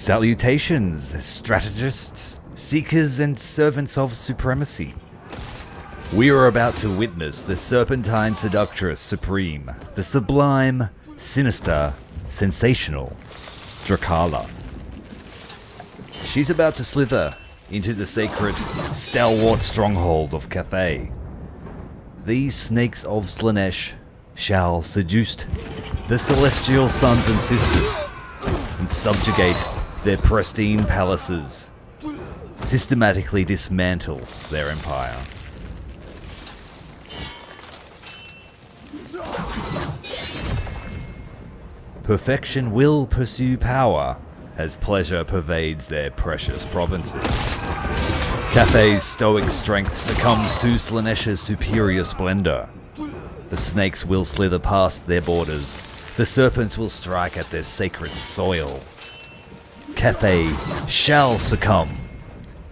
Salutations, strategists, seekers and servants of supremacy. We are about to witness the serpentine seductress supreme, the sublime, sinister, sensational Drechala. She's about to slither into the sacred, stalwart stronghold of Cathay. These snakes of Slaanesh shall seduce the celestial sons and sisters and subjugate their pristine palaces, systematically dismantle their empire. Perfection will pursue power as pleasure pervades their precious provinces. Cathay's stoic strength succumbs to Slaanesh's superior splendor. The snakes will slither past their borders. The serpents will strike at their sacred soil. Cathay shall succumb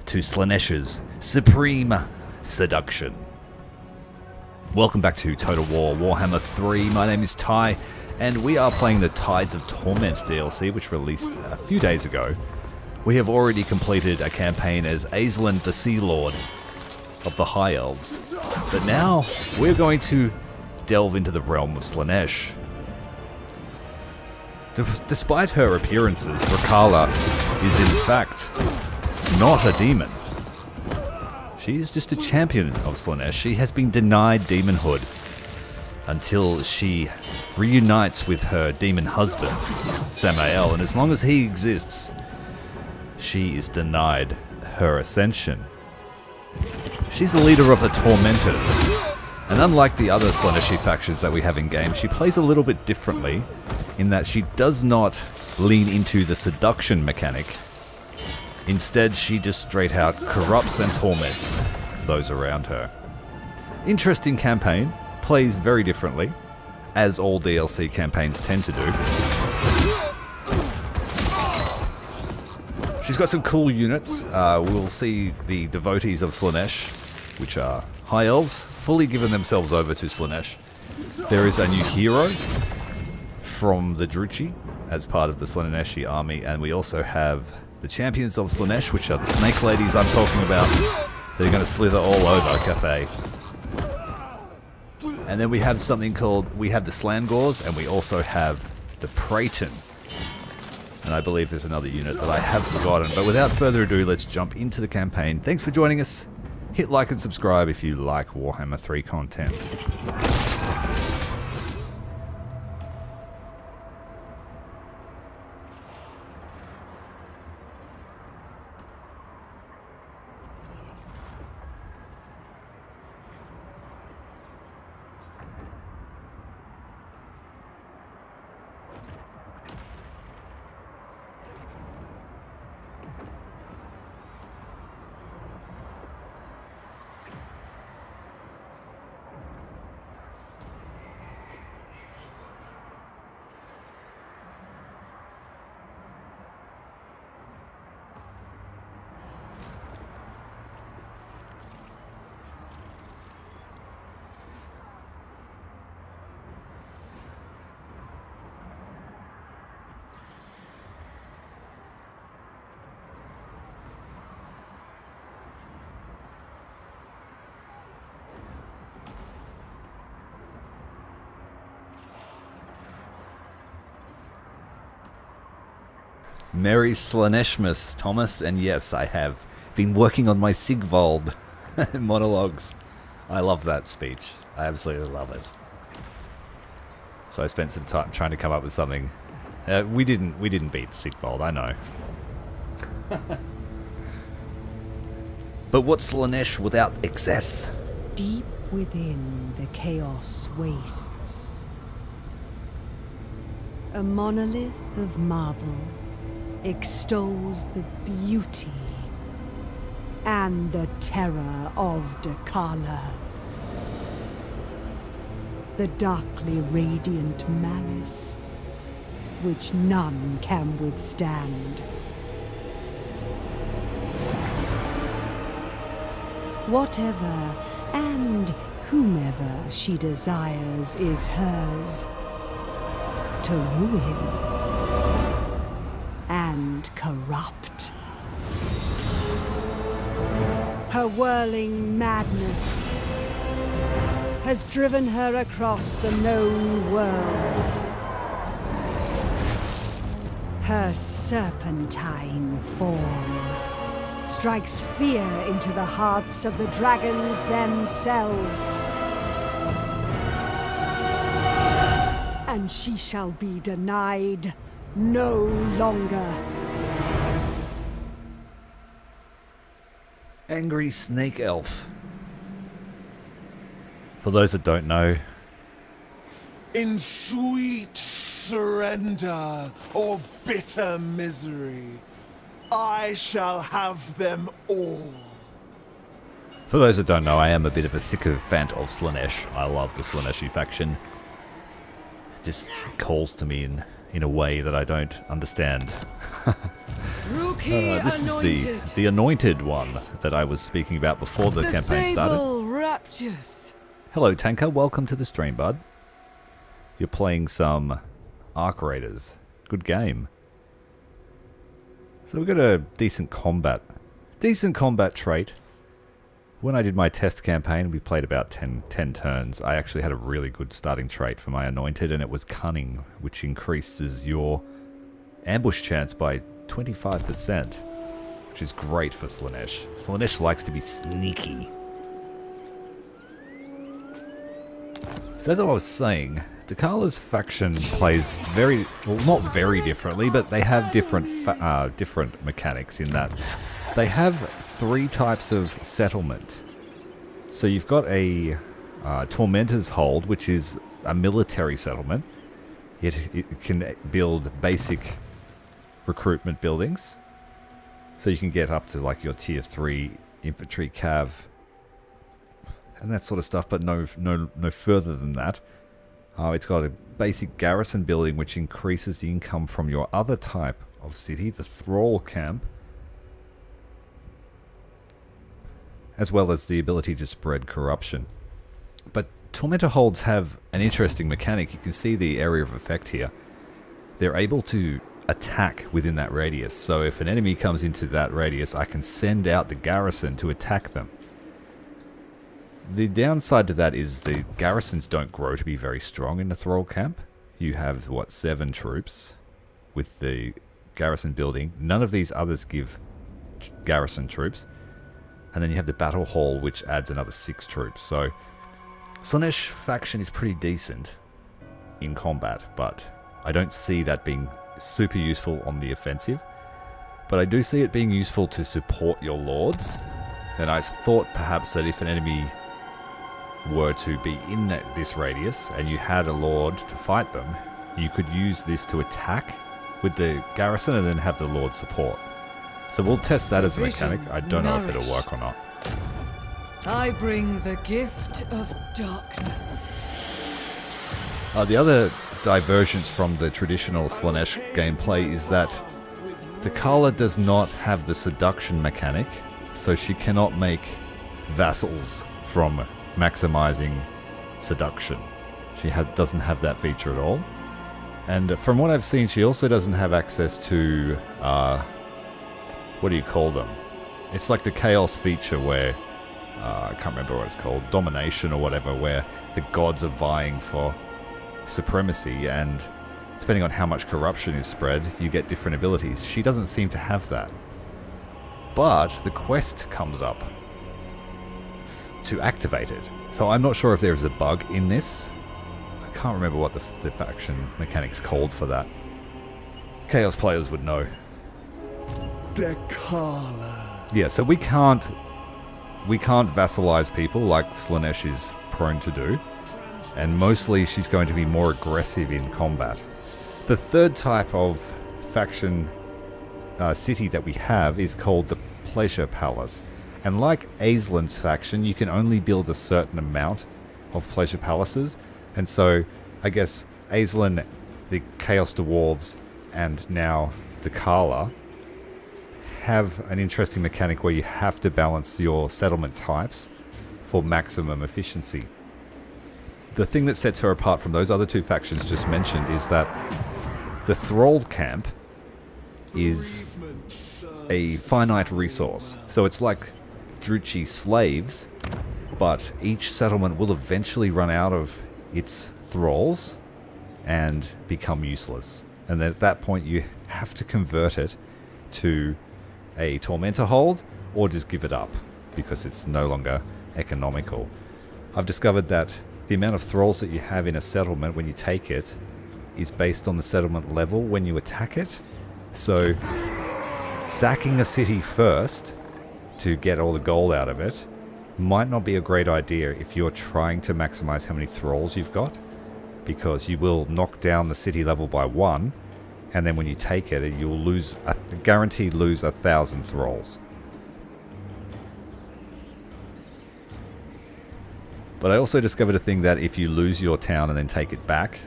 to Slaanesh's supreme seduction. Welcome back to Total War Warhammer 3. My name is Ty, and we are playing the Tides of Torment DLC, which released a few days ago. We have already completed a campaign as Aislan the Sea Lord of the High Elves, but now we're going to delve into the realm of Slaanesh. Despite her appearances, Drechala is in fact not a demon. She is just a champion of Slaanesh. She has been denied demonhood until she reunites with her demon husband, Samael, and as long as he exists, she is denied her ascension. She's the leader of the Tormentors, and unlike the other Slaaneshi factions that we have in game, she plays a little bit differently in that she does not lean into the seduction mechanic. Instead, she just straight out corrupts and torments those around her. Interesting campaign, plays very differently, as all DLC campaigns tend to do. She's got some cool units. We'll see the Devotees of Slaanesh, which are High Elves, fully given themselves over to Slaanesh. There is a new hero from the Drechala as part of the Slaaneshi army, and we also have the Champions of Slaanesh, which are the snake ladies I'm talking about. They're going to slither all over Cathay. And then we have something called, we have the Slaangors, and we also have the Preytons. And I believe there's another unit that I have forgotten. But without further ado, let's jump into the campaign. Thanks for joining us. Hit like and subscribe if you like Warhammer 3 content. Merry Slaaneshmas, Thomas, and yes, I have been working on my Sigvald monologues. I love that speech. I absolutely love it. So I spent some time trying to come up with something. We didn't beat Sigvald, I know. But what's Slaanesh without excess? Deep within the chaos wastes, a monolith of marble extols the beauty and the terror of Dechala, the darkly radiant malice which none can withstand. Whatever and whomever she desires is hers to ruin and and corrupt. Her whirling madness has driven her across the known world. Her serpentine form strikes fear into the hearts of the dragons themselves. And she shall be denied no longer. Angry Snake Elf. For those that don't know, In sweet surrender or bitter misery, I shall have them all. for those that don't know, I am a bit of a sycophant of Slaanesh. I love the Slaaneshi faction. It just calls to me in a way that I don't understand. This is the anointed one that I was speaking about before the campaign started. Rapturous. Hello, Tanker. Welcome to the stream, bud. You're playing some Arc Raiders. Good game. So we've got a decent combat trait. When I did my test campaign, we played about 10 turns. I actually had a really good starting trait for my anointed, and it was cunning, which increases your ambush chance by 25%, which is great for Slaanesh. Slaanesh likes to be sneaky. So as I was saying, Decala's faction plays not very differently, but they have different mechanics in that they have 3 types of settlement. So you've got a Tormentor's Hold, which is a military settlement. It can build basic recruitment buildings. So you can get up to like your tier 3 infantry cav and that sort of stuff, but no further than that. It's got a basic garrison building which increases the income from your other type of city, the Thrall camp, as well as the ability to spread corruption. But Tormentor Holds have an interesting mechanic. You can see the area of effect here. They're able to attack within that radius, so if an enemy comes into that radius, I can send out the garrison to attack them. The downside to that is the garrisons don't grow to be very strong in the Thrall camp. You have, 7 troops with the garrison building. None of these others give garrison troops. And then you have the battle hall, which adds another 6 troops. So Slaanesh faction is pretty decent in combat, but I don't see that being super useful on the offensive. But I do see it being useful to support your lords. And I thought perhaps that if an enemy were to be in this radius and you had a lord to fight them, you could use this to attack with the garrison and then have the lord support. So we'll test that as a mechanic. I don't know if it'll work or not. I bring the gift of darkness. The other divergence from the traditional Slaanesh gameplay is that Dechala does not have the seduction mechanic, so she cannot make vassals from maximizing seduction. She doesn't have that feature at all. And from what I've seen, she also doesn't have access to, what do you call them? It's like the chaos feature where, I can't remember what it's called, domination or whatever, where the gods are vying for supremacy, and depending on how much corruption is spread, you get different abilities. She doesn't seem to have that. But the quest comes up to activate it. So I'm not sure if there is a bug in this. I can't remember what the faction mechanics called for that. Chaos players would know. Dechala. Yeah, so we can't vassalize people like Slaanesh is prone to do, and mostly she's going to be more aggressive in combat. The third type of faction city that we have is called the Pleasure Palace. And like Aislin's faction, you can only build a certain amount of Pleasure Palaces. And so, I guess, Aislinn, the Chaos Dwarves, and now Dechala have an interesting mechanic where you have to balance your settlement types for maximum efficiency. The thing that sets her apart from those other 2 factions just mentioned is that the Thrall camp is a finite resource. So it's like Druchi slaves, but each settlement will eventually run out of its thralls and become useless. And then at that point you have to convert it to a tormentor hold or just give it up because it's no longer economical. I've discovered that the amount of thralls that you have in a settlement when you take it is based on the settlement level when you attack it. So sacking a city first to get all the gold out of it might not be a great idea if you're trying to maximize how many thralls you've got, because you will knock down the city level by 1, and then when you take it, you'll lose, guaranteed lose 1,000 thralls. But I also discovered a thing that if you lose your town and then take it back,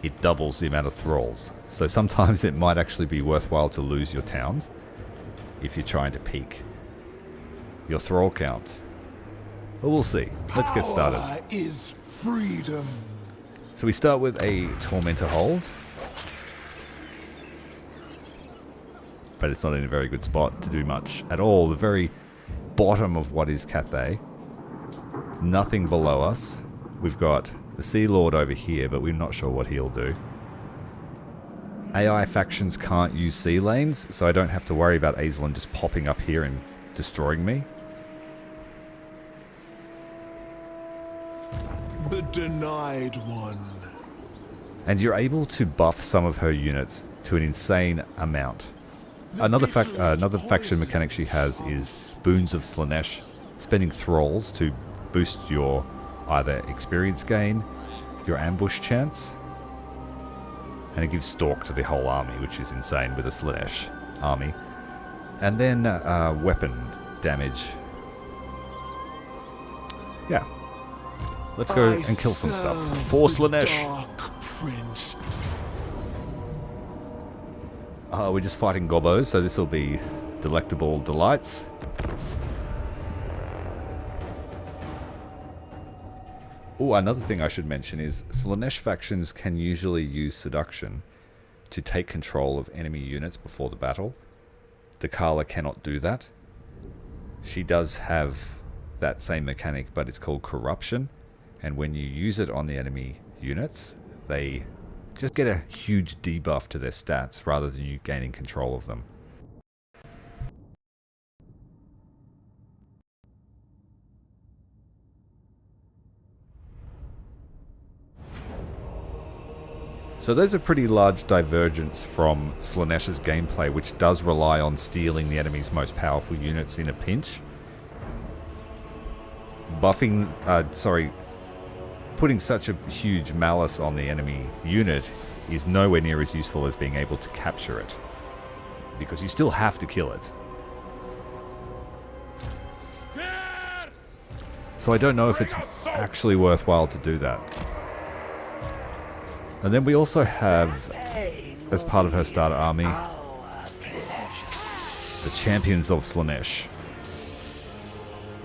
it doubles the amount of thralls. So sometimes it might actually be worthwhile to lose your towns if you're trying to peak your thrall count. But we'll see. Let's get started. Power is freedom. So we start with a Tormentor hold. But it's not in a very good spot to do much at all. The very bottom of what is Cathay. Nothing below us. We've got the Sea Lord over here, but we're not sure what he'll do. AI factions can't use sea lanes, so I don't have to worry about Aislinn just popping up here and destroying me. The denied one. And you're able to buff some of her units to an insane amount. Another faction mechanic she has is Boons of Slaanesh, spending thralls to boost your either experience gain, your ambush chance, and it gives Stalk to the whole army, which is insane with a Slaanesh army. And then weapon damage. Yeah. Let's go and kill some stuff. For Slaanesh! We're just fighting gobos, so this will be delectable delights. Oh, another thing I should mention is Slaanesh factions can usually use seduction to take control of enemy units before the battle. Dechala cannot do that. She does have that same mechanic, but it's called corruption. And when you use it on the enemy units, they just get a huge debuff to their stats rather than you gaining control of them. So there's a pretty large divergence from Slaanesh's gameplay, which does rely on stealing the enemy's most powerful units in a pinch. Putting such a huge malice on the enemy unit is nowhere near as useful as being able to capture it, because you still have to kill it. So I don't know if it's actually worthwhile to do that. And then we also have, as part of her starter army, the Champions of Slaanesh.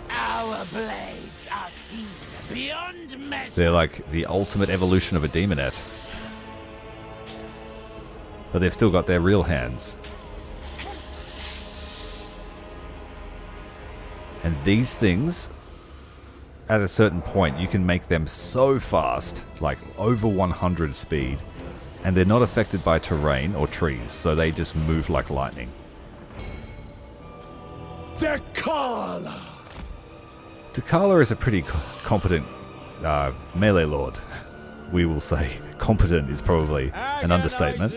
Our blades are keen beyond measure. They're like the ultimate evolution of a demonette. But they've still got their real hands. And these things, at a certain point, you can make them so fast, like over 100 speed, and they're not affected by terrain or trees, so they just move like lightning. Dechala! Dechala is a pretty competent melee lord. We will say competent is probably an understatement.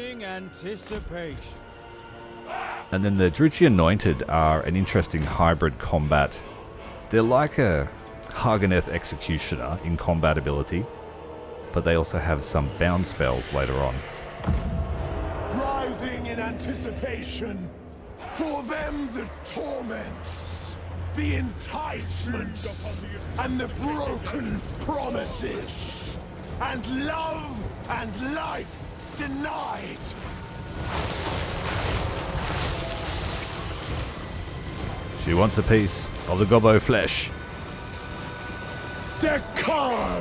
And then the Druchi Anointed are an interesting hybrid combat. They're like a Haganeth Executioner in combat ability, but they also have some bound spells later on. Writhing in anticipation, for them the torments, the enticements, and the broken promises, and love and life denied. She wants a piece of the gobbo flesh. Dechala!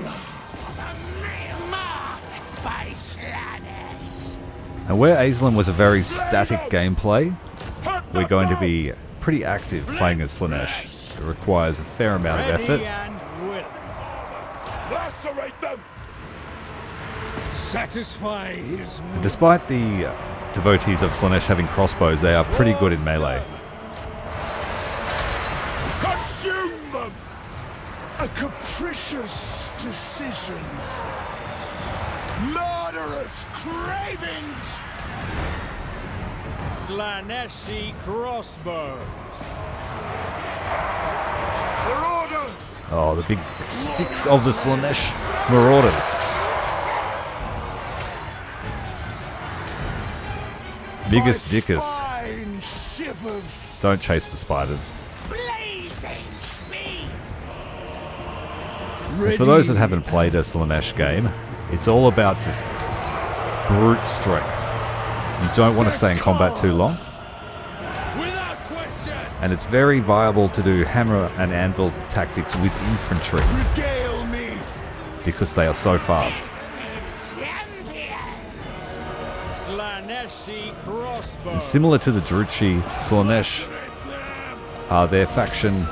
Marked by Slaanesh. And where Aislinn was a very static gameplay, we're going to be pretty active playing as Slaanesh. It requires a fair amount of effort. Lacerate them! Satisfy his Despite the Devotees of Slaanesh having crossbows, they are pretty good in melee. Consume them! A capricious decision. Murderous cravings! Slaaneshi crossbows. Marauders! Oh, the big sticks of the Slaanesh Marauders. Biggest dickus. Spine shivers. Don't chase the spiders. Blazing speed. And for those that haven't played a Slaanesh game, it's all about just brute strength. You don't want to stay in combat too long. Without question. And it's very viable to do hammer and anvil tactics with infantry Regale me! because they are so fast. Slaaneshi crossbows. Similar to the Druchi, Slaanesh, their faction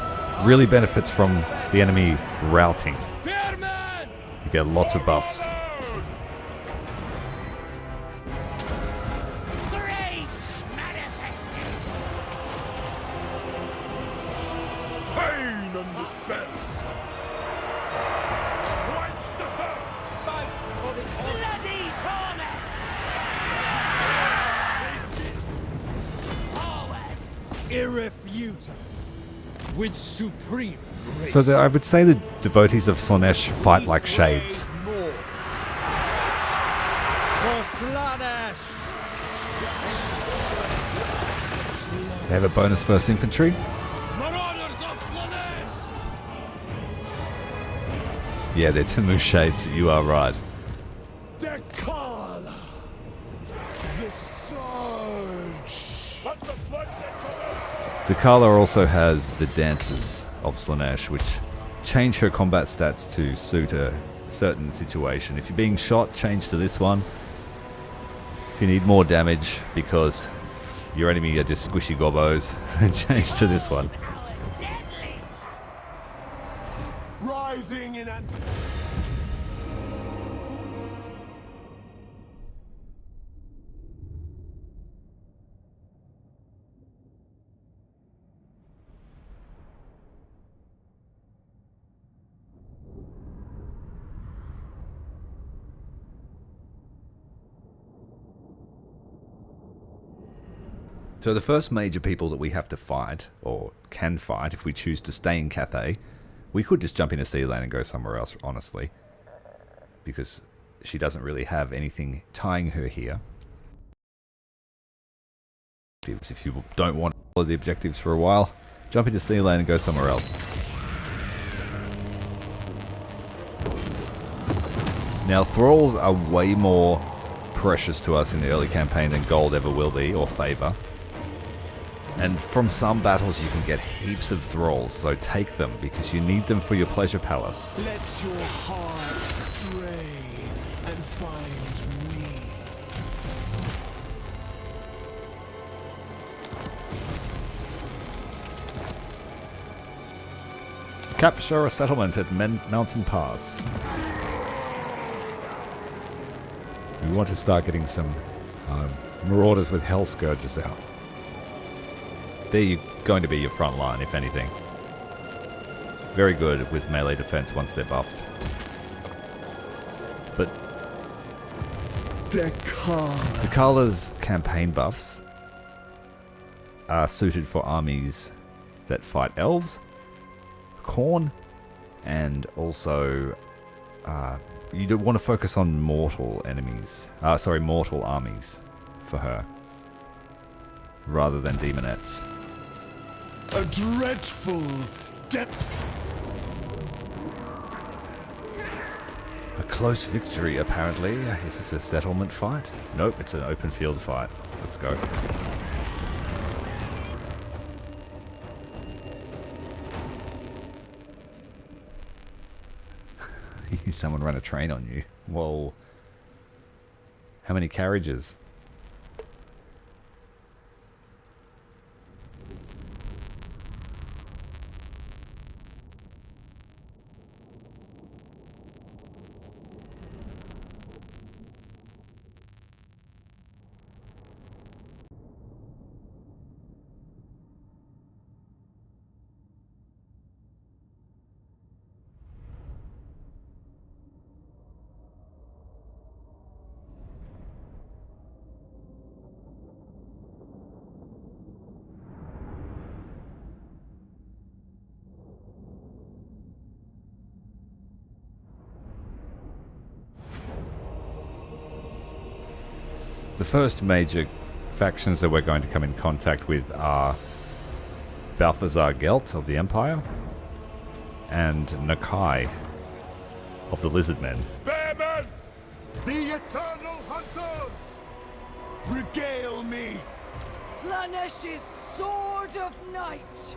really benefits from the enemy routing. Spearman. You get lots of buffs. Grace manifested. Pain and despair! Quench the thirst! Bloody torment. Forward. Irrefutable. With supreme grace. So I would say the Devotees of Slaanesh fight like shades. More. For Slaanesh. They have a bonus first infantry. Marauders of Slaanesh. Yeah, they're Tamu shades. You are right. Dechala! The surge! Let the flood set Dechala also has the Dancers of Slaanesh, which change her combat stats to suit a certain situation. If you're being shot, change to this one. If you need more damage because your enemy are just squishy gobbos, then change to this one. rising in So the first major people that we have to fight, or can fight if we choose to stay in Cathay, we could just jump into Sealand and go somewhere else, honestly. Because she doesn't really have anything tying her here. If you don't want to follow the objectives for a while, jump into Sealand and go somewhere else. Now, thralls are way more precious to us in the early campaign than gold ever will be, or favor. And from some battles you can get heaps of thralls, so take them, because you need them for your pleasure palace. Let your heart stray and find me. Capture a settlement at Mountain Pass. We want to start getting some marauders with hell scourges out. They're going to be your front line, if anything. Very good with melee defense once they're buffed. But Decala's campaign buffs are suited for armies that fight elves, Khorne, and also you don't want to focus on mortal enemies. Mortal armies for her, rather than demonettes. A dreadful A close victory, apparently. Is this a settlement fight? Nope, it's an open field fight. Let's go. Someone ran a train on you. Whoa. How many carriages? The first major factions that we're going to come in contact with are Balthazar Gelt of the Empire and Nakai of the Lizardmen. Spearmen! The eternal hunters! Regale me! Slaanesh's sword of night.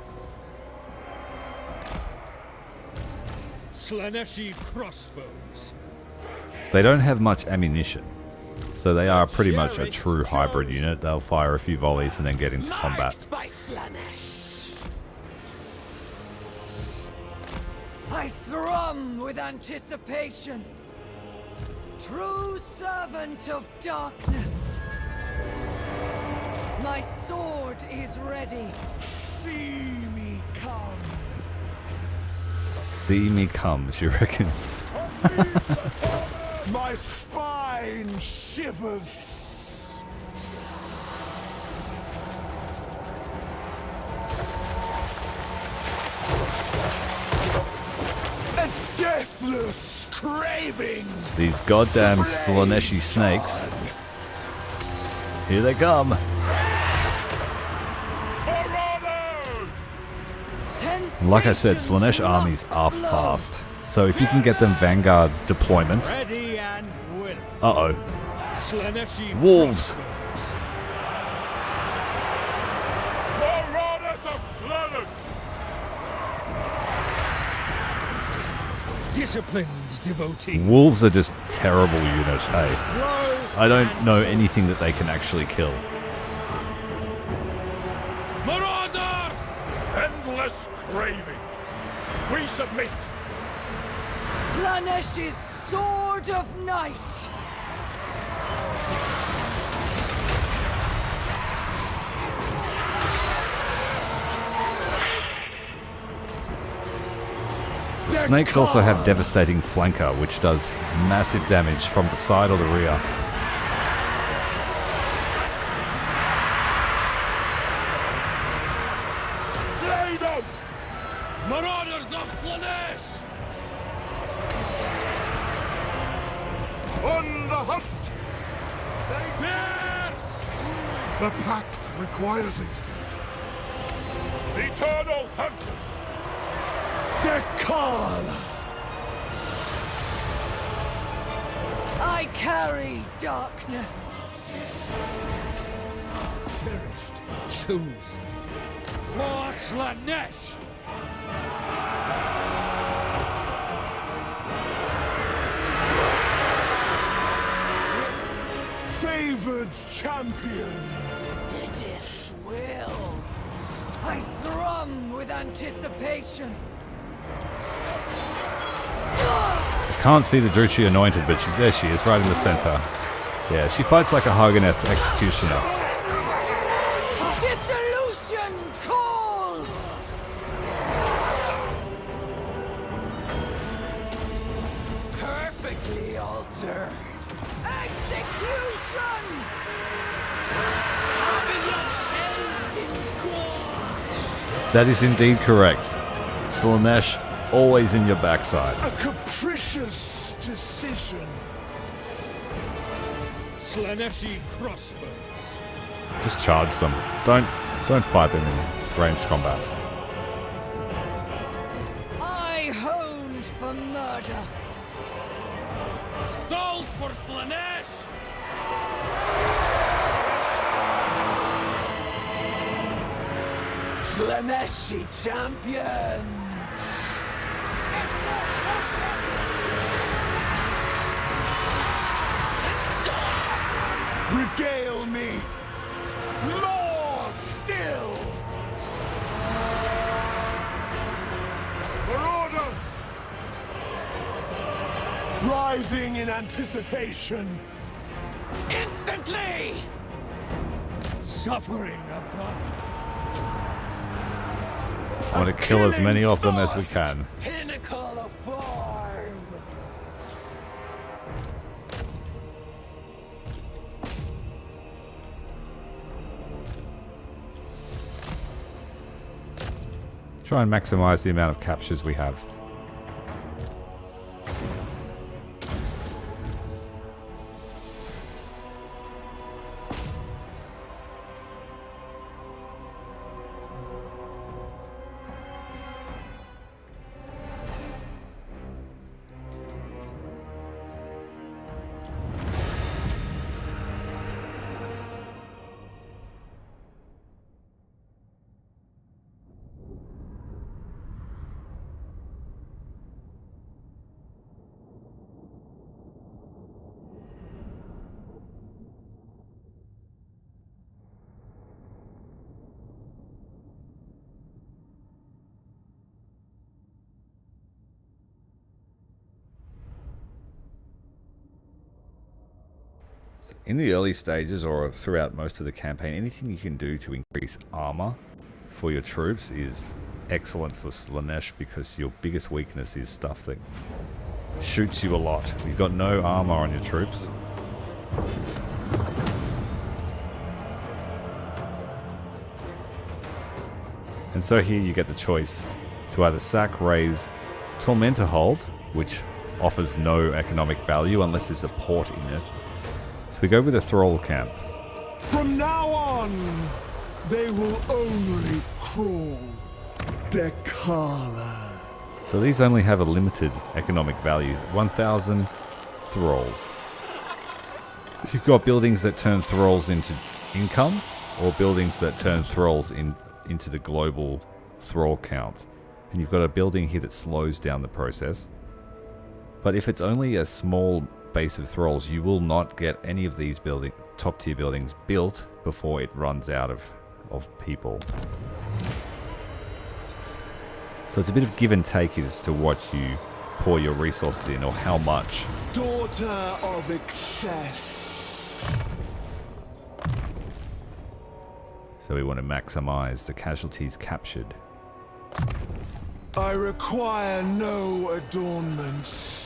Slaaneshi crossbows. They don't have much ammunition, so they are pretty much a true hybrid unit. They'll fire a few volleys and then get into combat. Marked by Slaanesh. I thrum with anticipation. True servant of darkness. My sword is ready. See me come! See me come, she reckons. My spine shivers! A deathless craving! These goddamn Slaaneshi snakes. Here they come. Like I said, Slaanesh armies are fast. So if you can get them Vanguard deployment... Ready and willing. Uh-oh. Slaaneshi Wolves! Marauders of Slaanesh! disciplined devotee. Wolves are just terrible unit, hey. I don't know anything that they can actually kill. Marauders! Endless craving! We submit! Slaanesh's sword of night. The snakes also have devastating flanker, which does massive damage from the side or the rear. Slay them! Marauders of Slaanesh! On the hunt! Spears! The pact requires it. The eternal hunters! Dechala! I carry darkness. Perished, chosen for Slaanesh! Favored champion! It is will. I thrum with anticipation. Can't see the Druchii anointed, but there she is, right in the center. Yeah, she fights like a Haganeth executioner. Dissolution calls! Perfectly altered. Execution! That is indeed correct. Slaanesh, always in your backside. A capricious decision. Slaaneshi crossbows. Just charge them. Don't fight them in ranged combat. I honed for murder. Souls for Slaanesh! Slaaneshi champions! Regale me! More still! Marauders! Writhing in anticipation! Instantly! Suffering above. I want to kill as many of them as we can. Pinnacle of form! Try and maximize the amount of captures we have. So in the early stages or throughout most of the campaign, anything you can do to increase armor for your troops is excellent for Slaanesh, because your biggest weakness is stuff that shoots you a lot. You've got no armor on your troops. And so here you get the choice to either sack, raise, Tormentor hold, which offers no economic value unless there's a port in it. So we go with a Thrall camp. From now on, they will only crawl Dechala. So these only have a limited economic value, 1,000 Thralls. You've got buildings that turn Thralls into income, or buildings that turn Thralls into the global Thrall count. And you've got a building here that slows down the process. But if it's only a small base of Thralls, you will not get any of these top tier buildings built before it runs out of people. So it's a bit of give and take as to what you pour your resources in, or how much. Daughter of excess. So we want to maximize the casualties captured. I require no adornments.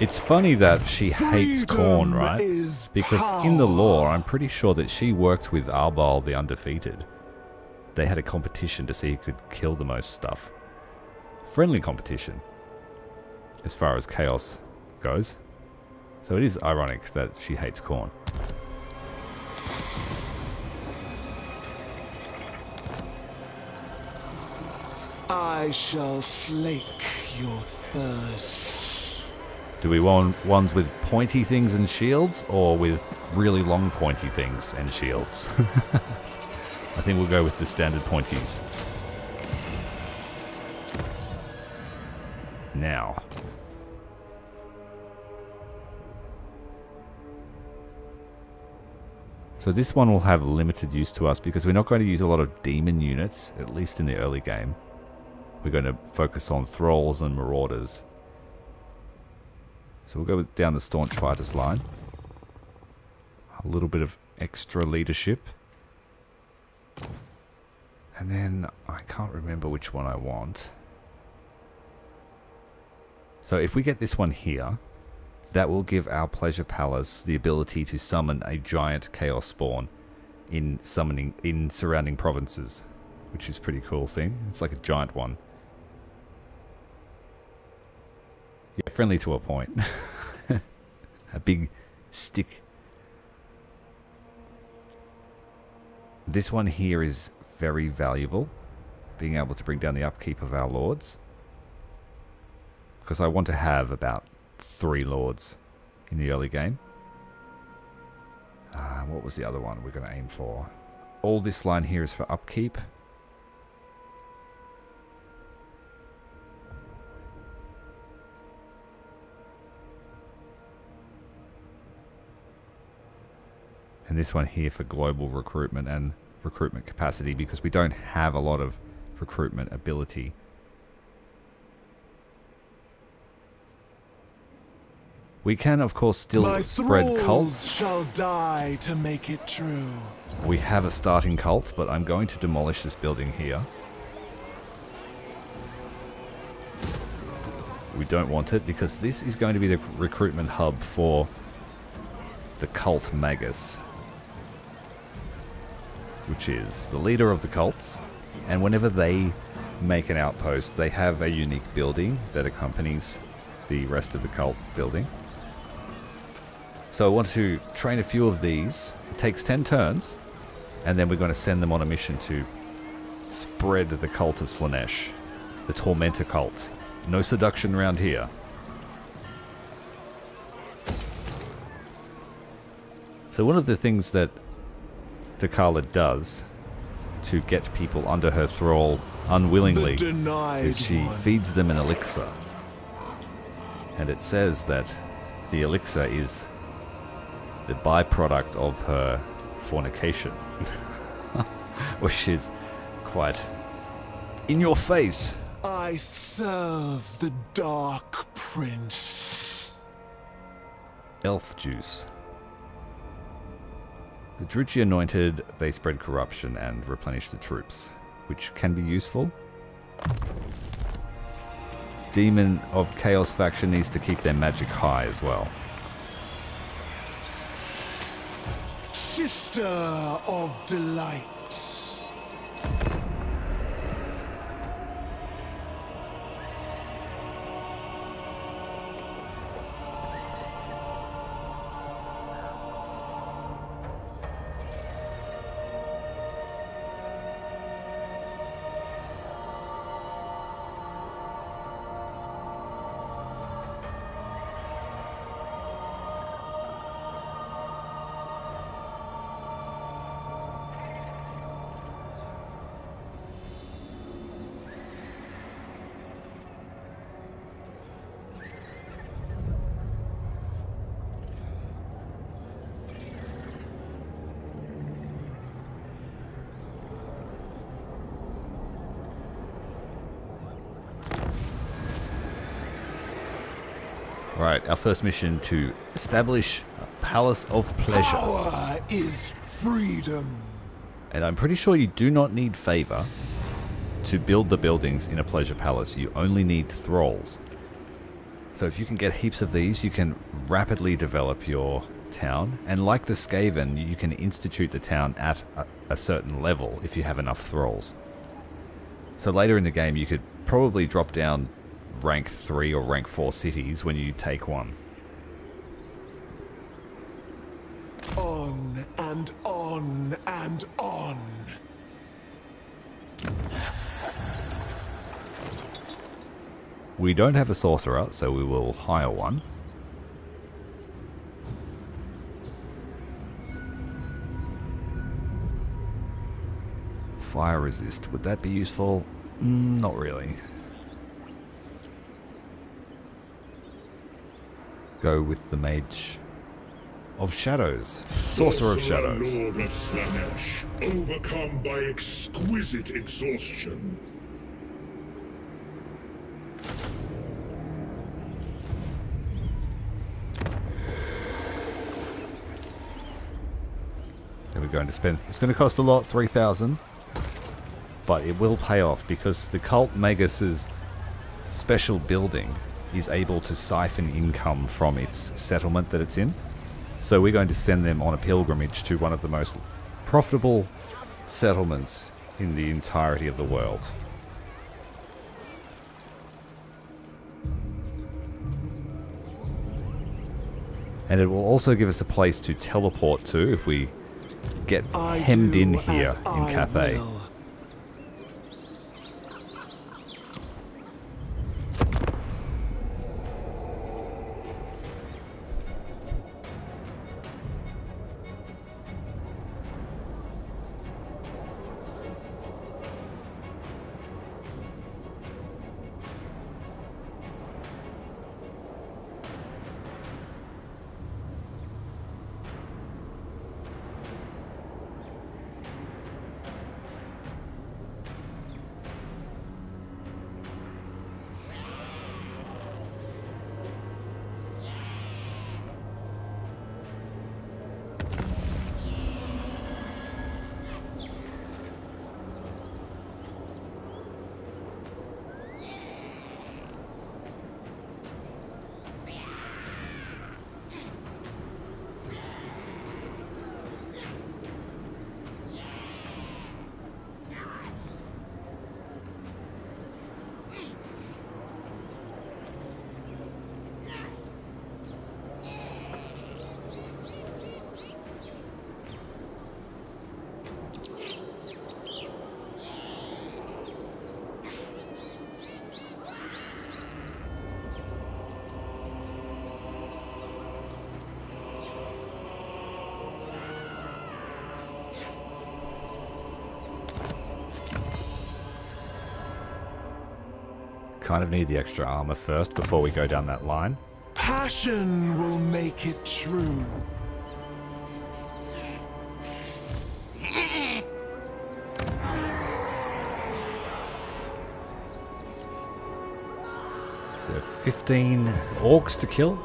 It's funny that she hates Khorne, right? Because in the lore, I'm pretty sure that she worked with Arbal the Undefeated. They had a competition to see who could kill the most stuff. Friendly competition, as far as chaos goes. So it is ironic that she hates Khorne. I shall slake your thirst. Do we want ones with pointy things and shields, or with really long pointy things and shields? I think we'll go with the standard pointies. Now. So this one will have limited use to us because we're not going to use a lot of demon units, at least in the early game. We're going to focus on Thralls and Marauders. So we'll go down the Staunch Fighters line. A little bit of extra leadership. And then I can't remember which one I want. So if we get this one here, that will give our Pleasure Palace the ability to summon a giant Chaos Spawn in surrounding provinces, which is a pretty cool thing. It's like a giant one. Yeah, friendly to a point. A big stick. This one here is very valuable, being able to bring down the upkeep of our lords. Because I want to have about 3 lords in the early game. What was the other one we're going to aim for? All this line here is for upkeep. And this one here for global recruitment and recruitment capacity, because we don't have a lot of recruitment ability. We can, of course, still spread cults. Shall die to make it true. We have a starting cult, but I'm going to demolish this building here. We don't want it because this is going to be the recruitment hub for the cult Magus, which is the leader of the cults. And whenever they make an outpost, they have a unique building that accompanies the rest of the cult building. So I want to train a few of these. It takes 10 turns, and then we're going to send them on a mission to spread the cult of Slaanesh, the Tormentor cult. No seduction around here. So one of the things that Dechala does to get people under her thrall unwillingly is she feeds them an elixir. And it says that the elixir is the byproduct of her fornication. Which is quite in your face. I I serve the Dark Prince. Elf juice. The Druchii anointed, they spread corruption and replenish the troops, which can be useful. Demon of Chaos faction needs to keep their magic high as well. Sister of Delight. Right, our first mission to establish a Palace of Pleasure. Power is freedom. And I'm pretty sure you do not need favor to build the buildings in a pleasure palace. You only need thralls. So if you can get heaps of these, you can rapidly develop your town. And like the Skaven, you can institute the town at a certain level if you have enough thralls. So later in the game, you could probably drop down rank 3 or rank 4 cities when you take one. On and on and on. We don't have a sorcerer, so we will hire one. Fire resist, would that be useful? Not really. Go with the Mage of Shadows. Sorcerer of Shadows. Lord of Slaanesh, overcome by exquisite exhaustion. Then we're going to spend... It's going to cost a lot, 3,000. But it will pay off because the Cult Magus's special building is able to siphon income from its settlement that it's in. So we're going to send them on a pilgrimage to one of the most profitable settlements in the entirety of the world. And it will also give us a place to teleport to if we get hemmed in here in Cathay. Kind of need the extra armor first before we go down that line. Passion will make it true. So 15 orcs to kill.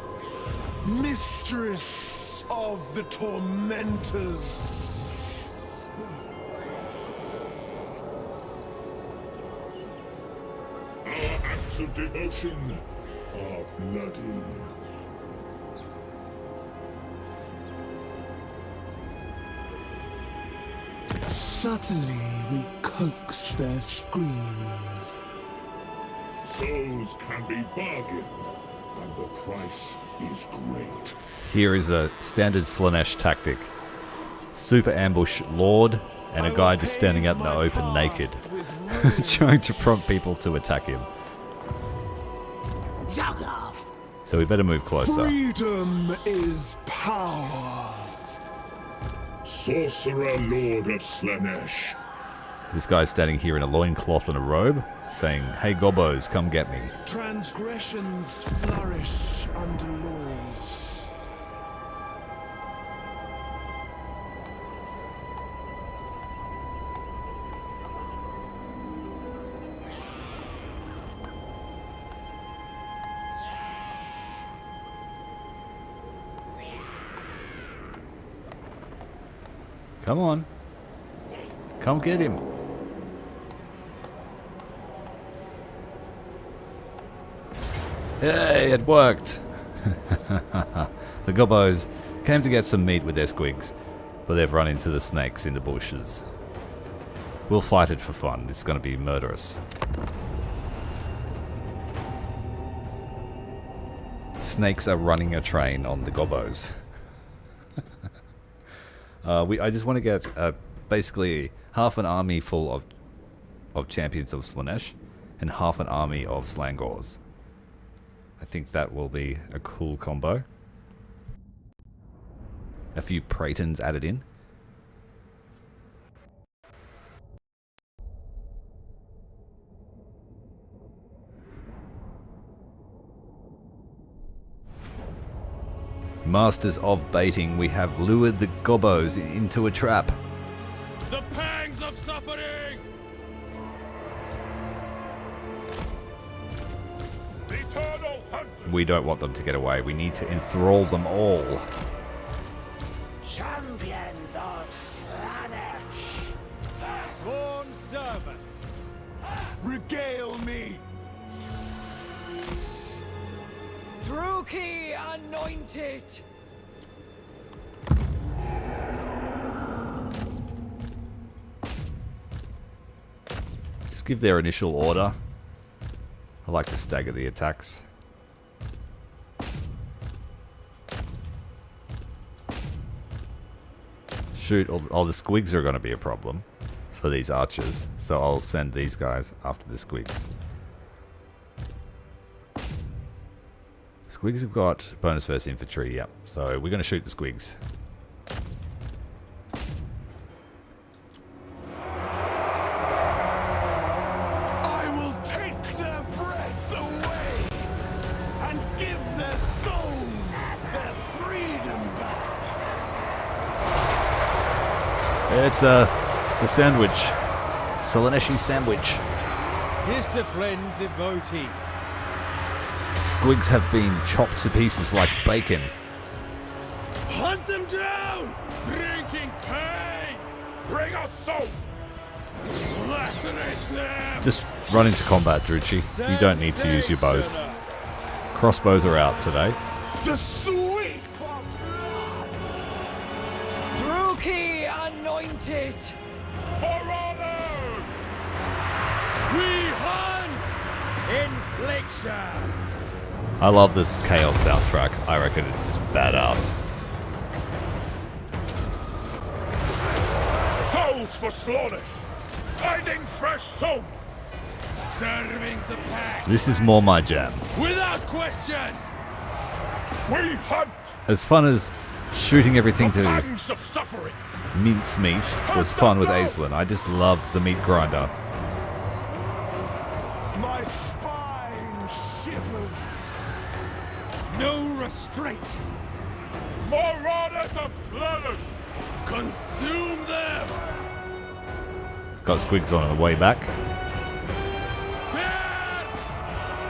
Mistress of the tormentors. Our acts of devotion are bloody. Subtly we coax their screams. Souls can be bargained, and the price is great. Here is a standard Slaanesh tactic. Super ambush Lord and a guy just standing out in the open naked. Trying to prompt people to attack him. So we better move closer. Freedom is power. Sorcerer Lord of Slaanesh. This guy's standing here in a loincloth and a robe, saying, "Hey gobos, come get me." Transgressions flourish under laws. Come on. Come get him. Hey, it worked. The gobos came to get some meat with their squigs, but they've run into the snakes in the bushes. We'll fight it for fun. It's going to be murderous. Snakes are running a train on the gobos. I just want to get basically half an army full of Champions of Slaanesh and half an army of Slaangors. I think that will be a cool combo. A few Preytons added in. Masters of baiting, we have lured the gobos into a trap. The pangs of suffering! The eternal hunters. We don't want them to get away. We need to enthrall them all. Champions of Slaanesh! Sworn servants! Regale me. Druki anointed! Just give their initial order. I like to stagger the attacks. Shoot, all the squigs are going to be a problem for these archers, so I'll send these guys after the squigs. Squigs have got bonus versus infantry, yep. So we're going to shoot the squigs. I will take their breath away and give their souls their freedom back. It's a sandwich. Slaaneshi sandwich. Disciplined devotees. Squigs have been chopped to pieces like bacon. Hunt them down! Drinking pain! Bring us souls. Lacerate them! Just run into combat, Druchi. You don't need to use your bows. Crossbows are out today. The sweet Druki anointed! For honor. We hunt! Infliction! I love this Chaos soundtrack. I reckon it's just badass. Souls for Slaanesh. Finding fresh souls. Serving the pack! This is more my jam. Without question! We hunt. As fun as shooting everything The to pangs of suffering. mincemeat was fun with Aislinn. I just love the meat grinder. my spine shivers. No restraint! Marauders of Slaanesh. Consume them! Got squigs on the way back. Spears!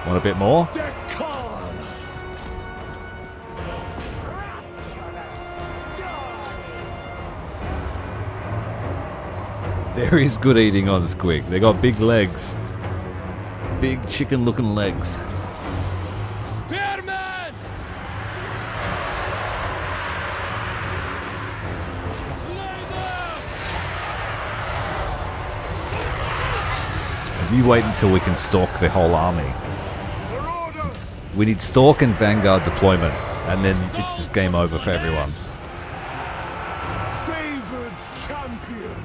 Want a bit more? Dechala. There is good eating on Squig. They got big legs. Big chicken looking legs. Spearman! Slay them! And you wait until we can stalk the whole army. We need stalk and vanguard deployment, and then it's just game over for everyone. Favored champion.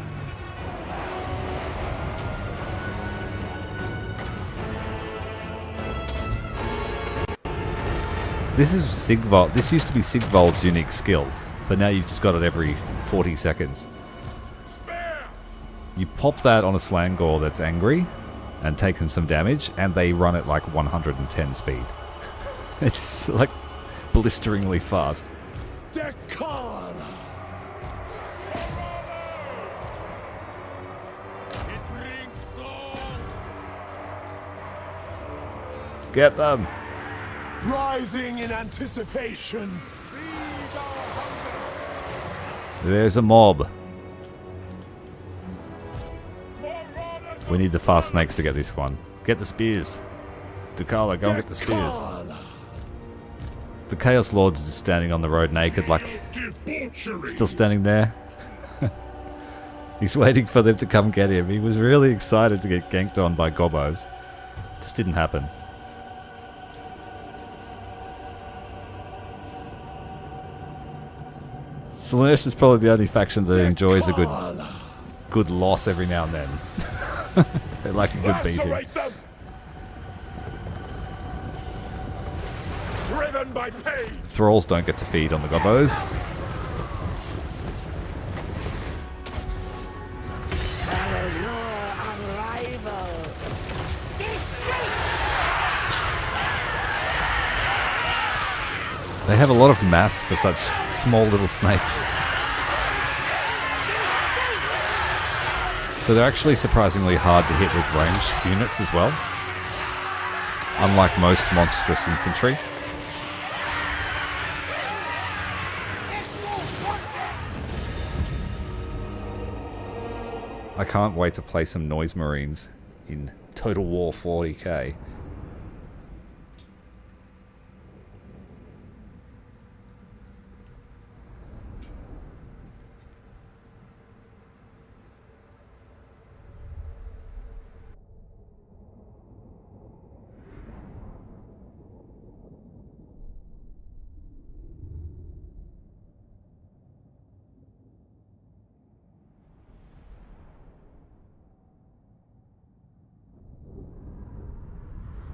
This is Sigvald. This used to be Sigvald's unique skill, but now you've just got it every 40 seconds. You pop that on a Slaangor that's angry and taken some damage, and they run at like 110 speed. It's like blisteringly fast. Dechala. It brings souls! Get them! Writhing in anticipation. There's a mob. We need the fast snakes to get this one. Get the spears. Dechala, go and get the spears. Dechala. The Chaos Lord's just standing on the road naked, like, Debauchery. still standing there. He's waiting for them to come get him. He was really excited to get ganked on by gobos. Just didn't happen. Slaanesh is probably the only faction that enjoys a good loss every now and then. They like a good beating. Lacerate them. Driven by pain. Thralls don't get to feed on the gobos. They have a lot of mass for such small little snakes. So they're actually surprisingly hard to hit with ranged units as well. Unlike most monstrous infantry. I can't wait to play some Noise Marines in Total War 40k.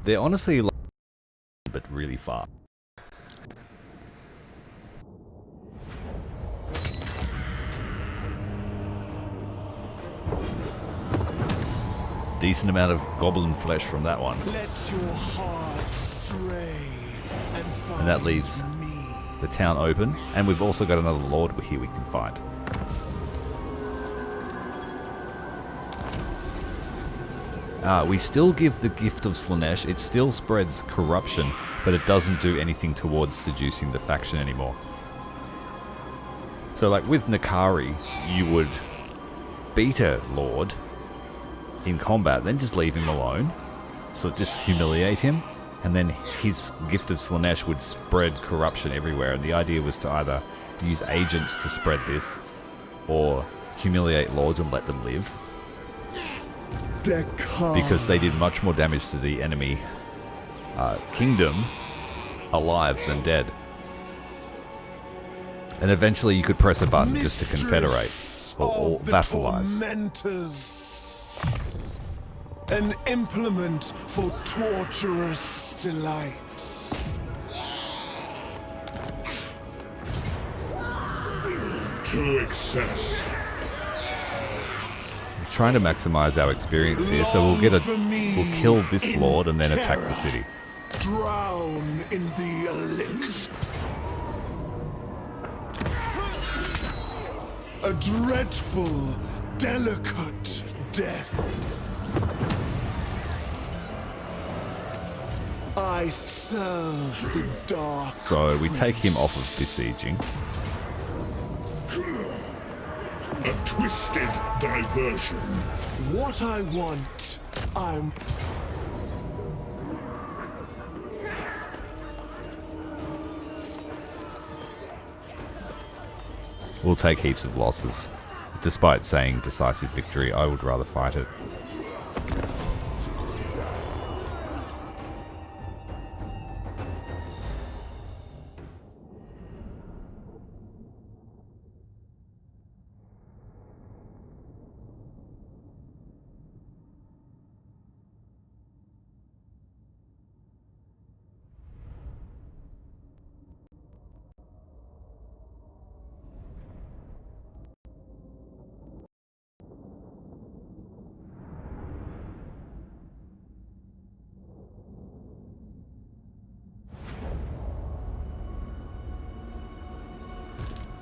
They're honestly like, but really far. Decent amount of goblin flesh from that one. Let your heart stray and find And that leaves me. the town open. And we've also got another lord here we can find. We still give the gift of Slaanesh. It still spreads corruption, but it doesn't do anything towards seducing the faction anymore. So like with Nakari, you would beat a lord in combat, then just leave him alone. So just humiliate him, and then his gift of Slaanesh would spread corruption everywhere. And the idea was to either use agents to spread this, or humiliate lords and let them live. Dechala. Because they did much more damage to the enemy kingdom alive than dead. And eventually you could press a button just to confederate or vassalize. Tormentors. An implement for torturous delight. To excess. We're trying to maximize our experience here, so we'll kill this lord and then attack the city. Drown in the elixir. A dreadful, delicate death. I serve the dark. So we take him off of besieging. A twisted diversion. What I want, I'm... We'll take heaps of losses. Despite saying decisive victory, I would rather fight it.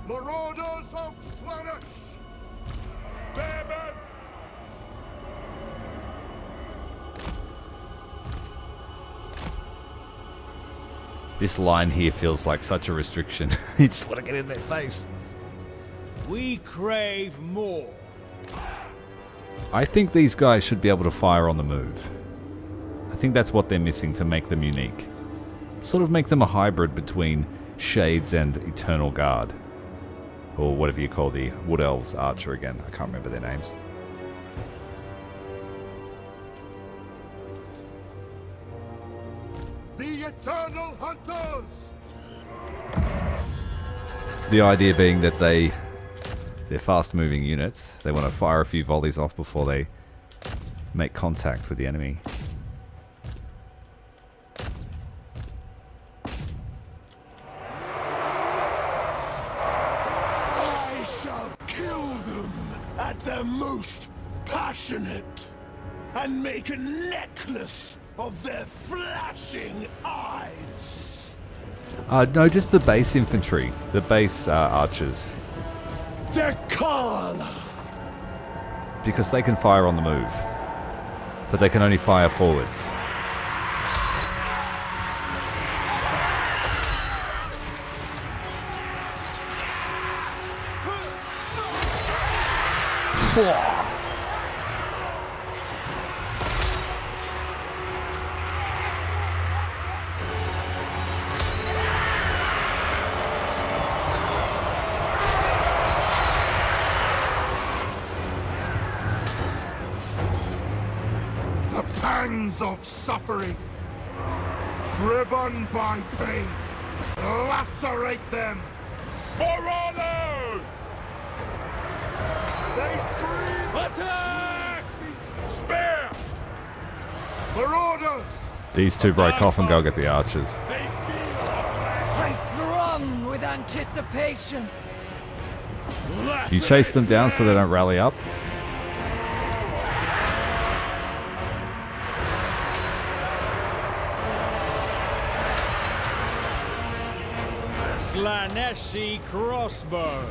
Marauders of Slaanesh! Spare men! This line here feels like such a restriction. You just want to get in their face. We crave more. I think these guys should be able to fire on the move. I think that's what they're missing to make them unique. Sort of make them a hybrid between Shades and Eternal Guard. Or whatever you call the Wood Elves Archer again. I can't remember their names. The Eternal Hunters! The idea being that they're fast-moving units. They want to fire a few volleys off before they make contact with the enemy. I shall kill them at their most passionate and make a necklace of their flashing eyes. No, just the base infantry. The base archers. Dechala! Because they can fire on the move. But they can only fire forwards. The pangs of suffering, driven by pain, lacerate them. Morale! They scream, Attack! spare! Marauders! These two break off and go get the archers. They feel I thrum with anticipation. You chase them down so they don't rally up. Slaaneshi crossbow.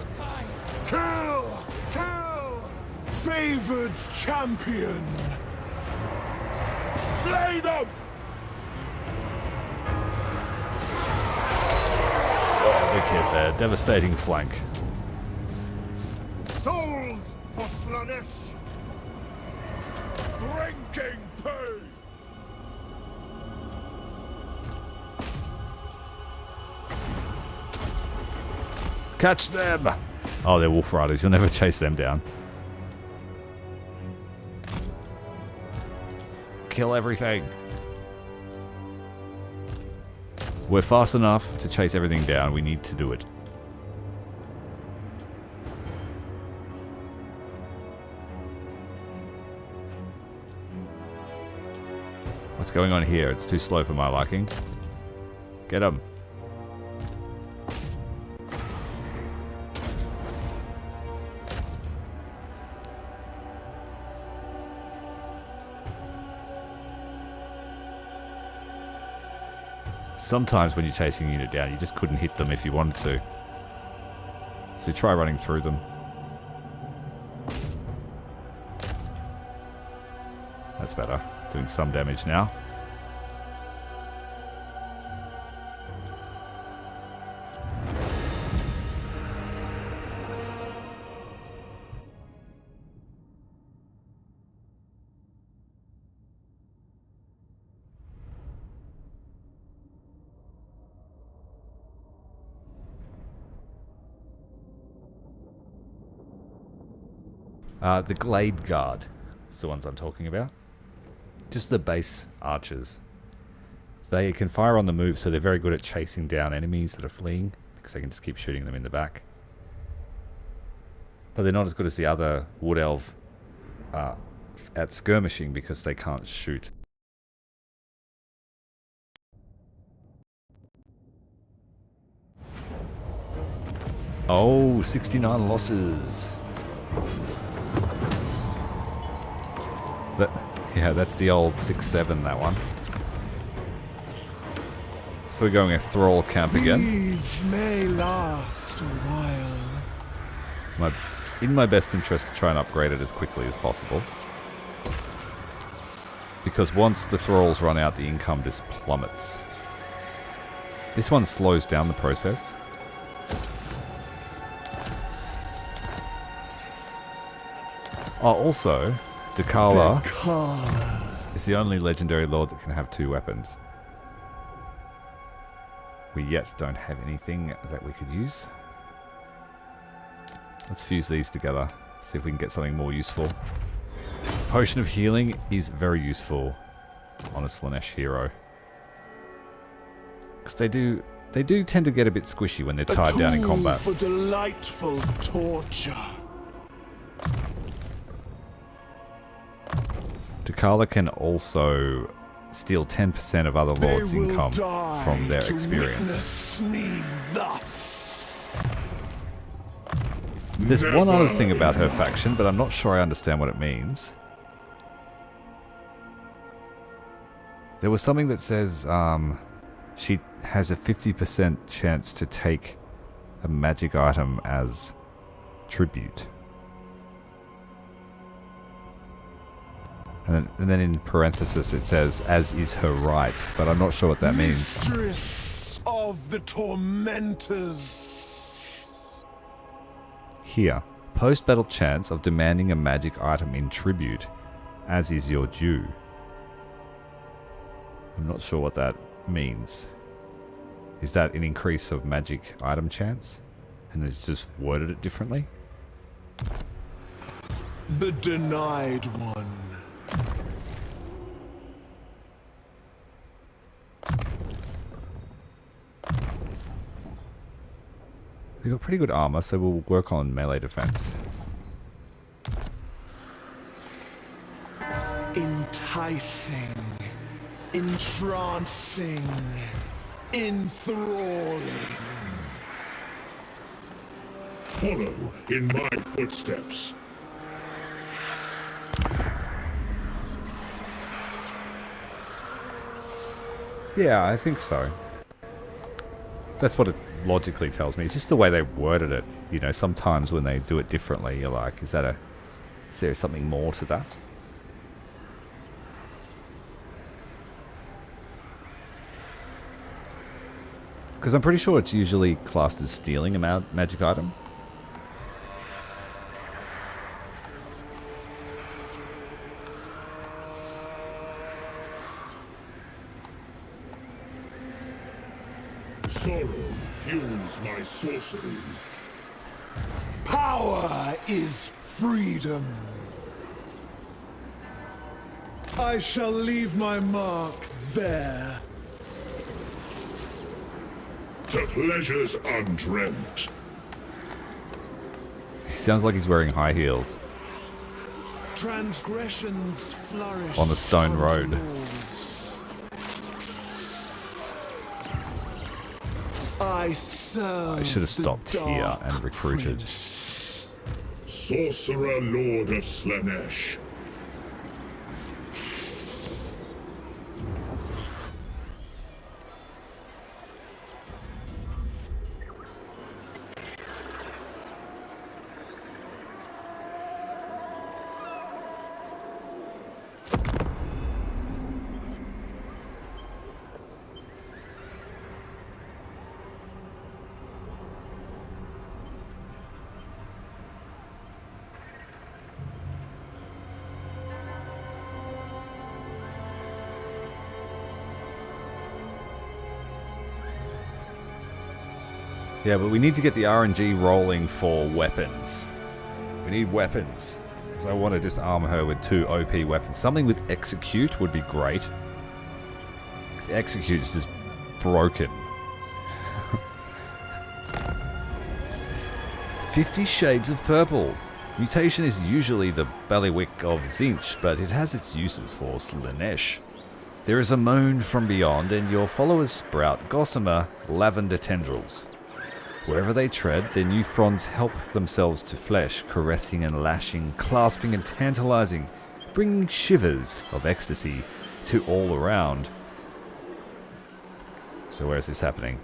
Kill! Kill! Favored champion! Slay them! Wicked there. Devastating flank. Souls for Slaanesh! Drinking pain! Catch them! Oh, they're wolf riders. You'll never chase them down. Kill everything. We're fast enough to chase everything down. We need to do it. What's going on here? It's too slow for my liking. Get him. Sometimes when you're chasing a unit down, you just couldn't hit them if you wanted to. So try running through them. That's better. Doing some damage now. The Glade Guard is the ones I'm talking about. Just the base archers. They can fire on the move, so they're very good at chasing down enemies that are fleeing, because they can just keep shooting them in the back. But they're not as good as the other Wood Elf at skirmishing, because they can't shoot. Oh, 69 losses. Yeah, that's the old 6-7, that one. So we're going a Enthrall camp again. These may last a while. In my best interest to try and upgrade it as quickly as possible. Because once the thralls run out, the income just plummets. This one slows down the process. Oh, also, Dechala is the only legendary lord that can have 2 weapons. We yet don't have anything that we could use. Let's fuse these together, see if we can get something more useful. Potion of Healing is very useful on a Slaanesh hero. Because they do tend to get a bit squishy when they're tied down in combat. For delightful torture. Dechala can also steal 10% of other lords' income from their experience. There's one other thing about her faction, but I'm not sure I understand what it means. There was something that says she has a 50% chance to take a magic item as tribute. And then in parenthesis it says, as is her right, but I'm not sure what that means. Mistress of the tormentors. Here, post-battle chance of demanding a magic item in tribute, as is your due. I'm not sure what that means. Is that an increase of magic item chance? And it's just worded it differently? The denied one. They've got pretty good armor, so we'll work on melee defense. Enticing, entrancing, enthralling. Follow in my footsteps. Yeah, I think so. That's what it logically tells me. It's just the way they worded it. You know, sometimes when they do it differently, you're like, is there something more to that? Because I'm pretty sure it's usually classed as stealing a magic item. Sorrow fuels my sorcery. Power is freedom. I shall leave my mark there. To pleasures undreamt. He sounds like he's wearing high heels. Transgressions flourish On the stone road. I should have stopped here and recruited. Sorcerer Lord of Slaanesh. Yeah, but we need to get the RNG rolling for weapons. We need weapons. Because I want to just arm her with 2 OP weapons. Something with execute would be great. Because execute is just broken. 50 Shades of Purple. Mutation is usually the bailiwick of Tzeentch, but it has its uses for Slaanesh. There is a moan from beyond, and your followers sprout gossamer lavender tendrils. Wherever they tread, their new fronds help themselves to flesh, caressing and lashing, clasping and tantalizing, bringing shivers of ecstasy to all around. So where is this happening?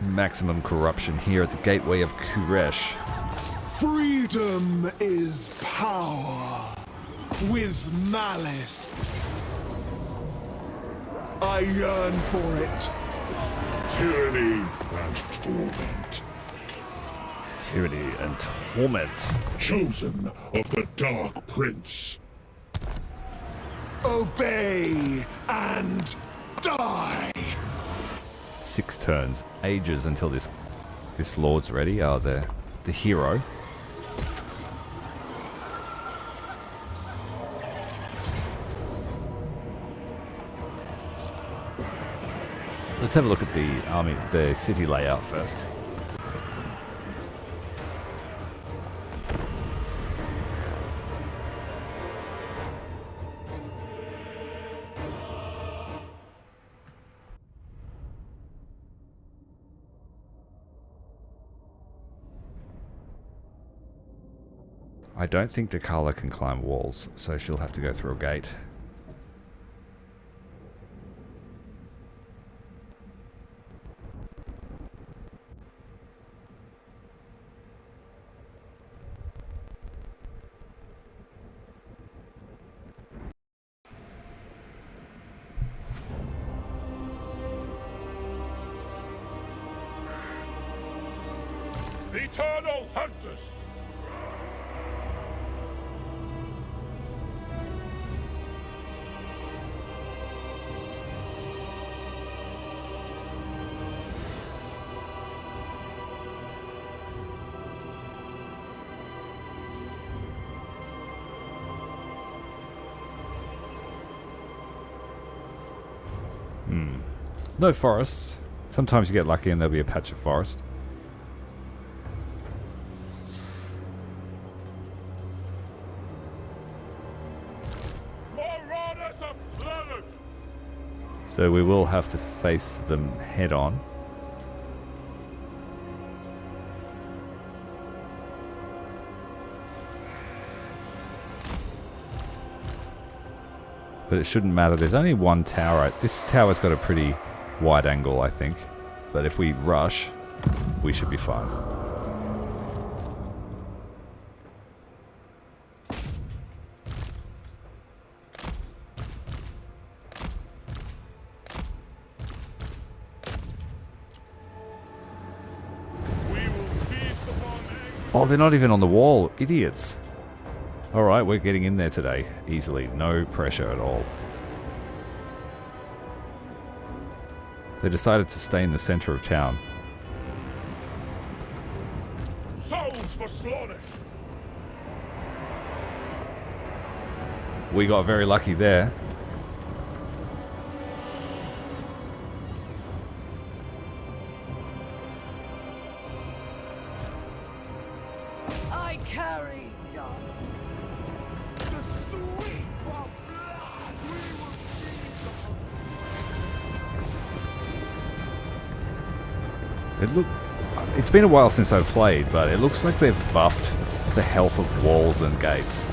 Maximum corruption here at the gateway of Kuresh. Freedom is power with malice. I yearn for it. Tyranny and torment. Tyranny and torment. Chosen of the Dark Prince. Obey and die. 6 turns, ages until this lord's ready. The hero. Let's have a look at the city layout first. I don't think Dechala can climb walls, so she'll have to go through a gate. Eternal Hunters! No forests. Sometimes you get lucky and there'll be a patch of forest. Marauders of Slaanesh! So we will have to face them head on. But it shouldn't matter. There's only one tower. This tower's got a pretty wide angle, I think. But if we rush, we should be fine. Oh, they're not even on the wall. Idiots. Alright, we're getting in there today. Easily. No pressure at all. They decided to stay in the center of town. Souls for Slaanesh! We got very lucky there. I carry It's been a while since I've played, but it looks like they've buffed the health of walls and gates.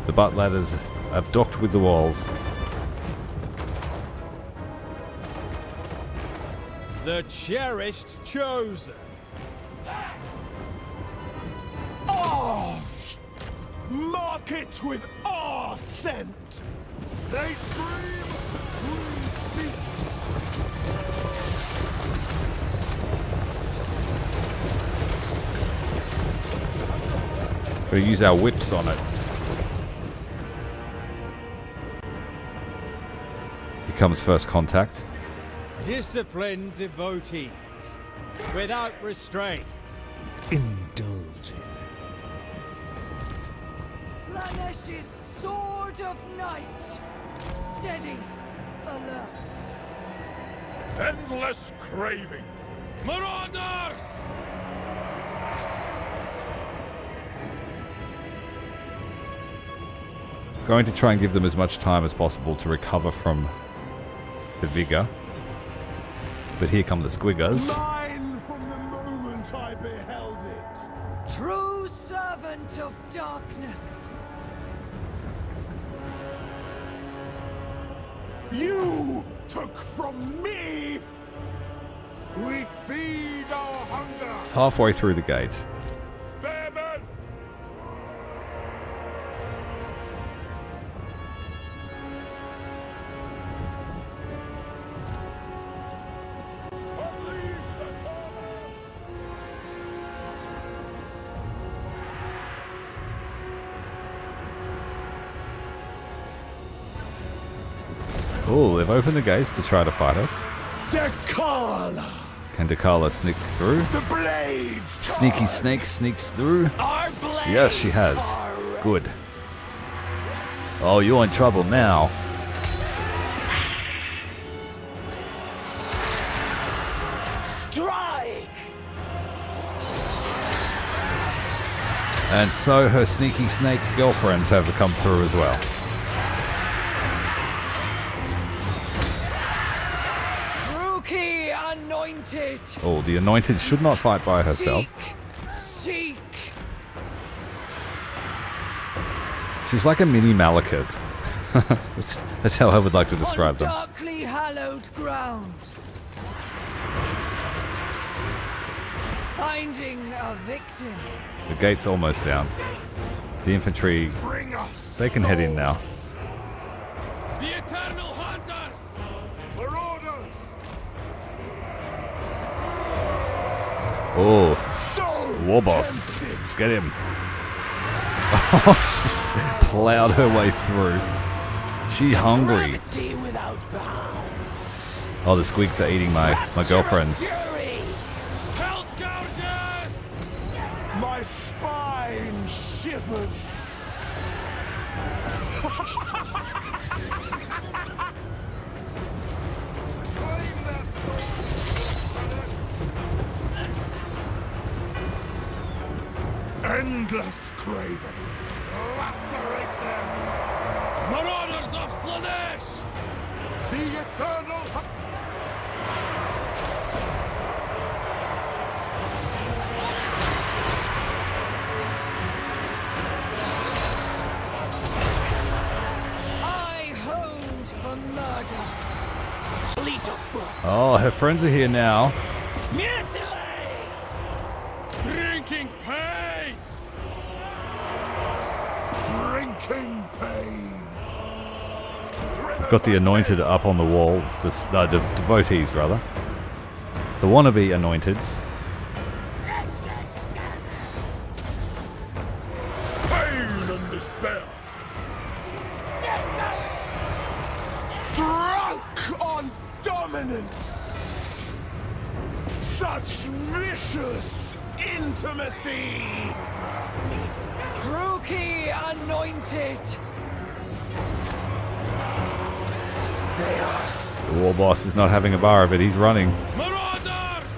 The butt ladders have docked with the walls. The cherished chosen! Ours! Mark it with our scent! They scream! We beat! Gotta use our whips on it. Here comes first contact. Disciplined devotees. Without restraint. Indulging. Slaanesh sword of night. Steady, alert. Endless craving. Marauders! Going to try and give them as much time as possible to recover from the vigor. But here come the squiggers. Mine from the moment I beheld it. True servant of darkness. You took from me. We feed our hunger. Halfway through the gate. Spearmen! Unleash the torment! Oh, they've opened the gates to try to fight us. Dechala. Can Dechala sneak through? The blades. Sneaky snake sneaks through. Our blades Yes, she has. are Good. Oh, you're in trouble now. strike. And so her sneaky snake girlfriends have come through as well. Rookie anointed. Oh, the anointed should not fight by herself. Seek. She's like a mini Malekith. That's how I would like to describe On them. darkly hallowed ground. Finding a victim. The gate's almost down. The infantry, Bring us. they can head in now. The eternal hunters! Marauders. Oh, So war boss. tempted. Let's get him. Oh, she just plowed her way through. She hungry. Gravity without bounds. Oh, the squigs are eating my girlfriends. Fury. Hell scourges! My spine shivers. Endless craving. Lacerate them. Marauders of Slaanesh! The eternal I honed for murder. Fleet of foot. Oh, her friends are here now. Mutilate. Drinking pain! drinking pain. Got the anointed up on the wall. The devotees, rather. The wannabe anointeds. Pain and despair! Drunk on dominance. Such vicious intimacy. Rookie anointed. The war boss is not having a bar of it. He's running. Marauders!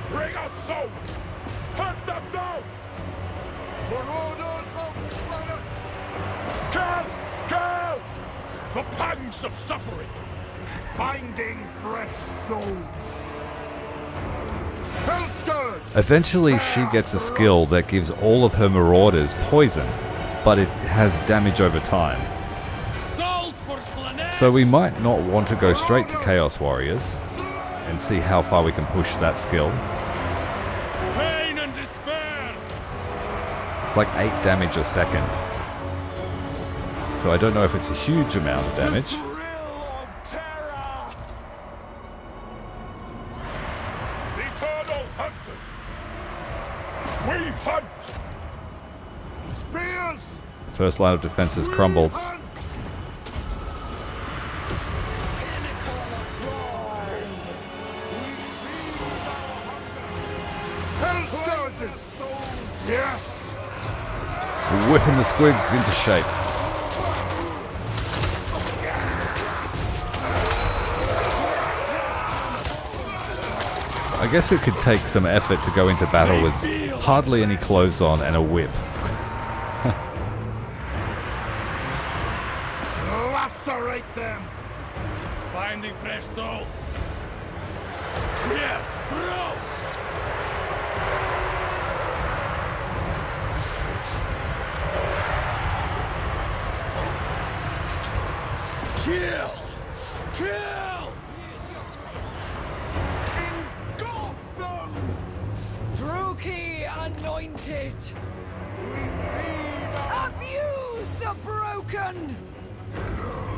Bring us souls! Hunt them down! Marauders of Slaanesh. Kill! The pangs of suffering! Binding fresh souls. Hell scourge. Eventually, she gets a skill that gives all of her marauders poison, but it has damage over time. Souls for Slaanesh! So we might not want to go straight to Chaos Warriors and see how far we can push that skill. Pain and despair! It's like 8 damage a second. So I don't know if it's a huge amount of damage. Thrill of terror. Eternal hunters! We hunt! Spears. First line of defense has crumbled. Hunt. whipping the squigs into shape. I guess it could take some effort to go into battle with hardly any clothes on and a whip. Lacerate them! Finding fresh souls. Tear throats! Kill! Kill! Engulf them! Druki anointed! Abuse the broken!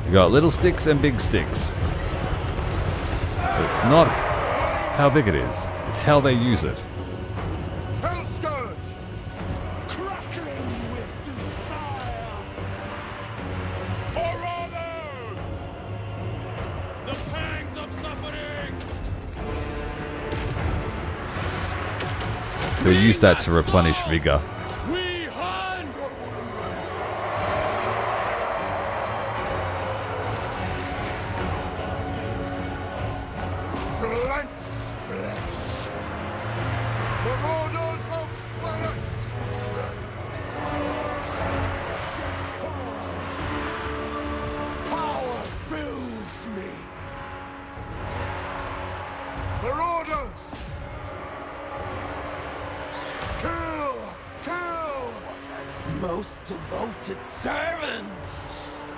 You got little sticks and big sticks. But it's not how big it is, it's how they use it. Hell Scourge! Crackling with desire! Orado! The pangs of suffering! They'll use that to replenish vigor. We hunt! Glance flesh! Marauders of Slaanesh! Power fills me! Marauders! Kill! Kill! Most devoted servants!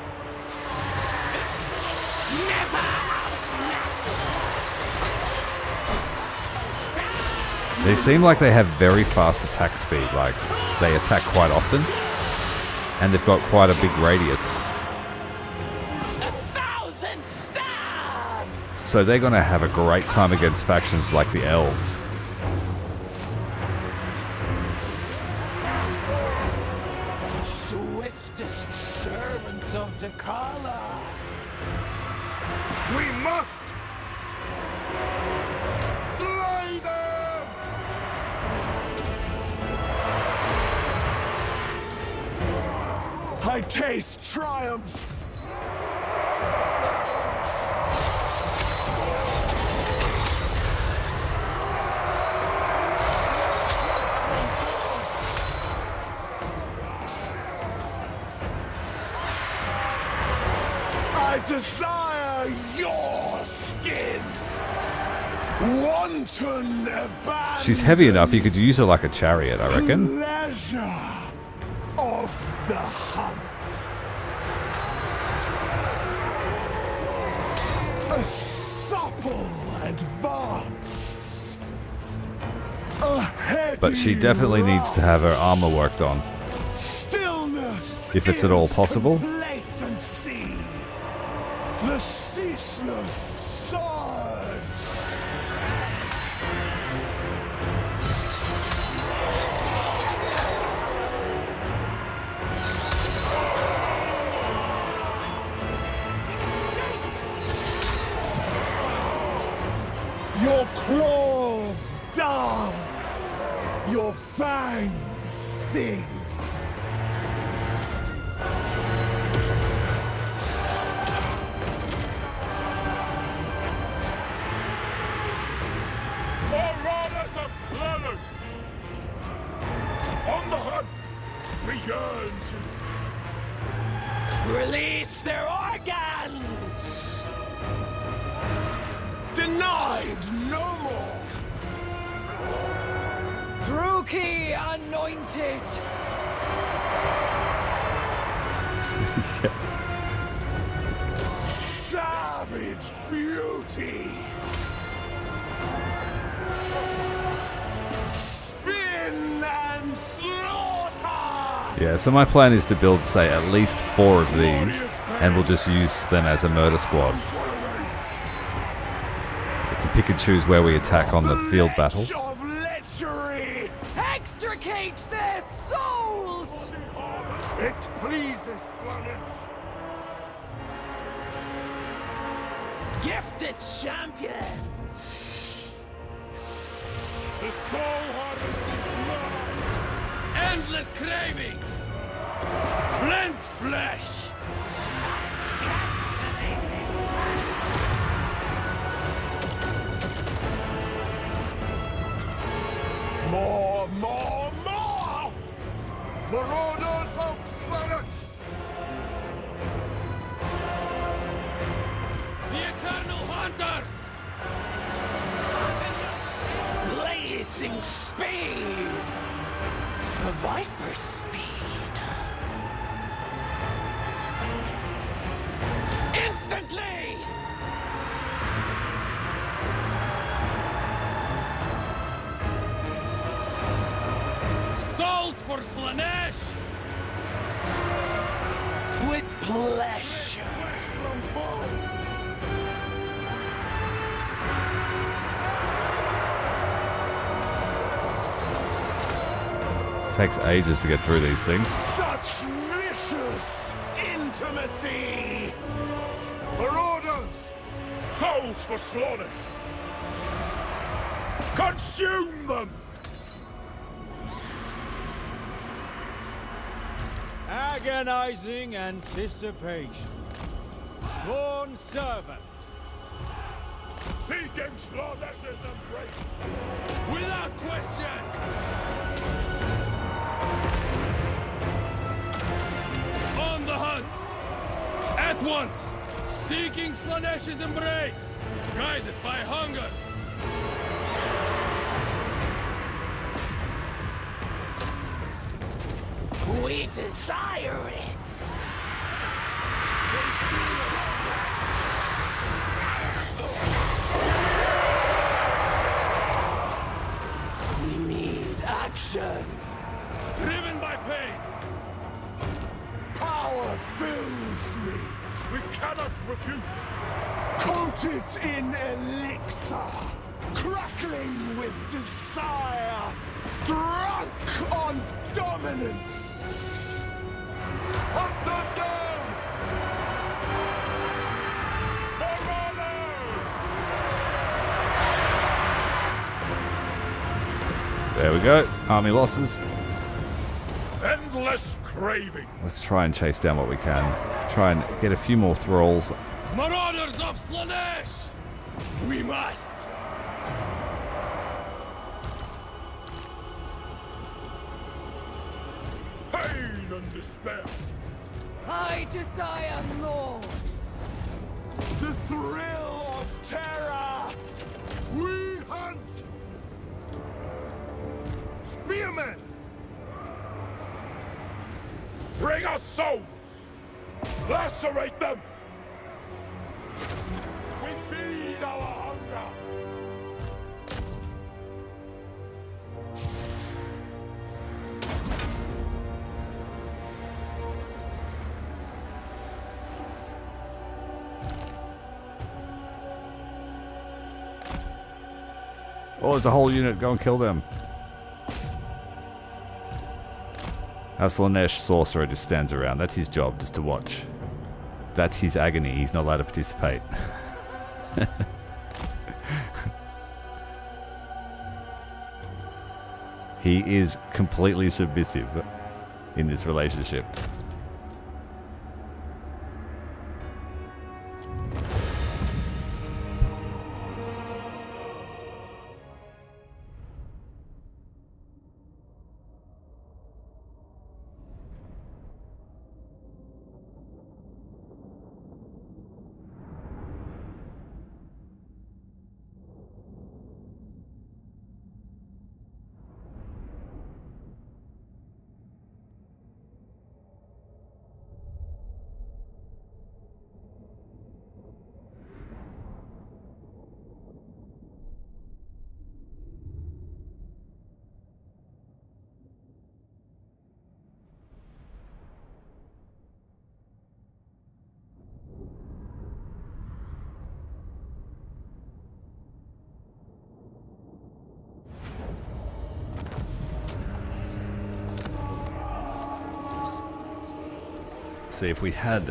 They seem like they have very fast attack speed, like they attack quite often, and they've got quite a big radius. 1,000 stabs! So they're gonna have a great time against factions like the elves. Swiftest servants of Dechala! We must slay them! I taste triumph! I desire your skin! Wanton abandon! She's heavy enough you could use her like a chariot, I reckon. Pleasure of the hunt. A supple advance. A heady But she definitely needs to have her armor worked on. Stillness If it's at all is possible. complacency. The ceaseless surge. Your claws dance, your fangs sing. Marauders of Slaanesh! On the hunt! We yearn to Release their organs! Denied no more. Druki anointed! Savage beauty. Spin and slaughter. Yeah, so my plan is to build, say, at least 4 of these, and we'll just use them as a murder squad. We can pick and choose where we attack on the field battles. Of lechery. Extricate their souls! it pleases Slaanesh! Gifted champions! The soul harvest is mine! Endless craving! Flint's flesh! More! Marauders of Slaanesh! The Eternal Hunters! Blazing speed! A viper's speed! Instantly! Souls for Slaanesh! With pleasure! Takes ages to get through these things. Such vicious intimacy! Marauders! Souls for Slaanesh! Consume them! Agonizing anticipation. Sworn servants. Seeking Slaanesh's embrace! Without question! On the hunt! At once! Seeking Slaanesh's embrace! Guided by hunger! We desire it! We need action! Driven by pain! Power fills me, We cannot refuse! coated in elixir, crackling with desire, drunk on dominance. Hunt them down! There we go. Army losses. Endless craving! Let's try and chase down what we can. Try and get a few more thralls. Marauders of Slaanesh! We must! Pain and despair! I desire more. The thrill of terror. We hunt! Spearmen! Bring us souls! Lacerate them! We feed our hunger! Oh, there's a whole unit. Go and kill them. Our Slaanesh sorcerer just stands around. That's his job, just to watch. That's his agony. He's not allowed to participate. He is completely submissive in this relationship. See, if we had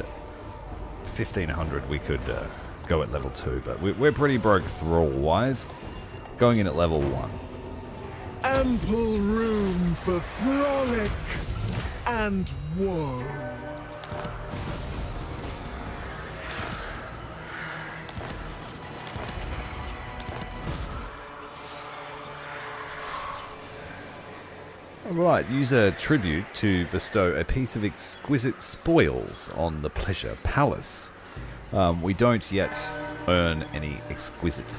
1500, we could go at level 2, but we're pretty broke thrall-wise. Going in at level 1. Ample room for frolic and woe. Right, use a tribute to bestow a piece of exquisite spoils on the Pleasure Palace. We don't yet earn any exquisite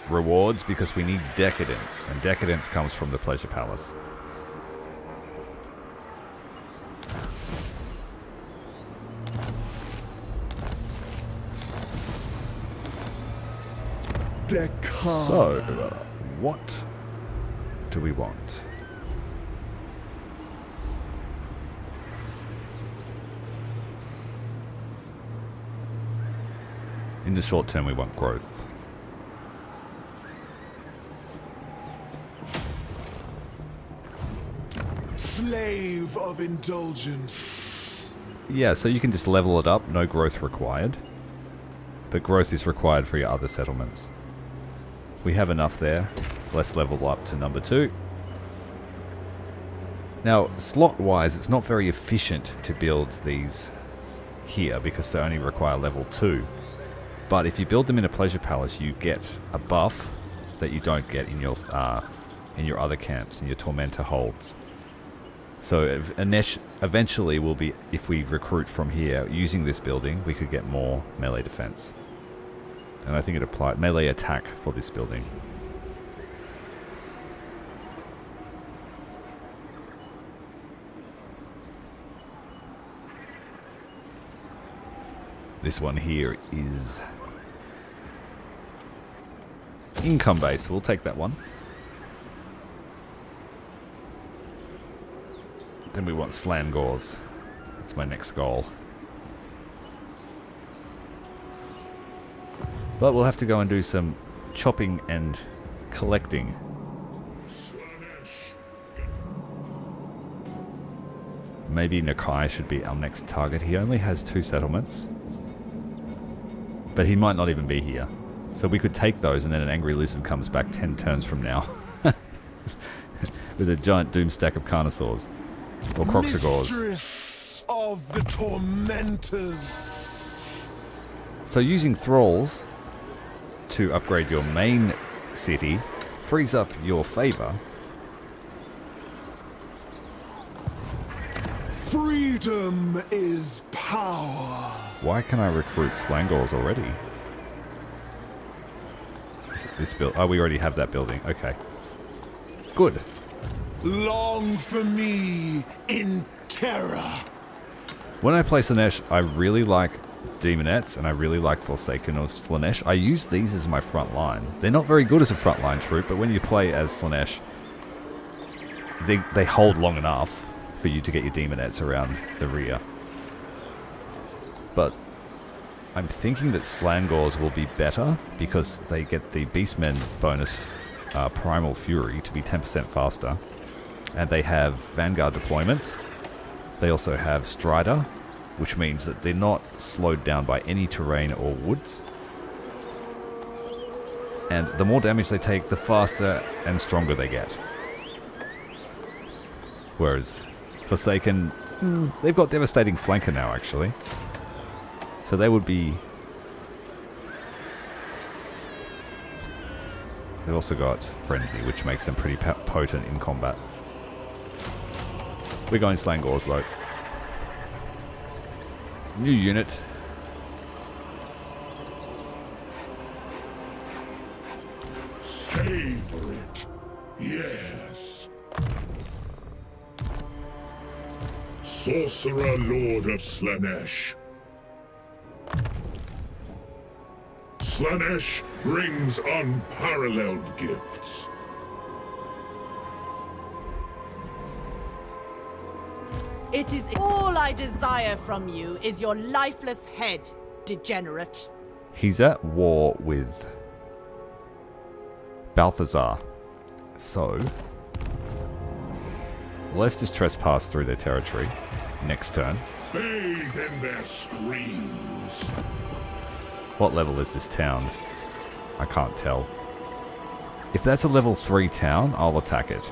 rewards because we need decadence, and decadence comes from the Pleasure Palace. Dechala. So, what do we want? In the short term, we want growth. Slave of indulgence. Yeah, so you can just level it up, no growth required. But growth is required for your other settlements. We have enough there. Let's level up to number 2. Now, slot-wise, it's not very efficient to build these here because they only require level 2. But if you build them in a Pleasure Palace, you get a buff that you don't get in your other camps, in your Tormentor holds. So eventually will be, if we recruit from here using this building, we could get more melee defense. And I think it applied melee attack for this building. This one here is income base. We'll take that one. Then we want Slaangors. That's my next goal. But we'll have to go and do some chopping and collecting. Maybe Nakai should be our next target. He only has 2 settlements. But he might not even be here. So we could take those and then an Angry Lizard comes back 10 turns from now. With a giant doom stack of Carnosaurs. Or Croxagors. Mistress of the Tormentors. So using Thralls to upgrade your main city frees up your favor. Freedom is power. Why can I recruit Slaangors already? Is it this build? Oh, we already have that building. Okay. Good. Long for me in terror. When I play Slaanesh, I really like Demonettes and I really like Forsaken of Slaanesh. I use these as my front line. They're not very good as a frontline troop, but when you play as Slaanesh, they hold long enough for you to get your Demonettes around the rear. But I'm thinking that Slaangors will be better because they get the Beastmen bonus Primal Fury to be 10% faster. And they have Vanguard deployment. They also have Strider, which means that they're not slowed down by any terrain or woods. And the more damage they take, the faster and stronger they get. Whereas Forsaken, they've got Devastating Flanker now, actually. So they would be... They've also got Frenzy, which makes them pretty potent in combat. We're going Slaangors, though. New unit. Savor it. Yes. Sorcerer Lord of Slaanesh. Slaanesh brings unparalleled gifts. It is all I desire from you is your lifeless head, degenerate. He's at war with Balthazar. So, let's just trespass through their territory next turn. Bathe in their screams. What level is this town? I can't tell. If that's a level 3 town, I'll attack it.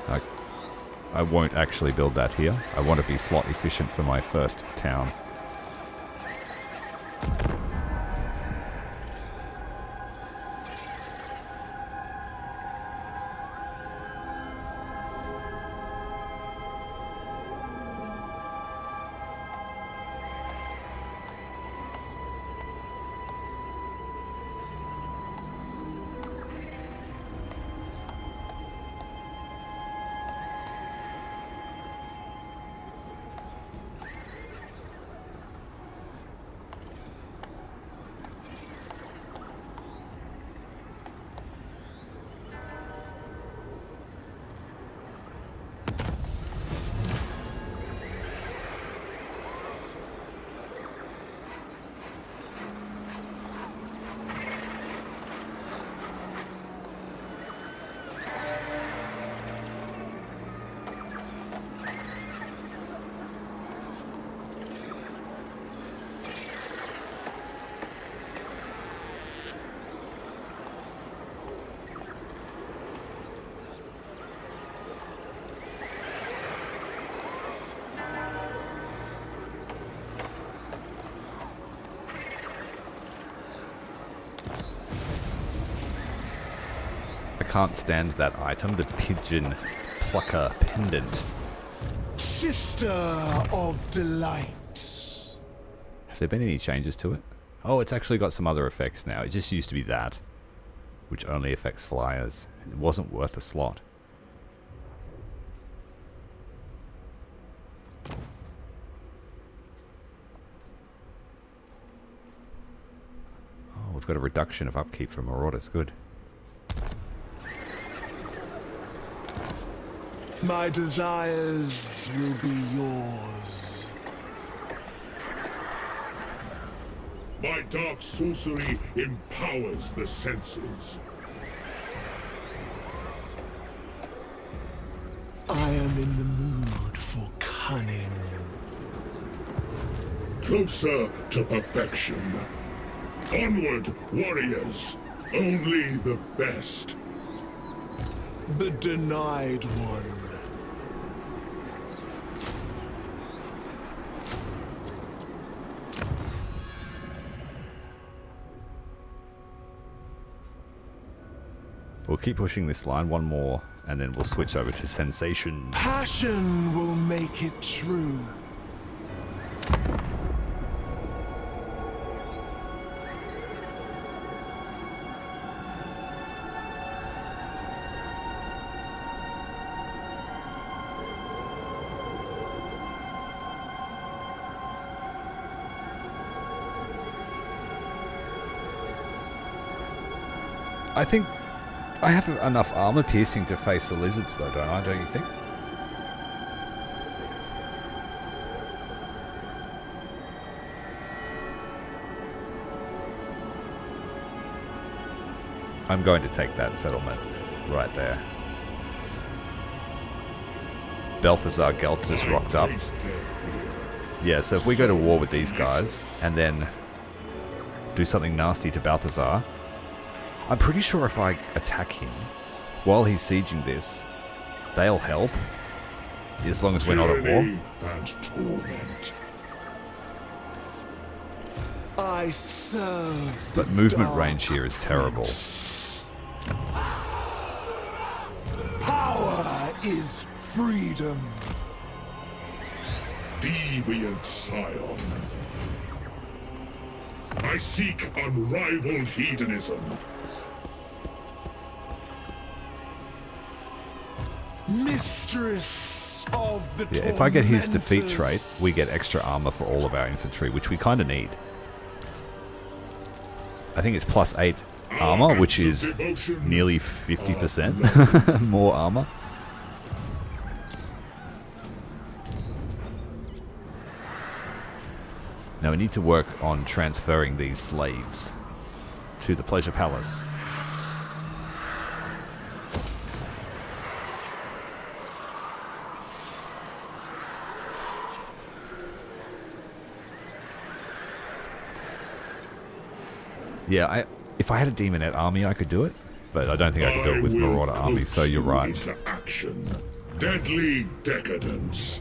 I won't actually build that here. I want to be slot efficient for my first town. I can't stand that item, the Pigeon Plucker Pendant. Sister of Delight. Have there been any changes to it? Oh, it's actually got some other effects now. It just used to be that, which only affects flyers. It wasn't worth a slot. Oh, we've got a reduction of upkeep for Marauders. Good. My desires will be yours. My dark sorcery empowers the senses. I am in the mood for cunning. Closer to perfection. Onward, warriors. Only the best. The denied one. We'll keep pushing this line, one more, and then we'll switch over to sensations. Passion will make it true. I think I have enough armor piercing to face the lizards though, don't I? Don't you think? I'm going to take that settlement right there. Balthazar Geltz is rocked up. Yeah, so if we go to war with these guys and then do something nasty to Balthazar, I'm pretty sure if I attack him while he's sieging this, they'll help, as long as we're not at war. And torment. I serve. But movement range here is terrible. Power is freedom. Deviant scion. I seek unrivaled hedonism. Mistress of the Yeah, if I get his defeat trait, tormentors. we get extra armor for all of our infantry, which we kind of need. I think it's +8 armor, which is nearly 50% more armor. Now we need to work on transferring these slaves to the Pleasure Palace. Yeah, if I had a Demonette army, I could do it, but I don't think I could do it with Marauder army, so you're right. Into action. Deadly decadence.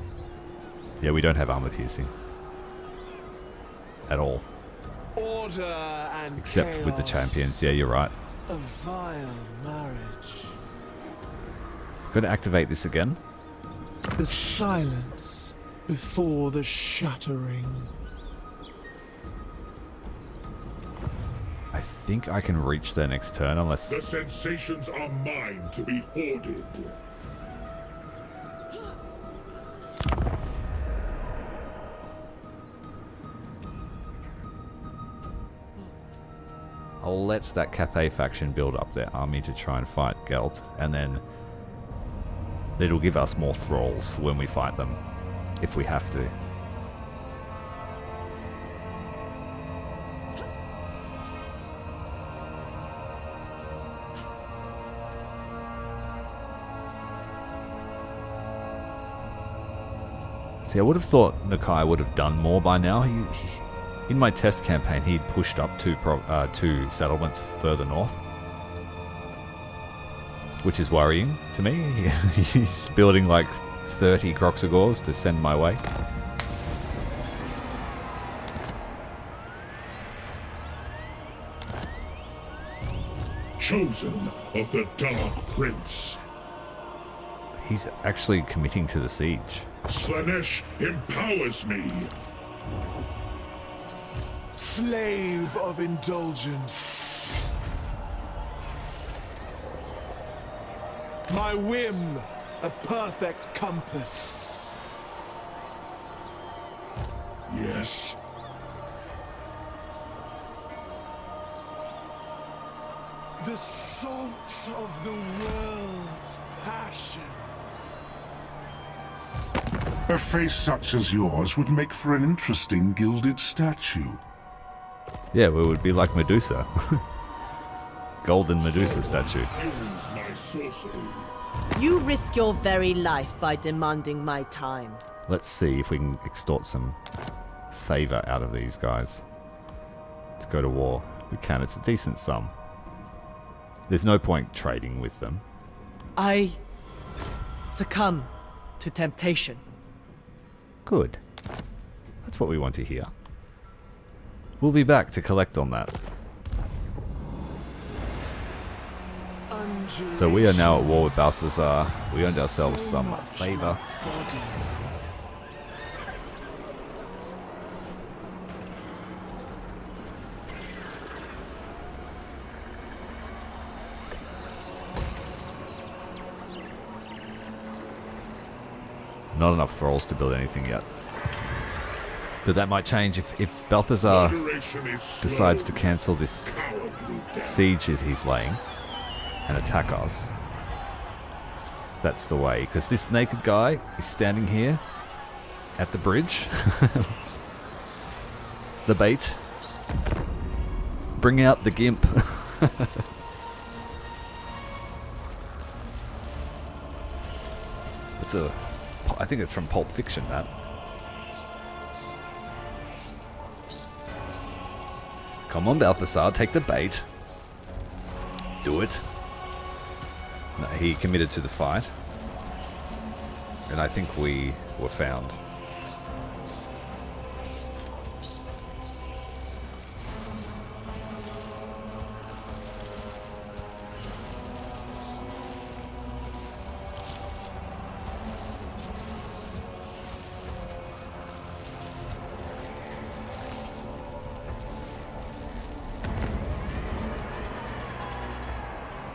Yeah, we don't have armor piercing. At all. Order and Except with the chaos. champions. Yeah, you're right. A vile marriage. Gonna activate this again. The silence before the shattering. I think I can reach their next turn unless... The sensations are mine to be hoarded. I'll let that Cathay faction build up their army to try and fight Gelt, and then it'll give us more thralls when we fight them, if we have to. See, I would have thought Nakai would have done more by now. In my test campaign, he'd pushed up two settlements further north, which is worrying to me. He's building like 30 Croxagors to send my way. Chosen of the Dark Prince. He's actually committing to the siege. Slaanesh empowers me. Slave of indulgence. My whim, a perfect compass. Yes. The salt of the world's passion. A face such as yours would make for an interesting gilded statue. Yeah, we would be like Medusa. Golden Medusa statue. Fuels my sorcery. You risk your very life by demanding my time. Let's see if we can extort some favor out of these guys to go to war. We can. It's a decent sum. There's no point trading with them. I succumb to temptation. Good. That's what we want to hear. We'll be back to collect on that. So we are now at war with Balthazar. We earned ourselves some favor. Not enough thralls to build anything yet. But that might change if Balthazar decides to cancel this siege that he's laying and attack us. That's the way, because this naked guy is standing here at the bridge. The bait. Bring out the gimp. I think it's from Pulp Fiction, that. Come on, Balthazar, take the bait. Do it. No, he committed to the fight. And I think we were found.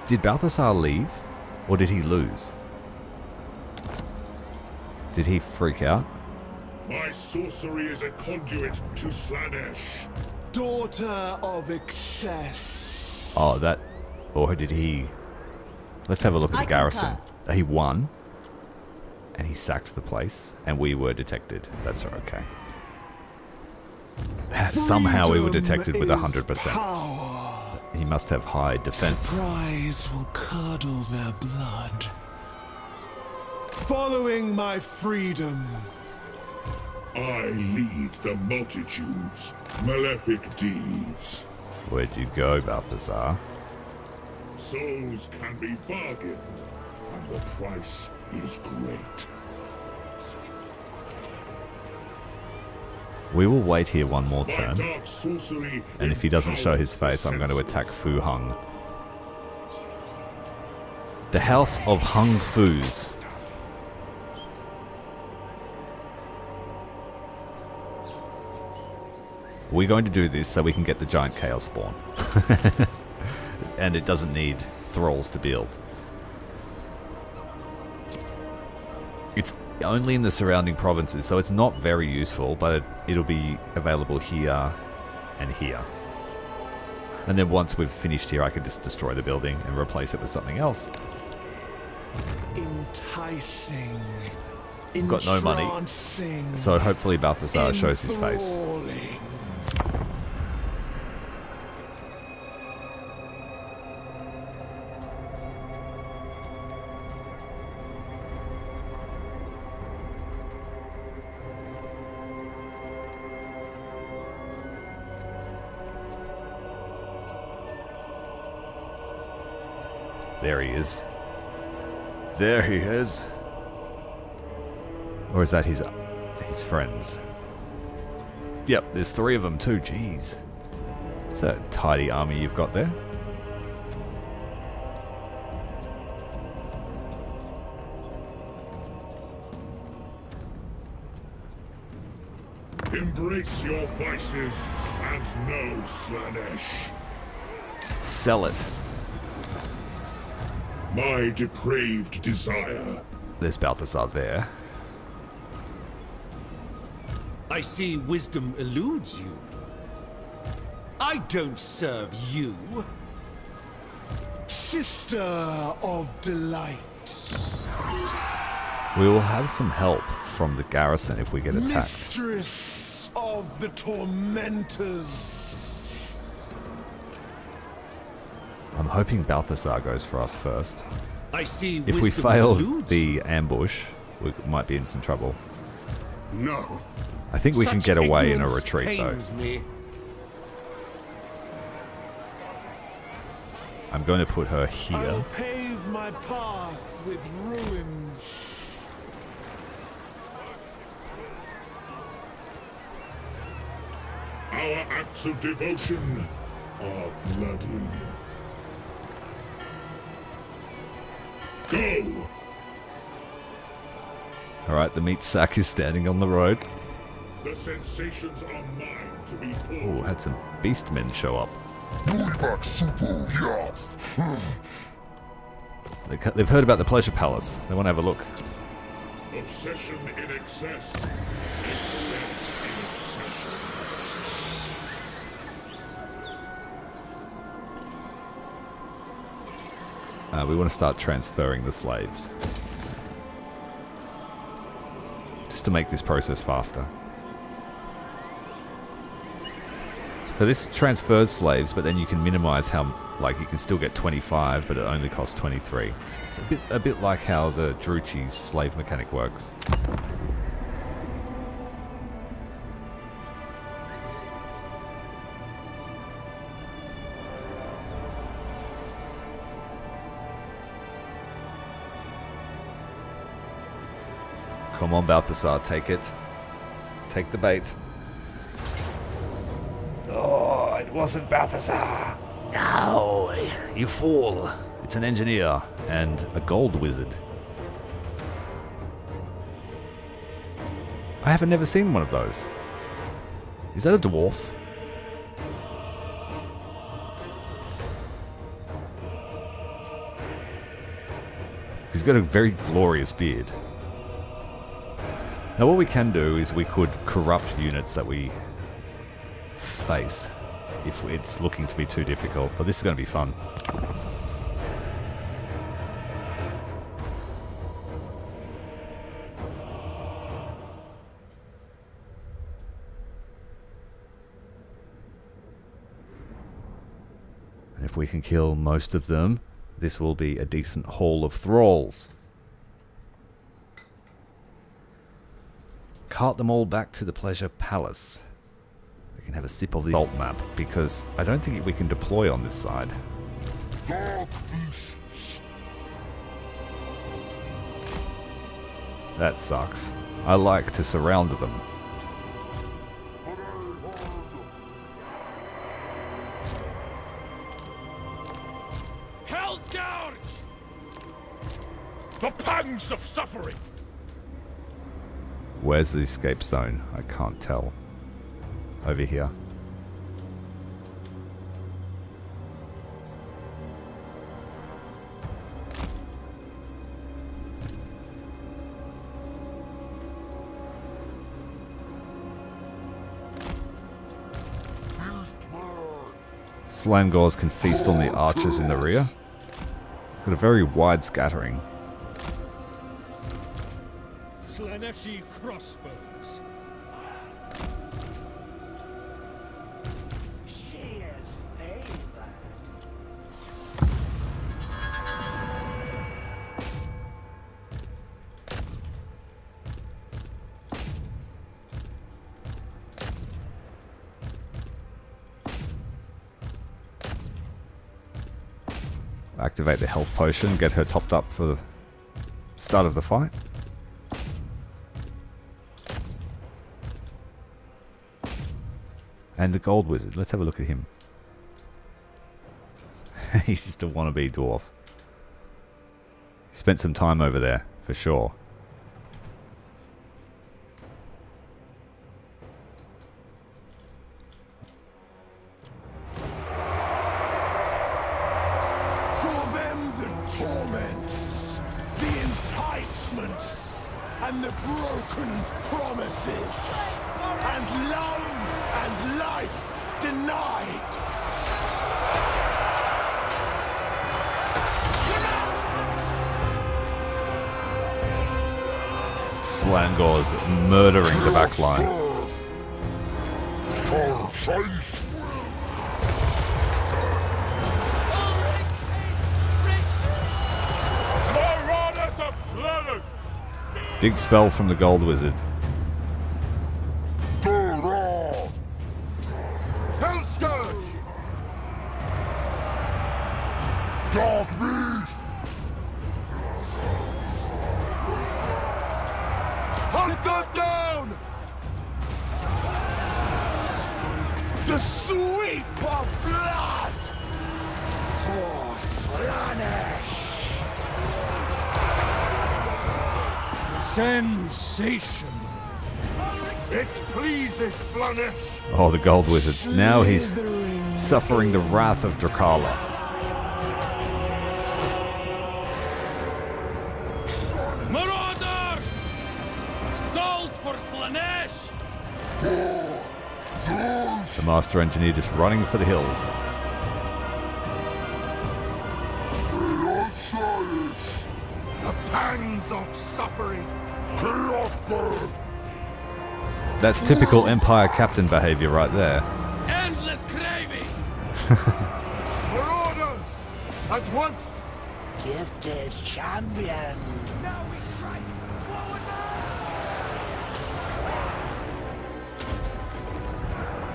Did Balthazar leave? Or did he lose? Did he freak out? My sorcery is a conduit to Slaanesh. Daughter of excess. Oh, that... Or did he... Let's have a look at the garrison. He won. And he sacked the place. And we were detected. That's okay. Somehow we were detected with 100%. He must have high defense. Surprise will curdle their blood. Following my freedom. I lead the multitude's malefic deeds. Where'd you go, Balthazar? Souls can be bargained, and the price is great. We will wait here one more My turn, dark sorcery and if he doesn't show his empowers face, I'm going to the attack Fu Hung. The House of Hung Fus. We're going to do this so we can get the giant chaos spawn. And it doesn't need thralls to build. It's only in the surrounding provinces, so it's not very useful, but it'll be available here and here. And then once we've finished here, I can just destroy the building and replace it with something else. Enticing. We've got no money, Entrancing. so hopefully Balthazar shows his face. Enthralling. There he is. There he is. Or is that his friends? Yep, there's 3 of them too, jeez. It's a tidy army you've got there. Embrace your vices and know Slaanesh. Sell it. My depraved desire. There's Balthazar there. I see wisdom eludes you. I don't serve you. Sister of delight. We will have some help from the garrison if we get attacked. Mistress of the tormentors. I'm hoping Balthazar goes for us first. I see If we wisdom fail eludes the ambush, we might be in some trouble. No. I think we can Such get away in a ignorance retreat though. pains me. I'm going to put her I here. will pave my path with ruins. Our acts of devotion are bloody. Go! Alright, the meat sack is standing on the road. The sensations are mine to be Oh, pulled. had some beastmen show up. They've heard about the Pleasure Palace. They want to have a look. Obsession in excess. Excess in obsession. We want to start transferring the slaves. Just to make this process faster. So this transfers slaves, but then you can minimize how, like you can still get 25, but it only costs 23. It's a bit like how the Druchi's slave mechanic works. Come on, Balthazar, take it. Take the bait. Oh, it wasn't Balthazar. No, you fool. It's an engineer and a gold wizard. I haven't never seen one of those. Is that a dwarf? He's got a very glorious beard. Now what we can do is we could corrupt units that we face if it's looking to be too difficult, but this is going to be fun. And if we can kill most of them, this will be a decent haul of thralls. Cart them all back to the Pleasure Palace. We can have a sip of the alt map, because I don't think we can deploy on this side. That sucks. I like to surround them. Hell's Gouge! The pangs of suffering! Where's the escape zone? I can't tell. Over here. Slaangors can feast on the archers in the rear. Got a very wide scattering. Slaaneshi crossbows. Activate the health potion, get her topped up for the start of the fight. And the gold wizard, let's have a look at him. He's just a wannabe dwarf. He spent some time over there, for sure. And the broken promises, and love and life denied. Slaangors murdering the back line. Marauders of Slaanesh! Big spell from the gold wizard. Hellscourge! Dark beast! Hunt them down! The sweep of blood for Slaanesh. Sensation. It pleases Slaanesh! Oh, the gold wizard. Now he's suffering the wrath of Drechala. Marauders! Souls for Slaanesh! The master engineer just running for the hills. The pangs of suffering! Chaos God! That's typical Empire captain behavior right there. Endless craving! Marauders! At once! Gifted champion.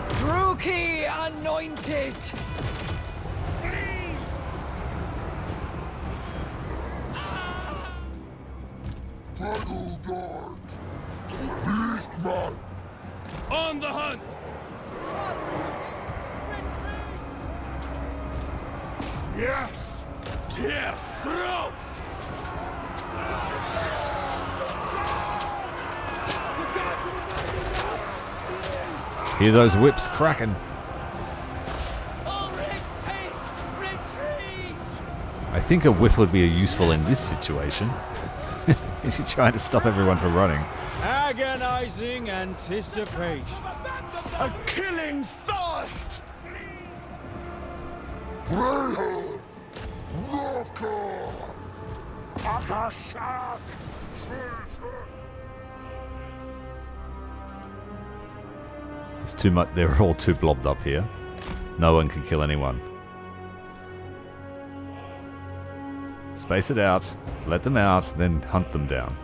Druki anointed! Title Guard! Beastman! On the hunt! Yes! Tear throats! Hear those whips cracking. I think a whip would be useful in this situation. If you're trying to stop everyone from running. Agonizing anticipation. A killing thirst. Preytons! Walker! Akashak! It's too much. They're all too blobbed up here. No one can kill anyone. Space it out, let them out, then hunt them down.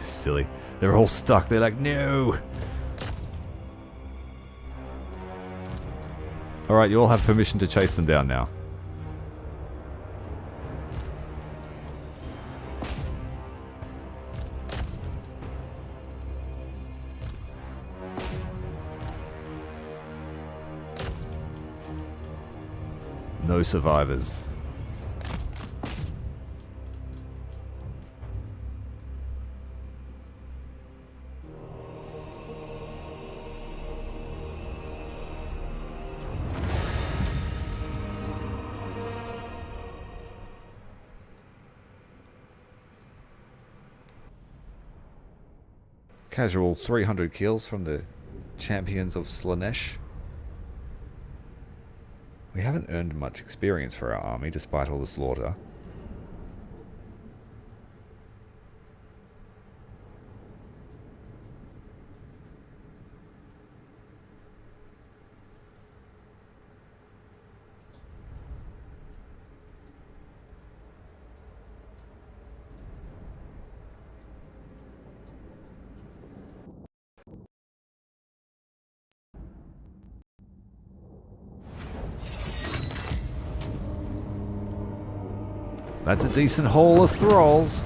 Silly. They're all stuck. They're like, no. Alright, you all have permission to chase them down now. No survivors. Casual 300 kills from the Champions of Slaanesh. We haven't earned much experience for our army despite all the slaughter. That's a decent haul of thralls.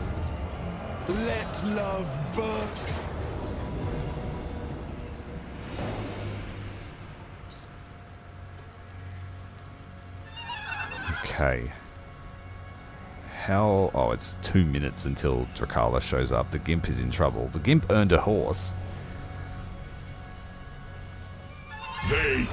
Let love burn. Okay. How... Oh, it's 2 minutes until Drechala shows up. The Gimp is in trouble. The Gimp earned a horse. They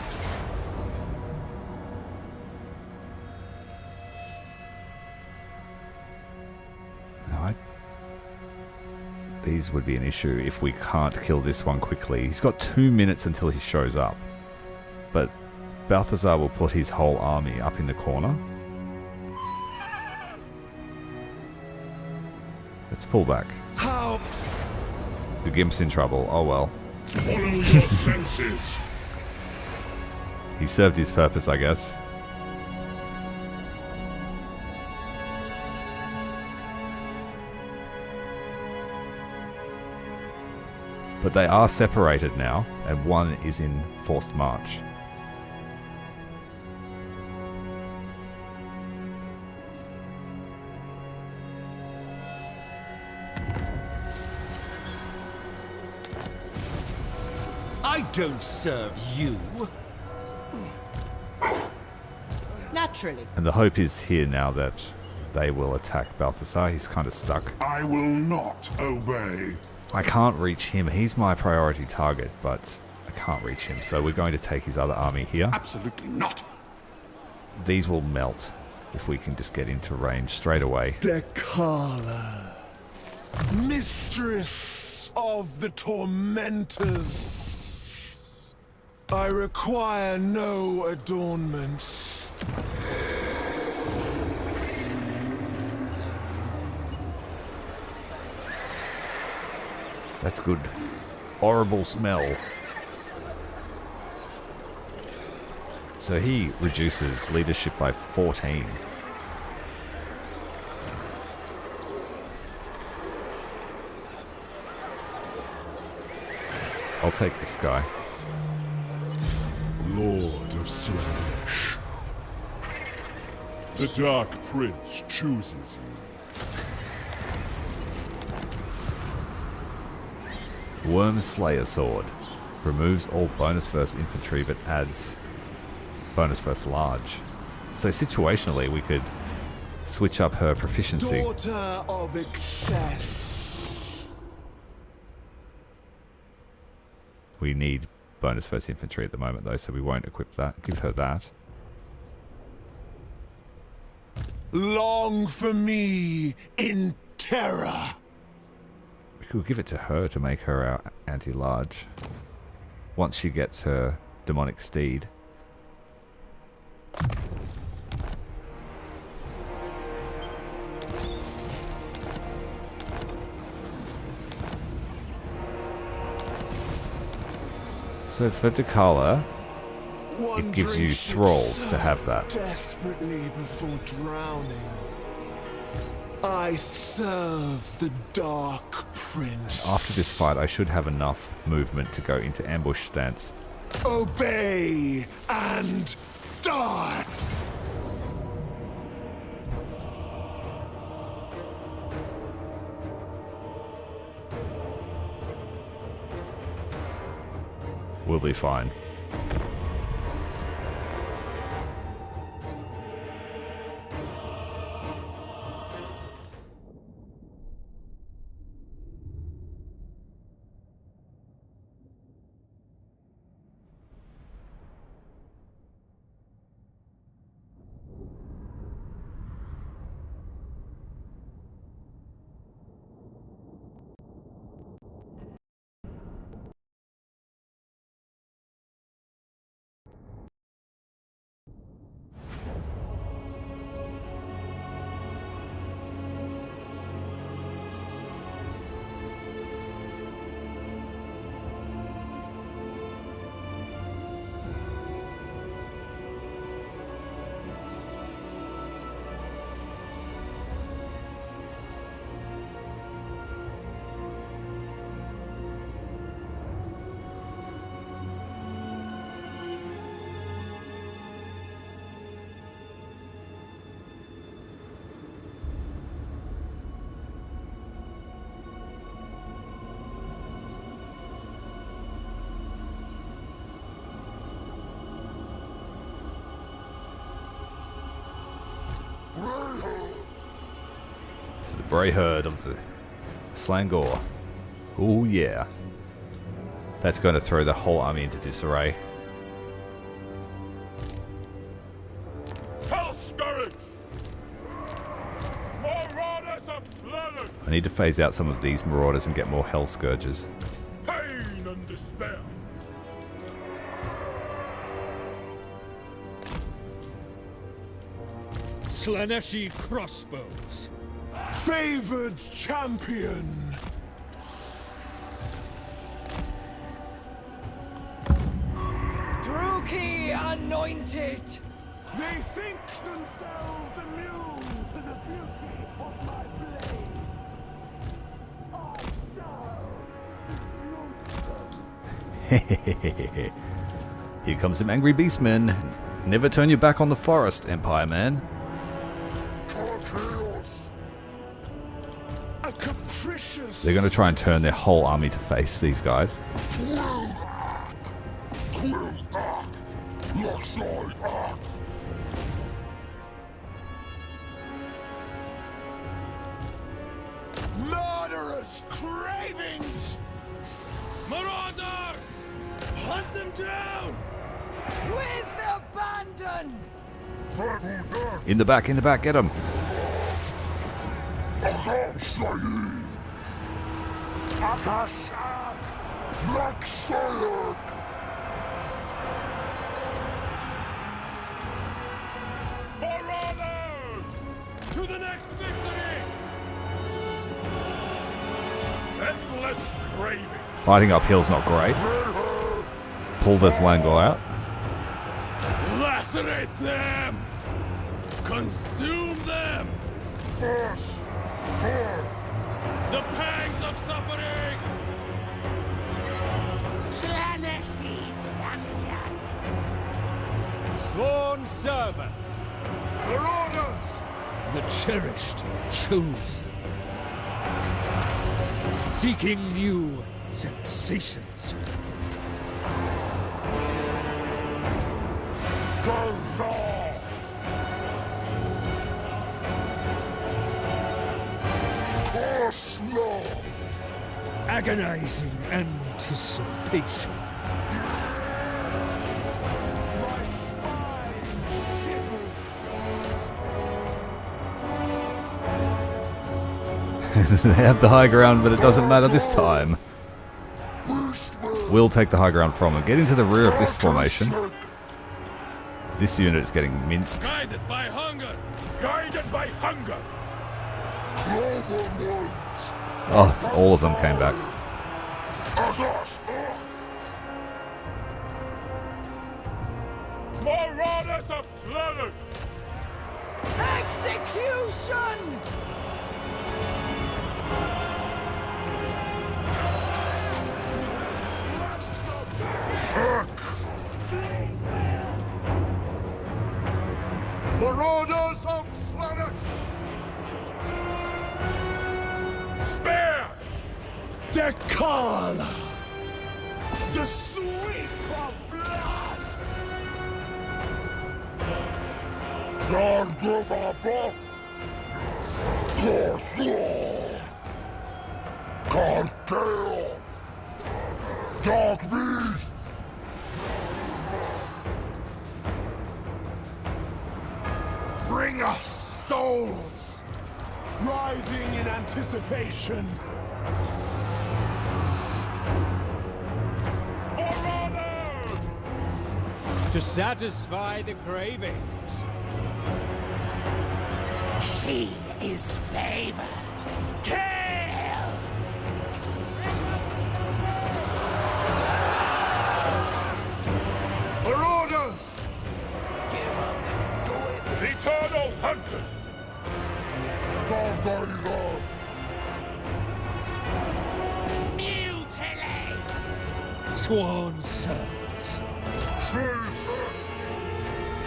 These would be an issue if we can't kill this one quickly. He's got 2 minutes until he shows up. But Balthazar will put his whole army up in the corner. Let's pull back. How? The Gimp's in trouble. Oh well. follow your senses. He served his purpose, I guess. But they are separated now, and one is in forced march. I don't serve you. Naturally. And the hope is here now that they will attack Balthazar. He's kind of stuck. I will not obey. I can't reach him. He's my priority target, but I can't reach him. So we're going to take his other army here. Absolutely not. These will melt if we can just get into range straight away. Dechala, mistress of the tormentors. I require no adornments. That's good. Horrible smell. So he reduces leadership by 14. I'll take this guy. Lord of Slaanesh. The Dark Prince chooses you. Worm Slayer Sword. Removes all bonus first infantry but adds bonus first large. So situationally we could switch up her proficiency. Daughter of excess. We need bonus first infantry at the moment though, so we won't equip that. Give her that. Long for me in terror. We could give it to her to make her our anti-large. Once she gets her demonic steed. So for Dechala, it gives you thralls to have that. Desperately before drowning. I serve the Dark Prince. After this fight, I should have enough movement to go into ambush stance. Obey and die! We'll be fine. This is the Bray Herd of the Slaangor. Oh yeah. That's going to throw the whole army into disarray. Hell Scourge! Marauders of Slaanesh! I need to phase out some of these marauders and get more Hell Scourges. Pain and despair! Slaaneshi crossbows. Favored champion! Druki anointed! They think themselves immune to the beauty of my blade. Here comes some angry beastmen. Never turn your back on the forest, Empire Man. A capricious... They're going to try and turn their whole army to face these guys. Murderous cravings! Marauders! Hunt them down! With abandon! In the back, get them. Marauders! To the next victory! Endless craving! Fighting uphill's not great. Pull this Slaangor out. Lacerate them! Consume them! The pangs of suffering! Slaaneshi champions! Sworn servants! Marauders! The cherished, chosen. Seeking new sensations. Agonizing anticipation. They have the high ground, but it doesn't matter this time. We'll take the high ground from them. Get into the rear of this formation. This unit is getting minced. Guided by hunger. Guided by hunger! Oh, all of them came back. Marauders of Slaanesh! Execution! Marauders of Slaanesh! Spear! Dechala! The sweep of blood! Champion Cathay! Dark beast! Bring us souls! Rising in anticipation! To satisfy the cravings. She is favored. Kill! Marauders! Eternal hunters! Mutilate! Sworn servants.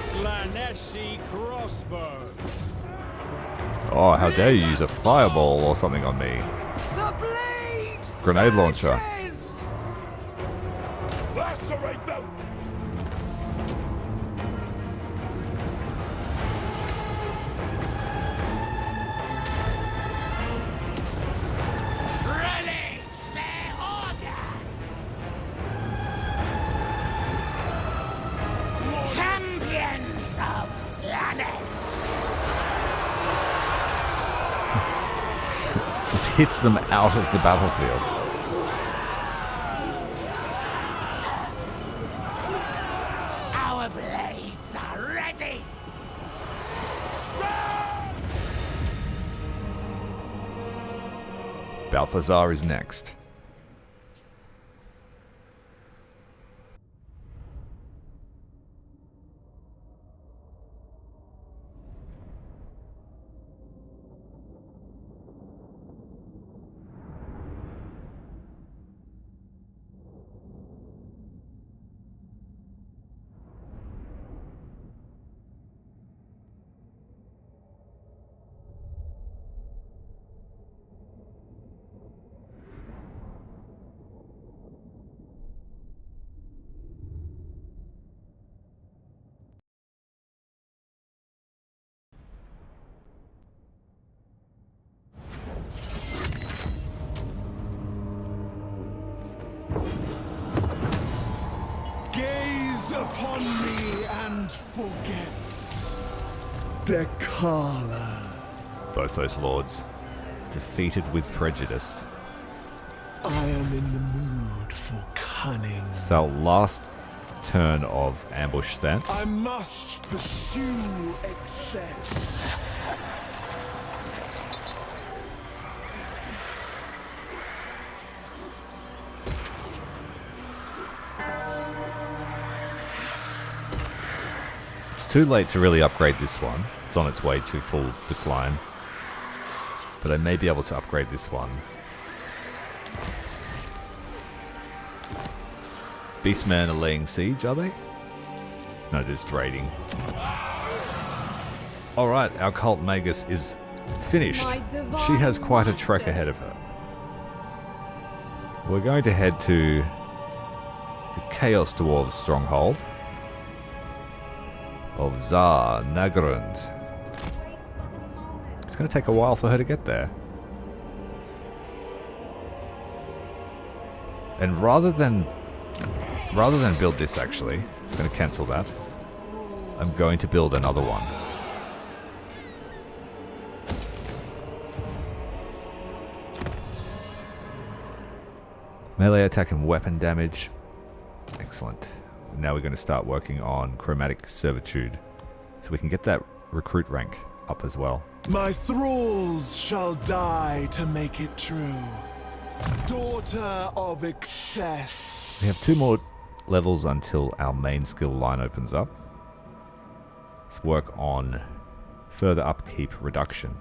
Slaaneshi crossbows. Oh, how dare you use a fireball or something on me. The blade Grenade launcher. surges! Lacerate them! Release their organs! Champions of Slaanesh! Just hits them out of the battlefield. Our blades are ready! Balthazar is next. Gaze upon me and forget. Dechala. Both those lords defeated with prejudice. I am in the mood for cunning. So last turn of ambush stance. I must pursue excess. It's too late to really upgrade this one. It's on its way to full decline. But I may be able to upgrade this one. Beastmen are laying siege, are they? No, there's raiding. Alright, our cult magus is finished. She has quite a trek ahead of her. We're going to head to the Chaos Dwarves stronghold of Zar Nagrund. It's going to take a while for her to get there. And rather than build this, actually, I'm going to cancel that. I'm going to build another one. Melee attack and weapon damage. Excellent. Now we're going to start working on chromatic servitude, so we can get that recruit rank up as well. My thralls shall die to make it true. Daughter of excess. We have 2 more levels until our main skill line opens up. Let's work on further upkeep reduction.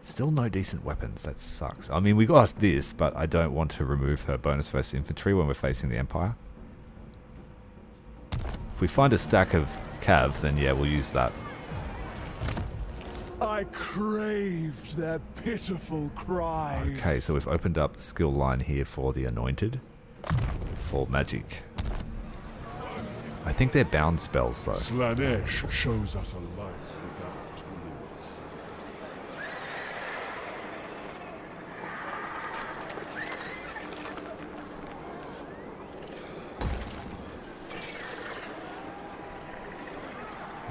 Still no decent weapons, that sucks. I mean, we got this, but I don't want to remove her bonus versus infantry when we're facing the Empire. If we find a stack of cav, then yeah, we'll use that. I craved their pitiful cries. Okay, so we've opened up the skill line here for the Anointed. For magic. I think they're bound spells though. Slaanesh shows us a life without limits.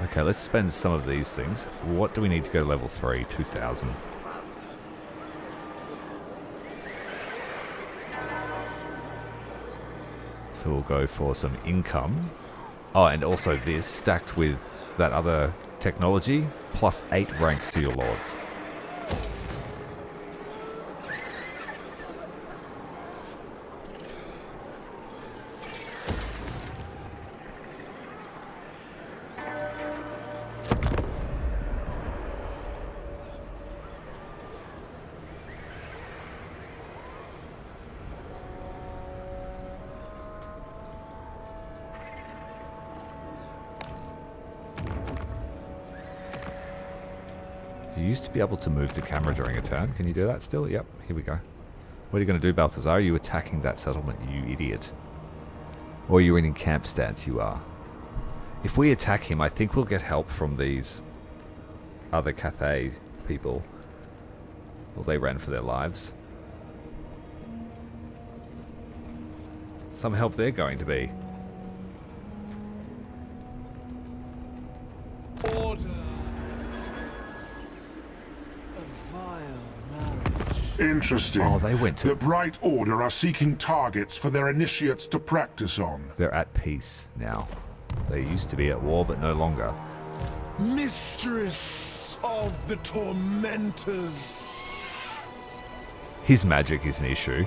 Okay, let's spend some of these things. What do we need to go to level 3? 2,000. So we'll go for some income. Oh, and also this, stacked with that other technology, plus 8 ranks to your lords. You used to be able to move the camera during a turn. Can you do that still? Yep, here we go. What are you going to do, Balthazar? Are you attacking that settlement, you idiot? Or you're in camp stance, you are. If we attack him, I think we'll get help from these other Cathay people. Well, they ran for their lives. Some help they're going to be. Order. A vile marriage. Interesting. Oh, they went to... The Bright Order are seeking targets for their initiates to practice on. They're at peace now. They used to be at war, but no longer. Mistress of the Tormentors. His magic is an issue.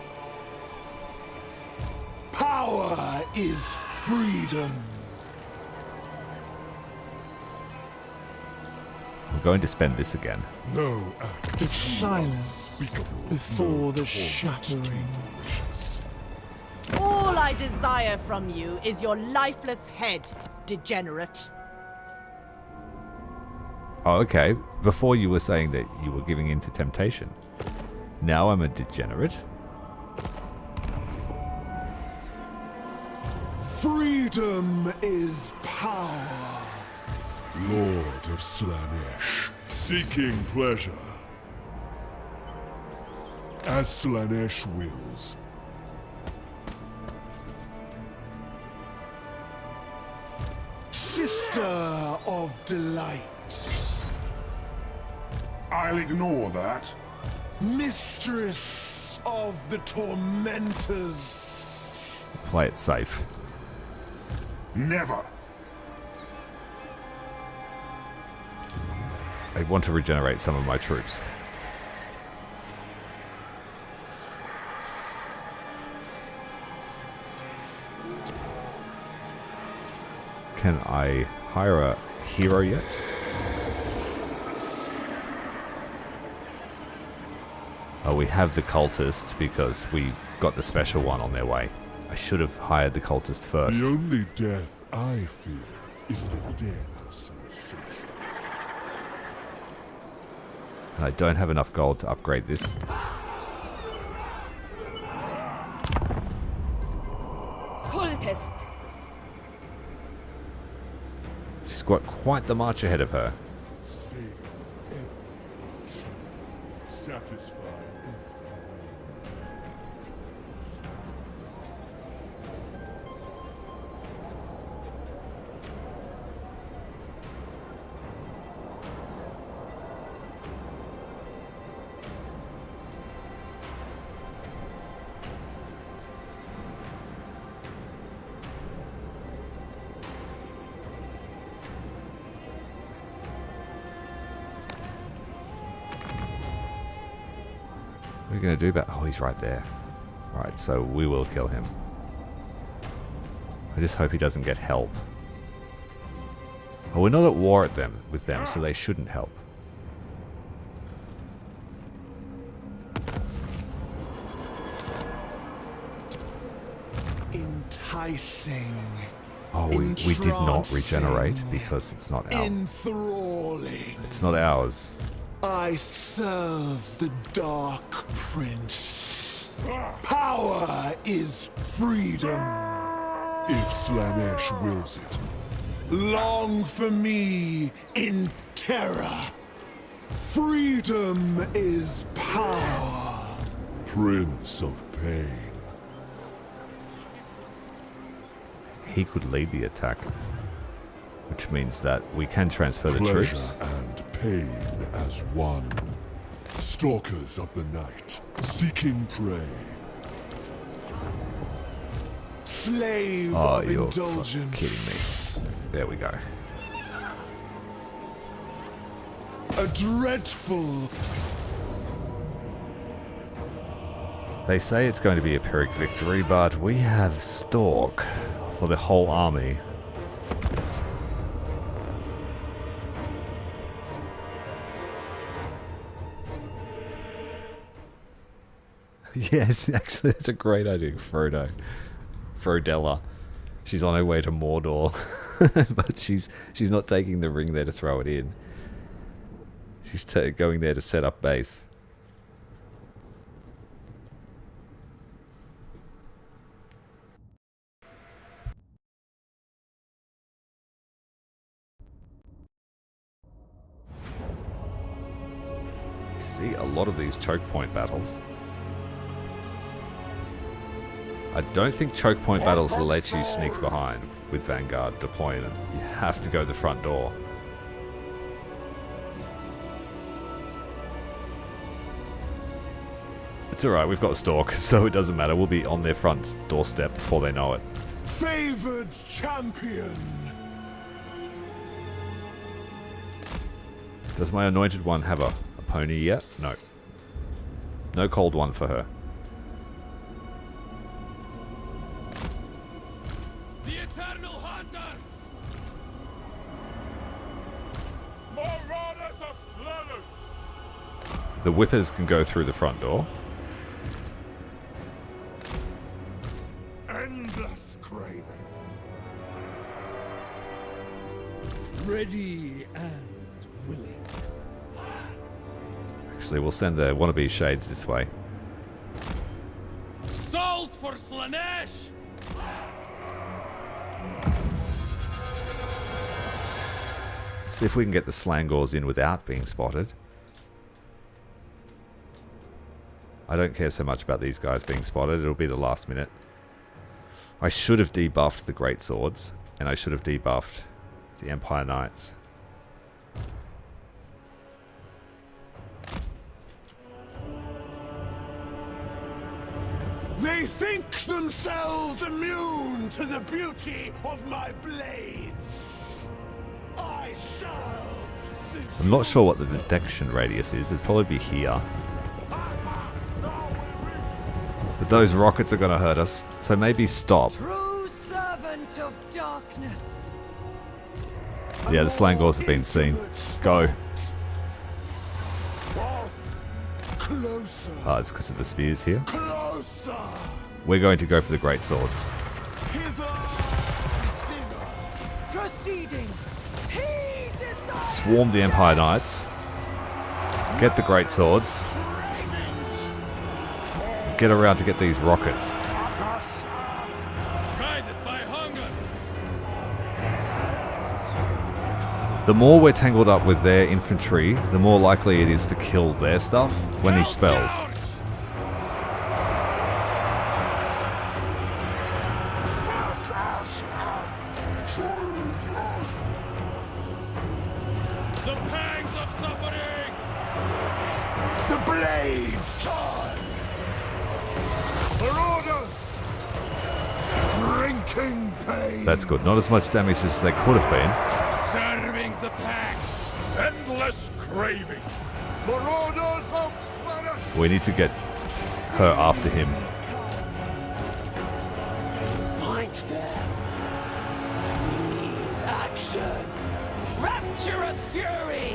Power is freedom. We're going to spend this again. No act The silence before the shattering. All I desire from you is your lifeless head, degenerate. Oh, okay. Before you were saying that you were giving in to temptation. Now I'm a degenerate. Freedom is power. Lord of Slaanesh, seeking pleasure. As Slaanesh wills. Sister of delight. I'll ignore that. Mistress of the Tormentors. Play it safe. Never. I want to regenerate some of my troops. Can I hire a hero yet? Oh, we have the cultist because we got the special one on their way. I should have hired the cultist first. The only death I fear is the death of sensation. And I don't have enough gold to upgrade this. Cultist. She's got quite the march ahead of her. Save every nation. Satisfy every man. What are you going to do about... Oh, he's right there. Alright, so we will kill him. I just hope he doesn't get help. Oh, we're not at war with them, so they shouldn't help. Enticing. Oh, we did not regenerate because it's not ours. Enthralling. It's not ours. I serve the Dark Prince. Power is freedom. If Slaanesh wills it. Long for me in terror. Freedom is power. Prince of Pain. He could lead the attack, which means that we can transfer the troops. And pain as one. Stalkers of the night, seeking prey. Slave Oh, of you're indulgence. kidding me. There we go. A dreadful. They say it's going to be a Pyrrhic victory, but we have Stalk for the whole army. Yes, actually, that's a great idea. Frodella. She's on her way to Mordor, but she's not taking the ring there to throw it in. She's going there to set up base. You see a lot of these choke point battles. I don't think choke point battles let you sneak behind with Vanguard deployment. You have to go the front door. It's alright, we've got a Stalk, so it doesn't matter. We'll be on their front doorstep before they know it. Favored champion. Does my anointed one have a pony yet? No. No cold one for her. The eternal hunters! Marauders of Slaanesh! The whippers can go through the front door. Endless craving. Ready and willing. Actually, we'll send the wannabe shades this way. Souls for Slaanesh! See if we can get the Slaangors in without being spotted. I don't care so much about these guys being spotted. It'll be the last minute. I should have debuffed the Great Swords, and I should have debuffed the Empire Knights. They think themselves immune to the beauty of my blades. I shall. I'm not sure what the detection radius is. It'd probably be here. But those rockets are going to hurt us, so maybe stop. True servant of darkness. Yeah, the Slaangors have been seen. Go. Closer. Ah, it's because of the spears here. Closer. We're going to go for the Great Swords. Hither. Proceeding. He desires. Swarm the Empire Knights. Get the Great Swords. Get around to get these rockets. Guided by hunger! The more we're tangled up with their infantry, the more likely it is to kill their stuff when he spells. The pangs of suffering! The blades turn. Marauders. Drinking pain. That's good. Not as much damage as they could have been. Serving the pact! Endless craving! Marauders of Slaanesh. We need to get her after him. Fight them. We need action. Rapturous fury.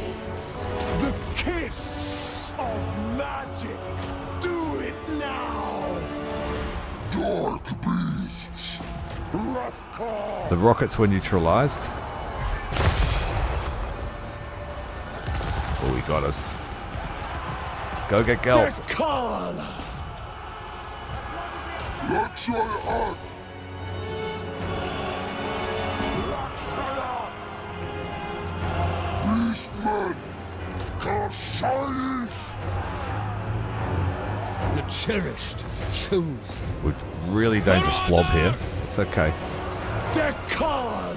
The kiss of magic. Do it now. Dark beasts. The rockets were neutralized. Oh, he got us. Go get Gelt. Dechala! The cherished, chosen. With really dangerous blob here. It's okay. Dechala!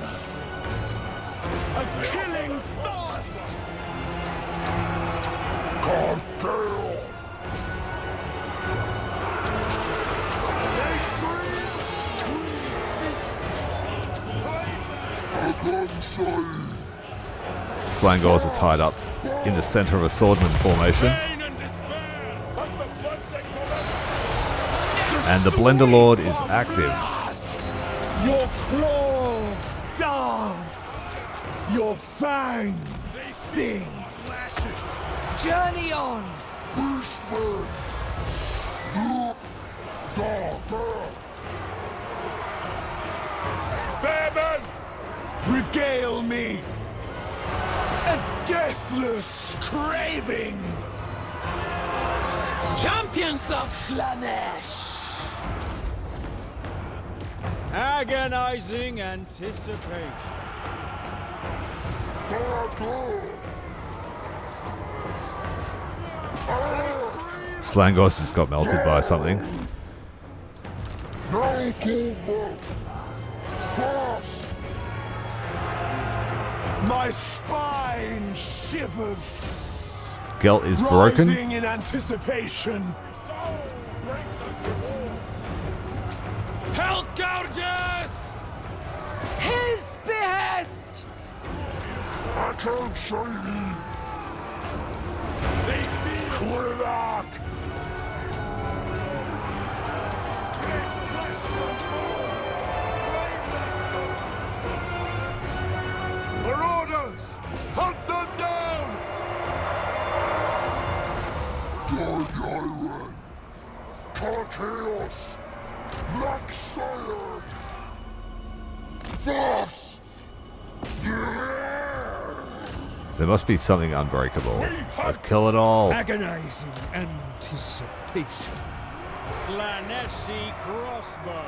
A killing thrust! Slaangors are tied up in the center of a swordman formation. And the Blender Lord is active. Your claws dance! Your fangs sing! Journey on! Bearman! Regale me! A deathless craving! Champions of Slaanesh! Agonizing anticipation. Slaangors just got melted by something. My spine shivers! Gelt is broken. Writhing in anticipation! Hell's Gorgeous! His behest! I can't show you. Clear that. Marauders! Hunt them down! Tyrael. Chaos. Black Sire. Force. There must be something unbreakable. Let's kill it all. Agonizing anticipation. Slaaneshi crossbow.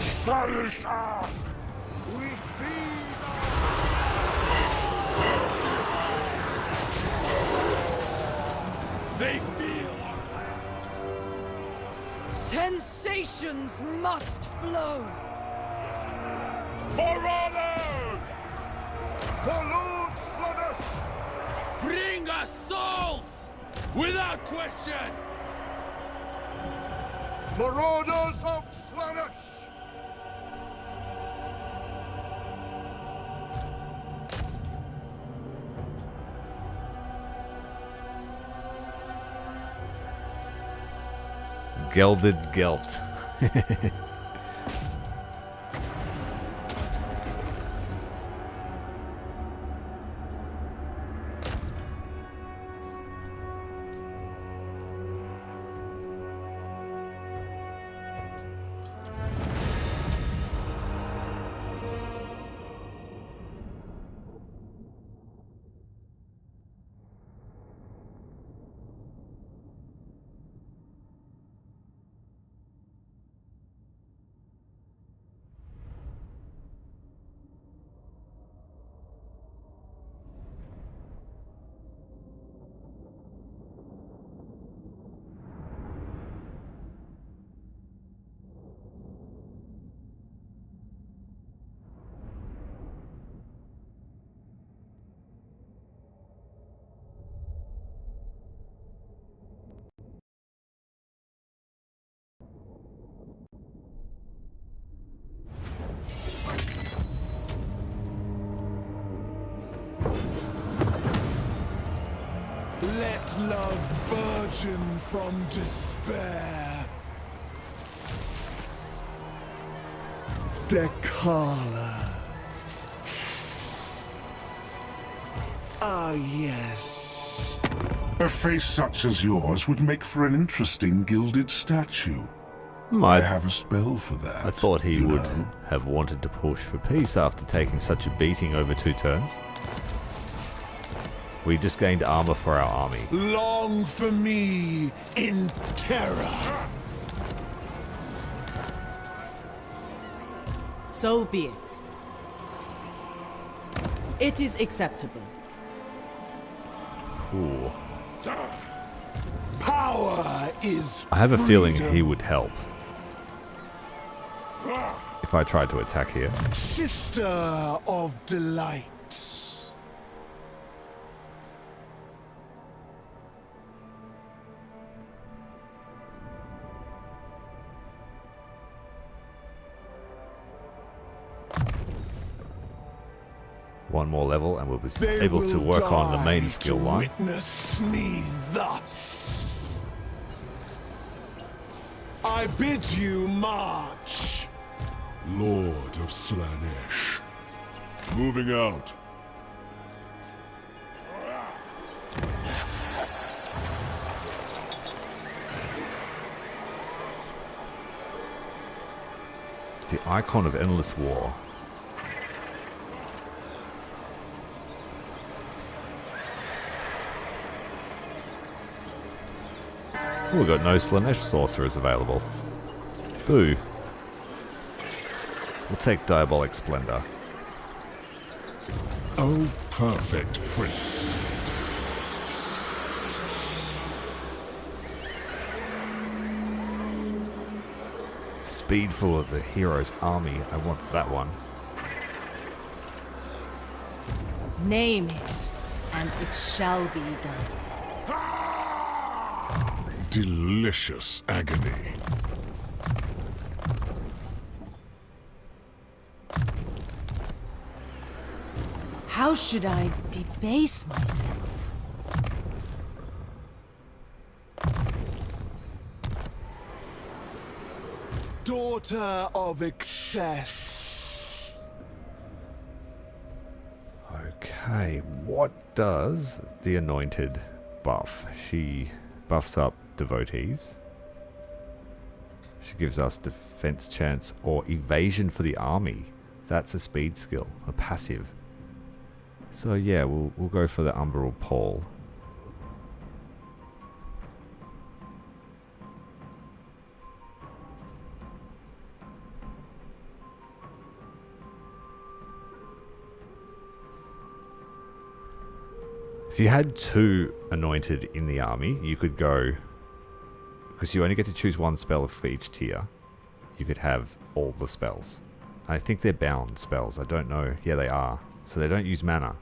Silence up. They feel Sensations must flow! Marauders! Pollute Slaanesh! Bring us souls! Without question! Marauders of Slaanesh! Gelded Gelt. Let love burgeon from despair. Dechala. Ah, yes. A face such as yours would make for an interesting gilded statue. I I have a spell for that. I thought he you would know. have wanted to push for peace after taking such a beating over 2 turns. We just gained armor for our army. Long for me in terror. So be it. It is acceptable. Ooh. Power is I have a feeling freedom. he would help if I tried to attack here. Sister of delight. One more level and we'll be They able to will work on the die main skill to line. Witness me thus. I bid you march. Lord of Slaanesh. Moving out. The icon of endless war. We've got no Slaanesh sorcerers available. Boo. We'll take Diabolic Splendor. Oh, perfect prince. Speed for the hero's army. I want that one. Name it, and it shall be done. Delicious agony. How should I debase myself? Daughter of excess. Okay, what does the Anointed buff? She buffs up Devotees. She gives us defense chance or evasion for the army. That's a speed skill, a passive. So yeah, we'll go for the Umbral Pole. If you had 2 Anointed in the army, you could go, because you only get to choose 1 spell for each tier, you could have all the spells. I think they're bound spells, I don't know. Yeah, they are. So they don't use mana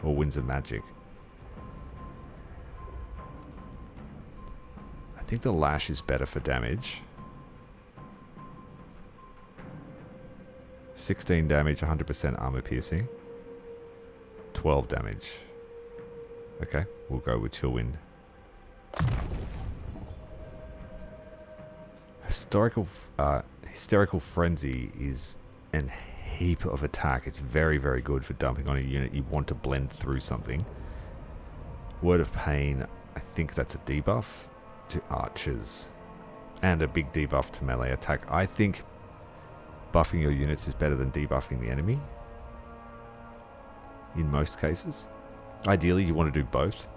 or Winds of Magic. I think the Lash is better for damage. 16 damage, 100% armor piercing. 12 damage. Okay, we'll go with Chillwind. Hysterical Frenzy is an heap of attack. It's very, very good for dumping on a unit you want to blend through something. Word of Pain, I think that's a debuff to archers. And a big debuff to melee attack. I think buffing your units is better than debuffing the enemy. In most cases. Ideally, you want to do both.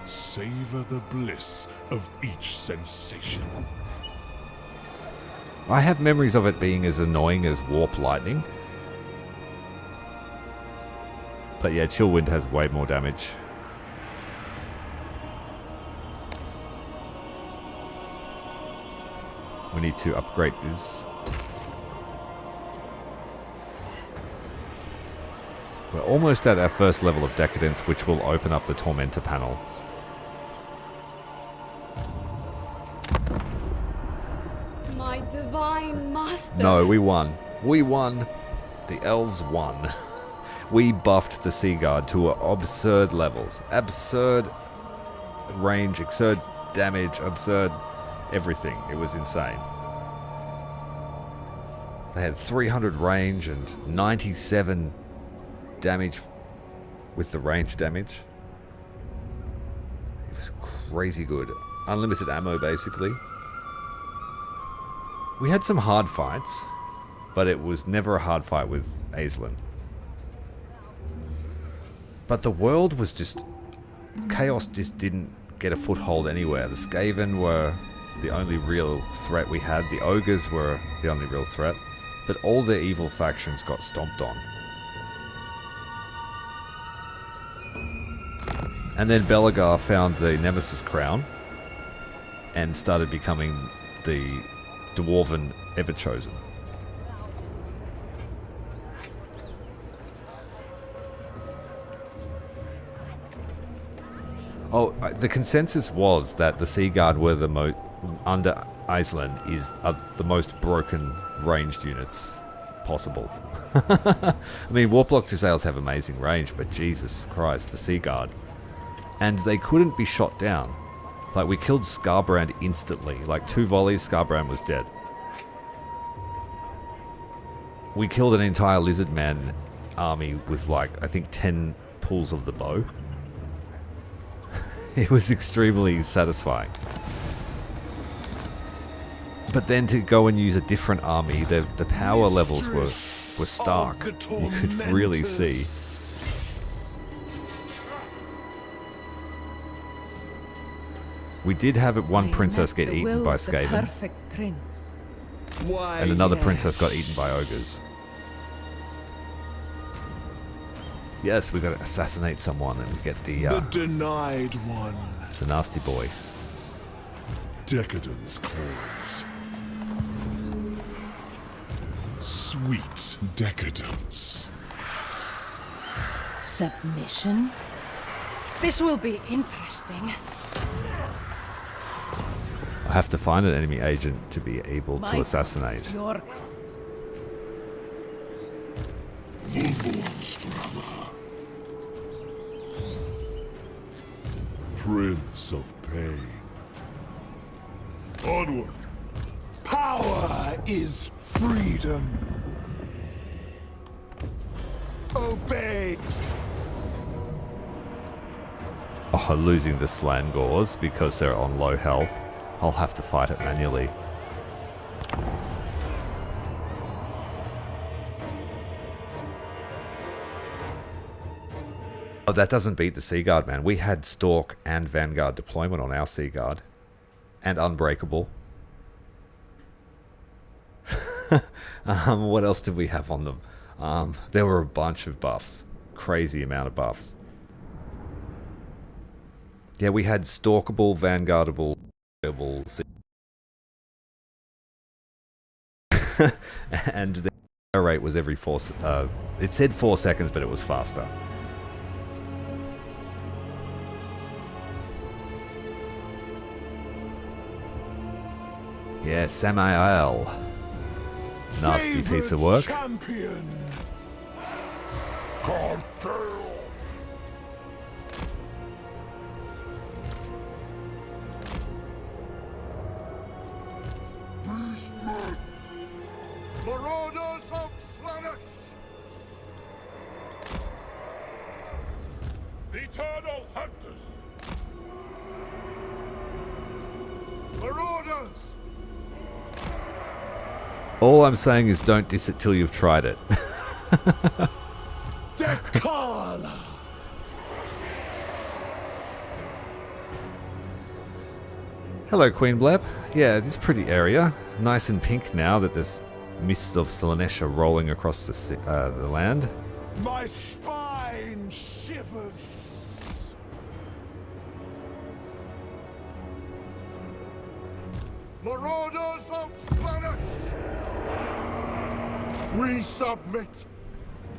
Savor the bliss of each sensation. I have memories of it being as annoying as Warp Lightning. But yeah, Chillwind has way more damage. We need to upgrade this. We're almost at our first level of Decadence, which will open up the Tormentor panel. My divine master. No, we won. We won. The elves won. We buffed the Sea Guard to absurd levels. Absurd range, absurd damage, absurd everything. It was insane. They had 300 range and 97 damage with the range damage. It was crazy good. Unlimited ammo, basically. We had some hard fights, but it was never a hard fight with Aislinn. But the world was just... Chaos just didn't get a foothold anywhere. The Skaven were the only real threat we had. The Ogres were the only real threat. But all the evil factions got stomped on. And then Belegar found the Nemesis Crown and started becoming the Dwarven Everchosen. Oh, the consensus was that the Seaguard were the most, under Aislinn, are the most broken ranged units possible. I mean, Warplock Dracales have amazing range, but Jesus Christ, the Seaguard. And they couldn't be shot down. Like, we killed Skarbrand instantly. Like, 2 volleys, Skarbrand was dead. We killed an entire Lizardman army with, like, I think 10 pulls of the bow. It was extremely satisfying. But then to go and use a different army, the power levels were stark. You could really see. We did have one princess get eaten by Skaven. Perfect prince. And another princess got eaten by ogres. Yes, we got to assassinate someone and get the denied one. The nasty boy. Decadence claws. Sweet decadence. Submission? This will be interesting. I have to find an enemy agent to be able to assassinate. Your Prince of Pain. Onward. Power is freedom. Obey. Oh, losing the Slaangors because they're on low health. I'll have to fight it manually. Oh, that doesn't beat the Seaguard, man. We had Stalk and Vanguard deployment on our Seaguard. And Unbreakable. What else did we have on them? There were a bunch of buffs. Crazy amount of buffs. Yeah, we had Stalkable, Vanguardable, and the fire rate was every 4... it said 4 seconds, but it was faster. Yeah, Samael. Nasty piece of work. Champion. Cathay. Marauders of Slaanesh! The Eternal Hunters. Marauders! All I'm saying is don't diss it till you've tried it. Dechala. Hello, Queen Bleb. Yeah, this pretty area. Nice and pink now that there's mists of Slaanesh are rolling across the land. My spine shivers. Marauders of Slaanesh! Resubmit!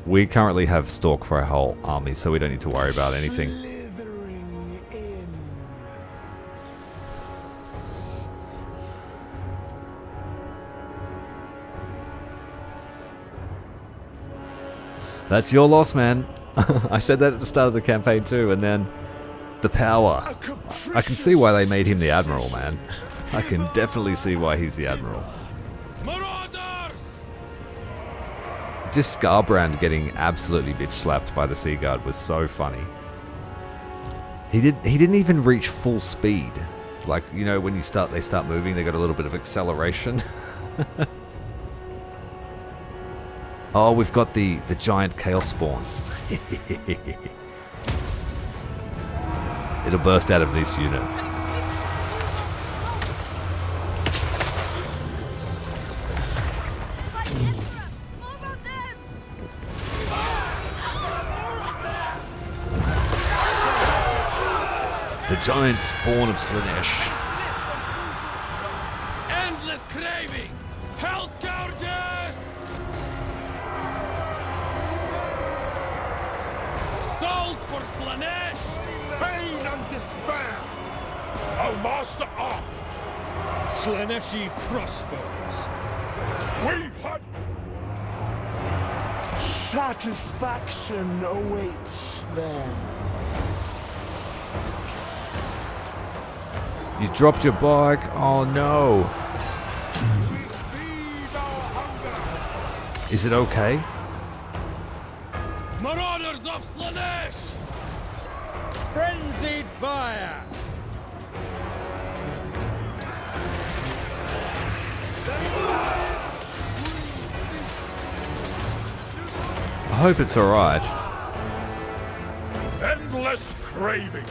We currently have Stalk for our whole army, so we don't need to worry about anything. Slithering in. That's your loss, man. I said that at the start of the campaign too, and then the power. I can see why they made him the Admiral, man. I can definitely see why he's the Admiral. Marauders! Just Scarbrand getting absolutely bitch slapped by the Sea Guard was so funny. He didn't even reach full speed. Like, you know, when they start moving, they got a little bit of acceleration. Oh, we've got the giant Chaos Spawn. It'll burst out of this unit. The giant spawn of Slaanesh. Endless craving! Hell scourges! Souls for Slaanesh! Pain and despair! I'll master arms! Slaaneshi crossbows. We hunt! Satisfaction awaits there. You dropped your bike? Oh no. Is it okay? Marauders of Slaanesh! Frenzied fire. I hope it's alright. Endless craving!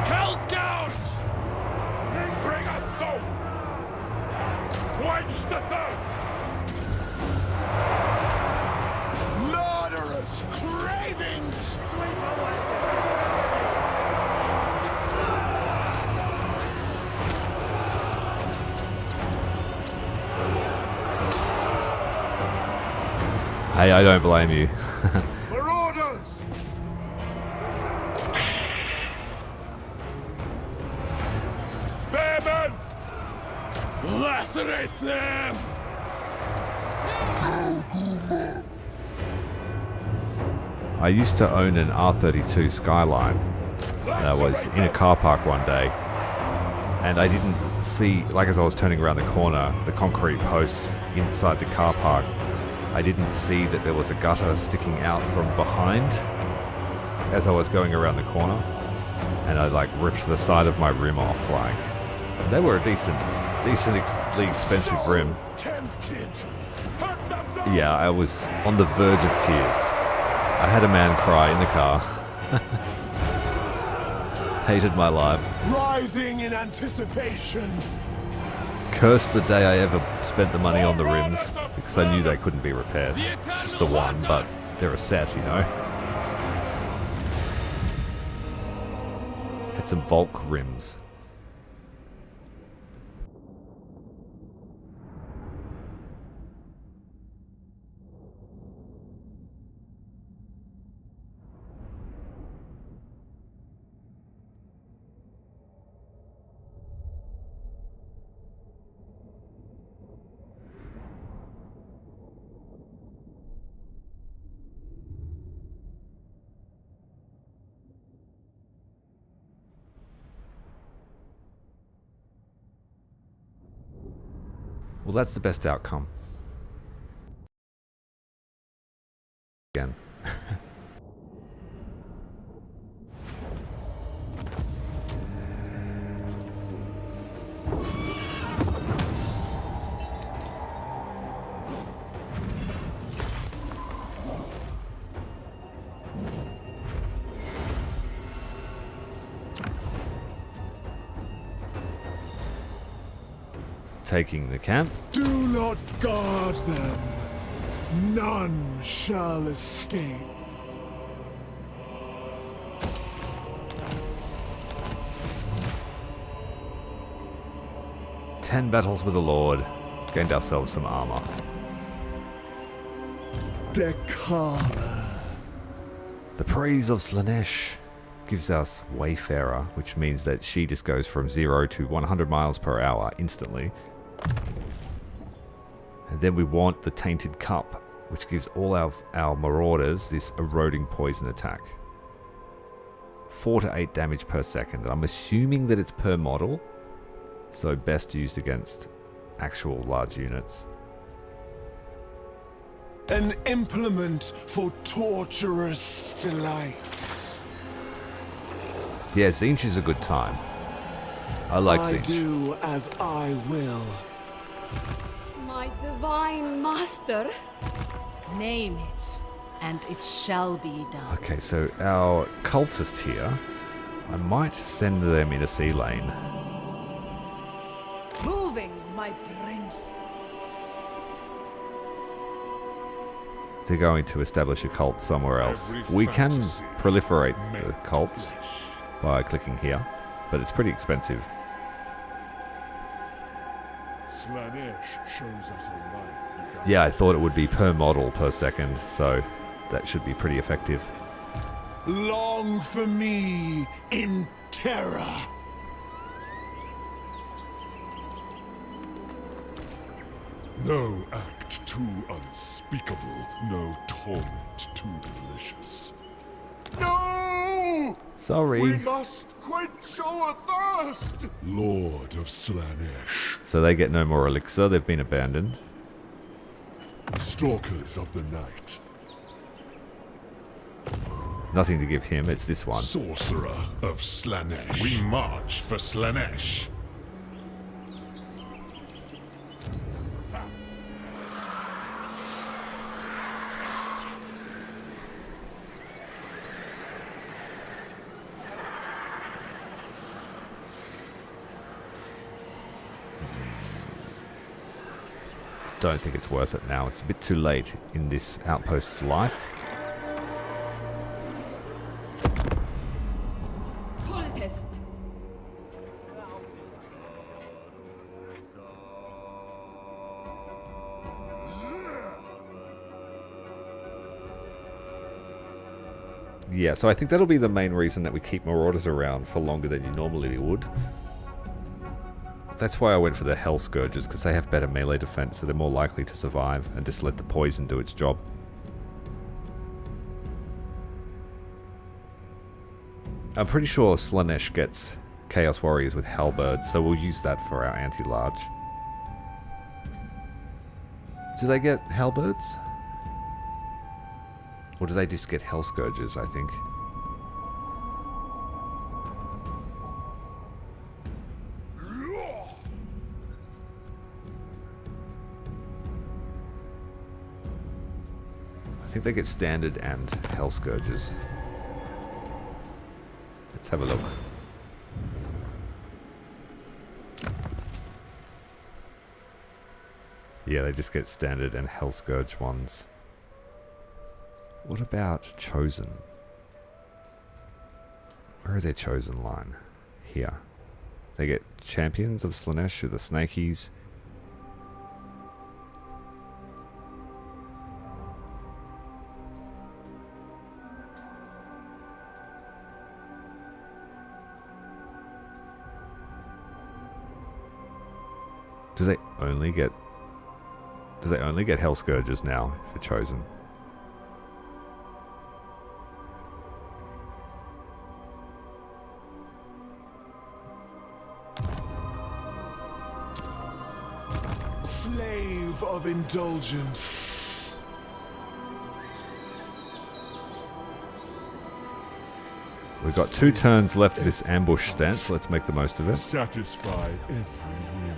Hell scourge! Bring us soul! Quench the thirst! Murderous cravings! Hey, I don't blame you. Marauders! Spearmen! Lacerate them! I used to own an R32 Skyline. And I was in a car park one day. And I didn't see, like as I was turning around the corner, the concrete posts inside the car park, I didn't see that there was a gutter sticking out from behind as I was going around the corner. And I like ripped the side of my rim off. Like, they were a decently expensive rim. Tempted! Yeah, I was on the verge of tears. I had a man cry in the car. Hated my life. Writhing in anticipation. Cursed the day I ever spent the money on the rims, because I knew they couldn't be repaired. It's just the one, but they're a set, you know. Had some Volk rims. Well, that's the best outcome. Again. Taking the camp. Do not guard them. None shall escape. "10 battles with the Lord." Gained ourselves some armor. Dechala. The praise of Slaanesh gives us Wayfarer, which means that she just goes from 0 to 100 miles per hour instantly. And then we want the Tainted Cup, which gives all our Marauders this eroding poison attack. 4 to 8 damage per second. I'm assuming that it's per model, so best used against actual large units. an implement for torturous delight. Yeah, Tzeentch is a good time. I like I Tzeentch. do as I will. My divine master. Name it, and it shall be done. Okay, so our cultist here, I might send them in a sea lane. Moving, my prince. They're going to establish a cult somewhere else. Every We can fantasy proliferate made the cults flesh. by clicking here, but it's pretty expensive. Slaanesh shows us a life without Yeah, I thought it would be per model per second, so that should be pretty effective. Long for me in terror. no act too unspeakable, no torment too delicious. No! Sorry. We must quench our thirst! Lord of Slaanesh, So they get no more elixir, they've been abandoned. stalkers of the night, Nothing to give him, it's this one. sorcerer of Slaanesh. We march for Slaanesh. Don't think it's worth it now. It's a bit too late in this outpost's life. Cultist. Yeah, so I think that'll be the main reason that we keep Marauders around for longer than you normally would. That's why I went for the Hell Scourges, because they have better melee defense, so they're more likely to survive and just let the poison do its job. I'm pretty sure Slaanesh gets Chaos Warriors with Halberds, so we'll use that for our anti-large. Do they get Halberds? Or do they just get Hell Scourges, I think? I think they get Standard and Hell Scourges. Let's have a look. Yeah, they just get Standard and Hell Scourge ones. What about Chosen? Where are their Chosen line? Here. They get Champions of Slaanesh, or the Snakies. Do they only get... Does they only get Hell Scourges now for Chosen? Slave of indulgence. We've got 2 turns left of this ambush stance, so let's make the most of it. Satisfy every whim.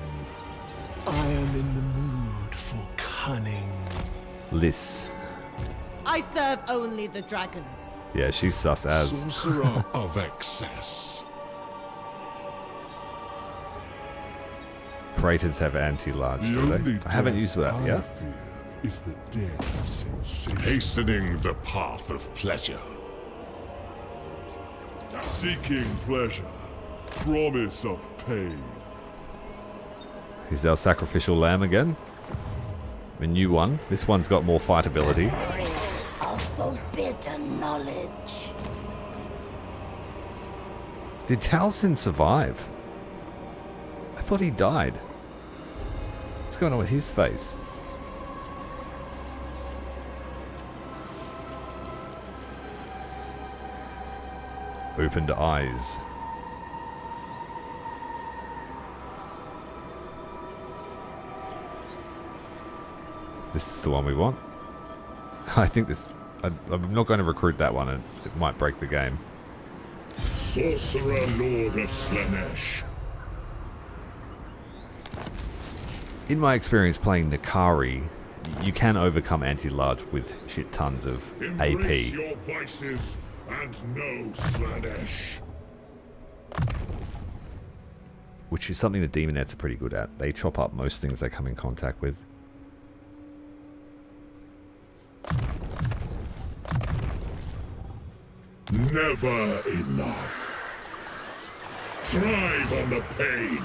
I am in the mood for cunning. Liss. I serve only the dragons. Yeah, she's sus as. Sorcerer of excess. Preytons have anti-large, The do only they? I haven't death used that I yet. fear is the death of sensation. Hastening the path of pleasure. Seeking pleasure. Promise of pain. Here's our sacrificial lamb again. A new one. This one's got more fightability. Of forbidden knowledge. Did Taliesin survive? I thought he died. What's going on with his face? Opened eyes. This is the one we want. I think this... I'm not going to recruit that one, and it might break the game. Sorcerer Lord of Slaanesh. In my experience playing Nakari, you can overcome anti-large with shit tons of Embrace AP. your vices and know Slaanesh. Which is something the Demonettes are pretty good at. They chop up most things they come in contact with. Never enough. Thrive on the pain.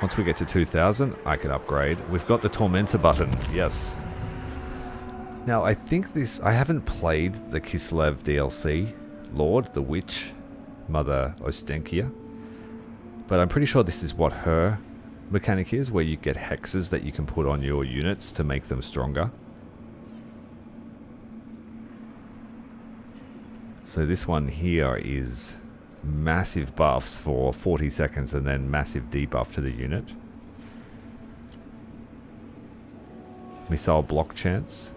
Once we get to 2000, I can upgrade. We've got the Tormentor button, yes. Now, I think this... I haven't played the Kislev DLC, Lord, the Witch, Mother Ostenkia. But I'm pretty sure this is what her mechanic is, where you get hexes that you can put on your units to make them stronger. So this one here is massive buffs for 40 seconds and then massive debuff to the unit. Missile block chance.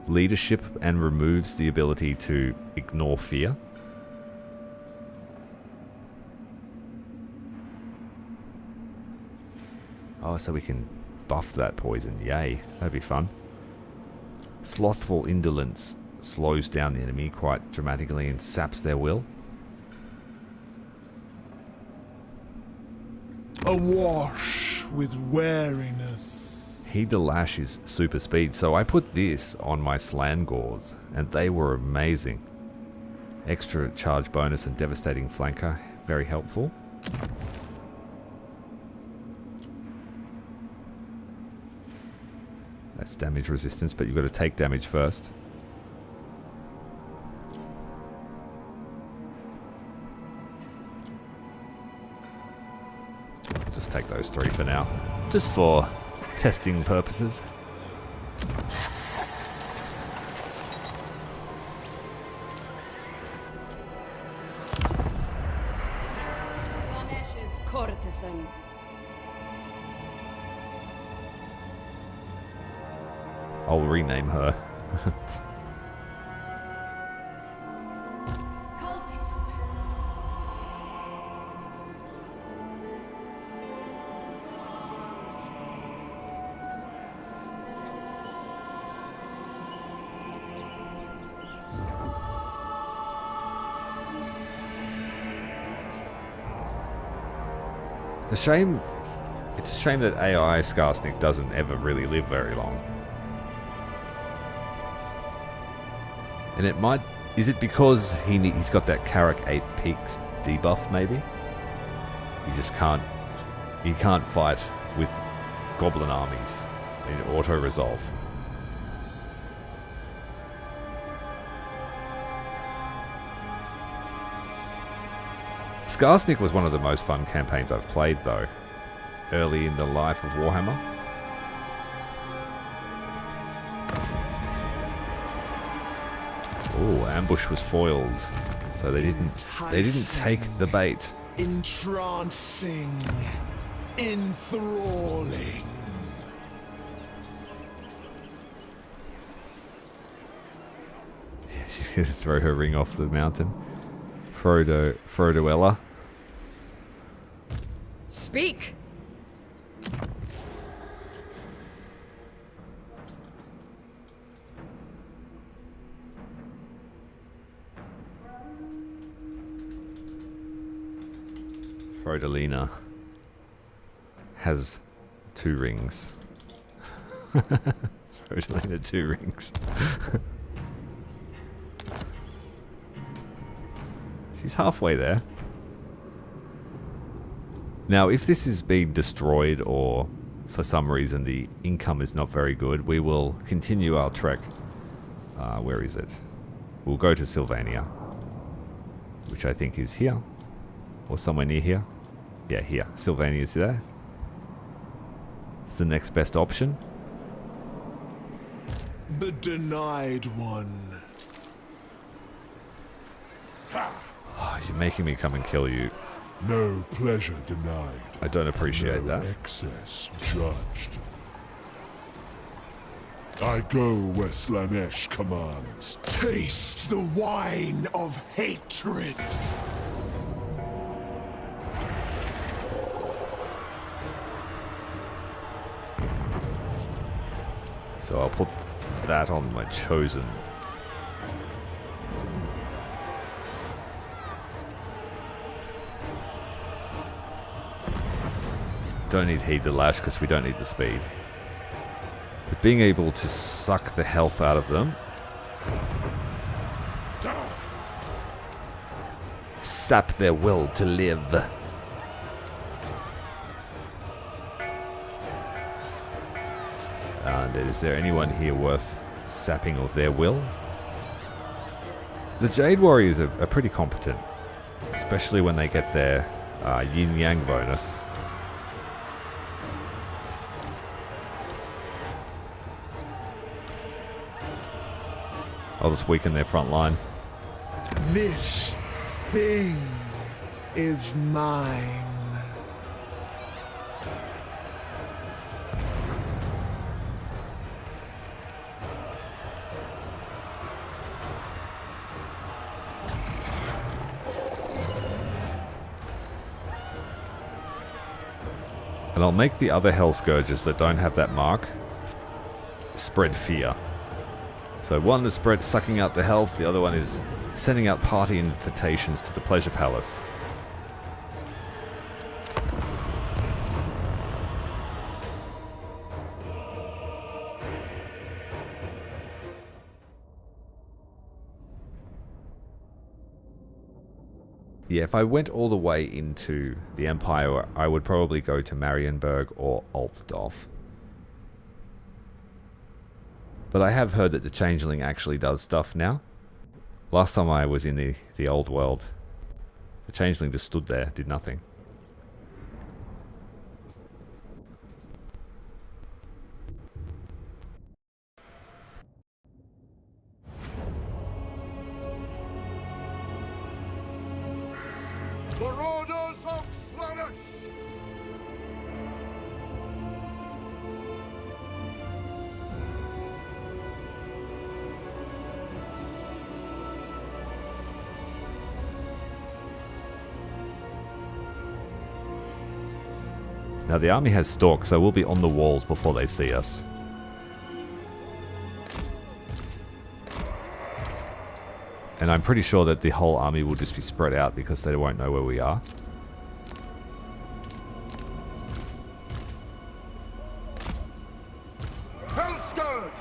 Leadership and removes the ability to ignore fear. Oh, so we can buff that poison. Yay, that'd be fun. Slothful indolence slows down the enemy quite dramatically and saps their will. Awash with wariness. Heed the Lash is super speed, so I put this on my Slaangors, and they were amazing. Extra charge bonus and devastating flanker, very helpful. That's damage resistance, but you've got to take damage first. Just take those three for now. Just for testing purposes. Slaanesh's courtesan. I'll rename her. Cultist. It's a shame that AI Skarsnik doesn't ever really live very long. And it might... Is it because he's got that Carrick 8 Peaks debuff, maybe? He just can't... He can't fight with goblin armies in auto-resolve. Skarsnik was one of the most fun campaigns I've played, though. Early in the life of Warhammer. Oh, ambush was foiled, so they didn't take the bait. Entrancing. Enthralling. Yeah, she's gonna throw her ring off the mountain. Frodoella. Speak! Frodolina has 2 rings. Frodolina 2 rings. She's halfway there. Now, if this is being destroyed or for some reason the income is not very good, we will continue our trek. Where is it? We'll go to Sylvania, which I think is here. Or somewhere near here. Yeah, here. Sylvania's there. It's the next best option. The denied one. Oh, you're making me come and kill you. No pleasure denied. I don't appreciate No that. excess judged. I go where Slaanesh commands. Taste the wine of hatred. So I'll put that on my chosen. Don't need Heed the Lash because we don't need the speed. But being able to suck the health out of them. Sap their will to live. And is there anyone here worth sapping of their will? The Jade Warriors are pretty competent, especially when they get their yin-yang bonus. I'll just weaken their front line. This thing is mine. And I'll make the other Hell Scourges that don't have that mark spread fear. So one is sucking out the health, the other one is sending out party invitations to the Pleasure Palace. Yeah, if I went all the way into the Empire, I would probably go to Marienburg or Altdorf. But I have heard that the Changeling actually does stuff now. Last time I was in the old world, the Changeling just stood there, did nothing. Marauders of Slaanesh! Now the army has stalks, so we'll be on the walls before they see us. And I'm pretty sure that the whole army will just be spread out because they won't know where we are. Hell Scourge!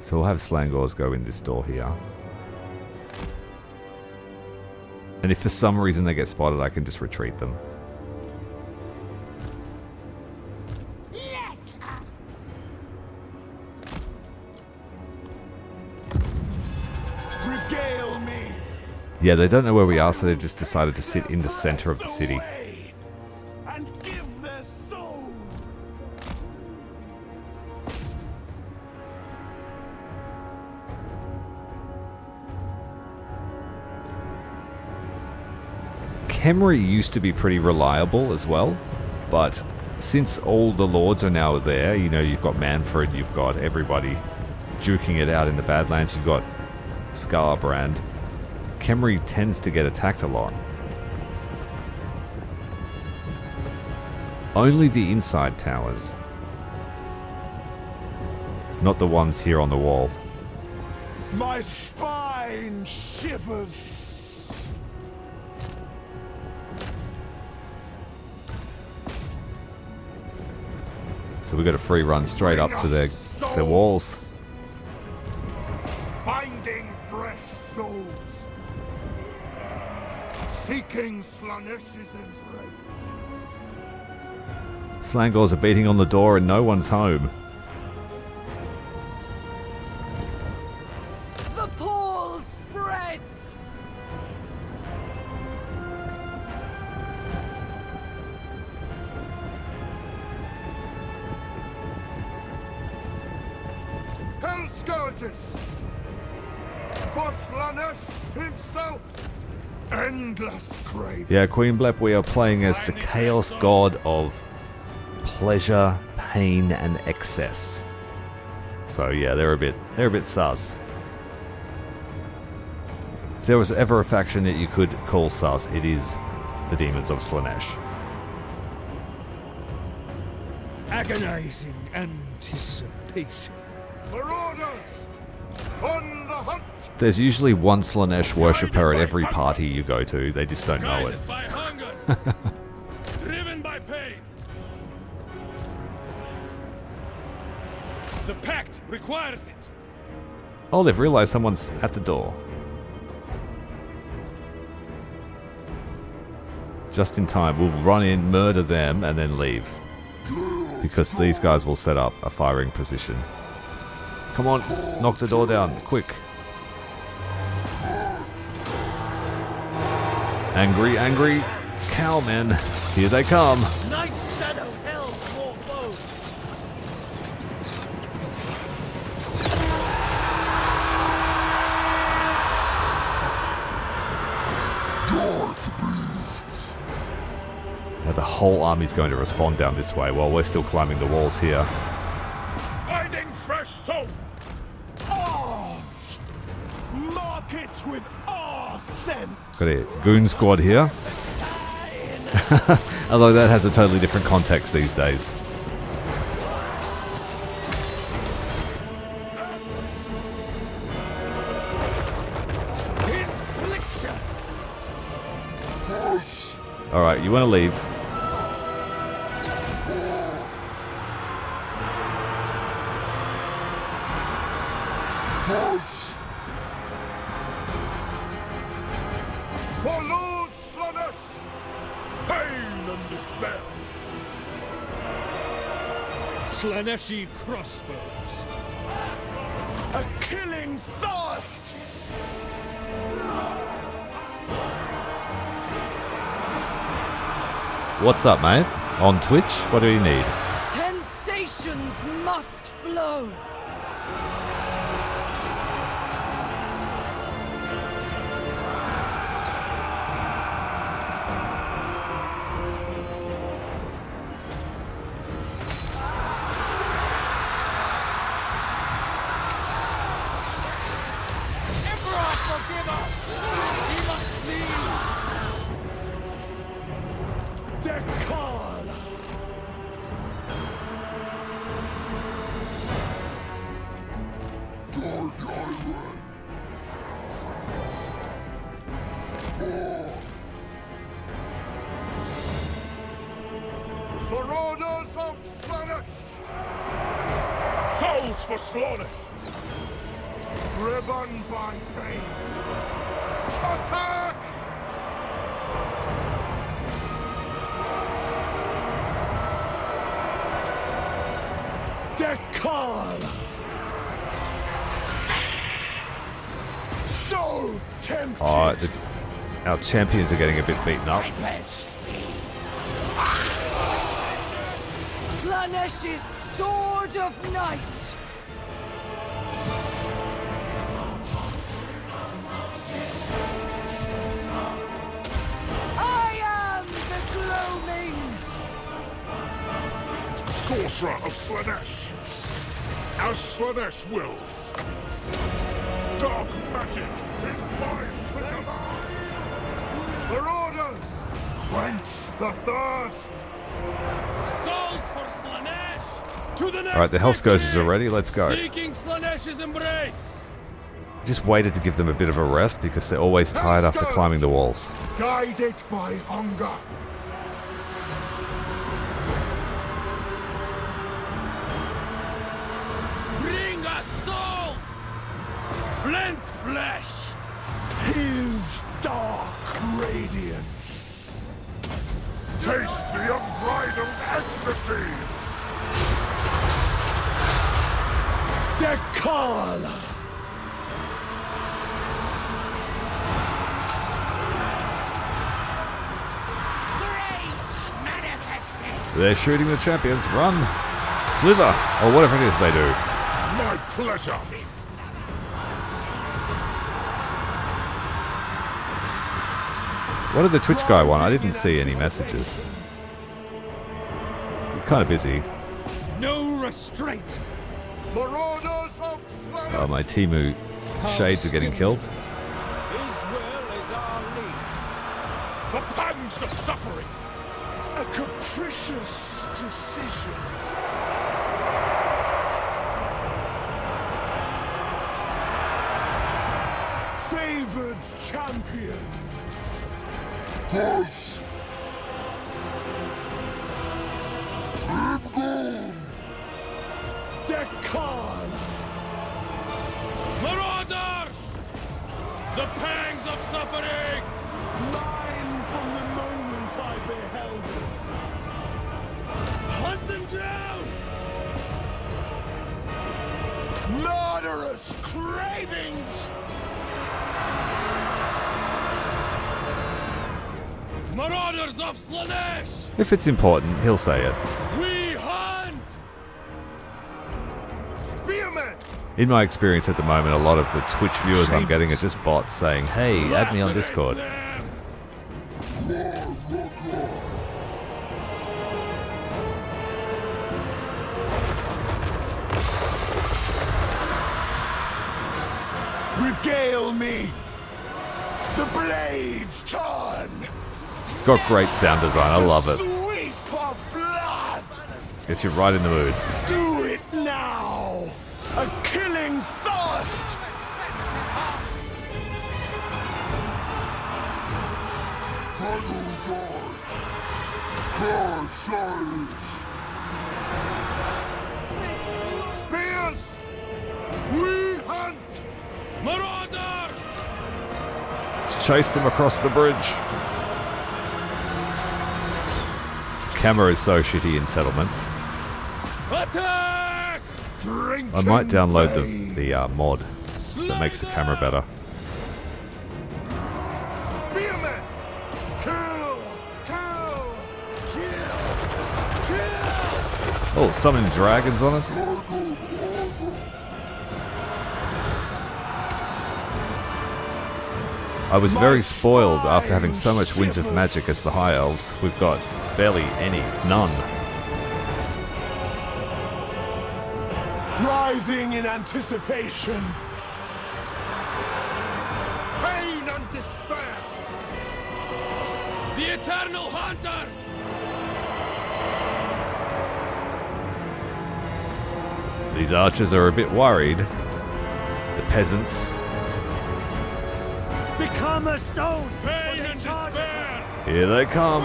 So we'll have Slaangors go in this door here. And if for some reason they get spotted, I can just retreat them. Regale me. Yeah, they don't know where we are, so they just decided to sit in the center of the city. And give their soul. Khemri used to be pretty reliable as well, but since all the lords are now there, you know, you've got Manfred, you've got everybody duking it out in the Badlands, you've got Scarbrand, Khemri tends to get attacked a lot. Only the inside towers. Not the ones here on the wall. My spine shivers. So we got a free run straight up to their walls. Finding fresh souls. Seeking Slaanesh's embrace. Slaangors are beating on the door and no one's home. The pall spreads! scourges! For Slaanesh himself! Endless grave! Yeah, Queen Blep, we are playing as the Chaos God of pleasure, pain, and excess. So yeah, they're a bit sus. If there was ever a faction that you could call sus, it is the Demons of Slaanesh. Agonizing anticipation. Marauders! On the hunt! There's usually one Slaanesh worshipper at every party you go to, they just don't know it. Guided by hunger, driven by pain. The pact requires it. Oh, they've realized someone's at the door. Just in time, we'll run in, murder them, and then leave. Because these guys will set up a firing position. Come on, knock the door down, quick. Angry, angry cowmen. Here they come. Nice shadow held more foes! Now the whole army's going to respond down this way while we're still climbing the walls here. Finding fresh soul! Ours! Mark it with our scent! Got a goon squad here. Although that has a totally different context these days. Infliction! Alright, you want to leave. For Lord Slaanesh! Pain and despair! Slaaneshi crossbows. A killing thirst! What's up, mate? On Twitch? What do you need? Sensations must flow. Emperor, forgive us! We must leave! Dechala! Marauders of Slaanesh! Souls for Slaanesh! Driven by pain! Attack! Dechala! So tempted! Oh, our champions are getting a bit beaten up. Slaanesh's sword of night. I am the gloaming. Sorcerer of Slaanesh! As Slaanesh wills! Dark magic is mine to command! Marauders! Quench the thirst! Souls for Slaanesh! To the next Alright, the Hell Scourges victory! are ready, let's go. Seeking Slaanesh's embrace! Just waited to give them a bit of a rest because they're always tired after climbing the walls. Guided by hunger! Bring us souls! Flint's flesh! His dark radiance! Taste the unbridled ecstasy! Dechala! Grace manifested. They're shooting the champions. Run! Slither! Or whatever it is they do. Now my pleasure. What did the Twitch guy want? I didn't see any messages. I'm kind of busy. No restraint. Marauders of Slaanesh. Oh, my Timu shades are getting killed. His will is our lead. The pangs of suffering. A capricious decision. Favored champion. Push! Keep going! Dechala. Marauders! The pangs of suffering! Mine from the moment I beheld it. Hunt them down! Murderous cravings. Marauders of Slaanesh! If it's important, he'll say it. We hunt! Spearmen. In my experience at the moment, a lot of the Twitch viewers I'm getting are just bots saying, hey, add me on Discord. Them. Regale me. The blades turn. It's got great sound design, I love it. Sweep of blood. Gets you right in the mood. Do it now. A killing thirst. Title guard! Car shines! Spears. We hunt. Marauders! Let's chase them across the bridge. The camera is so shitty in settlements. Attack! Drink. I might download the mod that makes the camera better. Spearmen. Kill. Kill. Oh, summoning dragons on us. I was very spoiled after having so much Winds of Magic as the High Elves. We've got barely any, none. Writhing in anticipation. Pain and despair. The Eternal Hunters! These archers are a bit worried. The peasants. Become a stone. Pain and despair! Here they come.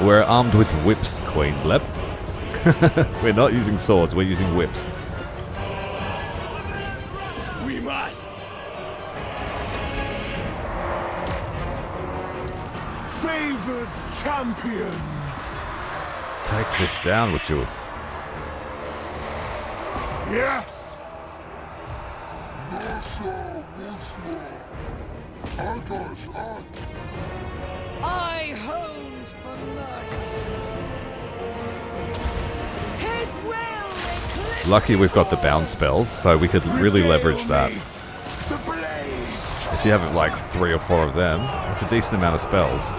We're armed with whips, Queen Blep. We're not using swords, we're using whips. We must! Favored champion. Take this down, would you? Yes. I honed for murder. His will eclipses Lucky we've got the bound spells, so we could really leverage that. The blaze. If you have like 3 or 4 of them, it's a decent amount of spells.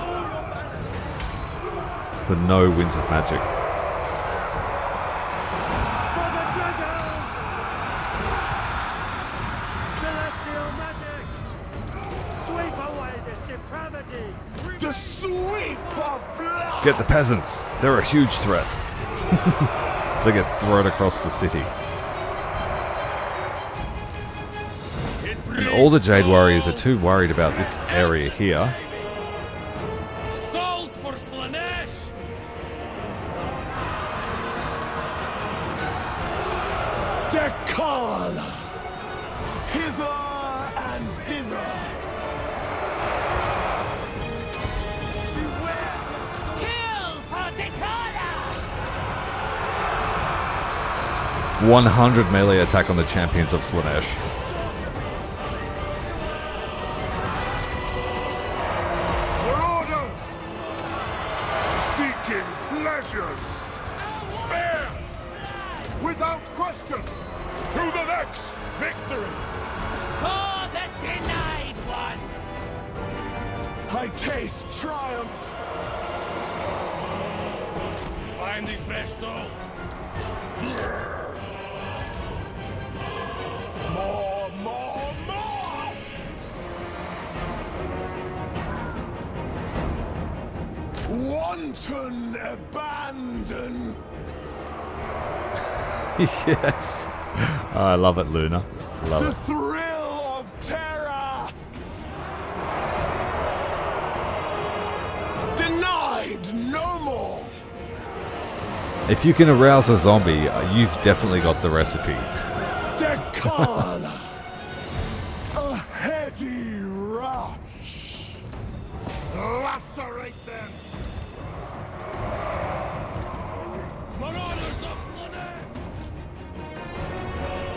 For no Winds of Magic. For the dragons. Celestial magic. Sweep away this depravity. The sweep of blood. Get the peasants. They're a huge threat. They get thrown across the city. And all the Jade Warriors are too worried about this area here. Souls for Slaanesh! Dechala. Hither and thither. kill for Dechala. 100 melee attack on the Champions of Slaanesh. Marauders. Seeking pleasures. Spare. Without question. To the next victory! For the denied one! I taste triumph! Finding fresh souls. More! Wanton abandon! Yes. Oh, I love it, Luna. Love The it. thrill of terror! Denied no more! If you can arouse a zombie, you've definitely got the recipe. Dechala! A heady rush! Lacerate them! Marauders of Slaanesh!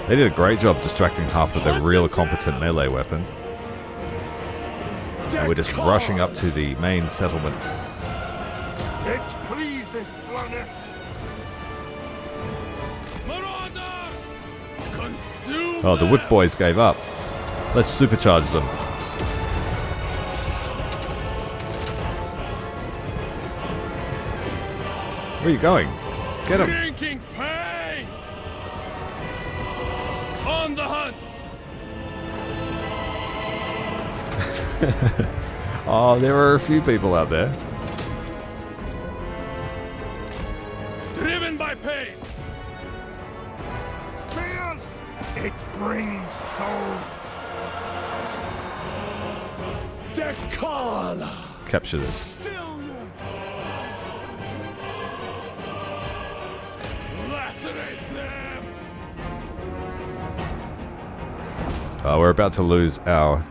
They did a great job distracting half of their real competent melee weapon. And we're just rushing up to the main settlement. It pleases Slaanesh! Marauders! Consume Oh, the them! Whip Boys gave up. Let's supercharge them. Where are you going? Get him. Drinking pain! On the hunt! Oh, there are a few people out there. Driven by pain! Spears! It brings souls! Dechala! Capture this. Lacerate them! Oh, we're about to lose our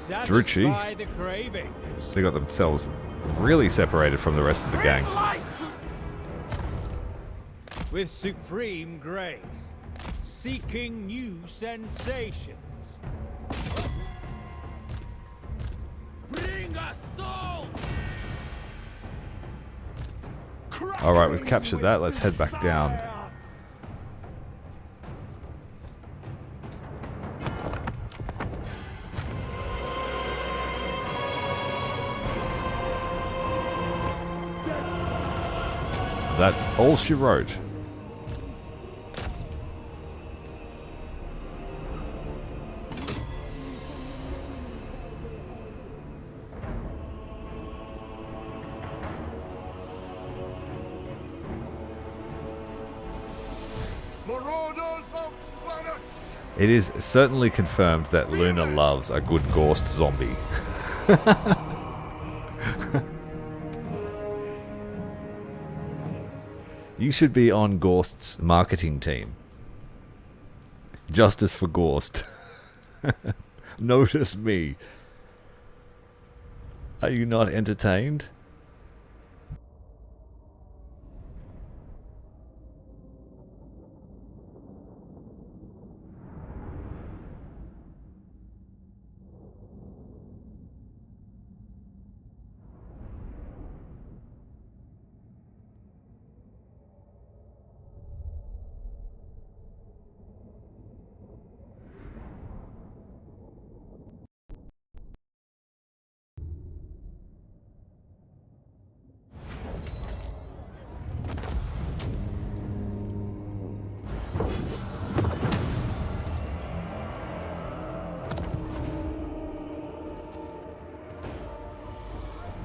Druchi. The craving. They got themselves really separated from the rest of the gang. With supreme grace, seeking new sensations. Bring us souls! Alright, we've captured that. Let's head back down. That's all she wrote. Marauders of Slaanesh! It is certainly confirmed that Luna loves a good ghost zombie. You should be on Ghost's marketing team. Justice for Ghost. Notice me. Are you not entertained?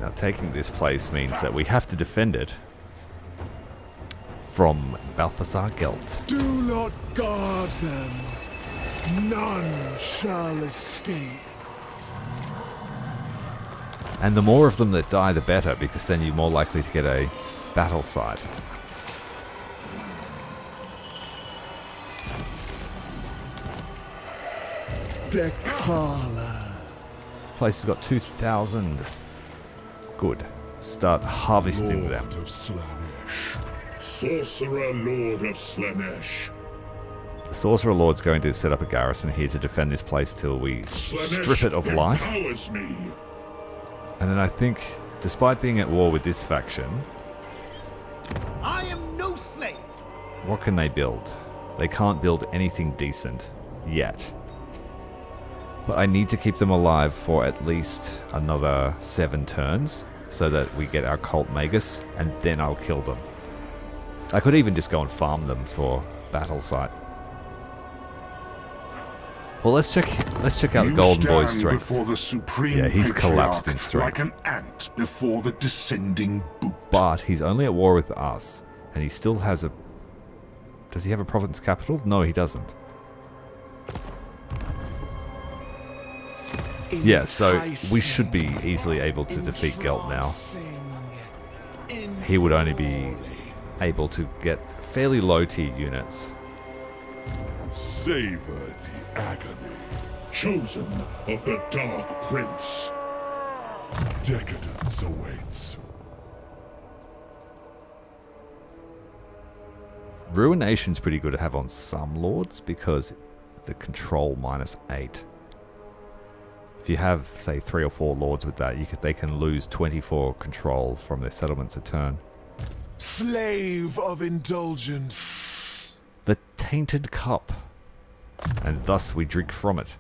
Now, taking this place means that we have to defend it from Balthazar Gelt. Do not guard them. None shall escape. And the more of them that die, the better, because then you're more likely to get a battle site. Dechala. This place has got 2,000. Good. Start harvesting them. Lord of Slaanesh. Sorcerer Lord of Slaanesh. The Sorcerer Lord's going to set up a garrison here to defend this place till we strip it of life. Empowers me. And then I think, despite being at war with this faction, I am no slave. what can they build? They can't build anything decent yet. But I need to keep them alive for at least another 7 turns so that we get our Cult Magus, and then I'll kill them. I could even just go and farm them for Battle Site. Well, let's check out the Golden Boy's strength. Before the supreme Yeah, he's patriarch collapsed in strength. like an ant before the descending boot. But he's only at war with us, and he still has a... Does he have a province capital? No, he doesn't. Yeah, so we should be easily able to defeat Gelt now. He would only be able to get fairly low tier units. Savor the agony. Chosen of the Dark Prince. Decadence awaits. Ruination's pretty good to have on some lords because the control -8. If you have, say, 3 or 4 lords with that, they can lose 24 control from their settlements a turn. Slave of indulgence. The Tainted Cup. And thus we drink from it.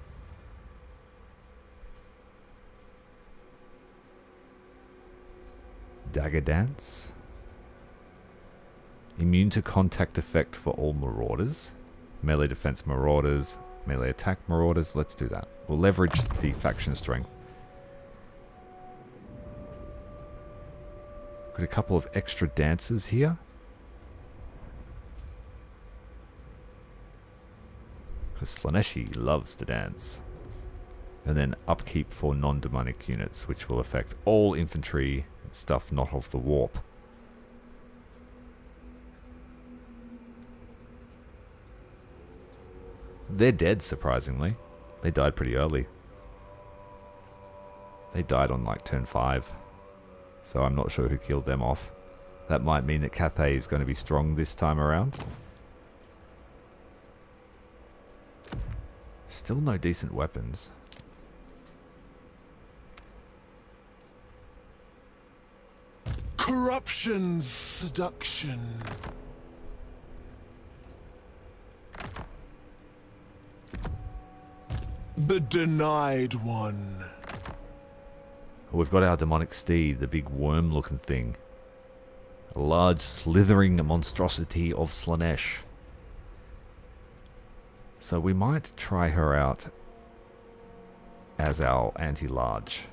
Dagger Dance. Immune to contact effect for all marauders. Melee defense marauders. Melee attack marauders. Let's do that. We'll leverage the faction strength. Got a couple of extra dances here. Because Slaanesh loves to dance. And then upkeep for non-demonic units, which will affect all infantry and stuff not of the warp. They're dead, surprisingly. They died pretty early. They died on like turn 5. So I'm not sure who killed them off. That might mean that Cathay is going to be strong this time around. Still no decent weapons. Corruption's seduction. The denied one. We've got our demonic steed, the big worm-looking thing. A large, slithering monstrosity of Slaanesh. So we might try her out as our anti-large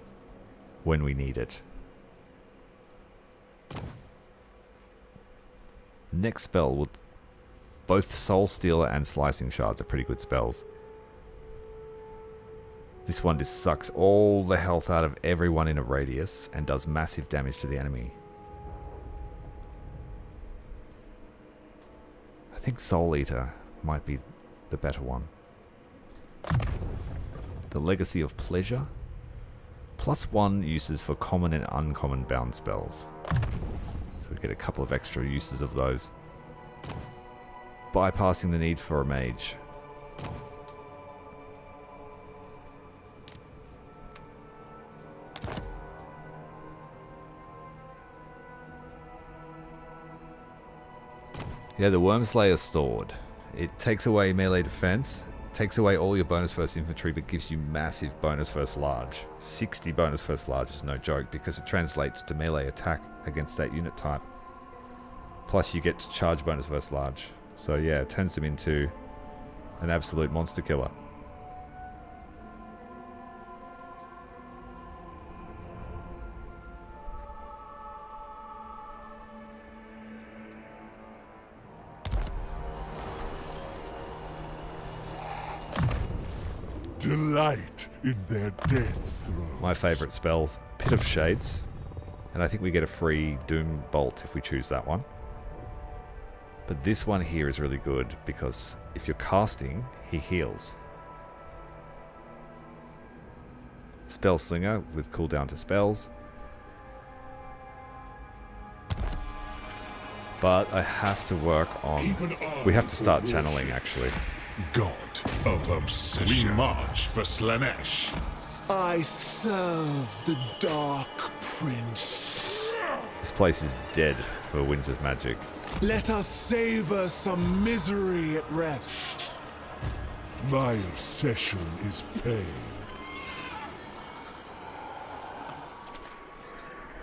when we need it. Next spell will... Both Soul Stealer and Slicing Shards are pretty good spells. This one just sucks all the health out of everyone in a radius and does massive damage to the enemy. I think Soul Eater might be the better one. The Legacy of Pleasure. +1 uses for common and uncommon bound spells. So we get a couple of extra uses of those. Bypassing the need for a mage. Yeah, the Wormslayer Sword. It takes away melee defense, takes away all your bonus first infantry, but gives you massive bonus first large. 60 bonus first large is no joke because it translates to melee attack against that unit type. Plus you get to charge bonus first large. So yeah, it turns them into an absolute monster killer. Delight in their death throes. My favourite spells, Pit of Shades, and I think we get a free Doom Bolt if we choose that one. But this one here is really good because if you're casting, he heals. Spell Slinger with cooldown to spells. But I have to work on... We have to start channeling, actually. God of obsession. We march for Slaanesh. I serve the Dark Prince. This place is dead for Winds of Magic. Let us savor some misery at rest. My obsession is pain.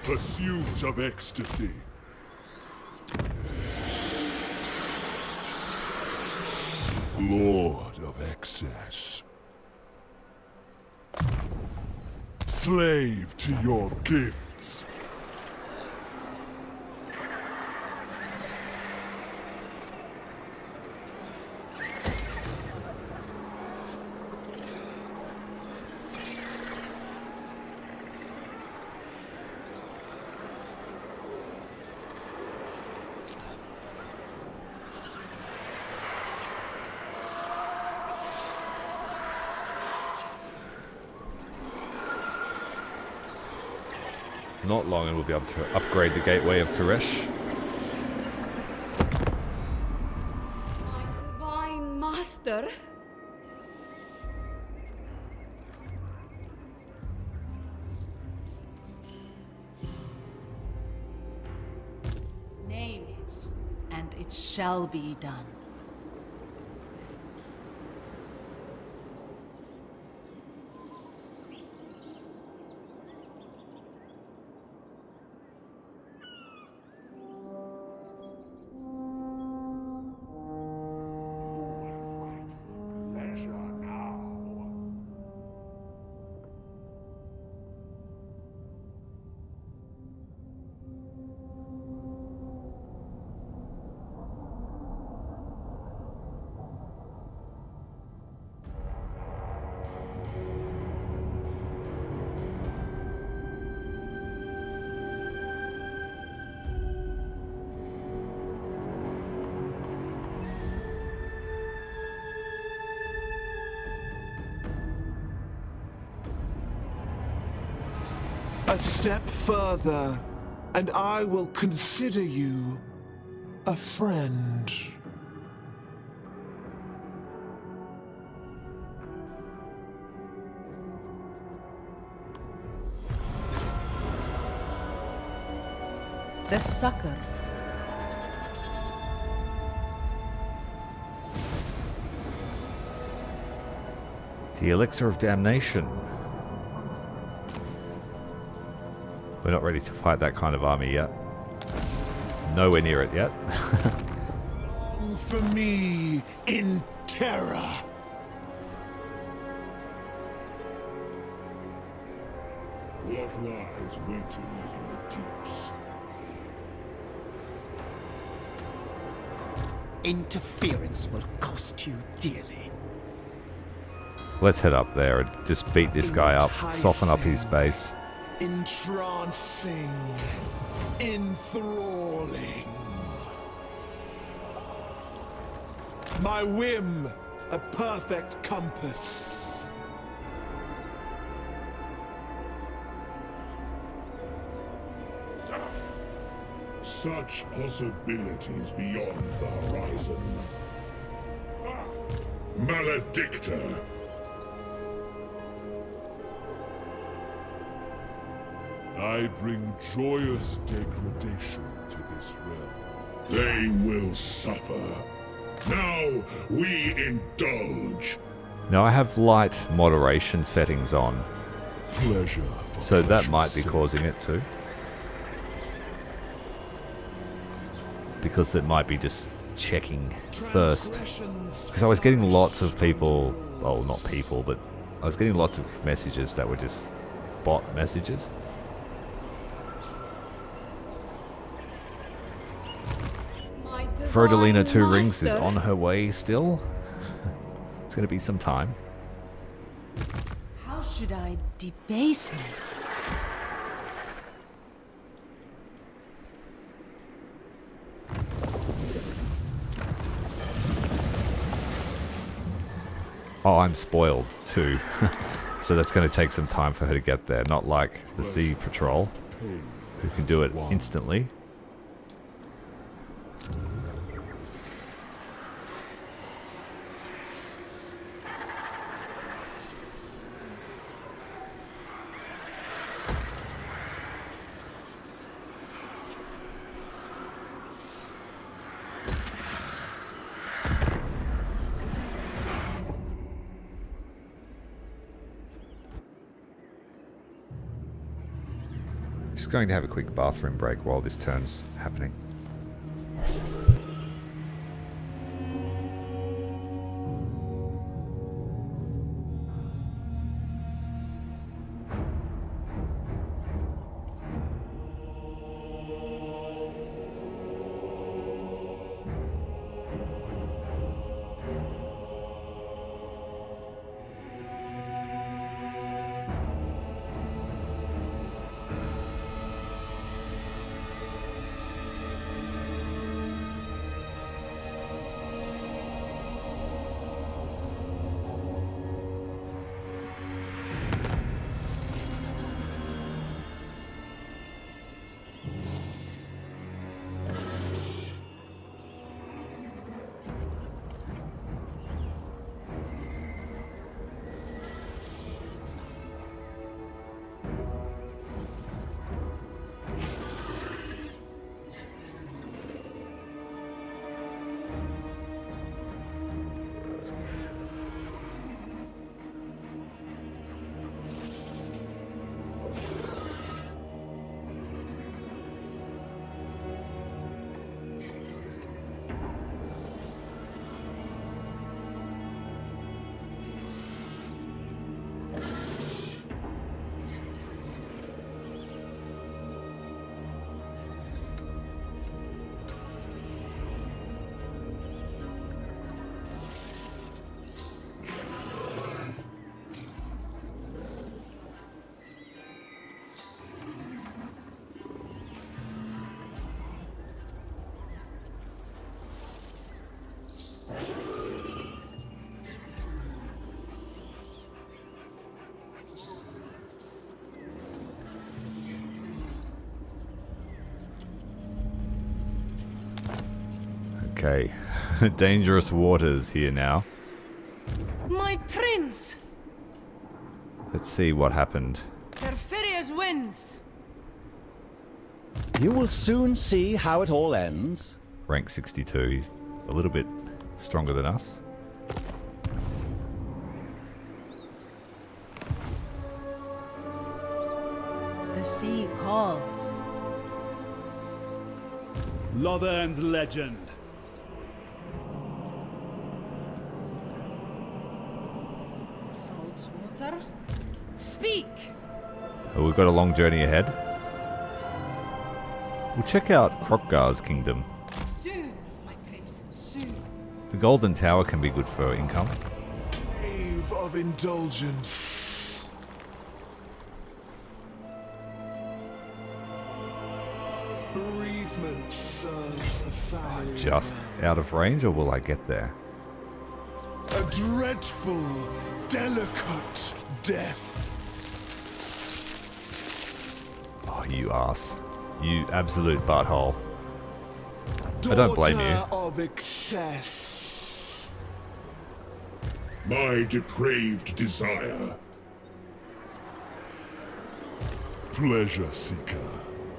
Pursuit of ecstasy. Lord of excess. Slave to your gifts. Not long and we'll be able to upgrade the Gateway of Koresh. My divine master. Name it, and it shall be done. A step further, and I will consider you a friend. The succor. The Elixir of Damnation. We're not ready to fight that kind of army yet. Nowhere near it yet. Long for me in terror. What lies waiting in the deeps? Interference will cost you dearly. Let's head up there and just beat this guy up, soften up his base. Entrancing, enthralling. My whim, a perfect compass. Such possibilities beyond the horizon. Maledicta! I bring joyous degradation to this realm. They will suffer. Now we indulge. Now I have light moderation settings on, Pleasure. so that might be causing it too. Because it might be just checking first. Because I was getting lots of people, well, not people, but I was getting lots of messages that were just bot messages. Ferdolina 2 Rings is on her way still. It's going to be some time. How should I debase myself? Oh, I'm spoiled too. So that's going to take some time for her to get there. Not like the Sea Patrol, who can do it instantly. going to have a quick bathroom break while this turn's happening. Okay, dangerous waters here now. My prince! Let's see what happened. Perfidious winds! You will soon see how it all ends. Rank 62, he's a little bit stronger than us. The sea calls. Lothern's legend. Salt water. Speak! Oh, we've got a long journey ahead. We'll check out Krokgar's kingdom. Soon, my prince, soon. The Golden Tower can be good for income. Wave of indulgence. Bereavement serves the family. Just out of range, or will I get there? A dreadful, delicate death. Oh, you ass. You absolute butthole. I don't blame you. Of excess. My depraved desire. Pleasure seeker,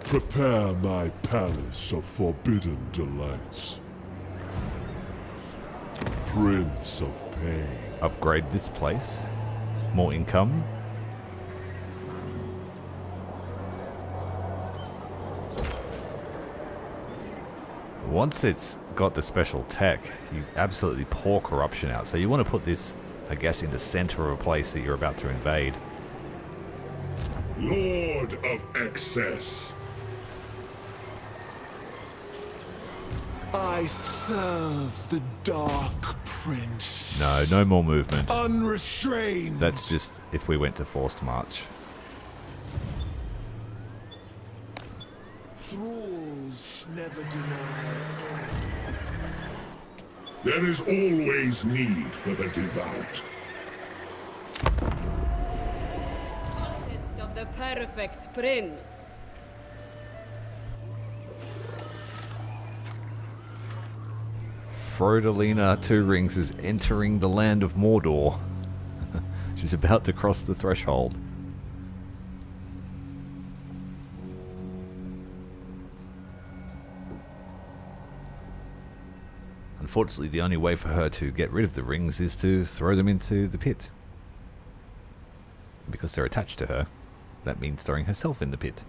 prepare my palace of forbidden delights. Prince of pain. Upgrade this place. More income. Once it's got the special tech, you absolutely pour corruption out. So you want to put this, I guess, in the center of a place that you're about to invade. Lord of excess. I serve the Dark Prince. No more movement. Unrestrained. That's just if we went to forced march. Thralls never deny. There is always need for the devout. Artist of the perfect prince. Frodolina Two Rings is entering the land of Mordor. She's about to cross the threshold. Unfortunately, the only way for her to get rid of the rings is to throw them into the pit. Because they're attached to her, that means throwing herself in the pit.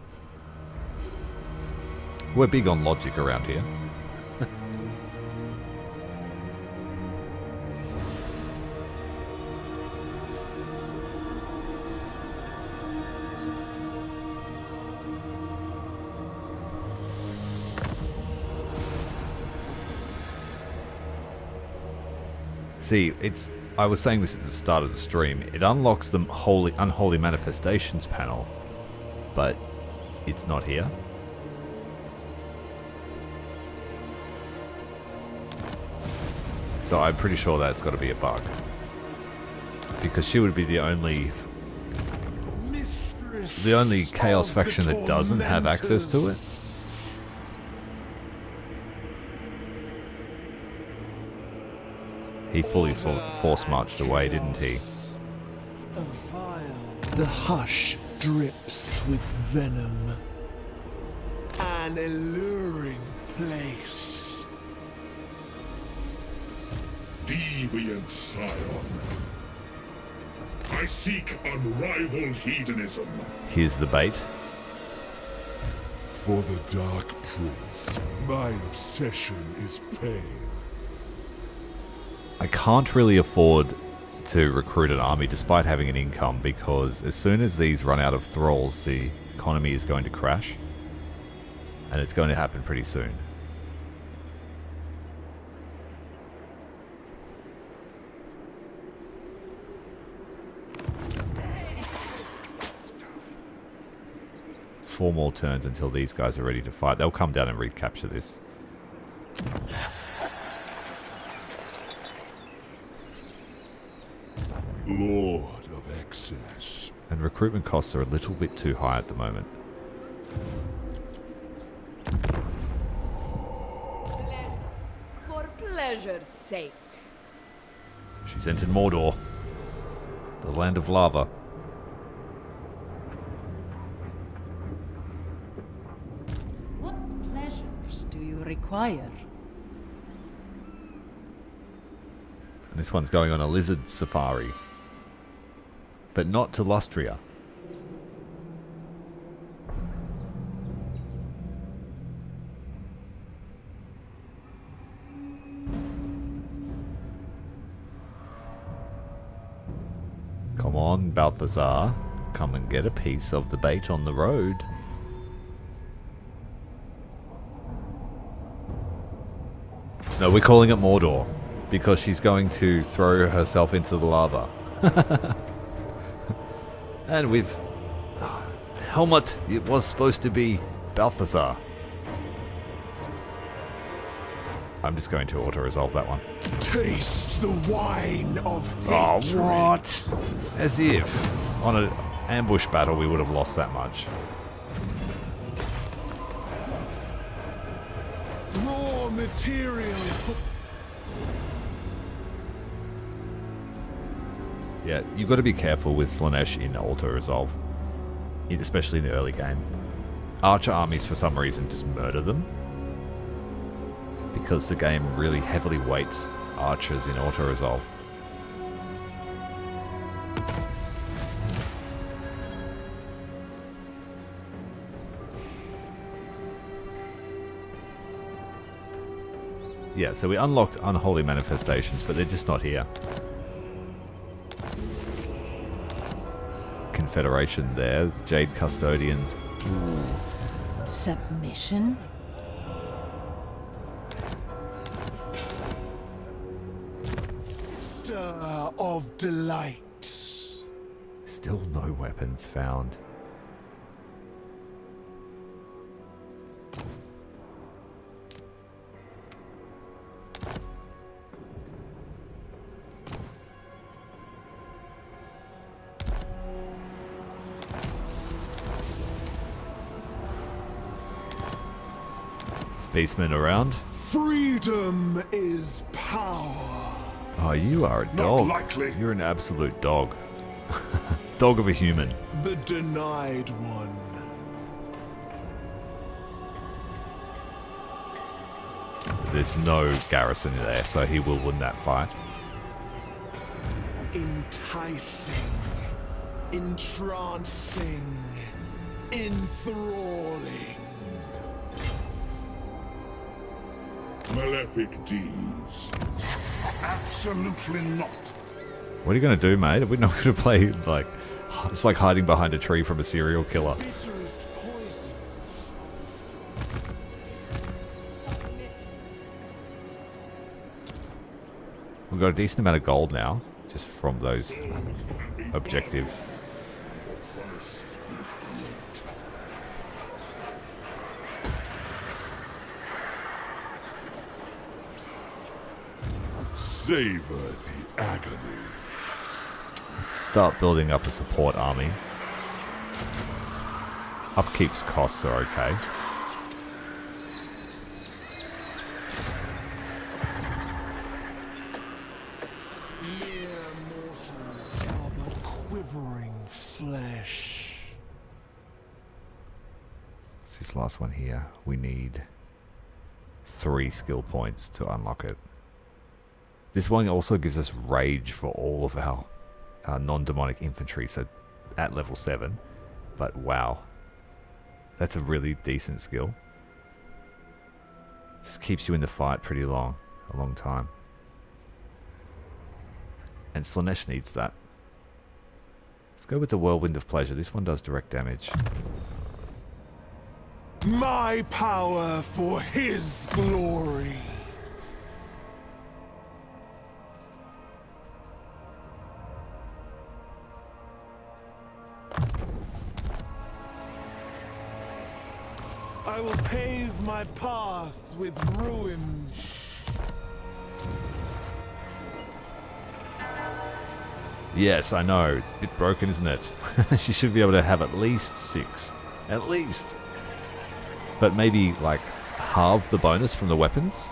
We're big on logic around here. See, I was saying this at the start of the stream. It unlocks the unholy manifestations panel, but it's not here. So I'm pretty sure that's got to be a bug, because she would be the only Chaos faction that doesn't have access to it. He fully force marched away, didn't he? The hush drips with venom. An alluring place. Deviant scion. I seek unrivaled hedonism. Here's the bait. For the Dark Prince, my obsession is pain. I can't really afford to recruit an army despite having an income, because as soon as these run out of thralls, the economy is going to crash. And it's going to happen pretty soon. Four more turns until these guys are ready to fight. They'll come down and recapture this. Lord of Excess. And recruitment costs are a little bit too high at the moment. For pleasure's sake. She's entered Mordor, the land of lava. What pleasures do you require? And this one's going on a lizard safari. But not to Lustria. Come on, Balthazar. Come and get a piece of the bait on the road. No, we're calling it Mordor, because she's going to throw herself into the lava. And we've... Helmut, it was supposed to be Balthazar. I'm just going to auto-resolve that one. Taste the wine of Oh, hatred. what? As if on an ambush battle we would have lost that much. Raw material for... Yeah, you've got to be careful with Slaanesh in auto-resolve, especially in the early game. Archer armies, for some reason, just murder them, because the game really heavily weights archers in auto-resolve. Yeah, so we unlocked Unholy Manifestations, but they're just not here. Confederation there, Jade Custodians. Ooh. Submission? Stir of delight. Still no weapons found. Beastmen around. Freedom is power. Oh, you are a dog. likely. You're an absolute dog. Dog of a human. The denied one. There's no garrison there, so he will win that fight. Enticing. Entrancing. Enthralling. malefic deeds. Absolutely not. What are you going to do, mate? We're not going to play, like... It's like hiding behind a tree from a serial killer. Bitterest poisons. We've got a decent amount of gold now, just from those objectives. Savor the agony. Let's start building up a support army. Upkeep's costs are okay. Mere mortals are but quivering flesh. What's this last one here? We need 3 skill points to unlock it. This one also gives us rage for all of our non-demonic infantry, so at level 7. But wow, that's a really decent skill. Just keeps you in the fight pretty a long time. And Slaanesh needs that. Let's go with the Whirlwind of Pleasure. This one does direct damage. My power for his glory. I will pave my path with ruins. Yes, I know. A bit broken, isn't it? She should be able to have at least 6. At least. But maybe, like, halve the bonus from the weapons?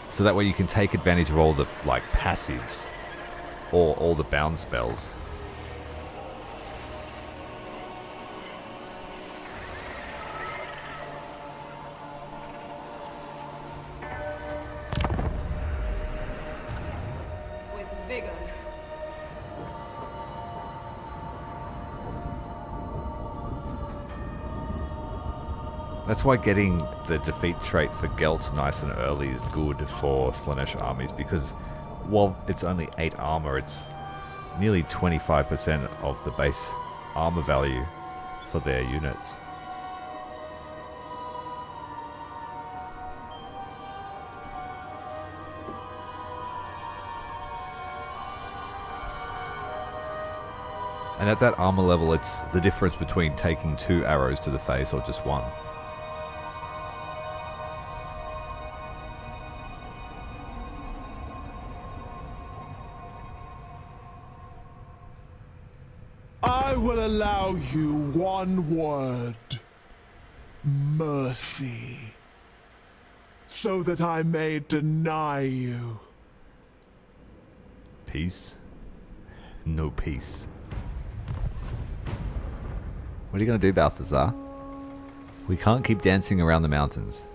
So that way you can take advantage of all the, like, passives. Or all the bound spells. With vigor. That's why getting the defeat trait for Gelt nice and early is good for Slaanesh armies, because while it's only 8 armor, it's nearly 25% of the base armor value for their units. And at that armor level, it's the difference between taking 2 arrows to the face or just 1. I will allow you one word. Mercy. So that I may deny you. Peace? No peace. What are you going to do, Balthazar? We can't keep dancing around the mountains.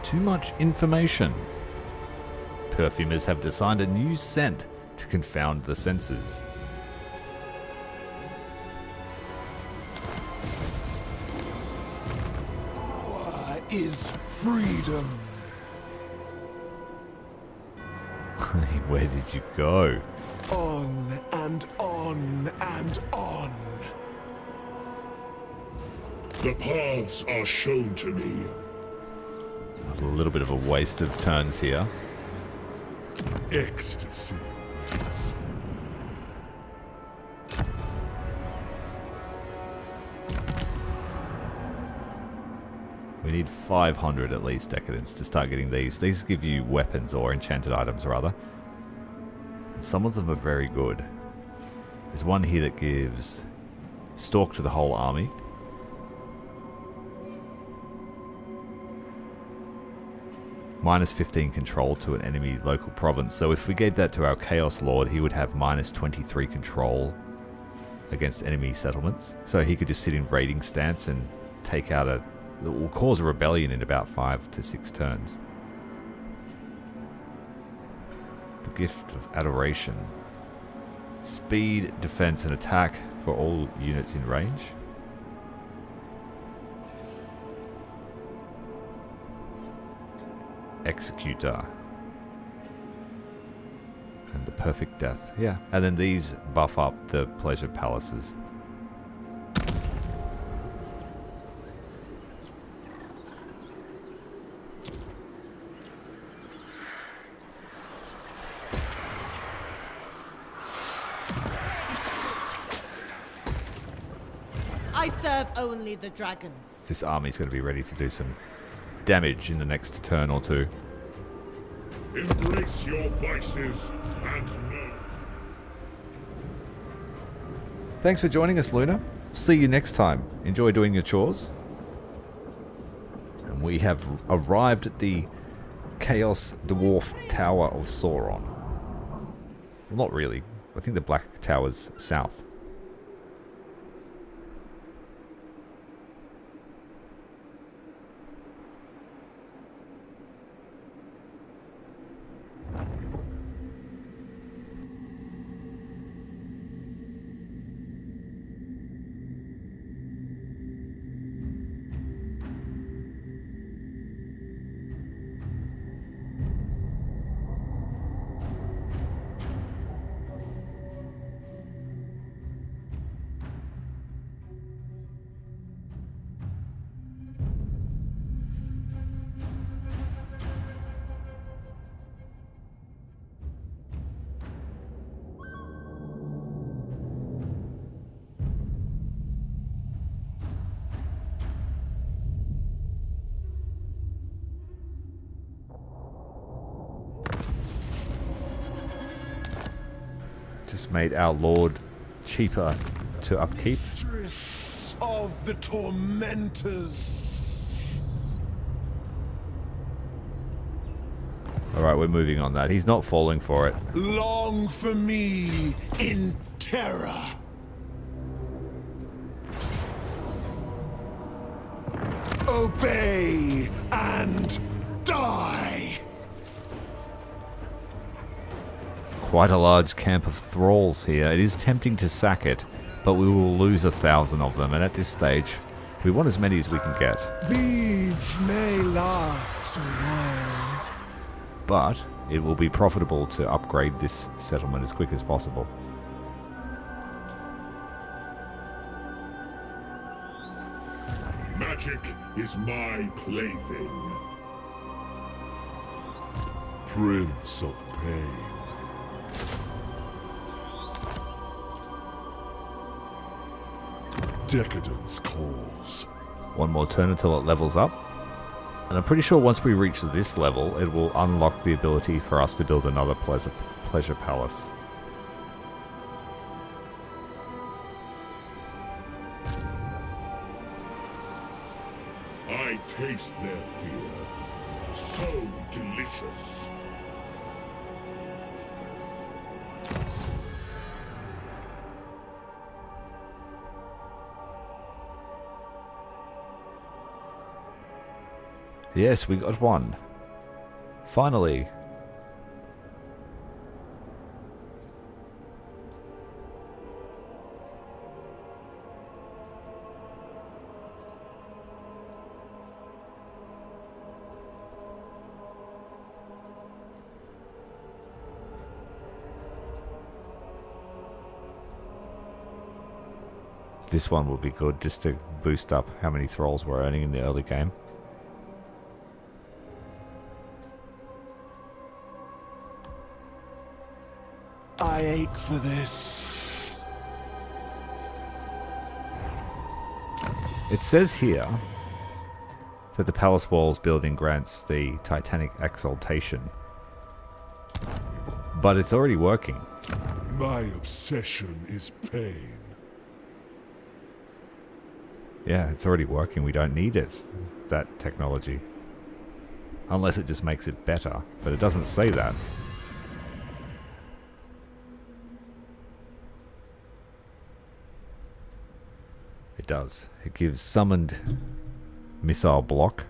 Too much information. Perfumers have designed a new scent to confound the senses. War is freedom. Where did you go? On and on and on. The paths are shown to me. A little bit of a waste of turns here. Ecstasy waits. We need 500 at least decadence to start getting these. These give you weapons, or enchanted items rather. And some of them are very good. There's one here that gives stalk to the whole army. Minus 15 control to an enemy local province. So if we gave that to our Chaos Lord, he would have minus 23 control against enemy settlements. So he could just sit in raiding stance and take out it will cause a rebellion in about 5 to 6 turns. The Gift of Adoration. Speed, defense, and attack for all units in range. Executor. And the Perfect Death. Yeah. And then these buff up the Pleasure Palaces. I serve only the dragons. This army's going to be ready to do some damage in the next turn or two. Embrace your vices and know. Thanks for joining us, Luna. See you next time. Enjoy doing your chores. And we have arrived at the Chaos Dwarf Tower of Sauron. Well, not really. I think the Black Tower's south. Just made our lord cheaper to upkeep. Mistress of the tormentors. Alright, we're moving on that. He's not falling for it. Long for me in terror. Obey and die. Quite a large camp of thralls here. It is tempting to sack it, but we will lose 1,000 of them, and at this stage, we want as many as we can get. These may last a while. But it will be profitable to upgrade this settlement as quick as possible. Magic is my plaything. Prince of Pain. Decadence calls. One more turn until it levels up. And I'm pretty sure once we reach this level, it will unlock the ability for us to build another pleasure palace. I taste their fear. So delicious. Yes, we got one. Finally. This one will be good just to boost up how many thralls we're earning in the early game. I ache for this. It says here that the palace walls building grants the Titanic exaltation. But it's already working. My obsession is pain. Yeah, it's already working. We don't need it, that technology. Unless it just makes it better. But it doesn't say that. It does. It gives summoned missile block.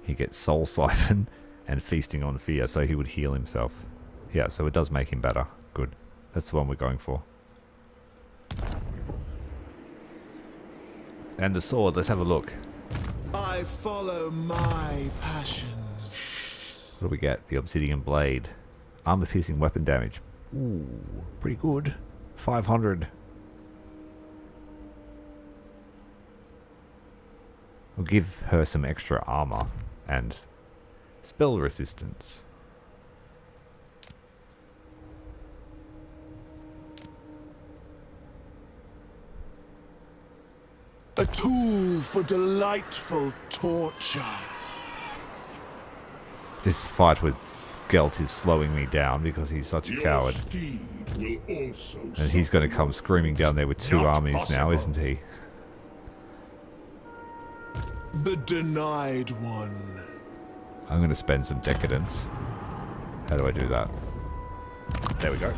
He gets soul siphon and feasting on fear, so he would heal himself. Yeah, so it does make him better. Good. That's the one we're going for. And the sword, let's have a look. I follow my passions. What do we get? The obsidian blade. Armor piercing weapon damage. Ooh, pretty good. 500. We'll give her some extra armor and spell resistance. A tool for delightful torture. This fight with Gelt is slowing me down because he's such a coward. And he's going to come screaming down there with 2 armies now, isn't he? The denied one. I'm going to spend some decadence. How do I do that? There we go.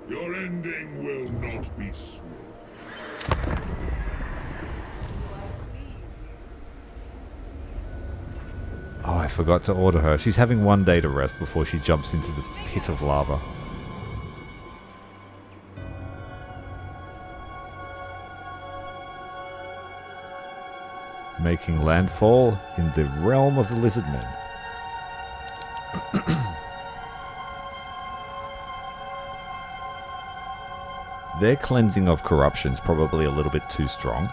Your ending will not be swift. Oh, I forgot to order her. She's having 1 day to rest before she jumps into the pit of lava. Making landfall in the realm of the lizardmen. Their cleansing of corruption's probably a little bit too strong.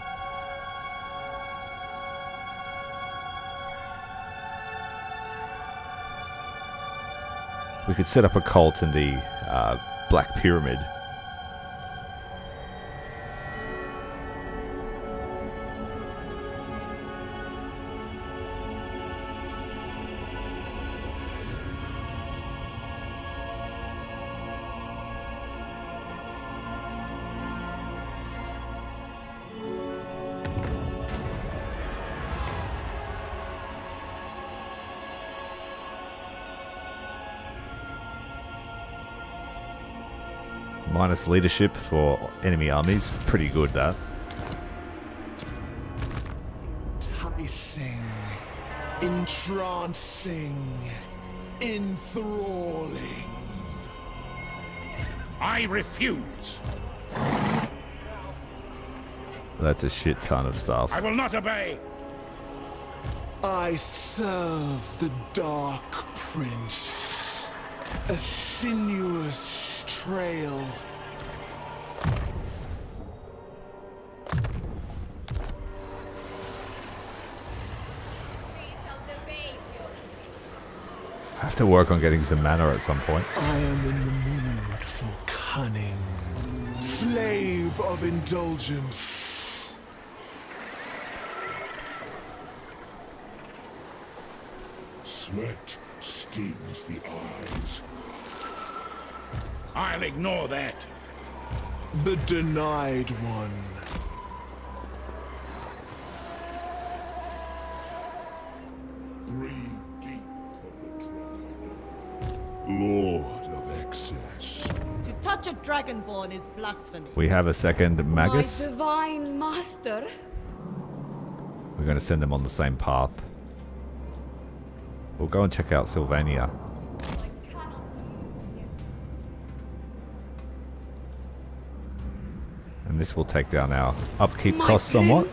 We could set up a cult in the Black Pyramid. Minus leadership for enemy armies. Pretty good, that. Enticing, entrancing, enthralling. I refuse. That's a shit ton of stuff. I will not obey. I serve the Dark Prince. A sinuous trail. I have to work on getting some mana at some point. I am in the mood for cunning. Slave of indulgence. Sweat stings the eyes. I'll ignore that. The denied one. Breathe deep of the dragon. Lord of excess. To touch a dragonborn is blasphemy. We have a second Magus. My divine master. We're going to send them on the same path. We'll go and check out Sylvania. And this will take down our upkeep costs somewhat.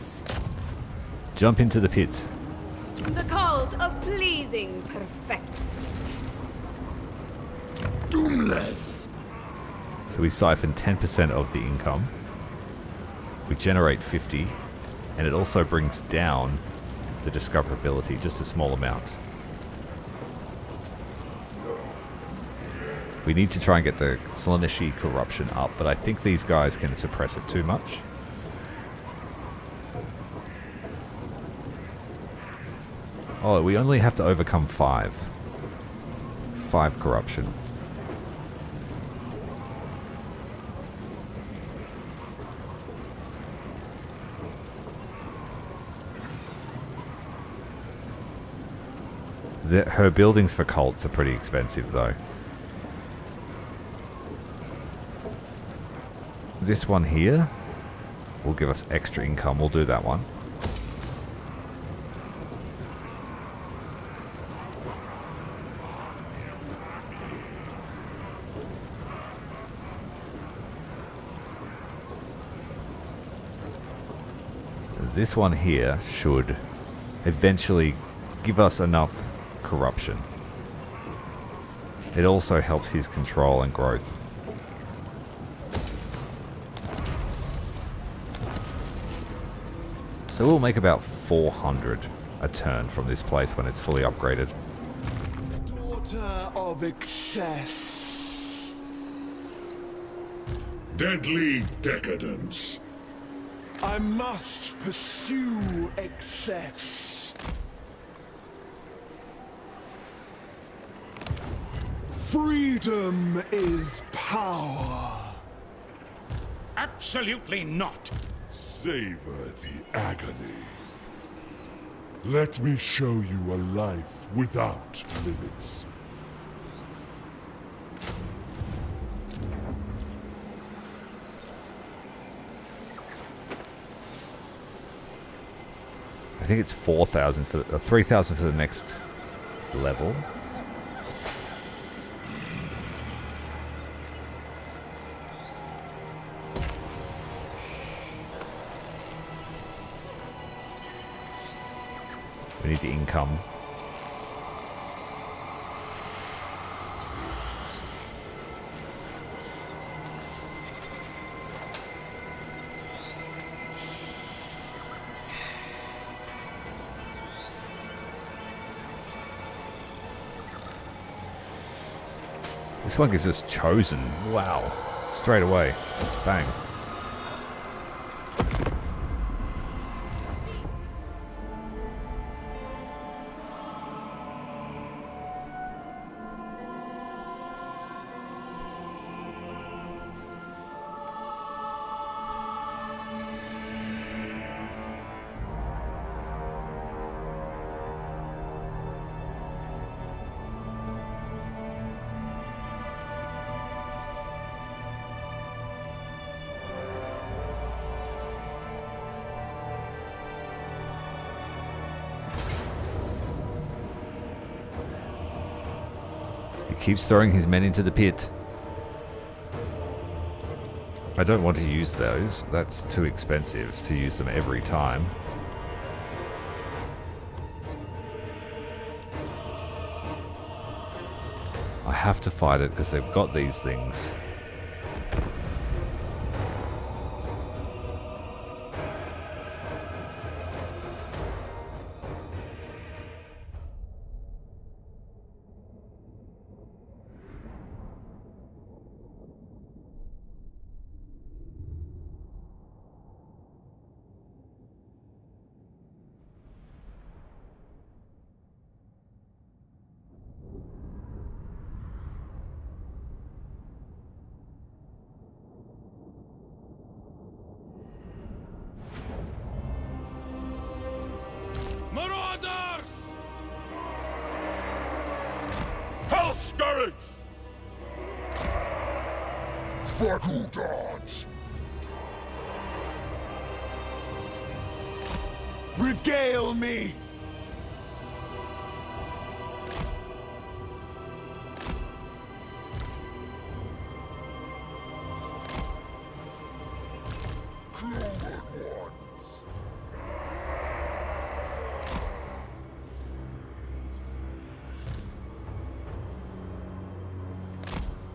Jump into the pit. The cult of pleasing perfect. Doomleth. So we siphon 10% of the income. We generate 50. And it also brings down the discoverability, just a small amount. We need to try and get the Slaaneshi corruption up, but I think these guys can suppress it too much. Oh, we only have to overcome 5. 5 corruption. Her buildings for cults are pretty expensive, though. This one here will give us extra income. We'll do that one. This one here should eventually give us enough corruption. It also helps his control and growth. So we'll make about 400 a turn from this place when it's fully upgraded. Daughter of excess. Deadly decadence. I must pursue excess. Freedom is power. Absolutely not. Savor the agony. Let me show you a life without limits. I think it's 4,000 for 3,000 for the next level. We need the income. This one gives us chosen. Wow. Straight away. Bang. Keeps throwing his men into the pit. I don't want to use those. That's too expensive to use them every time. I have to fight it because they've got these things. Marauders! Hell Scourge! Facultades! Regale me!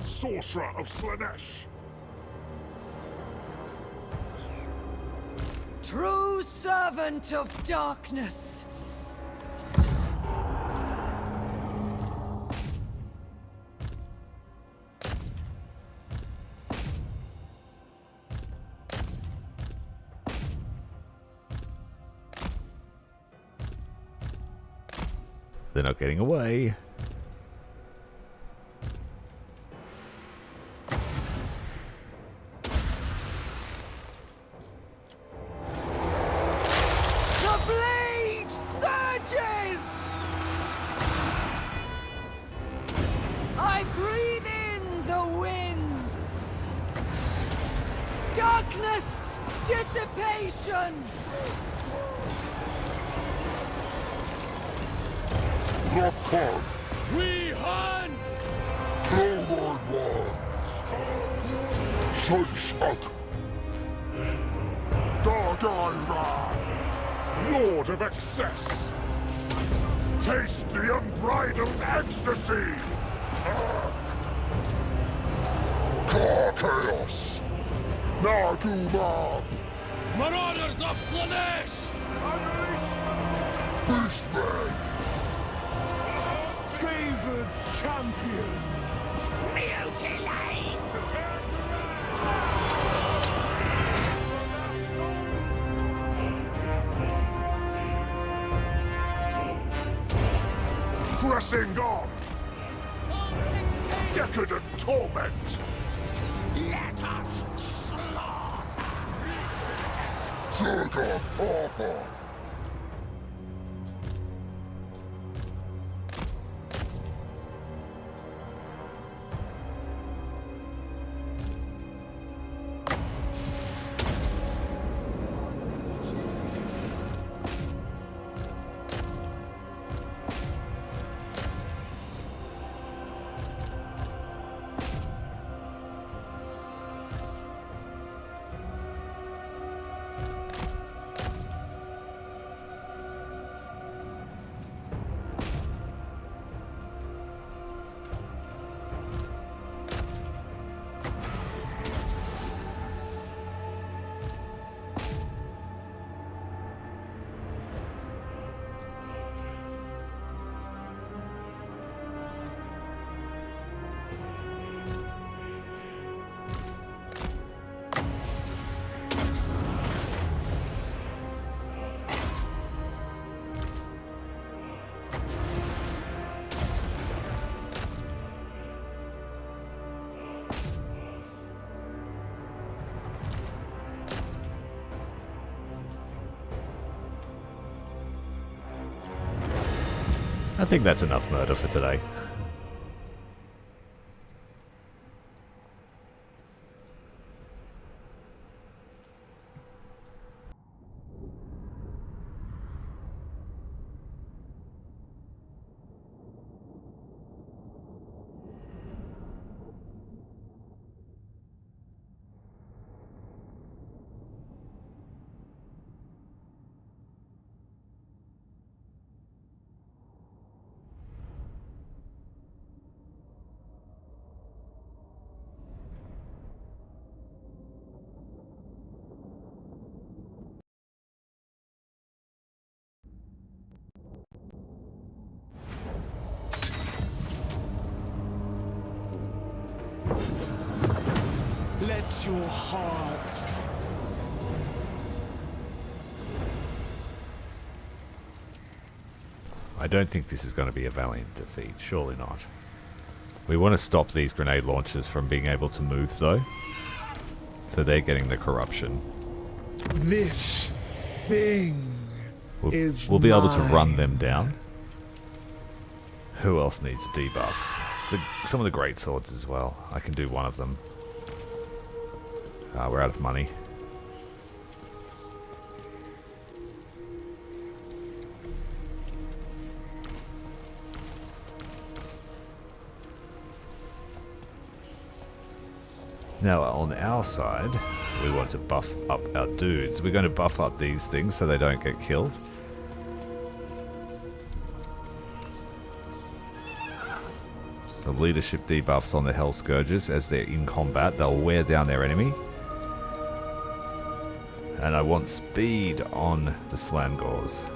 Sorcerer of Slaanesh! True servant of darkness. they're not getting away. The blade surges! I breathe in the winds. Darkness, dissipation. Lockdown! We hunt! Kill my one! Sunshot! Dargairan! Lord of excess! Taste the unbridled ecstasy! Car chaos! Nagumab! Marauders of Slaanesh! Beastman! Favored champion! Mutilate! Pressing on! Decadent torment! Let us slaughter! Zergon Arbor! I think that's enough murder for today. Let your heart. I don't think this is going to be a valiant defeat. Surely not. We want to stop these grenade launchers from being able to move, though. So they're getting the corruption. This thing is We'll be able to mine. run them down. Who else needs debuff? Some of the great swords as well. I can do one of them. We're out of money. Now on our side, we want to buff up our dudes. We're going to buff up these things so they don't get killed. The leadership debuffs on the Hell Scourges as they're in combat. They'll wear down their enemy. And I want speed on the Slaangors.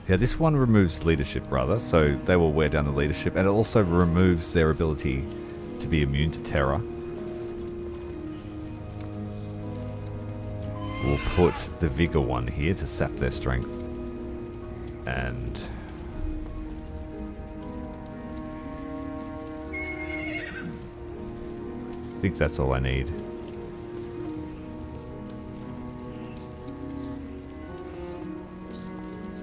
Yeah, this one removes leadership, rather, so they will wear down the leadership, and it also removes their ability to be immune to terror. We'll put the Vigor one here to sap their strength. And... I think that's all I need.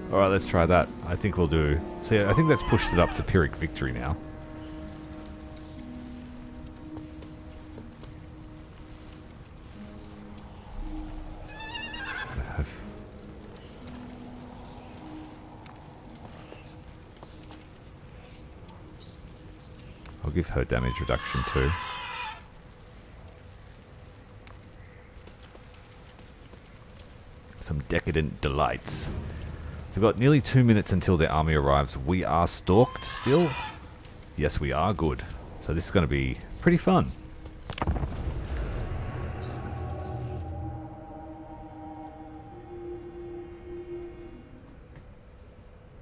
Alright, let's try that. I think we'll do... So yeah, I think that's pushed it up to Pyrrhic Victory now. I'll give her damage reduction too. Some decadent delights. We've got nearly 2 minutes until their army arrives. We are stalked still. Yes, we are. Good. So this is going to be pretty fun.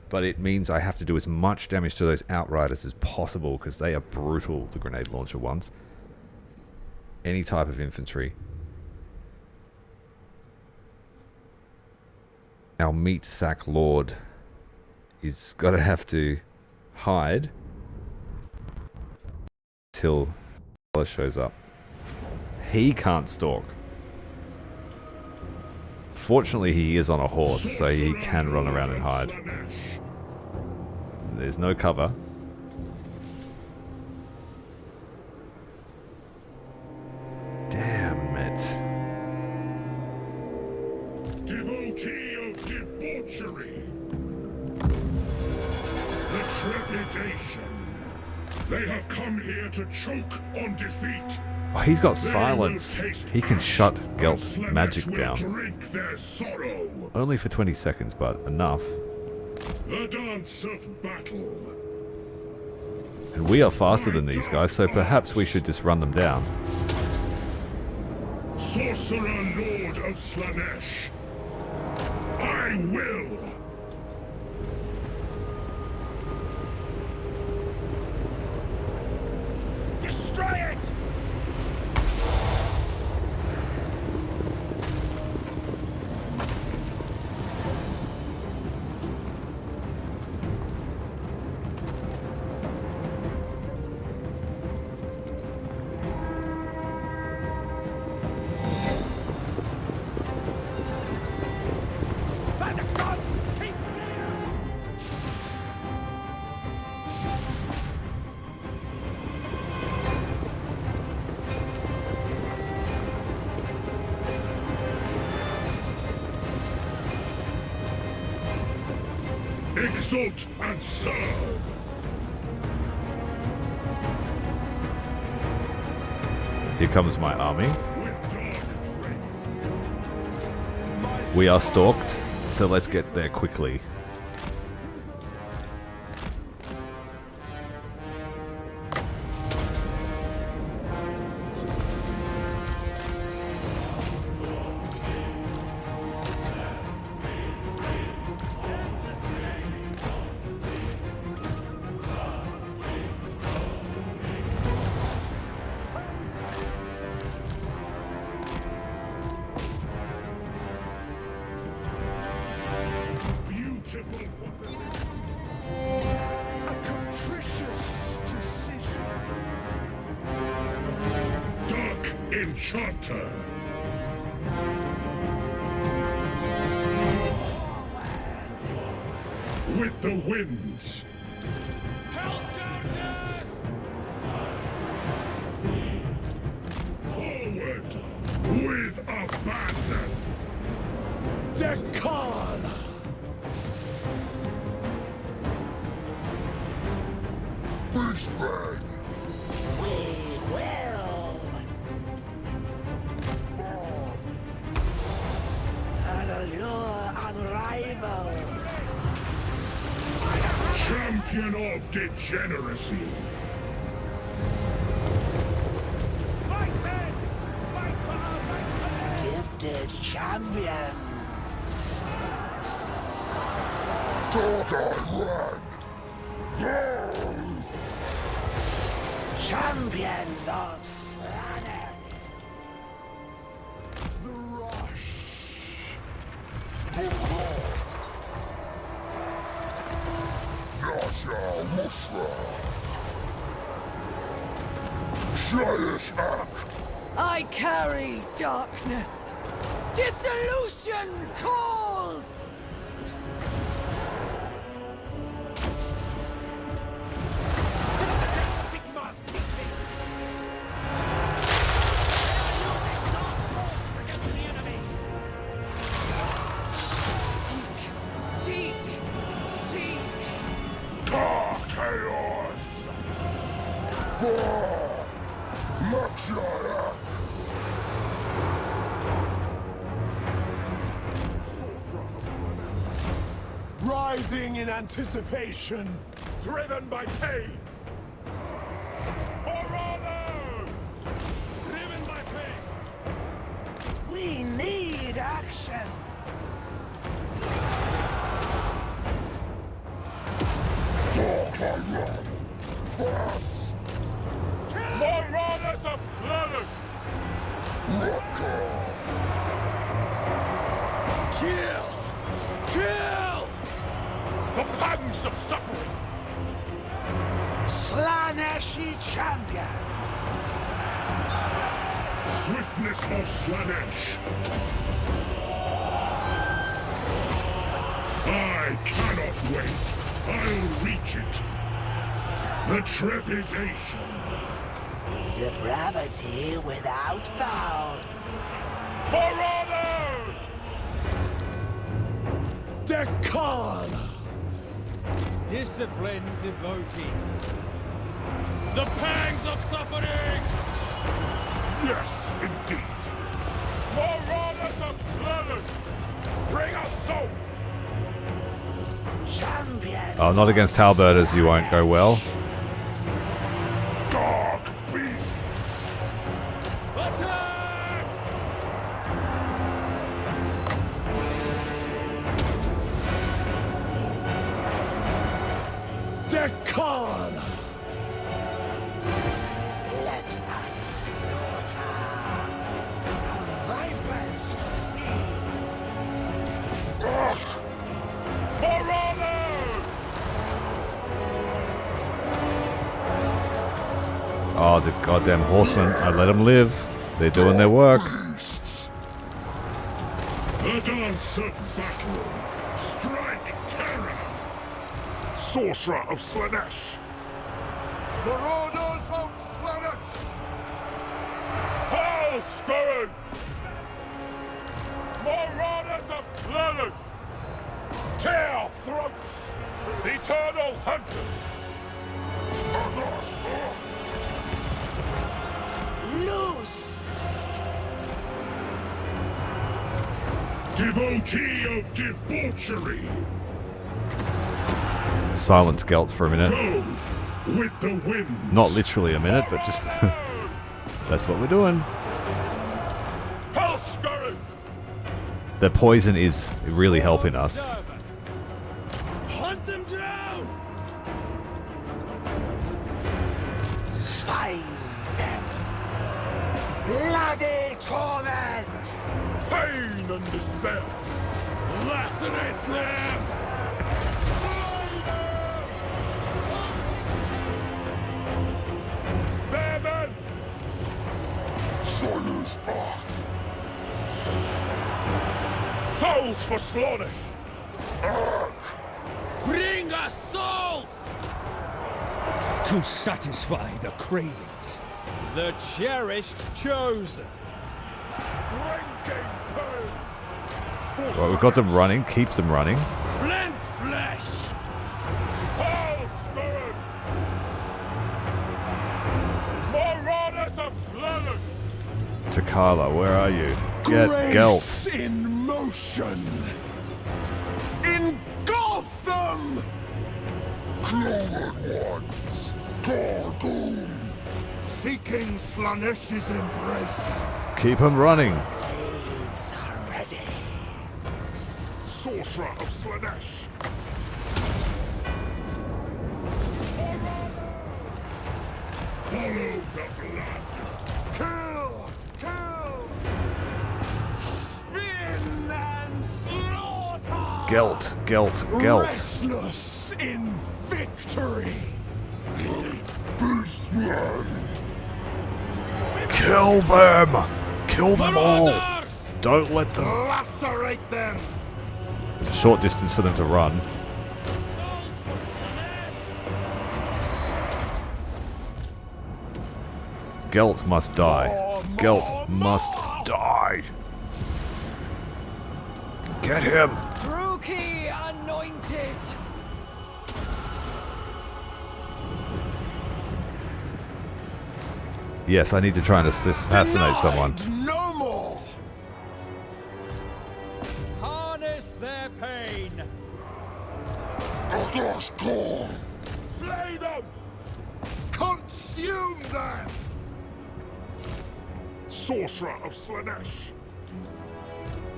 But it means I have to do as much damage to those outriders as possible because they are brutal, the grenade launcher ones. Any type of infantry. Our meat sack lord is gotta have to hide till Dechala shows up. He can't stalk. Fortunately, he is on a horse, so he can run around and hide. There's no cover. Damn it. Devotee of debauchery. The trepidation. They have come here to choke on defeat. Oh, he's got silence. He can shut Gelt's magic down. Only for 20 seconds, but enough. The dance of battle. And we are faster than these guys, so perhaps we should just run them down. Sorcerer Lord of Slaanesh. I will. Destroy it! Exalt and serve. Here comes my army. We are stalked, so let's get there quickly. Enchanter. With the winds. Forward with abandon. Dechala. Beastman. We will. An allure unrivaled. Champion of degeneracy. Gifted champions. Champions of Slaanesh. I carry darkness. Dissolution calls! Writhing in anticipation. Driven by pain. Horror! Driven by pain. We need action. Marauders of Slaanesh! Kill! Kill! The pangs of suffering! Slaaneshi champion! Swiftness of Slaanesh! I cannot wait! I'll reach it! The trepidation! Depravity without bounds! Marauder! Dechala! Disciplined Devotees. The pangs of suffering! Yes, indeed! Marauders of Slaanesh! Bring us soul! Champions Oh, not against halberders, you won't go well. Dark beasts! Attack! Dechala! Let us slaughter a viper's speed! Marauder! Oh, the goddamn horsemen. I let them live. They're doing their work. The dance of battle! Strike terror! Sorcerer of Slaanesh! Marauders of Slaanesh! Hail, Scourge! Marauders of Slaanesh! Tear throats! Eternal hunters! Loose! Devotee of debauchery! Silence Gelt for a minute. Go with the wind! Not literally a minute, but just... that's what we're doing. Hail, Scourge! The poison is really helping us. Hunt them down! Find them! Bloody torment! Pain and despair! Lacerate them! Spare men! Soyuz Ark! Souls for Slaanesh! Bring us souls! To satisfy the cravings. The cherished chosen. Drinking pain! Well, we've got them running. Keep them running. Flint's flesh! Hail, Scourge! Marauders of Slaanesh! Dechala, where are you? Get Gelt. Grace in motion! Engulf them! Cloven ones! Torgoon! Seeking Slaanesh's embrace! Keep them running. Blades are ready. Sorcerer of Slaanesh! Kill! Kill! Spin and slaughter! Gelt. Restless in victory! Beastman! Kill them! Kill them all! Don't let them... Lacerate them! There's a short distance for them to run. Gelt must die. Gelt must die. Get him! Brookie anointed! Yes, I need to try and assassinate someone. No more! Harness their pain. Slay them! Consume them! Sorcerer of Slaanesh.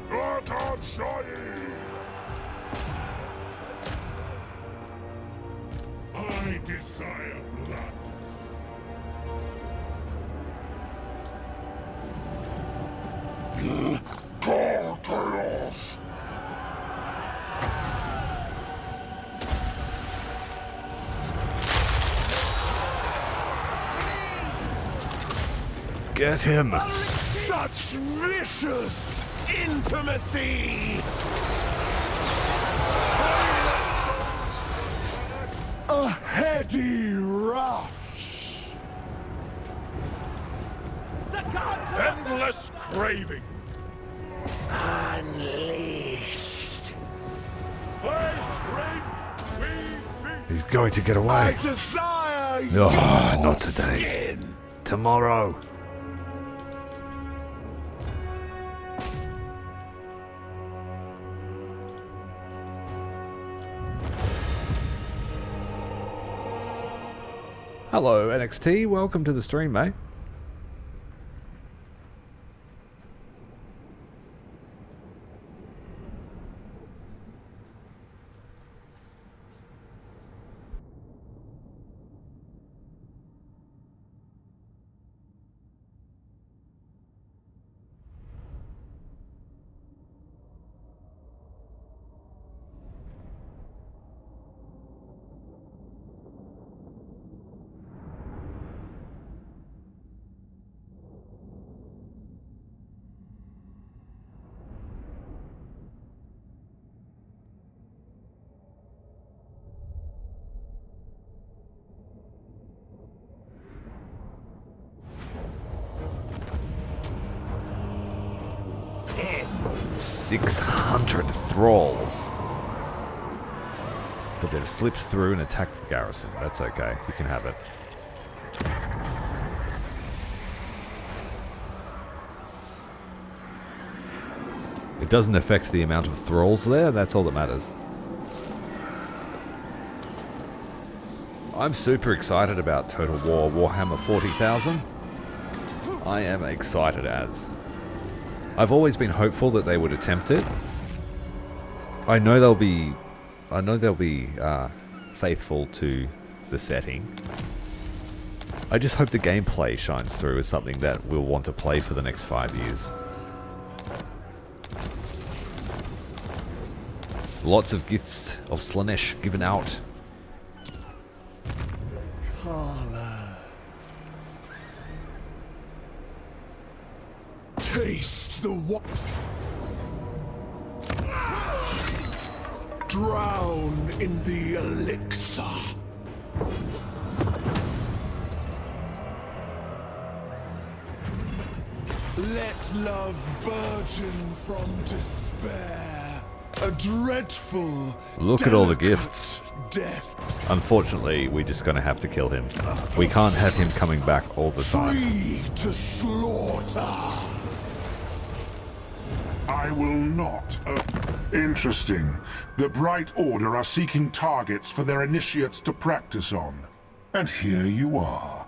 Arkham Shahi! I desire blood. Call chaos! Get him! Such vicious intimacy! A heady rush! Endless craving. Unleashed. He's going to get I away. desire No, your not today. skin. Tomorrow. Hello, NXT. Welcome to the stream, mate. "600 thralls." But they've slipped through and attacked the garrison. That's okay. You can have it. It doesn't affect the amount of thralls there. That's all that matters. I'm super excited about Total War Warhammer 40,000. I am excited as. I've always been hopeful that they would attempt it. I know they'll be faithful to the setting. I just hope the gameplay shines through as something that we'll want to play for the next 5 years. Lots of gifts of Slaanesh given out. Carla. Taste the drown in the elixir. Let love burgeon from despair. A dreadful, Look at all the gifts. Death. Unfortunately, we're just gonna have to kill him. We can't have him coming back all the time. Free to slaughter. I will not. Interesting. The Bright Order are seeking targets for their initiates to practice on. And here you are.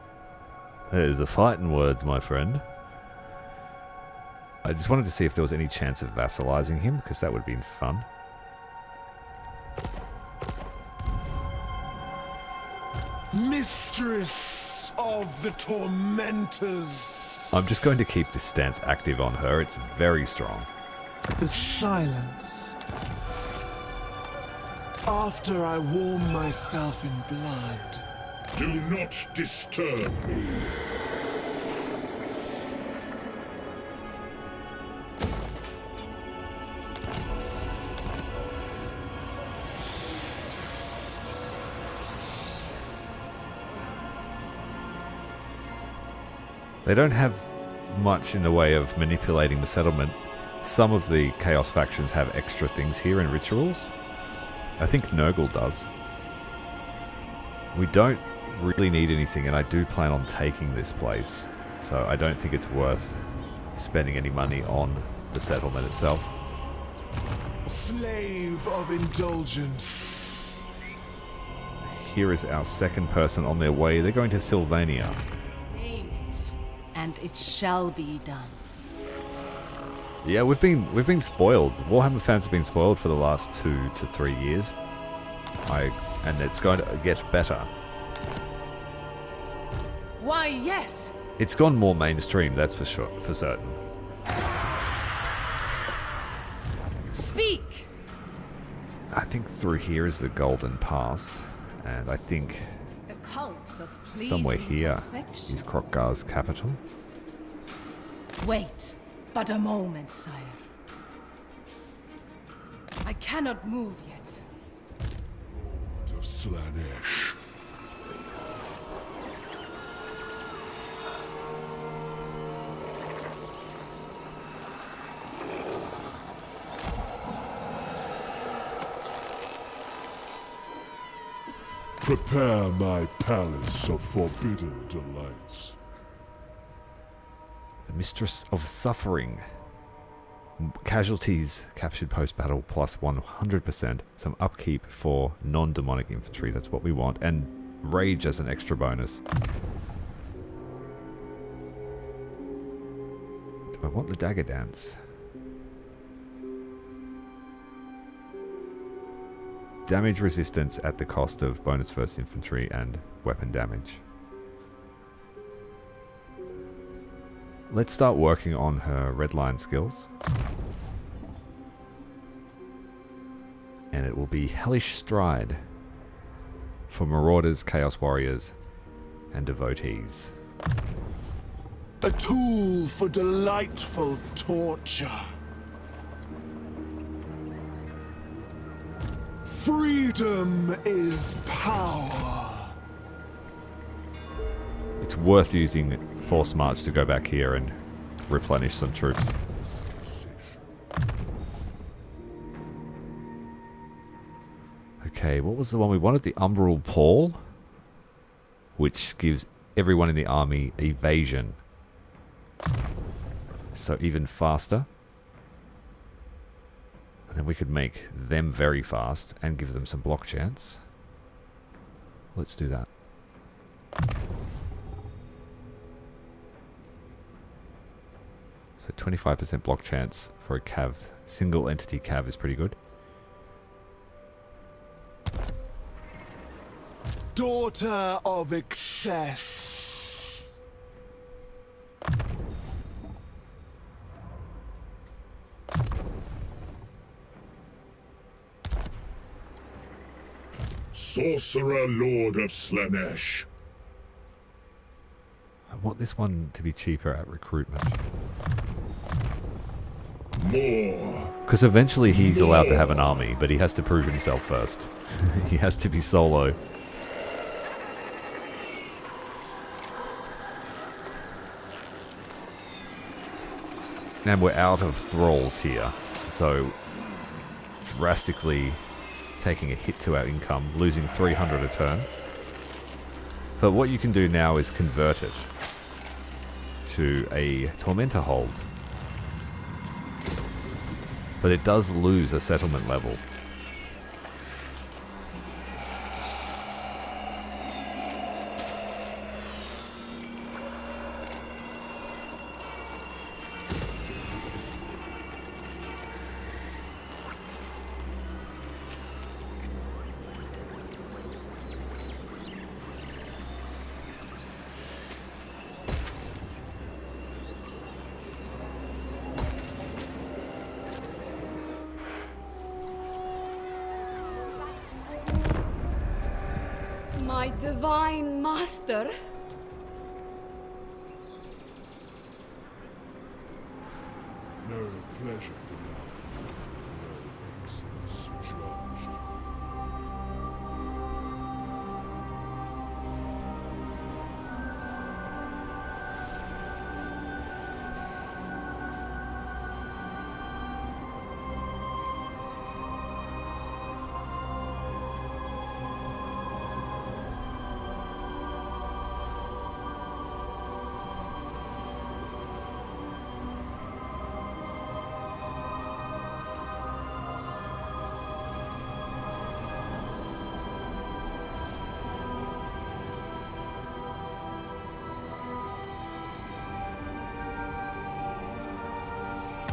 There's a fight in words, my friend. I just wanted to see if there was any chance of vassalizing him, because that would have been fun. Mistress of of the tormentors. I'm just going to keep this stance active on her. It's very strong. The silence. After I warm myself in blood. Do not disturb me. They don't have much in the way of manipulating the settlement. Some of the Chaos factions have extra things here in rituals. I think Nurgle does. We don't really need anything, and I do plan on taking this place. So I don't think it's worth spending any money on the settlement itself. Slave of indulgence. Here is our second person on their way. They're going to Sylvania. Name it, and it shall be done. Yeah, we've been spoiled. Warhammer fans have been spoiled for the last 2 to 3 years. And it's going to get better. Why, yes. It's gone more mainstream, that's for sure, for certain. Speak. I think through here is the Golden Pass, and I think The cult of somewhere pleasing here perfection. is Krokgar's capital. Wait, but a moment, sire. I cannot move yet. Of Slaanesh. Prepare my palace of forbidden delights. The Mistress of Suffering. Casualties captured post-battle plus 100%. Some upkeep for non-demonic infantry, that's what we want. And rage as an extra bonus. Do I want the dagger dance? Damage resistance at the cost of bonus first infantry and weapon damage. Let's start working on her red line skills. And it will be Hellish Stride for Marauders, Chaos Warriors, and Devotees. A tool for delightful torture. Freedom is power. It's worth using Force March to go back here and replenish some troops. Okay, what was the one we wanted? The Umbral Pall, which gives everyone in the army evasion. So even faster. And then we could make them very fast and give them some block chance. Let's do that. So 25% block chance for a cav. Single entity cav is pretty good. Daughter of excess. Sorcerer Lord of Slaanesh. I want this one to be cheaper at recruitment. More. Because eventually he's allowed to have an army, but he has to prove himself first. He has to be solo. And we're out of thralls here, so drastically taking a hit to our income, losing 300 a turn. But what you can do now is convert it to a Tormentor hold. But it does lose a settlement level. my divine master. No pleasure denied. No excess charged.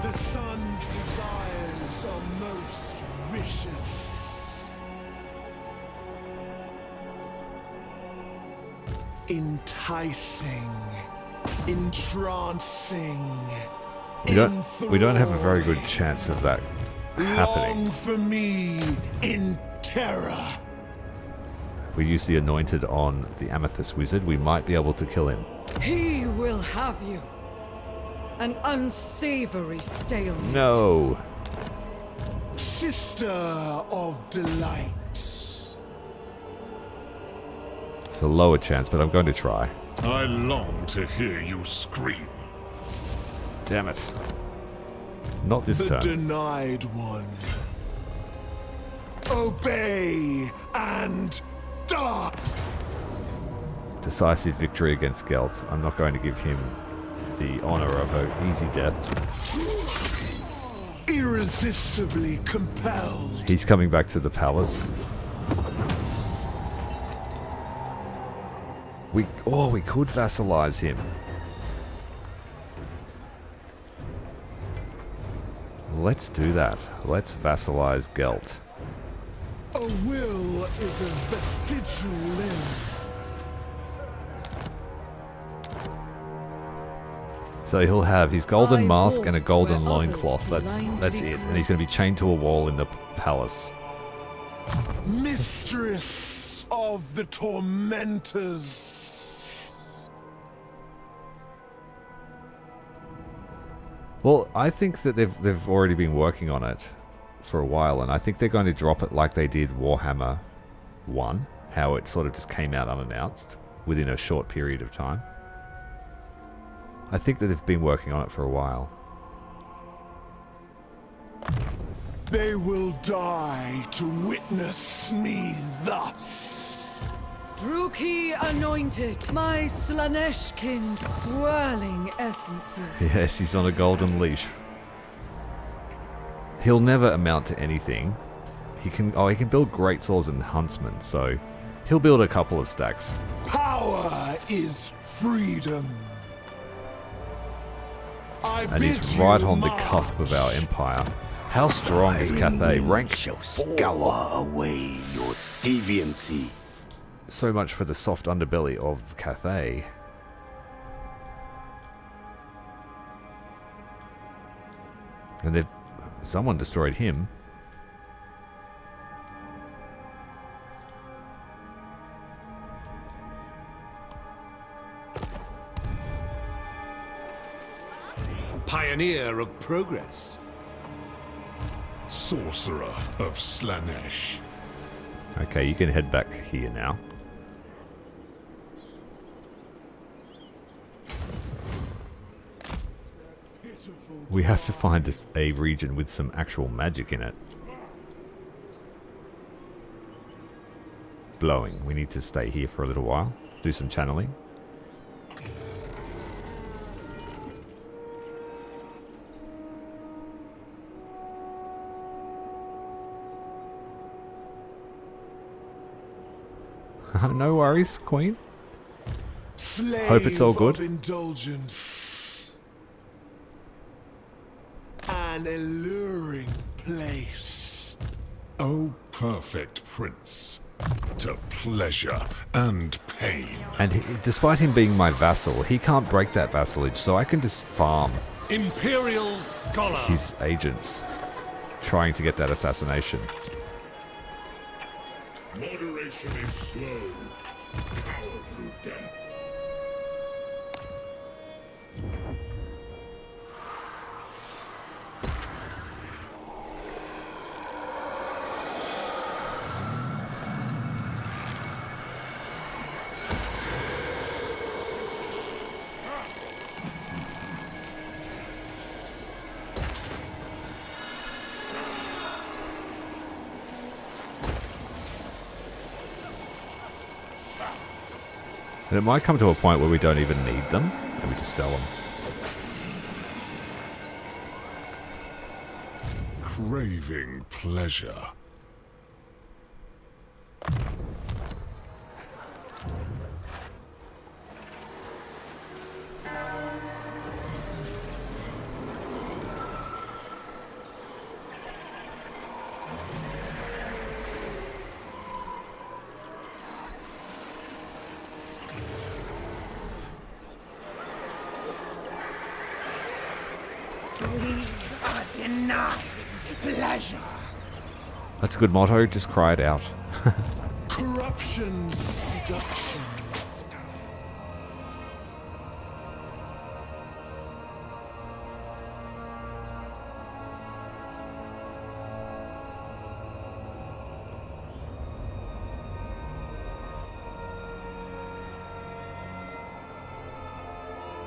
The sun's desires are most vicious. Enticing. Entrancing. We don't have a very good chance of that happening. Long for me in terror. If we use the Anointed on the Amethyst Wizard, we might be able to kill him. He will have you. An unsavory stalemate. No. Sister of delight. It's a lower chance, but I'm going to try. I long to hear you scream. Damn it. Not this The turn. denied one. Obey and die. Decisive victory against Gelt. I'm not going to give him the honor of an easy death. Irresistibly compelled. He's coming back to the palace. We could vassalize him. Let's do that. Let's vassalize Gelt. A will is a vestigial limb. So he'll have his golden mask and a golden loincloth. That's it. And he's going to be chained to a wall in the palace. Mistress of the tormentors. Well, I think that they've already been working on it for a while, and I think they're going to drop it like they did Warhammer 1, how it sort of just came out unannounced within a short period of time. I think that they've been working on it for a while. They will die to witness me thus. Druki anointed, my Slaaneshkin swirling essences. Yes, he's on a golden leash. He'll never amount to anything. He can build great swords and huntsmen, so he'll build a couple of stacks. Power is freedom. And he's right on the cusp of our empire. How strong is Cathay? Rank shall scour away your deviancy. So much for the soft underbelly of Cathay. And someone destroyed him. Pioneer of progress. Sorcerer of Slaanesh. Okay, you can head back here now. We have to find a region with some actual magic in it. Blowing. We need to stay here for a little while. Do some channeling. No worries, Queen. Hope it's all good. Indulgence. An alluring place. O perfect prince, to pleasure and pain. And despite him being my vassal, he can't break that vassalage, so I can just farm Imperial Scholar. his agents, trying to get that assassination. Moderation is slow, cowardly death. And it might come to a point where we don't even need them, and we just sell them. Craving pleasure. Pleasure. That's a good motto, just cry it out. Corruption, seduction.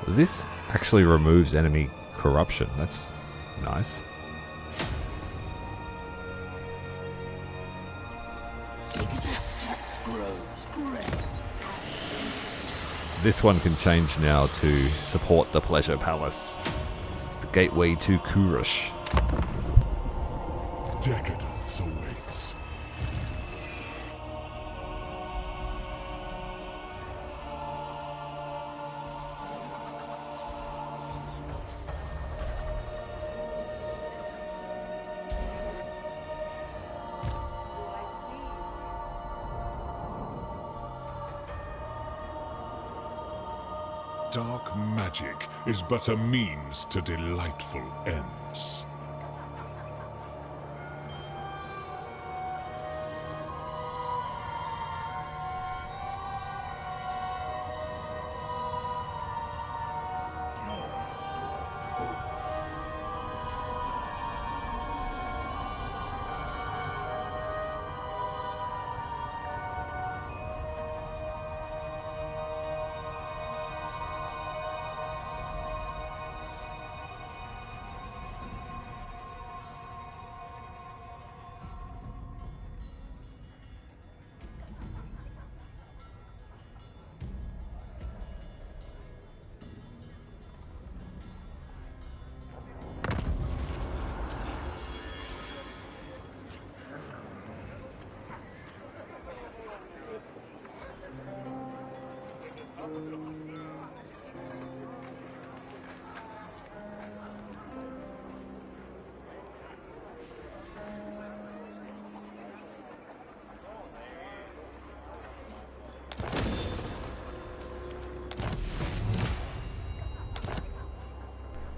This actually removes enemy corruption. That's nice. Existence grows gray. This one can change now to support the Pleasure Palace. The gateway to Kurush. Decadence awaits. Dark magic is but a means to delightful ends.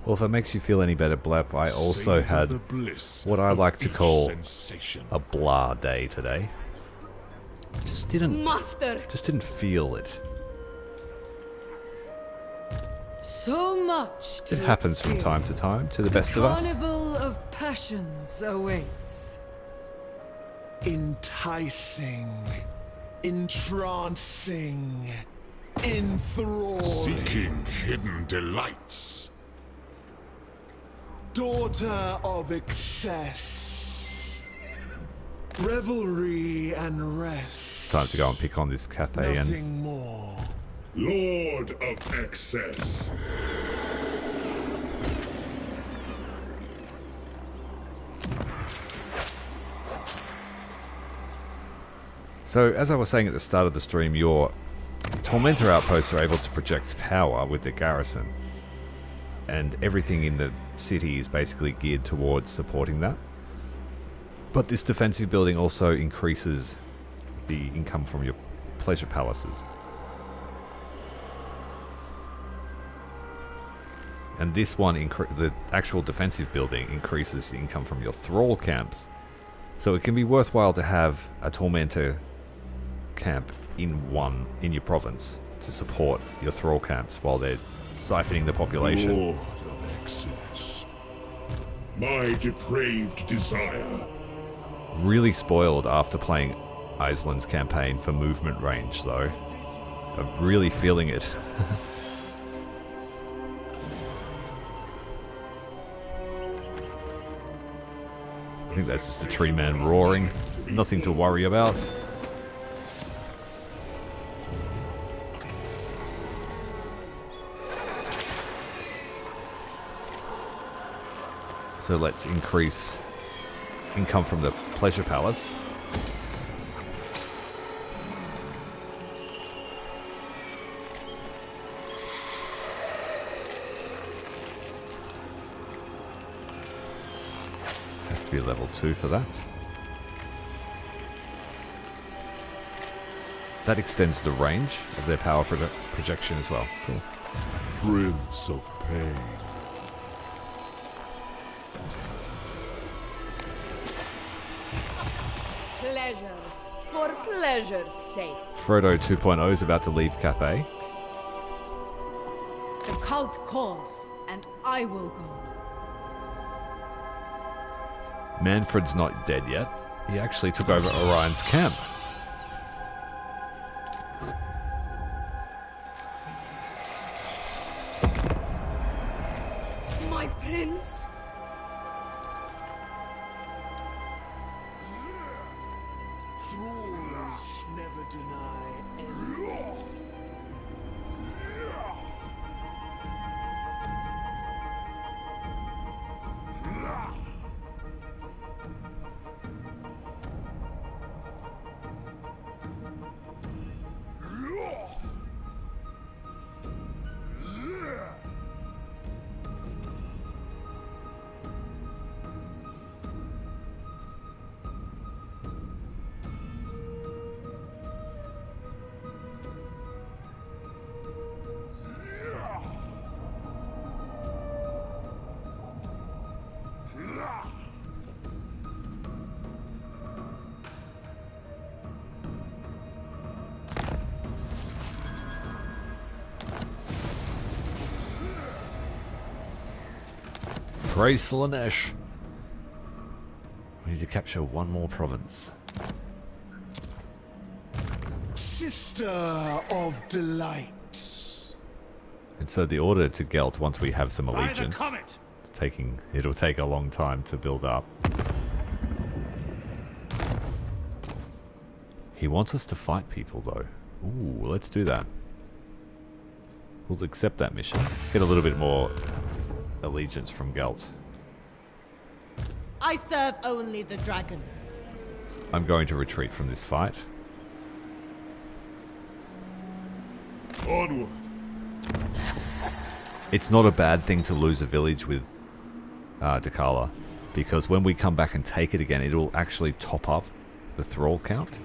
Well, if it makes you feel any better, Blep, I also had what I like to call a blah day today. Just didn't feel it. So much to It happens from time to time to the best of us. Carnival of passions awaits. Enticing, entrancing, enthralling. Seeking hidden delights. Daughter of excess. Revelry and rest. It's time to go and pick on this Cathay and Nothing more. Lord of excess. So, as I was saying at the start of the stream, your Tormentor outposts are able to project power with their garrison. And everything in the city is basically geared towards supporting that. But this defensive building also increases the income from your pleasure palaces. And this one, the actual defensive building, increases the income from your thrall camps. So it can be worthwhile to have a Tormentor camp in your province to support your thrall camps while they're siphoning the population. Lord of excess. My depraved desire. Really spoiled after playing Iceland's campaign for movement range, though. I'm really feeling it. I think that's just a tree man roaring. Nothing to worry about. So let's increase income from the Pleasure Palace. Has to be level 2 for that. That extends the range of their power projection as well. Cool. Prince of Pain. Pleasure, for pleasure's sake. Frodo 2.0 is about to leave Cathay. The cult calls, and I will go. Manfred's not dead yet. He actually took over Orion's camp. My prince. Thralls never deny anything. Praise Slaanesh. We need to capture one more province. Sister of Delight. And so the order to Gelt, once we have some allegiance, it'll take a long time to build up. He wants us to fight people though. Ooh, let's do that. We'll accept that mission. Get a little bit more allegiance from Gelt. I serve only the dragons. I'm going to retreat from this fight. Onward. It's not a bad thing to lose a village with Dechala, because when we come back and take it again, it'll actually top up the thrall count.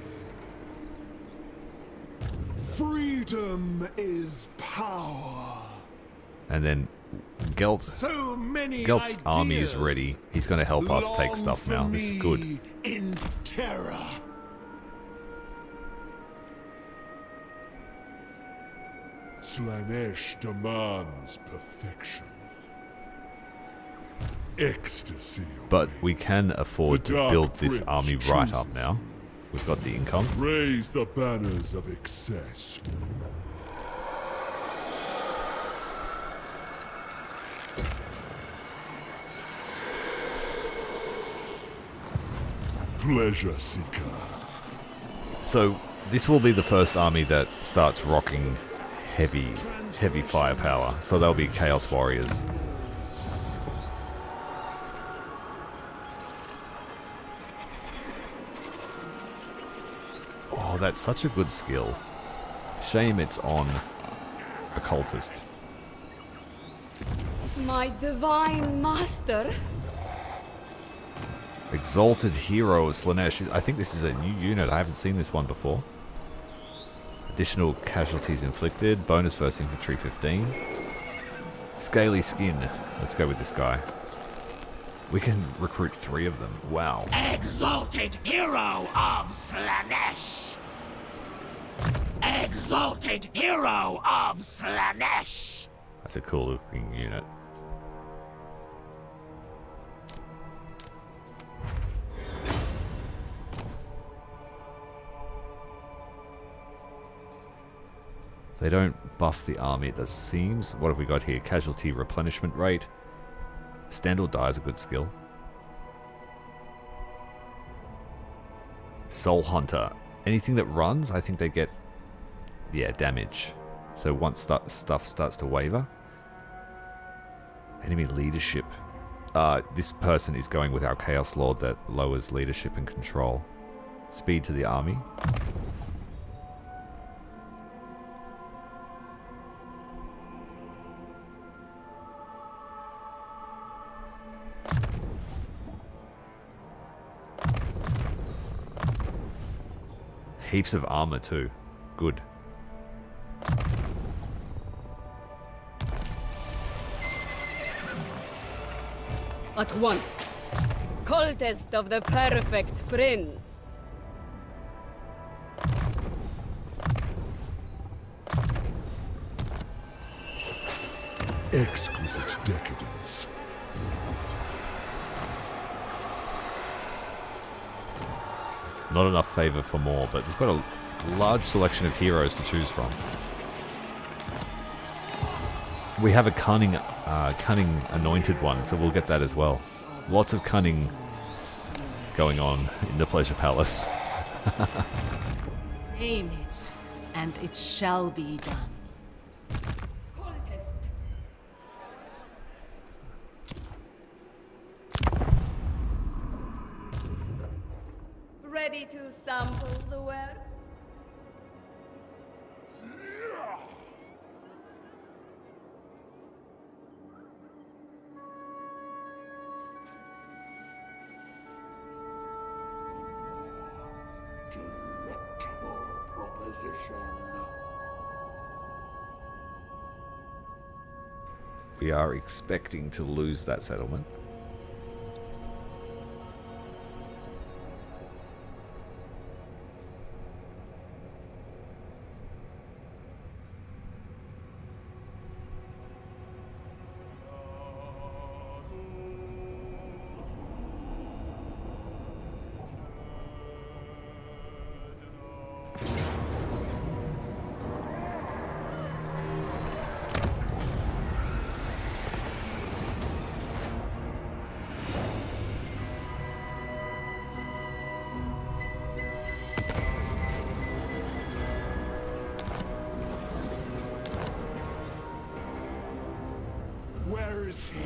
Freedom is power. And then Gelt's army is ready. He's going to help us take stuff now. This is good. In terror. Slaanesh demands perfection. Ecstasy. But we can afford to build this army right up now. We've got the income. Raise the banners of excess. Pleasure Seeker. So this will be the first army that starts rocking heavy firepower. So they'll be Chaos Warriors. Oh, that's such a good skill. Shame it's on Occultist. My divine master. Exalted Hero of Slaanesh. I think this is a new unit. I haven't seen this one before. Additional casualties inflicted. Bonus first infantry 15. Scaly skin. Let's go with this guy. We can recruit 3 of them. Wow. Exalted Hero of Slaanesh. exalted hero of Slaanesh. That's a cool looking unit. They don't buff the army, it seems. What have we got here? Casualty replenishment rate. Stand or die is a good skill. Soul Hunter. Anything that runs, I think they get, yeah, damage. So once stuff starts to waver. Enemy leadership. This person is going with our Chaos Lord that lowers leadership and control. Speed to the army. Heaps of armor too. Good. At once. Cultist of the perfect prince. Exquisite decadence. Not enough favor for more, but we've got a large selection of heroes to choose from. We have a cunning anointed one, so we'll get that as well. Lots of cunning going on in the Pleasure Palace. Name it, and it shall be done. Ready to sample the wares? Delectable proposition. We are expecting to lose that settlement. Where is he?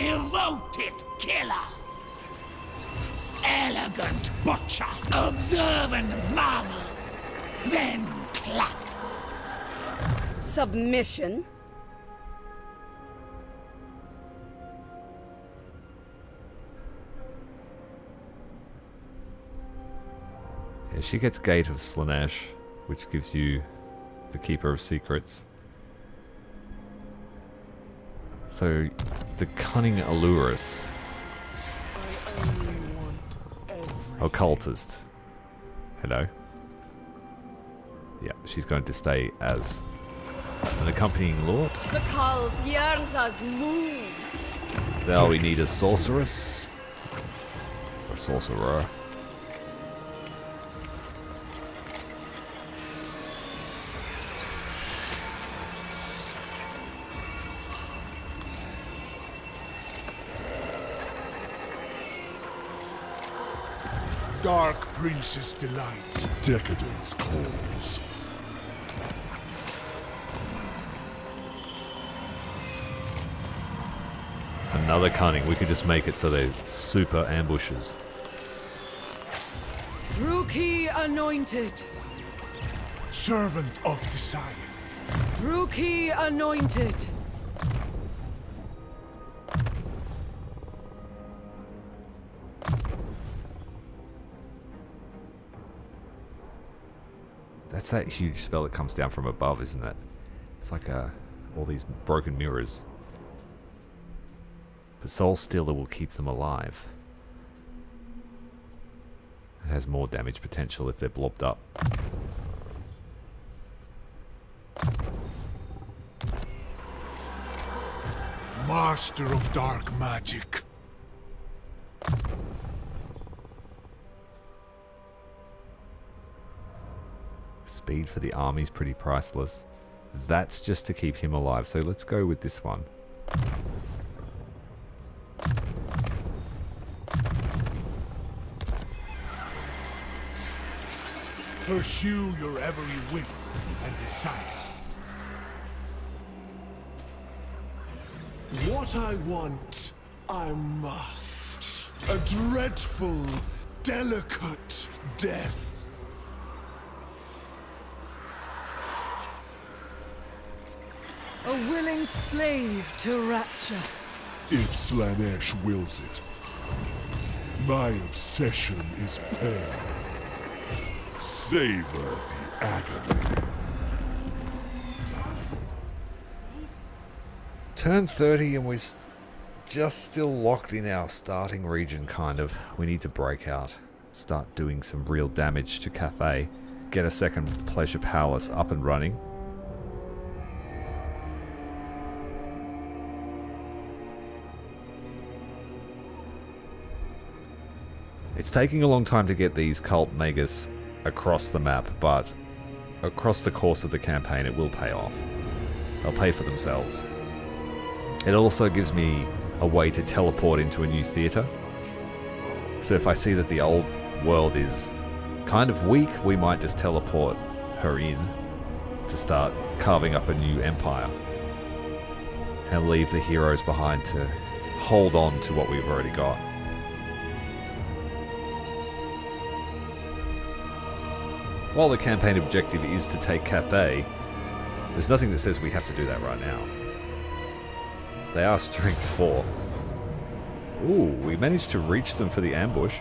Devoted killer. Elegant butcher. Observe and marvel. Then clap. Submission? Yeah, she gets Gate of Slaanesh, which gives you the Keeper of Secrets. So, the Cunning Allurus. Occultist. Hello. Yeah, she's going to stay as an accompanying lord. The cult yearns us move. Now we need a sorceress. Or sorcerer. Dark Princess delight. Decadence calls. Another cunning. We could just make it so they're super ambushes. Druki anointed. Servant of desire. Druki anointed. That's that huge spell that comes down from above, isn't it? It's like all these broken mirrors. But Soul Stealer will keep them alive. It has more damage potential if they're blobbed up. Master of dark magic. Speed for the army's pretty priceless. That's just to keep him alive, so let's go with this one. Pursue your every whim and desire. What I want, I must. A dreadful, delicate death. A willing slave to rapture. If Slaanesh wills it. My obsession is pain. Savor the agony. Turn 30 and we're just still locked in our starting region, kind of. We need to break out. Start doing some real damage to Cathay. Get a second Pleasure Palace up and running. It's taking a long time to get these cult magus across the map, but across the course of the campaign it will pay off. They'll pay for themselves. It also gives me a way to teleport into a new theatre. So if I see that the old world is kind of weak, we might just teleport her in to start carving up a new empire. And leave the heroes behind to hold on to what we've already got. While the campaign objective is to take Cathay, there's nothing that says we have to do that right now. They are strength 4. Ooh, we managed to reach them for the ambush.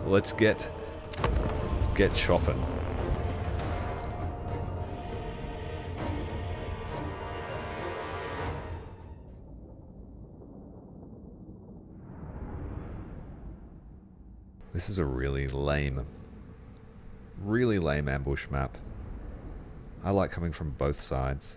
Let's get chopping. This is a really lame ambush map. I like coming from both sides.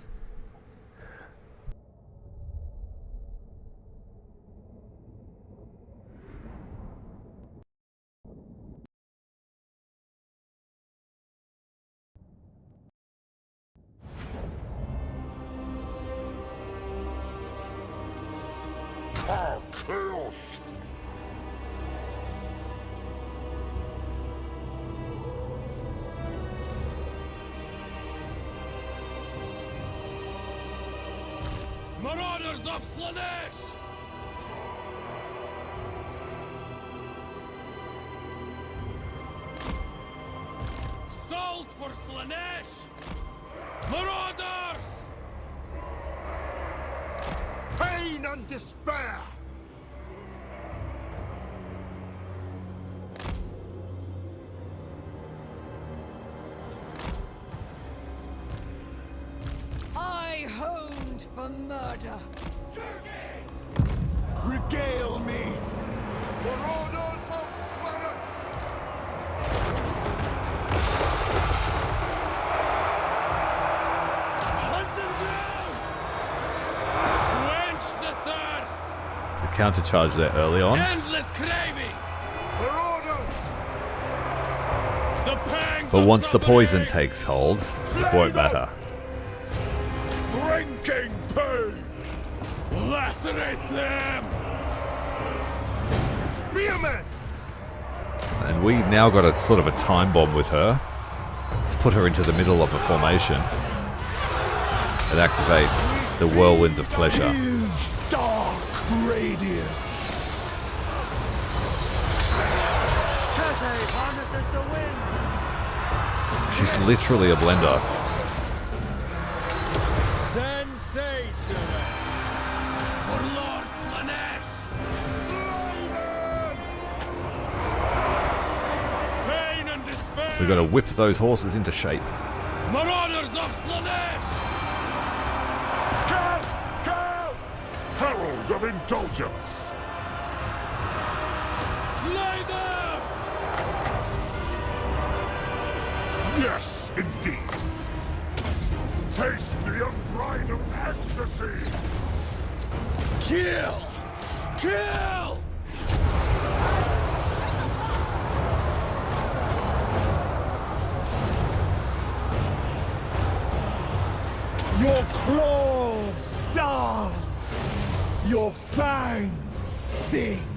Marauders of Slaanesh! Souls for Slaanesh! Marauders! Pain and despair! I honed for murder. Regale me! Marauders of Slaanesh! Hunt them down! Quench the thirst! The countercharge there early on. Endless craving! Marauders! The pangs But of once the suffering! poison takes hold, it won't matter. Drinking pain! Lacerate them! Spearmen! And we now got a sort of a time bomb with her. Let's put her into the middle of a formation and activate the whirlwind of pleasure. His dark radiance. Cathay harnesses the wind. She's literally a blender. Sensational! For Lord Slaanesh! Pain and despair! We've got to whip those horses into shape. Marauders of Slaanesh! Herald of Indulgence! Slay them! Yes, indeed. Taste the unbridled ecstasy! Kill! Kill! Your claws dance! Your fangs sing!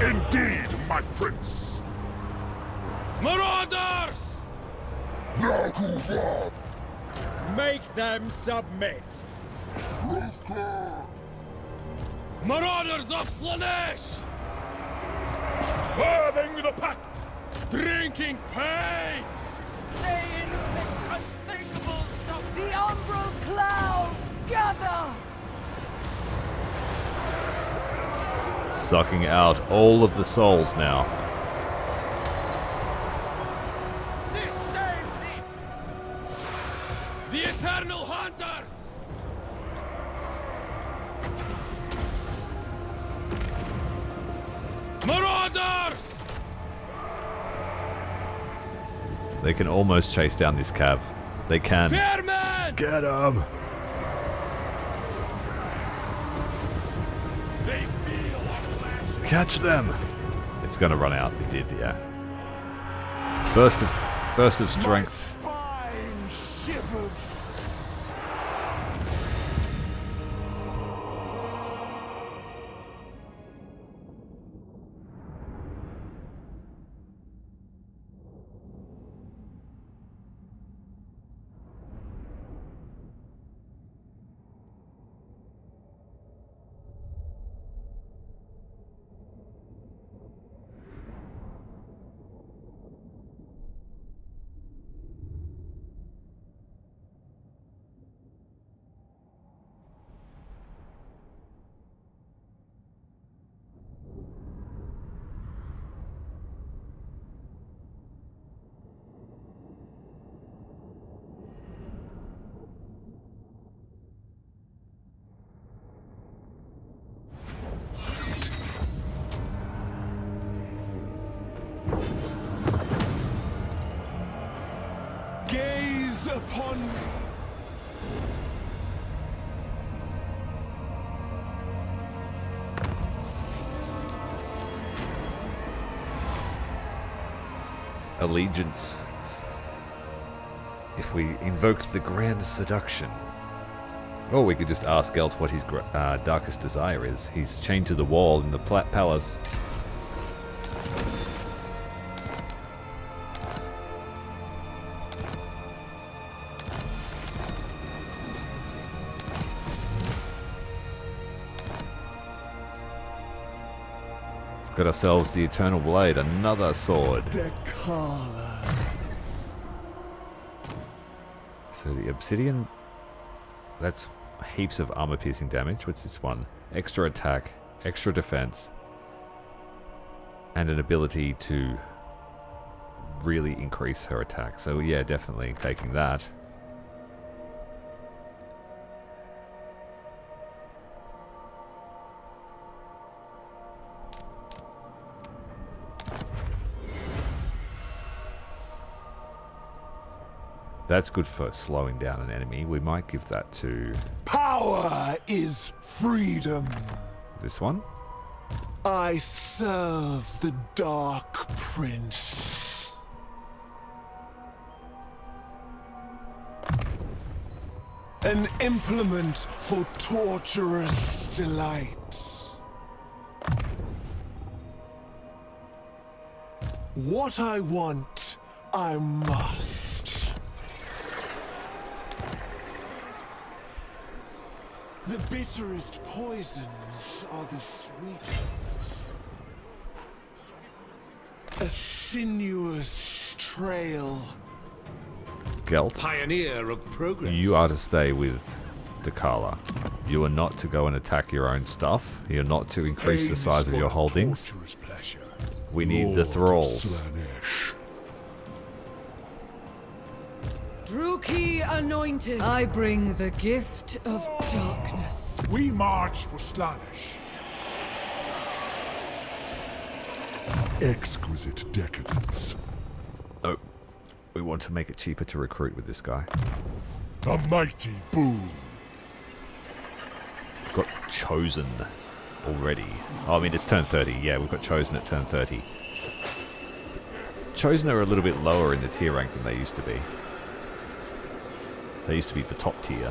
Indeed, my prince! Marauders! Make them submit. Marauders of Slaanesh! Serving the pact! Drinking pain! They inflict unthinkable stuff. The umbral clouds gather! Sucking out all of the souls now. This shames thee! The eternal hunters! Marauders! They can almost chase down this cav. They can. Spearmen! Get him! They feel our flesh. Catch them! It's gonna run out. It did, yeah. Burst of strength. Spine shivers! Gaze upon me. Allegiance. If we invoked the grand seduction. Or we could just ask Gelt what his darkest desire is. He's chained to the wall in the palace. Got ourselves the Eternal Blade, another sword. Dechala. So the Obsidian, that's heaps of armor piercing damage. What's this one? Extra attack, extra defense, and an ability to really increase her attack. So yeah, definitely taking that. That's good for slowing down an enemy. We might give that to... Power is freedom. This one? I serve the Dark Prince. An implement for torturous delight. What I want, I must. The bitterest poisons are the sweetest. A sinuous trail. Gelt, Pioneer of progress. you are to stay with Dechala. You are not to go and attack your own stuff. You're not to increase the size of your holdings. We need the thralls. Druki anointed, I bring the gift of darkness. We march for Slaanesh. Exquisite decadence. Oh. We want to make it cheaper to recruit with this guy. A mighty boon. We've got Chosen already. Oh, I mean, it's turn 30. Yeah, we've got Chosen at turn 30. Chosen are a little bit lower in the tier rank than they used to be. They used to be the top tier.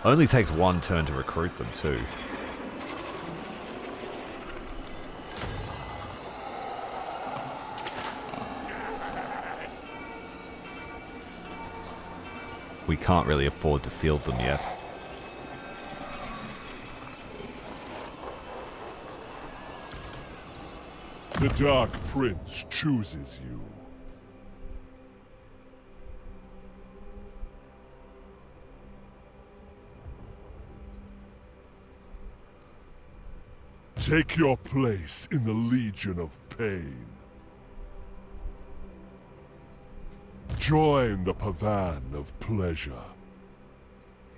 Only takes one turn to recruit them too. We can't really afford to field them yet. The Dark Prince chooses you. Take your place in the Legion of Pain. Join the Pavan of Pleasure.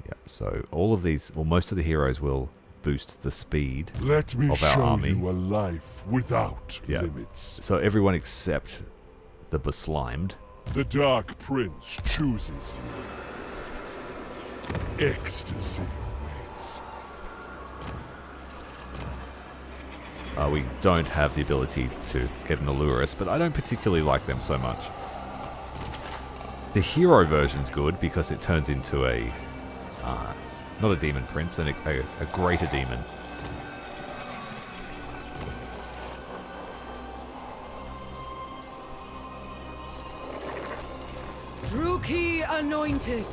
Yep, so all of these, or most of the heroes will boost the speed Let me of our show army. you a life without limits. So everyone except the Beslimed. The Dark Prince chooses you. Ecstasy awaits. We don't have the ability to get an Allurus, but I don't particularly like them so much. The hero version's good because it turns into a, not a demon prince, and a greater demon. Druki anointed.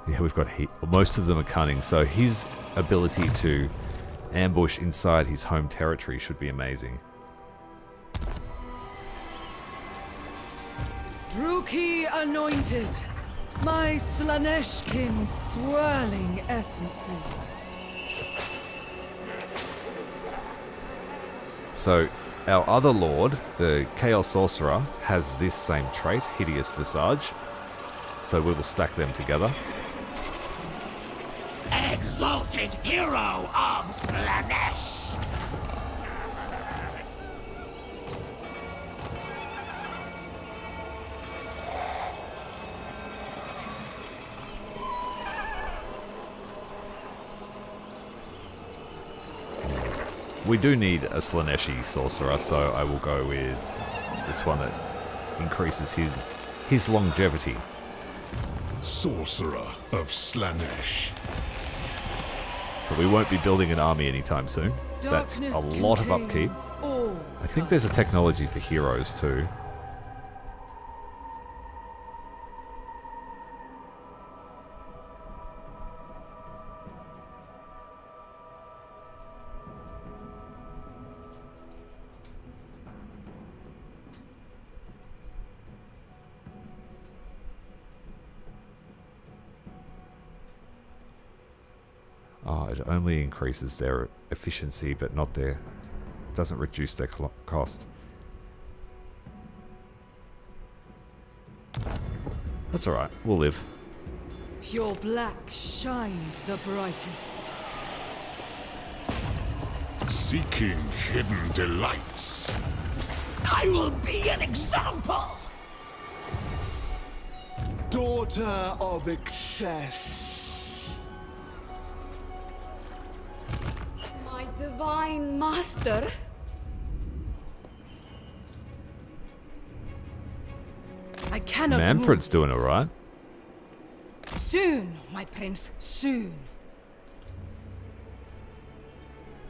Yeah, we've got most of them are cunning, so his ability to ambush inside his home territory should be amazing. Druki anointed. My Slaaneshkin swirling essences. So our other lord, the Chaos Sorcerer, has this same trait, Hideous Visage. So we will stack them together. Exalted hero of Slaanesh! We do need a Slaaneshi sorcerer, so I will go with this one that increases his longevity. Sorcerer of Slaanesh. But we won't be building an army anytime soon. That's a lot of upkeep. I think there's a technology for heroes too. Oh, it only increases their efficiency, but not their... doesn't reduce their cost. That's alright, we'll live. Pure black shines the brightest. Seeking hidden delights. I will be an example! Daughter of excess. My divine master. I cannot Manfred's doing alright. Soon, my prince, soon.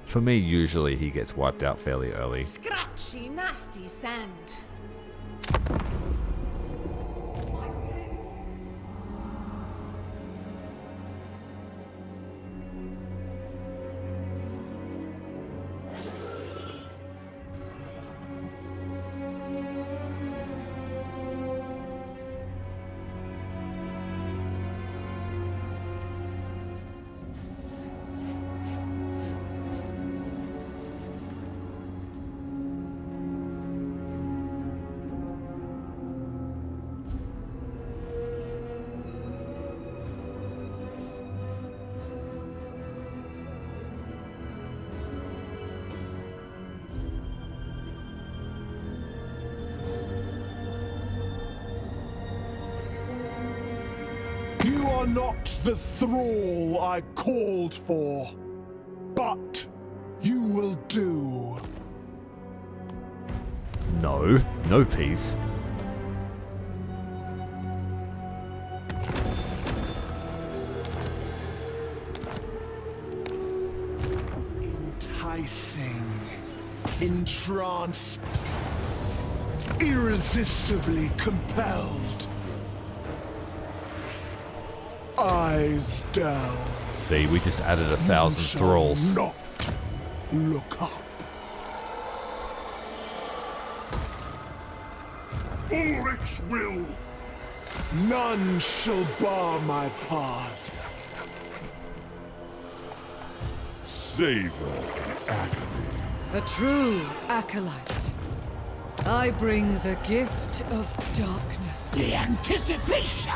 For me, usually he gets wiped out fairly early. Scratchy, nasty sand. not the thrall I called for, but you will do. No, no peace. Enticing, entranced, irresistibly compelled. Eyes down. See, we just added 1,000 thralls. Not look up. Ulrich's will. None shall bar my path. Savor the agony. A true acolyte. I bring the gift of darkness. The anticipation!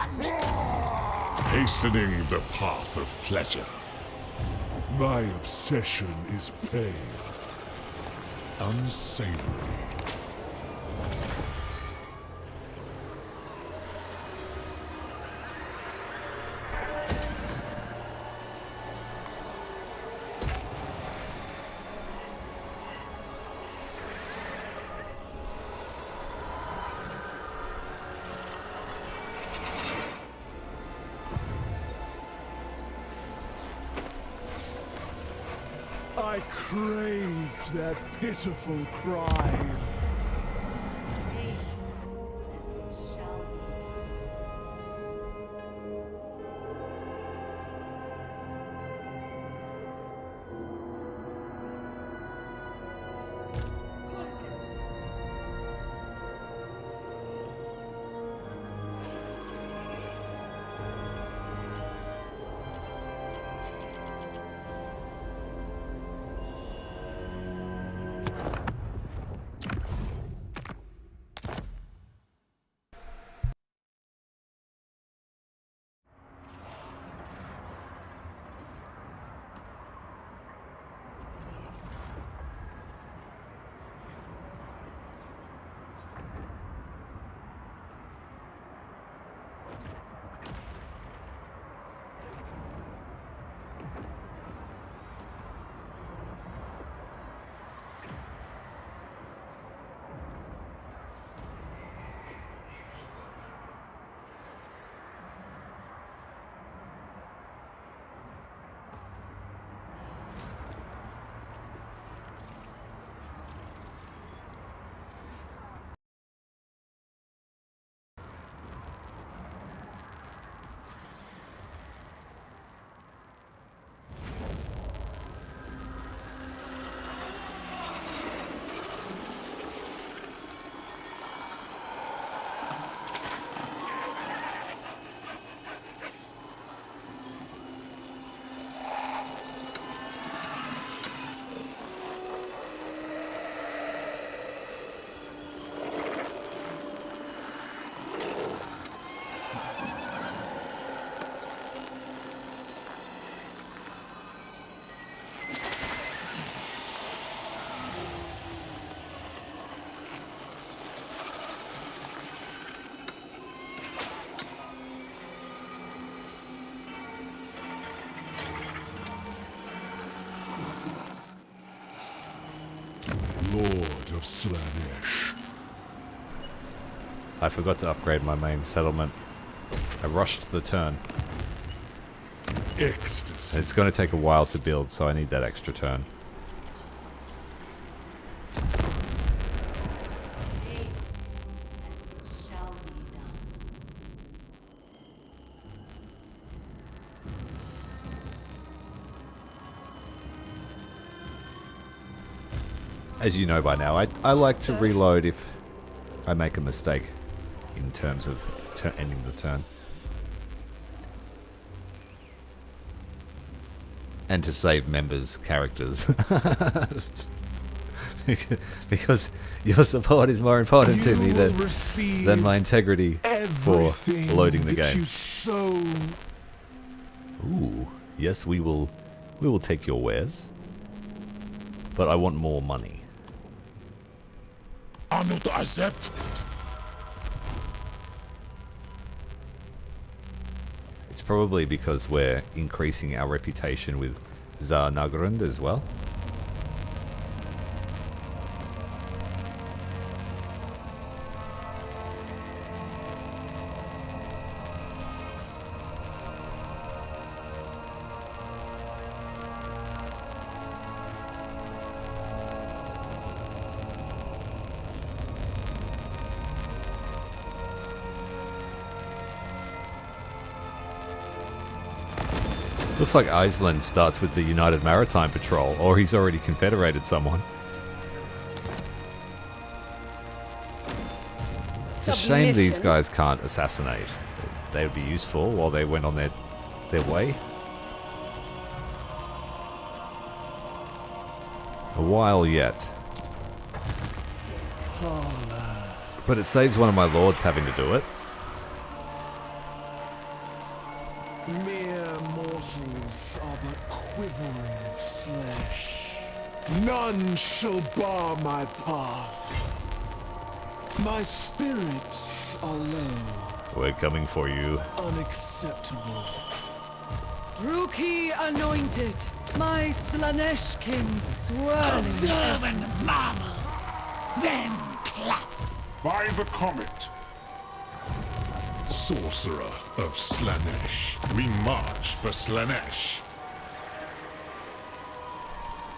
Hastening the path of pleasure. My obsession is pain. Unsavory. I craved their pitiful cries. Lord of Slaanesh. I forgot to upgrade my main settlement. I rushed the turn. Ecstasy. It's going to take a while to build, so I need that extra turn. As you know by now, I like to reload if I make a mistake in terms of ending the turn. And to save members' characters. Because your support is more important to me than my integrity for loading the game. Ooh, yes, we will take your wares. But I want more money. I'm not accept. It's It's probably because we're increasing our reputation with Tsar Nagrund as well. Looks like Iceland starts with the United Maritime Patrol, or he's already confederated someone. It's a shame these guys can't assassinate. They would be useful while they went on their way. A while yet. But it saves one of my lords having to do it. Mere mortals are but quivering flesh. None shall bar my path. My spirits are low. We're coming for you. Unacceptable. Druki anointed, my Slaaneshkin swirling. Observe and marvel, then clap. By the comet. Sorcerer of Slaanesh, we march for Slaanesh.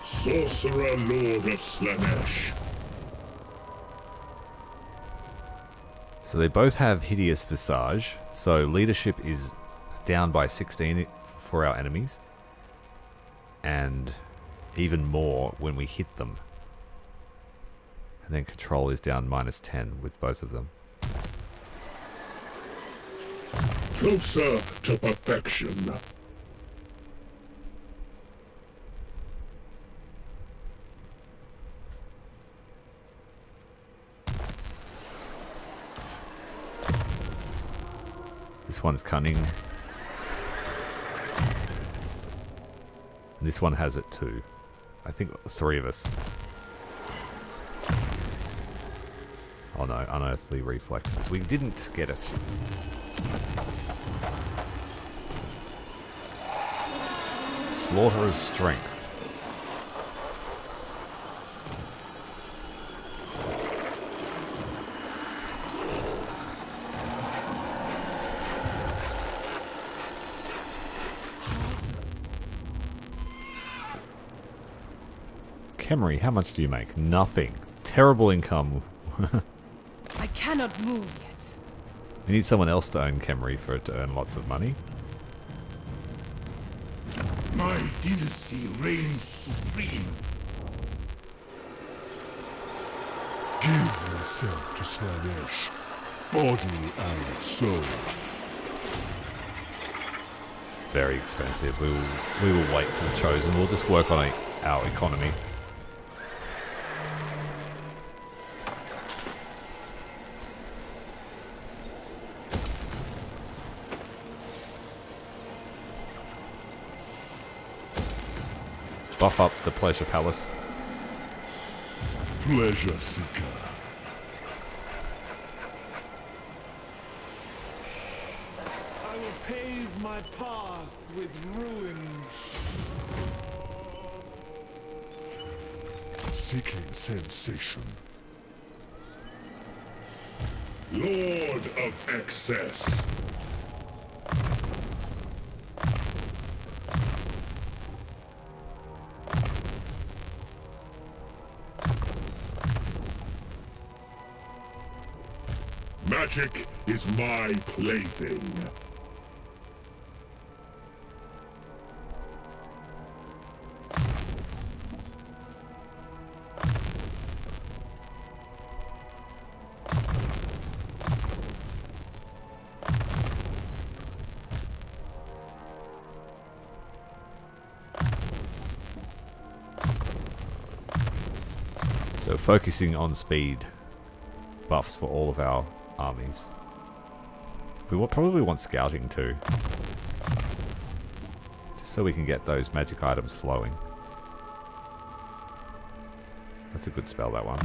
Sorcerer Lord of Slaanesh. So they both have hideous visage, so leadership is down by 16 for our enemies, and even more when we hit them. And then control is down -10 with both of them. Closer to perfection. This one's cunning. And this one has it too. I think 3 of us. Oh no, unearthly reflexes. We didn't get it. Slaughterer's strength. Khemri, how much do you make? Nothing. Terrible income. I cannot move yet. We need someone else to own Khemri for it to earn lots of money. My dynasty reigns supreme. Give yourself to Slaanesh, body and soul. Very expensive. We will wait for the Chosen. We'll just work on our economy. Buff up the Pleasure Palace. Pleasure Seeker. I will pave my path with ruins. Seeking sensation. Lord of Excess. Magic is my plaything. So focusing on speed buffs for all of our armies. We will probably want scouting too, just so we can get those magic items flowing. That's a good spell, that one.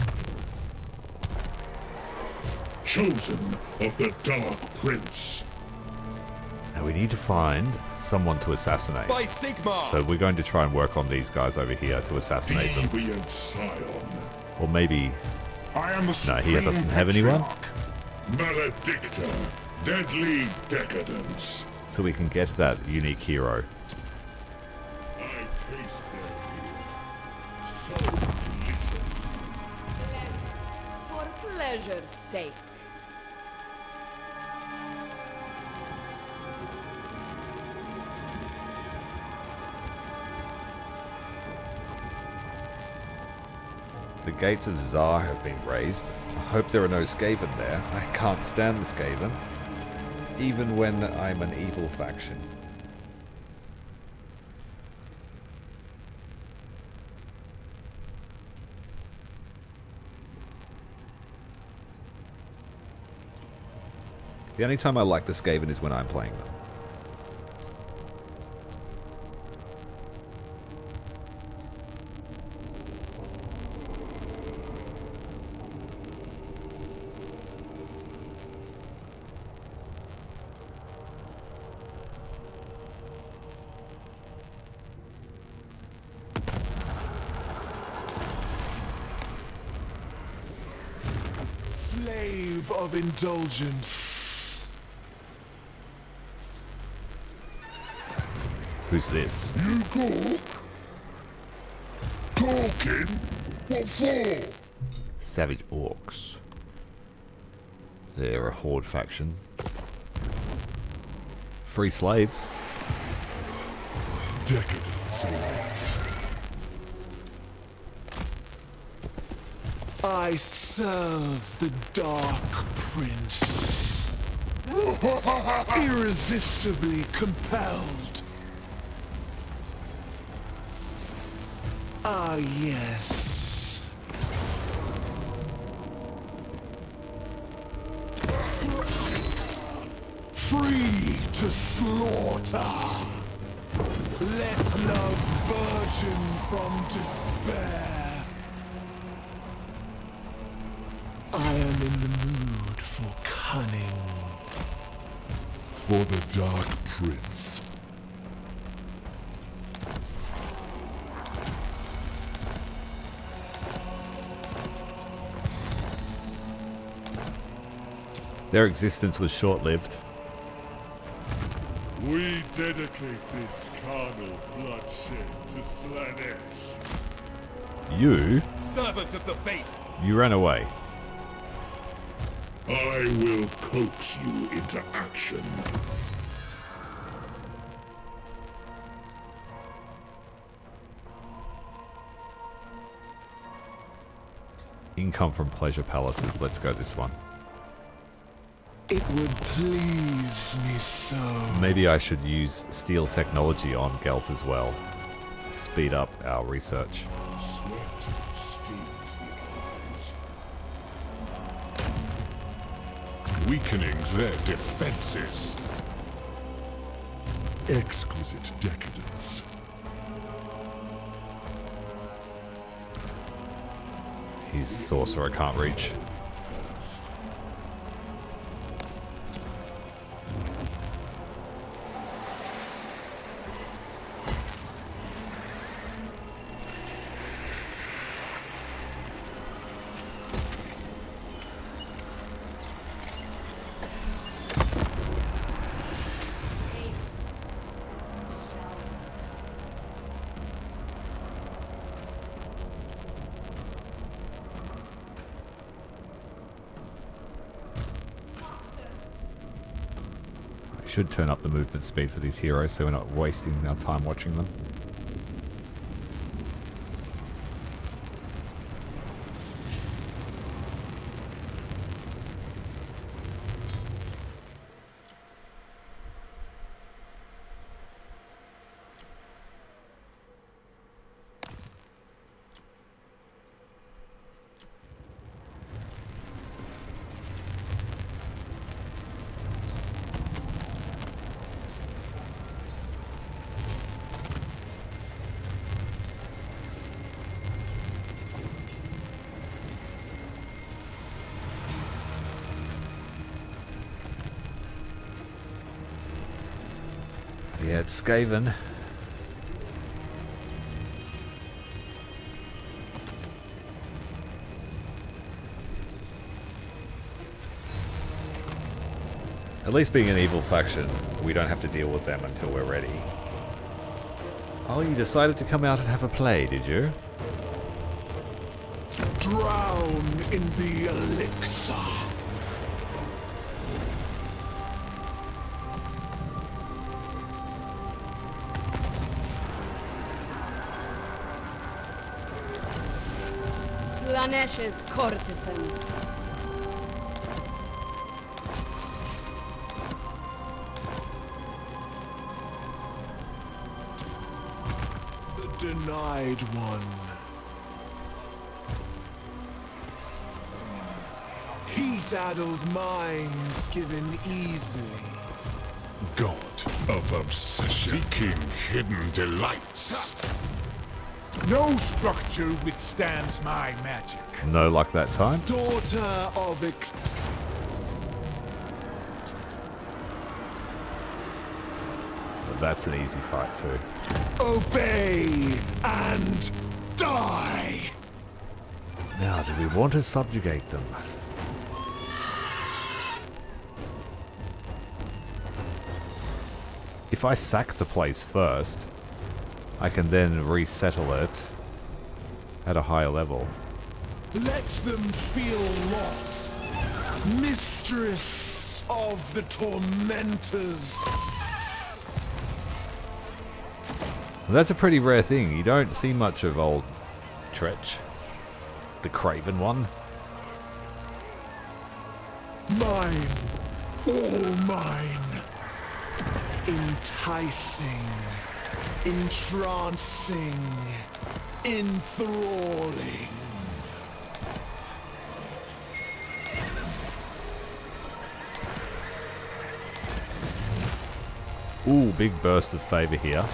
Chosen of the Dark Prince. Now we need to find someone to assassinate. By Sigmar! So we're going to try and work on these guys over here to assassinate them. Deviant Scion. Or maybe... I am the No, he doesn't have anyone. Maledictor. Deadly decadence. So we can get that unique hero. I taste their fear. So delicious. For pleasure's sake. The gates of Tsar have been raised. I hope there are no Skaven there. I can't stand the Skaven. Even when I'm an evil faction. The only time I like the Skaven is when I'm playing them. Slave of indulgence. Who's this? You talk? Talking? What for? Savage Orcs. They're a horde faction. Free slaves. Decadence awaits. I serve the Dark Prince. Irresistibly compelled. Ah, yes. Free to slaughter. Let love burgeon from despair. I am in the mood for cunning. For the Dark Prince. Their existence was short-lived. We dedicate this carnal bloodshed to Slaanesh. You? Servant of the faith! You ran away. I will coax you into action. Income from pleasure palaces. Let's go this one. It would please me so. Maybe I should use steel technology on Gelt as well. Speed up our research. Sweat stings the eyes. Weakening their defenses. Exquisite decadence. He's sorcerer, can't reach. Should turn up the movement speed for these heroes so we're not wasting our time watching them. Yeah, it's Skaven. At least being an evil faction, we don't have to deal with them until we're ready. Oh, you decided to come out and have a play, did you? Drown in the elixir. Slaanesh's courtesan. Denied one. Heat-addled minds given easily. God of obsession. Seeking hidden delights. No structure withstands my magic. No luck that time. Daughter of But that's an easy fight too. Obey and die! Now, do we want to subjugate them? If I sack the place first, I can then resettle it at a higher level. Let them feel lost. Mistress of the tormentors. That's a pretty rare thing. You don't see much of old Tretch, the Craven one. Mine. All mine. Enticing. Entrancing. Enthralling. Ooh, big burst of favor here.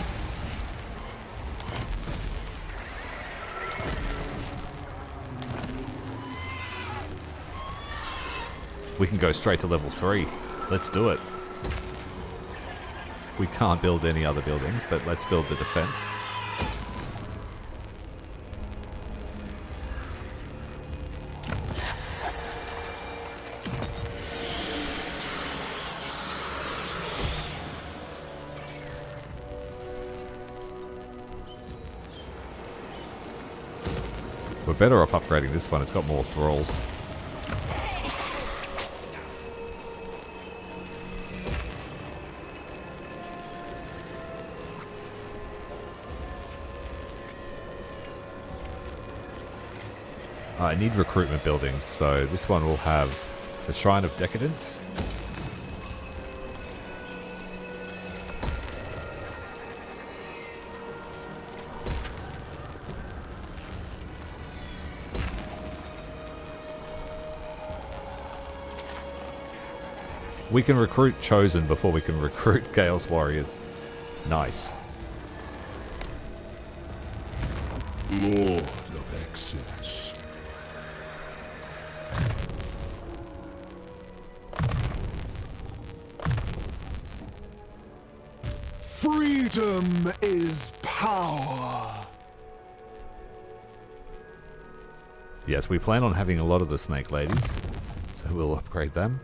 We can go straight to level 3. Let's do it. We can't build any other buildings, but let's build the defense. We're better off upgrading this one. It's got more thralls. I need recruitment buildings, so this one will have the Shrine of Decadence. We can recruit Chosen before we can recruit Chaos Warriors. Nice. Lord of Excess. Freedom is power. Yes, we plan on having a lot of the Snake Ladies, so we'll upgrade them.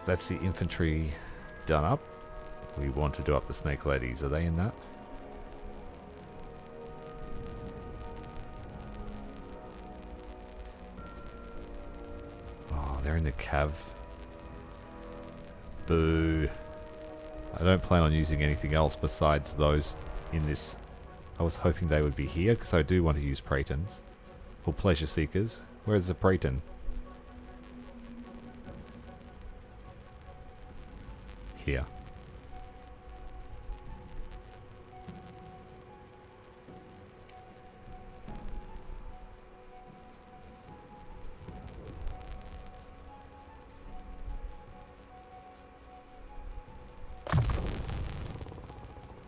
That's the infantry done up. We want to do up the Snake Ladies. Are they in that? Oh, they're in the cav. Boo. I don't plan on using anything else besides those in this. I was hoping they would be here because I do want to use Preytons. Or Pleasure Seekers. Where's the Preyton? Here.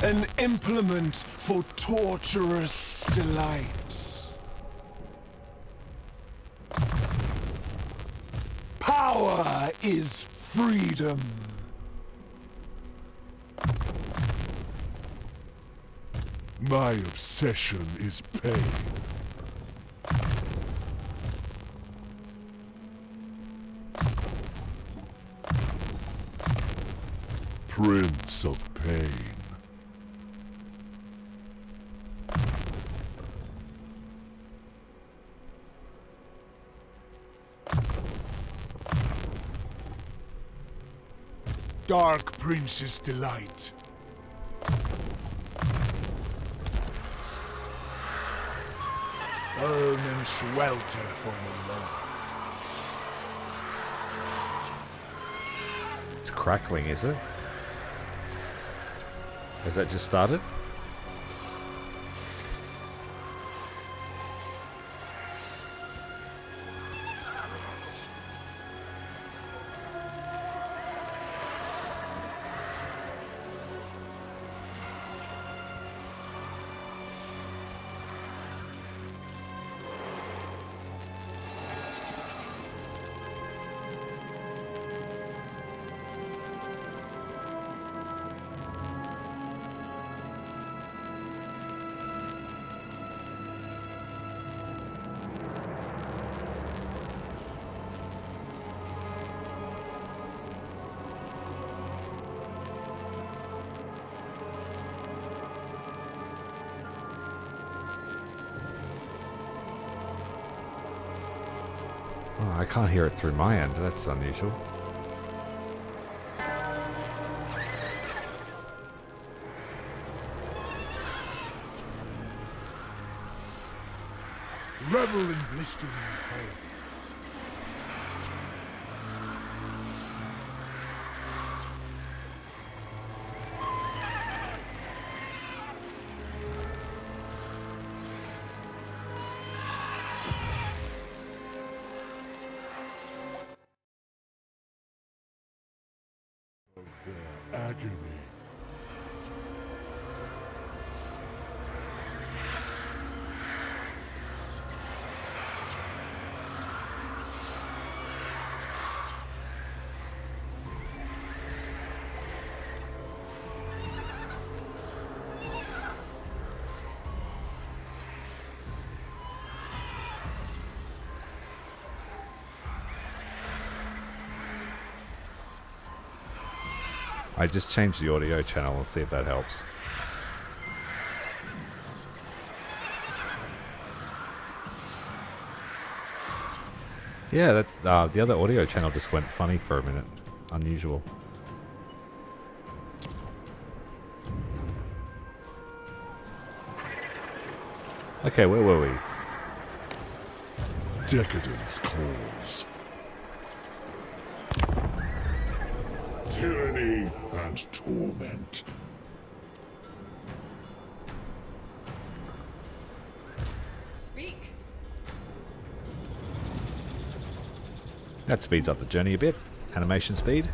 An implement for torturous delight. Power is freedom. My obsession is pain. Prince of Pain. Dark Prince's Delight. Burn and swelter for your lord. It's crackling, is it? Has that just started? Oh, I can't hear it through my end. That's unusual. Revel in blistering pain. Agony. I just changed the audio channel. We'll see if that helps. Yeah, that the other audio channel just went funny for a minute. Unusual. Okay, where were we? Decadence calls. Tyranny and torment. Speak. That speeds up the journey a bit. Animation speed.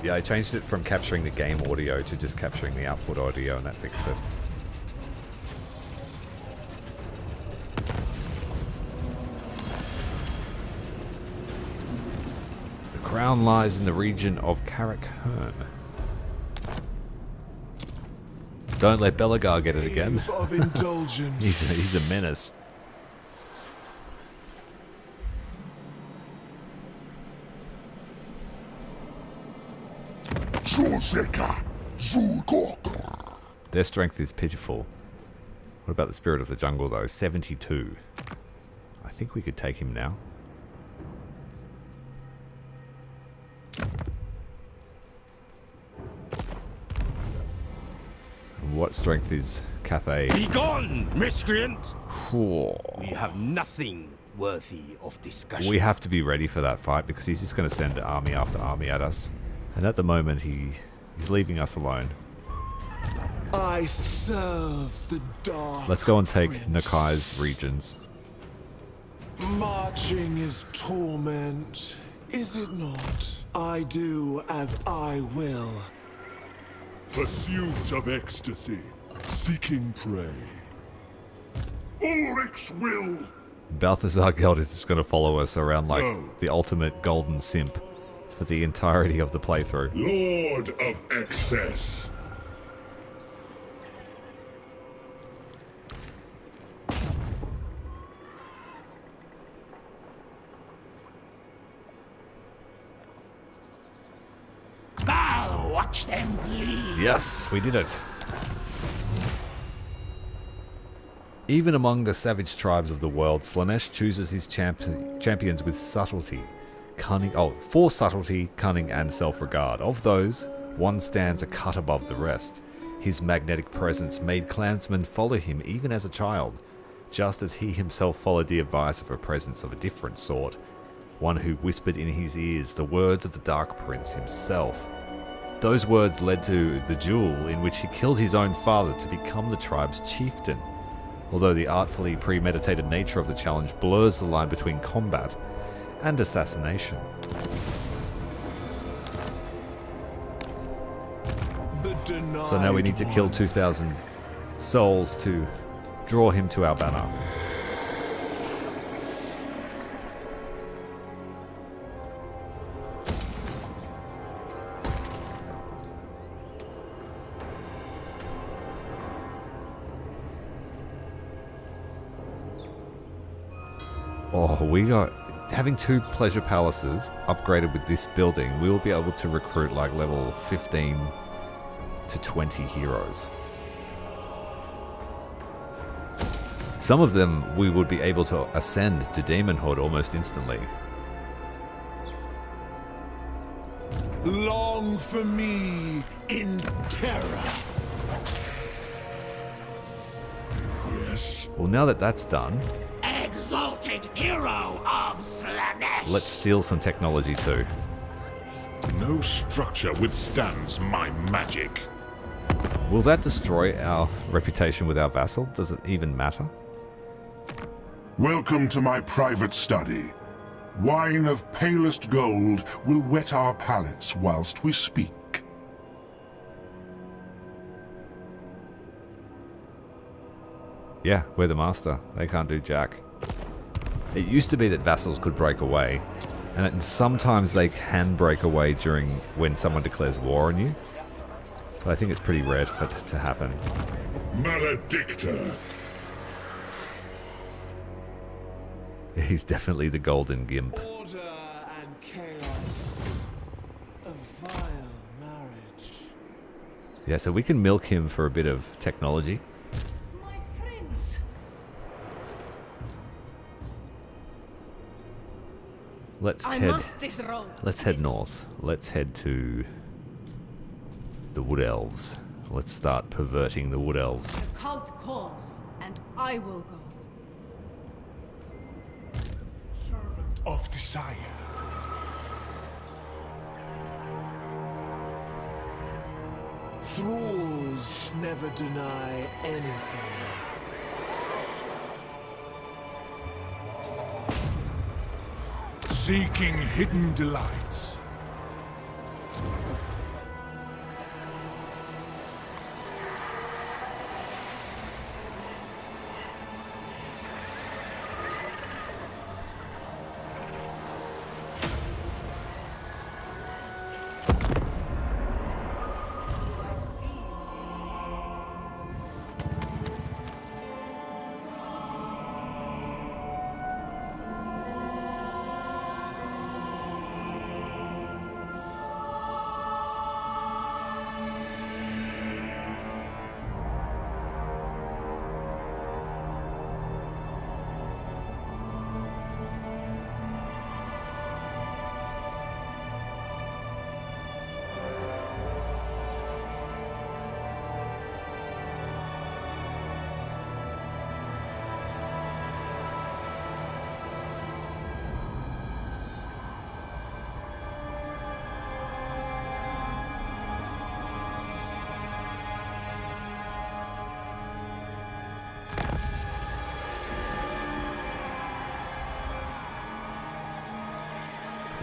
Yeah, I changed it from capturing the game audio to just capturing the output audio, and that fixed it. The crown lies in the region of Carrick-Herne. Don't let Belagar get it again. Of indulgence. He's a menace. Their strength is pitiful. What about the spirit of the jungle though? 72. I think we could take him now. And what strength is Cathay? Be gone, miscreant! Whew. We have nothing worthy of discussion. We have to be ready for that fight because he's just going to send army after army at us. And at the moment, he's leaving us alone. I serve the dark. Let's go and take prince. Nakai's regions. Marching is torment, is it not? I do as I will. Pursuit of ecstasy, seeking prey. Ulrich's will. Balthazar Geld is just going to follow us around like the ultimate golden simp for the entirety of the playthrough. Lord of excess. I'll watch them bleed. Yes, we did it. Even among the savage tribes of the world, Slaanesh chooses his champions with subtlety, cunning. For subtlety, cunning, and self-regard. Of those, one stands a cut above the rest. His magnetic presence made clansmen follow him even as a child, just as he himself followed the advice of a presence of a different sort, one who whispered in his ears the words of the Dark Prince himself. Those words led to the duel in which he killed his own father to become the tribe's chieftain. Although the artfully premeditated nature of the challenge blurs the line between combat and assassination. So now we need to kill 2,000 souls to draw him to our banner. Oh, we got... Having 2 pleasure palaces upgraded with this building, we will be able to recruit like level 15 to 20 heroes. Some of them we would be able to ascend to demonhood almost instantly. Long for me in terror. Yes. Well, now that that's done, Exalted hero of Slaanesh. let's steal some technology too. No structure withstands my magic. Will that destroy our reputation with our vassal? Does it even matter? Welcome to my private study. Wine of palest gold will wet our palates whilst we speak. Yeah, we're the master. They can't do jack. It used to be that vassals could break away, and sometimes they can break away during when someone declares war on you. But I think it's pretty rare for it to happen. Maledictor. He's definitely the golden gimp. Order and chaos. A vile marriage. Yeah, so we can milk him for a bit of technology. My prince. Let's head north. Let's head to the Wood Elves. Let's start perverting the Wood Elves. The cult calls, and I will go. Servant of desire. Thralls never deny anything. Seeking hidden delights.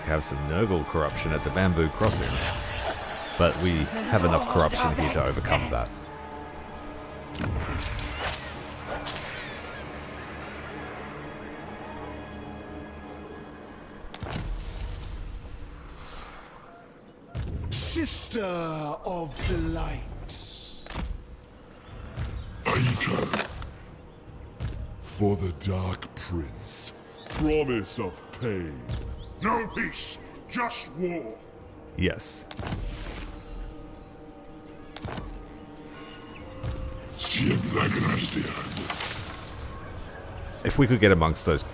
We have some Nurgle corruption at the Bamboo Crossing, but we have enough corruption here to overcome that. Sister of Delight. Aita. For the Dark Prince. Promise of pain. No peace, just war. Yes. If we could get amongst those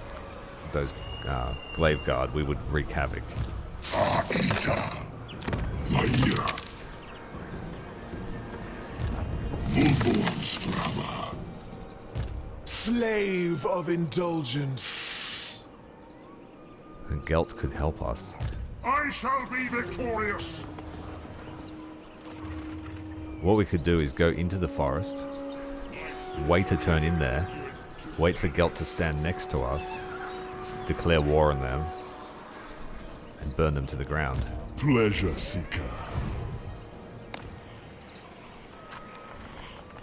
Glaive Guard, we would wreak havoc. Aita. Maia. Vulvorstrava. Slave of indulgence. And Gelt could help us. I shall be victorious. What we could do is go into the forest, wait a turn in there, wait for Gelt to stand next to us, declare war on them, and burn them to the ground. Pleasure seeker.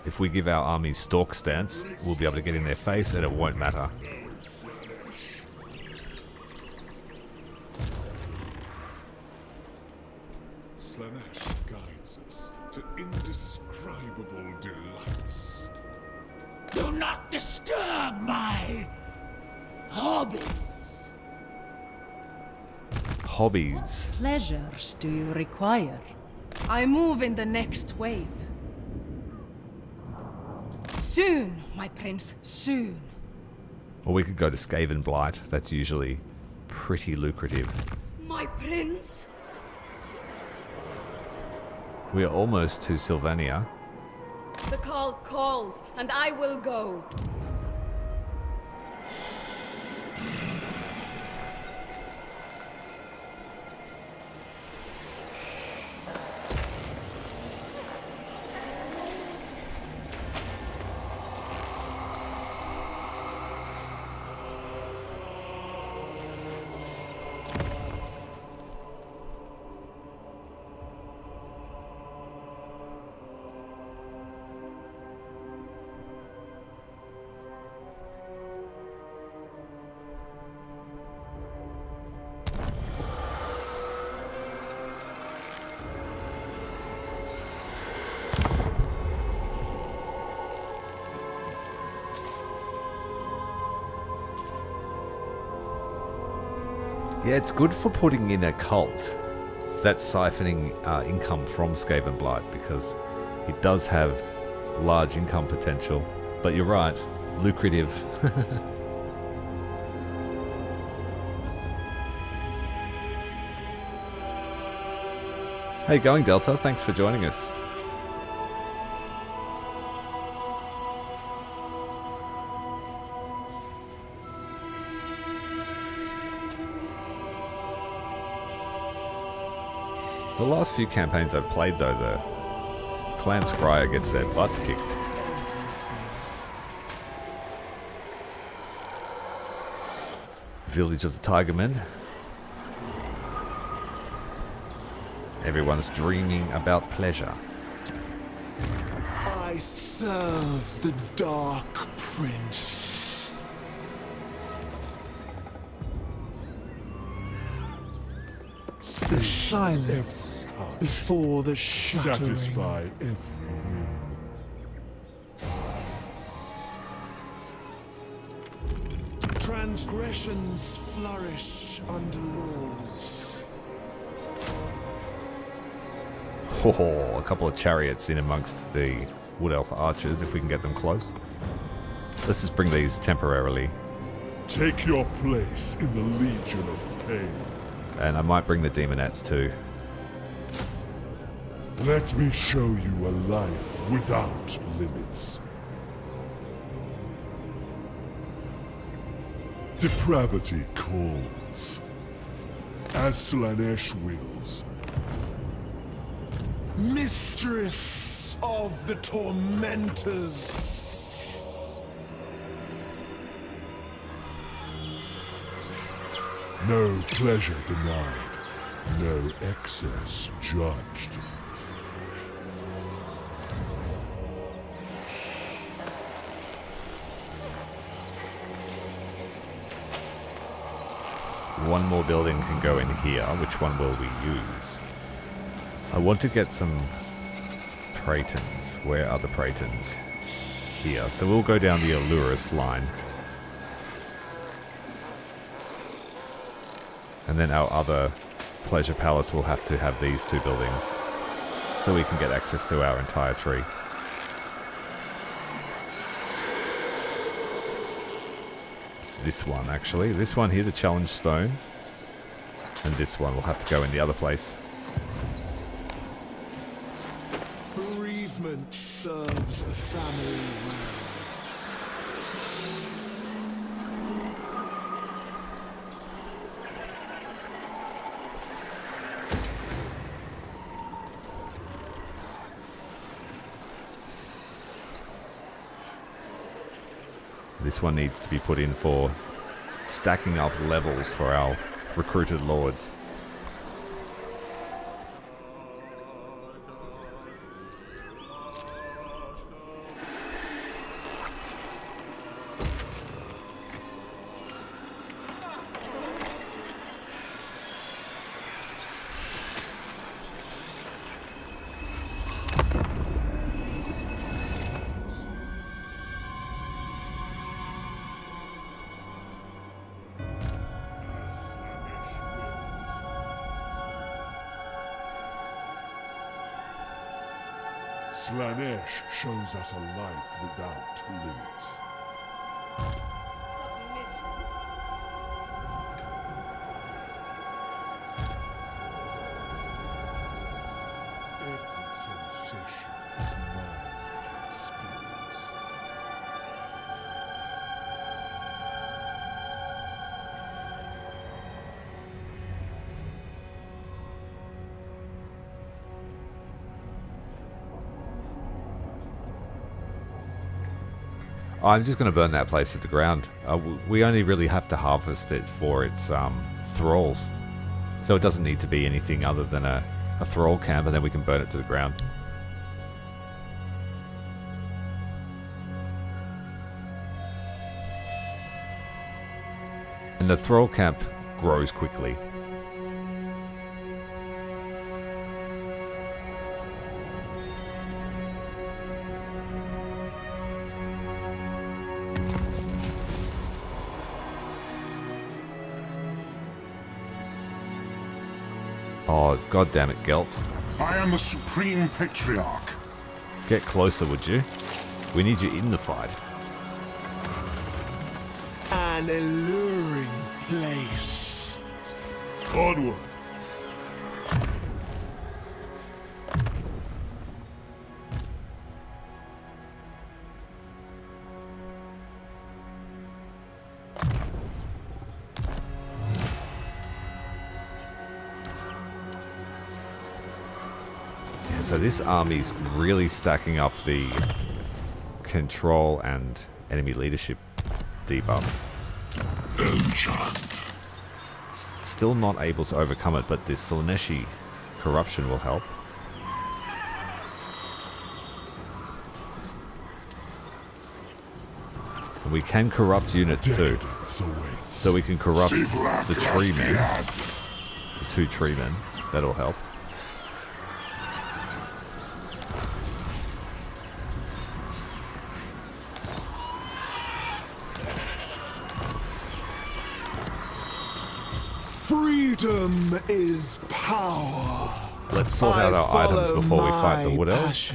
If we give our army stalk stance, we'll be able to get in their face and it won't matter. Slaanesh guides us to indescribable delights. Do not disturb my hobbies. Hobbies. Pleasures do you require? I move in the next wave. Soon, my prince, soon. Or we could go to Skaven Blight. That's usually pretty lucrative. My prince? We are almost to Sylvania. The call calls, and I will go. Yeah, it's good for putting in a cult that's siphoning income from Skaven Blight because it does have large income potential. But you're right, lucrative. Hey, going Delta, thanks for joining us. The last few campaigns I've played, though, the Clan Scryer gets their butts kicked. Village of the Tigermen. Everyone's dreaming about pleasure. I serve the Dark Prince. Silence before the shattering. Satisfy every whim. Transgressions flourish under laws. Oh, a couple of chariots in amongst the Wood Elf archers if we can get them close. Let's just bring these temporarily. Take your place in the Legion of Pain. And I might bring the Demonettes too. Let me show you a life without limits. Depravity calls, as Slaanesh wills. Mistress of the Tormentors. No pleasure denied. No excess judged. One more building can go in here. Which one will we use? I want to get some Preytons. Where are the Preytons? Here. So we'll go down the Allurus line. And then our other Pleasure Palace will have to have these two buildings. So we can get access to our entire tree. This one actually. This one here, the challenge stone. And this one will have to go in the other place. Bereavement serves the family well. This one needs to be put in for stacking up levels for our recruited lords. Slaanesh shows us a life without limits. Every sensation is mine to experience. I'm just going to burn that place to the ground. We only really have to harvest it for its thralls. So it doesn't need to be anything other than a thrall camp, and then we can burn it to the ground. And the thrall camp grows quickly. Oh, god damn it, Gelt. I am the Supreme Patriarch. Get closer, would you? We need you in the fight. An alluring place. Onward. So this army's really stacking up the control and enemy leadership debuff. Still not able to overcome it, but this Slaaneshi corruption will help. And we can corrupt units too. So we can corrupt the tree men. The 2 tree men. That'll help. Freedom is power. Let's sort out our items before we fight the Wood Elves.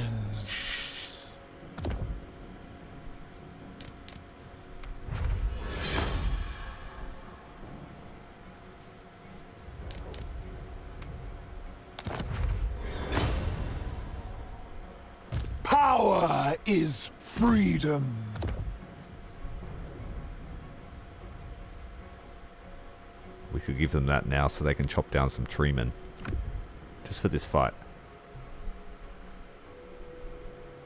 Power is freedom. We could give them that now so they can chop down some tree men. Just for this fight.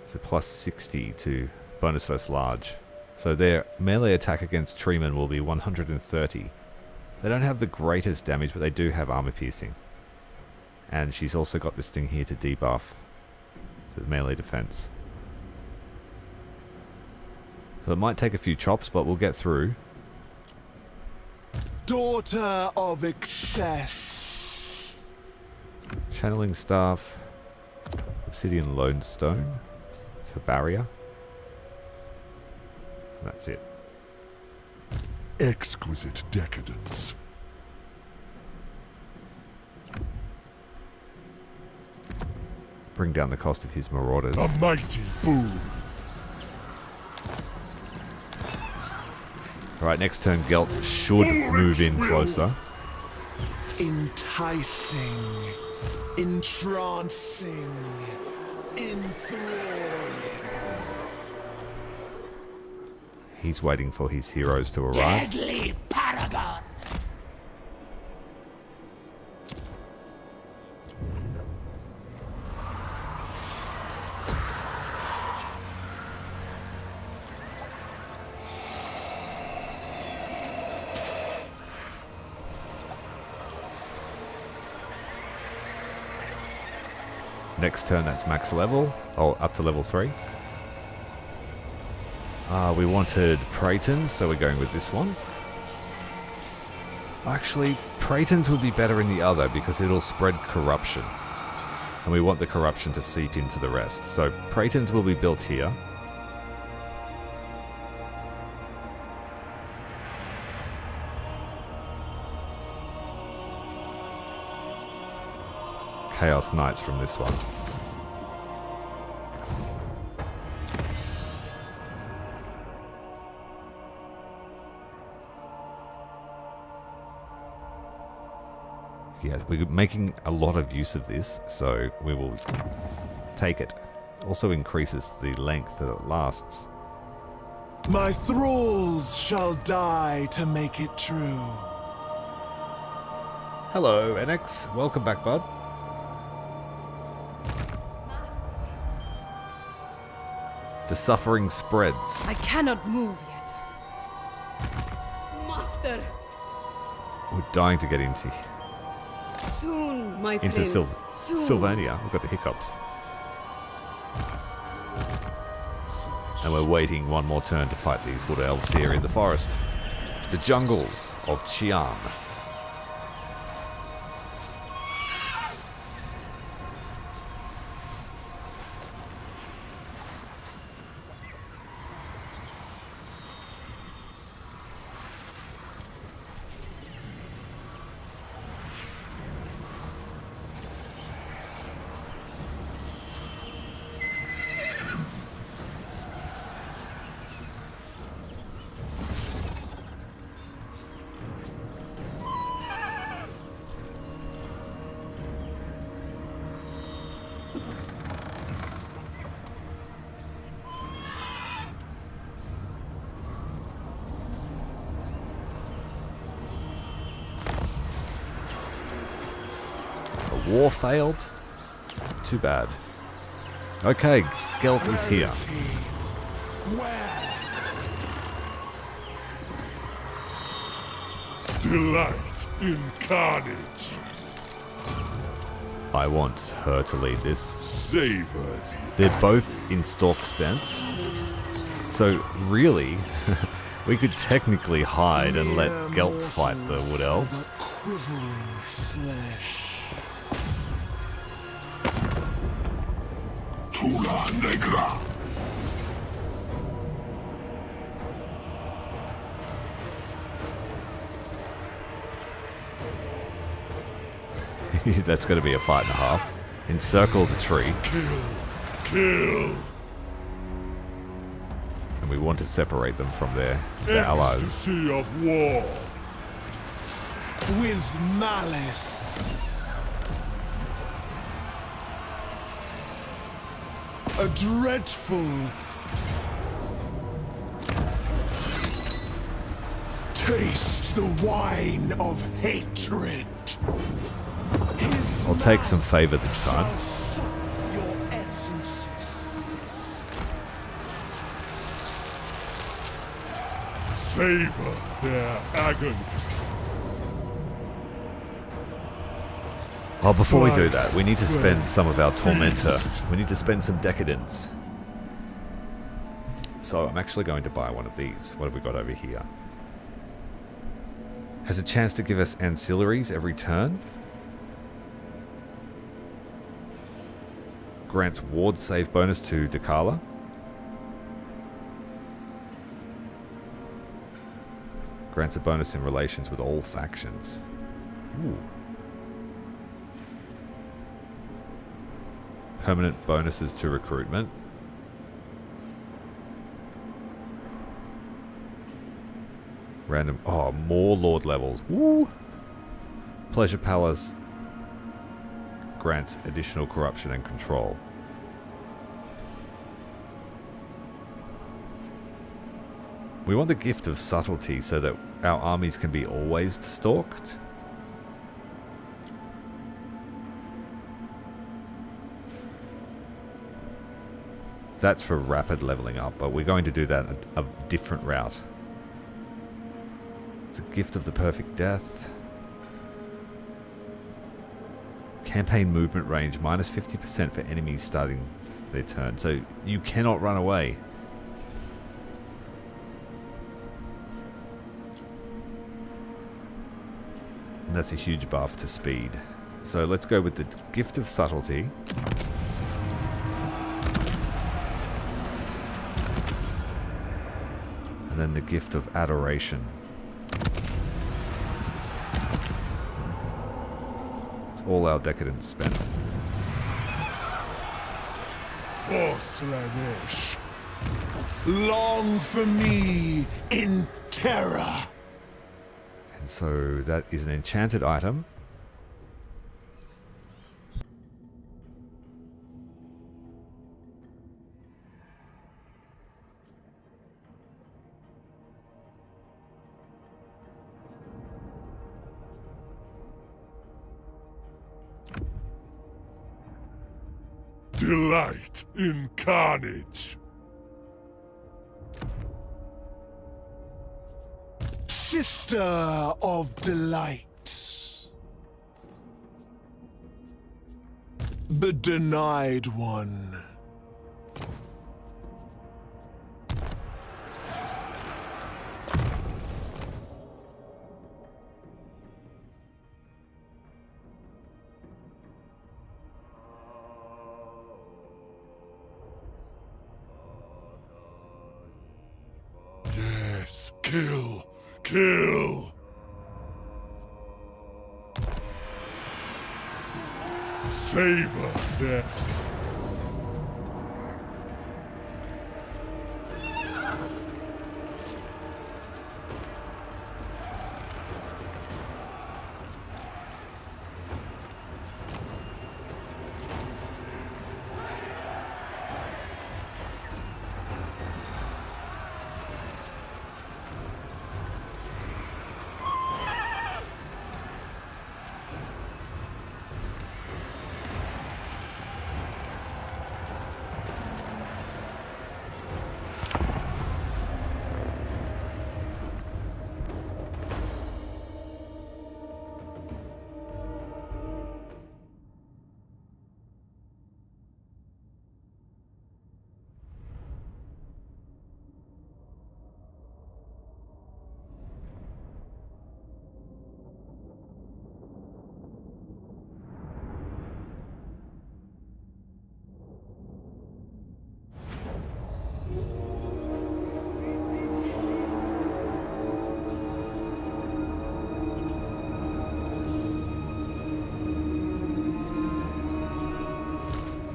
So plus 60 to bonus versus large. So their melee attack against tree men will be 130. They don't have the greatest damage, but they do have armor piercing. And she's also got this thing here to debuff the melee defense. So it might take a few chops, but we'll get through. Daughter of excess. Channeling staff. Obsidian lodestone for barrier. That's it. Exquisite decadence. Bring down the cost of his marauders. A mighty boon. Alright, next turn Gelt should move in closer. Enticing. Entrancing. Enthralling. He's waiting for his heroes to arrive. Deadly paragon. Next turn, that's max level. Oh, up to level 3. We wanted Preytons, so we're going with this one. Actually, Preytons would be better in the other because it'll spread corruption. And we want the corruption to seep into the rest. So Preytons will be built here. Chaos Knights from this one. Yeah, we're making a lot of use of this, so we will take it. Also increases the length that it lasts. My thralls shall die to make it true. Hello, NX. Welcome back, bud. The suffering spreads. I cannot move yet. Master, We're dying to get into soon, my prince. Soon. Sylvania. We've got the hiccups. And we're waiting one more turn to fight these wood elves here in the forest. The jungles of Qian. War failed? Too bad. Okay, Gelt is here. Delight in carnage. I want her to lead this. Savor. They're both in stalk stance. So really, we could technically hide and let Gelt fight the wood elves. Quivering flesh. Tula Negra. That's going to be a fight and a half. Encircle the tree. Kill. And we want to separate them from their allies. Ecstasy of war. With malice. A dreadful taste the wine of hatred. I'll take some favor this time. Your essences. Savor their agony. Oh, before we do that, we need to spend some of our Tormentor. We need to spend some Decadence. So I'm actually going to buy one of these. What have we got over here? Has a chance to give us ancillaries every turn. Grants ward save bonus to Dechala. Grants a bonus in relations with all factions. Ooh. Permanent bonuses to recruitment. Random. Oh, more Lord levels. Woo! Pleasure Palace grants additional corruption and control. We want the gift of subtlety so that our armies can be always stalked. That's for rapid leveling up, but we're going to do that a different route. The gift of the perfect death. Campaign movement range minus 50% for enemies starting their turn. So you cannot run away. And that's a huge buff to speed. So let's go with the gift of subtlety. And then the gift of adoration. It's all our decadence spent. For Slaanesh, long for me in terror. And so that is an enchanted item. Delight in carnage. Sister of delight. The denied one. Yes, kill. Kill! Savor them.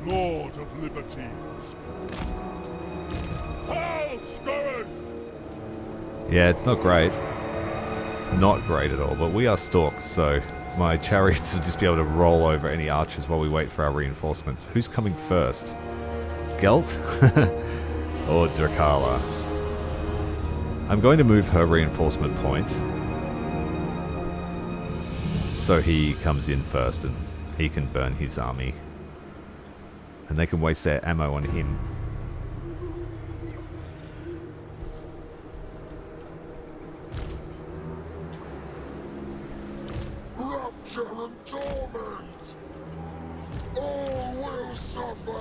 Lord of Liberties. Yeah, it's not great. Not great at all, but we are stalked, so my chariots will just be able to roll over any archers while we wait for our reinforcements. Who's coming first? Gelt? Or Drechala? I'm going to move her reinforcement point so he comes in first and he can burn his army. And they can waste their ammo on him. torture and torment. All will suffer.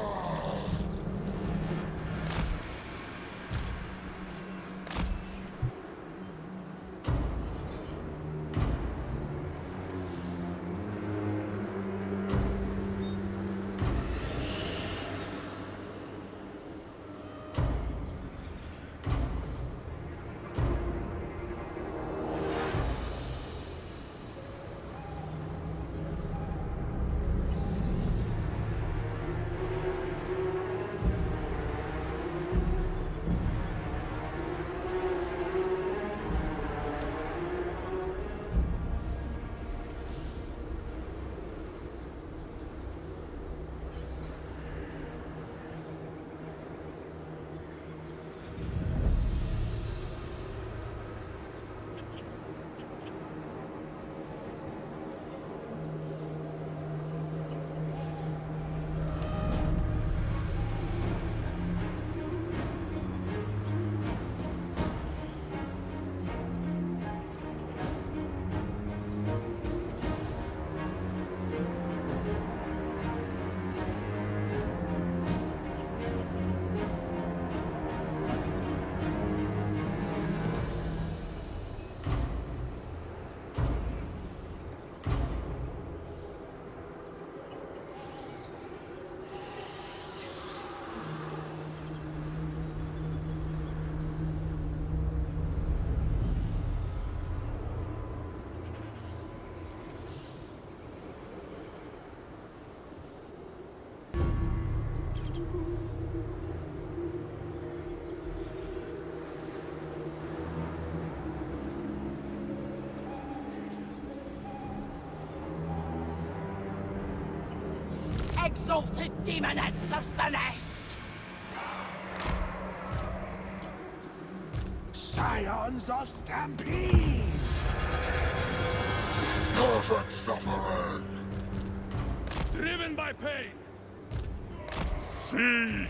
Exalted demonettes of Slaanesh! Scions of Stampedes! Perfect suffering! Driven by pain! Seek!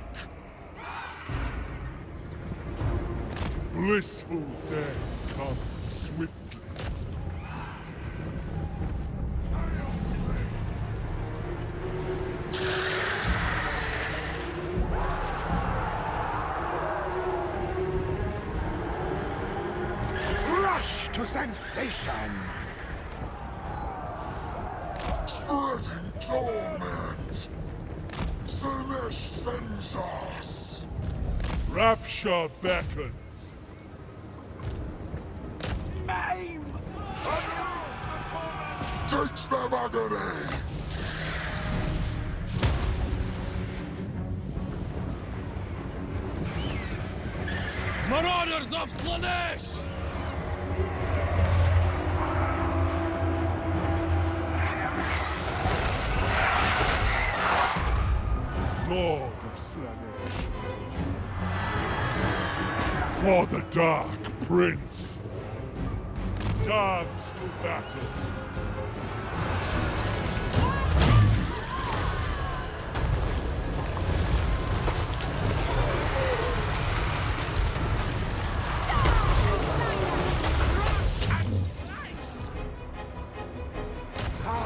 Blissful death comes swiftly. Rush to sensation! Spreading torment! Slaanesh sends us! Rapture beckons. Maim! Teach them agony! Marauders of Slaanesh! Lord of Slaanesh. For the Dark Prince. Dance to battle.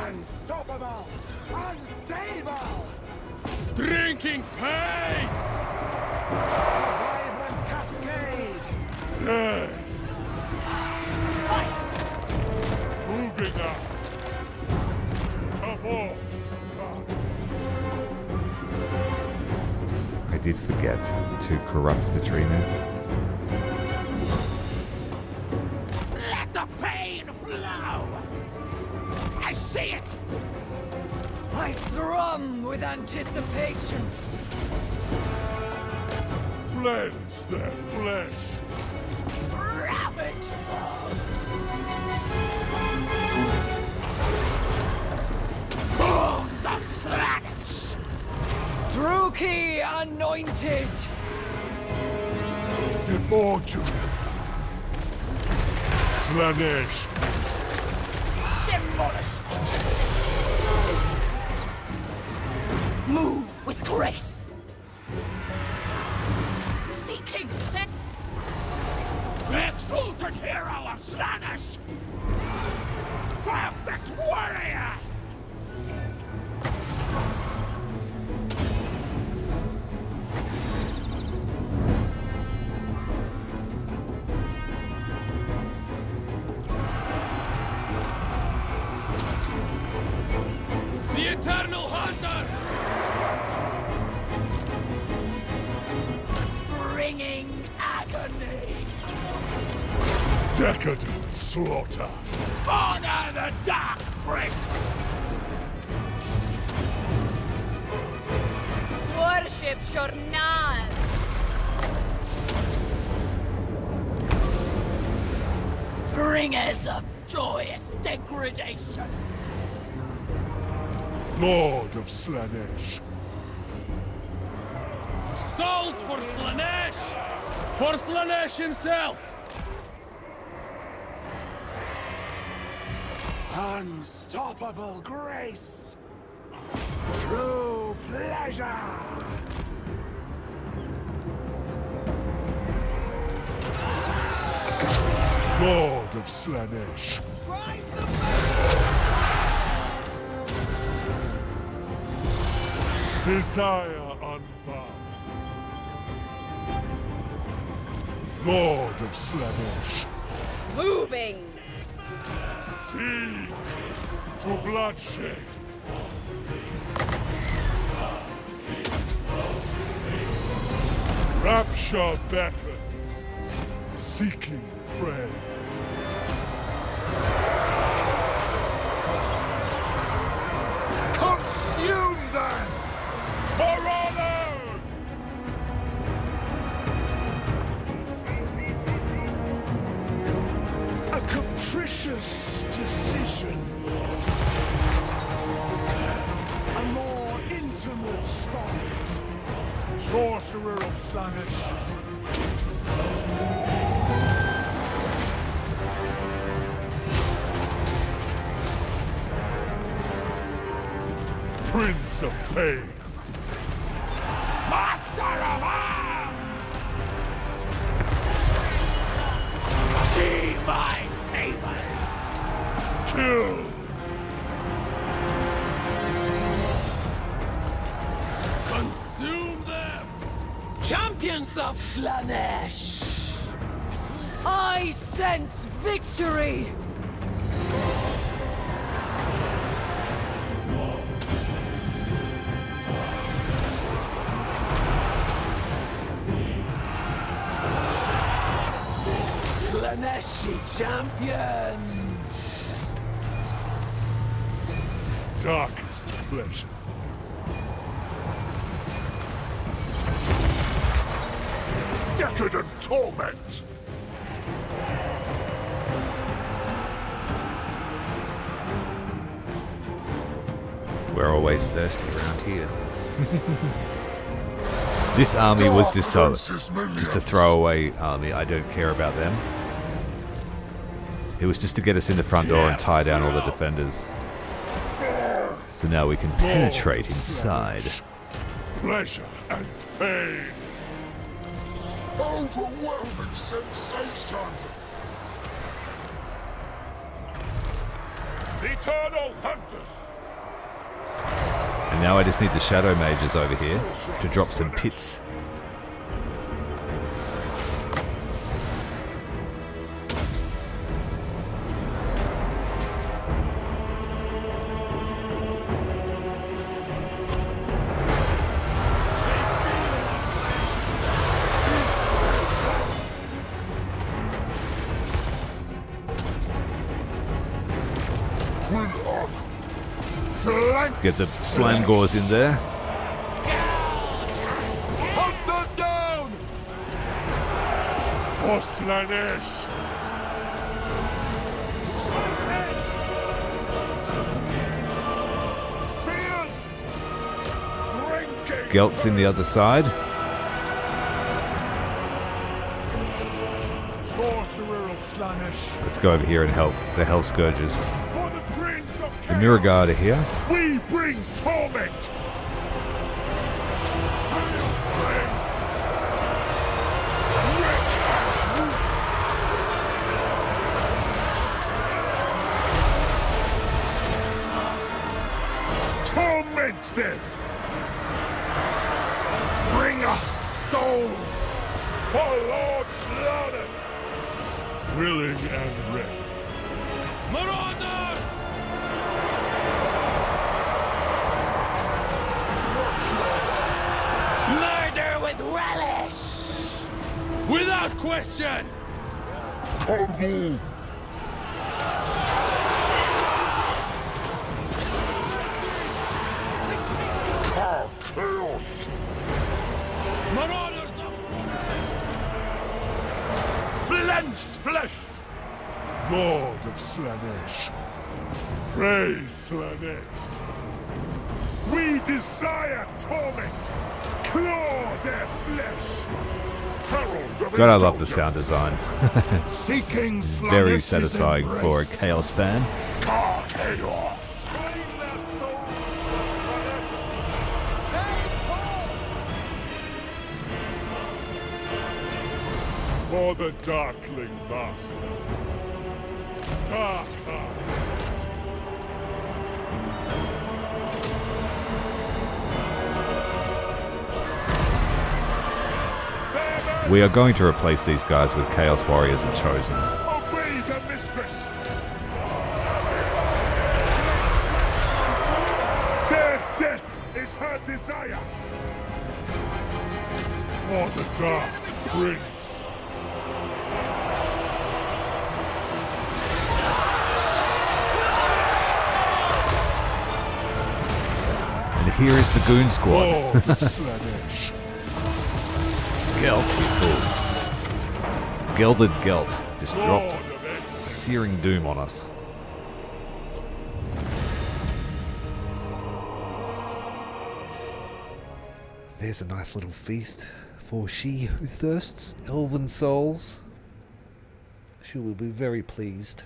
Unstoppable! Unstable! Drinking pain! Vibrant cascade! Yes! Moving up! Come on! I did forget to corrupt the tree now. Let the pain flow! I see it! I thrum with anticipation. Cleanse their flesh! Ravage! Bones of Slaanesh! Druki anointed! Immortal! Slaanesh Demolish it! Move with grace! Seeking set! The exalted hero of Slaanesh! Perfect warrior! eternal hunters! Bringing agony! Decadent slaughter! Honor the Dark Prince! Worship Shornal! Bringers of joyous degradation! Lord of Slaanesh! Souls for Slaanesh! For Slaanesh himself! Unstoppable grace! True pleasure! Lord of Slaanesh! Desire unbound! Lord of Slaanesh! Moving! Seek to bloodshed! Rapture beckons, seeking prey. Consume them! For honor! A capricious decision. A more intimate spot. Sorcerer of Slaanesh. Prince of Pain. Master of Arms! See my papers! Kill! Consume them! Champions of Slaanesh! I sense victory! Slaaneshi champions! Darkest pleasure. Decadent torment! We're always thirsty around here. This army was just a throwaway army. I don't care about them. It was just to get us in the front door and tie down all the defenders. So now we can penetrate inside. Pleasure and pain. Overwhelming sensation. Eternal hunters! And now I just need the shadow mages over here to drop some pits. Get the Slaangors in there. Hunt them down! For Slaanesh! Spears! Gelt's in the other side. Sorcerer of Slaanesh! Let's go over here and help the Hell Scourges. For the Prince of The Mirror Guard are here. We bring torment! Torment them! Bring us souls! For Lord Slaanesh! Willing and ready. Marauders! Without question! Marauders of Flesh! Lord of Slaanesh. Praise Slaanesh. We desire torment. Claw their flesh. Herald of God, I love the sound design. Seeking Very Slaanesh's satisfying for a Chaos fan. Chaos. For the Darkling Master. Tarkhan. We are going to replace these guys with Chaos Warriors and Chosen. Obey the mistress. Their death is her desire. For the Dark Prince. And here is the Goon Squad. Lord of Slaanesh. Gelt, you fool. Gelded Gelt just dropped searing doom on us. There's a nice little feast for she who thirsts elven souls. She will be very pleased.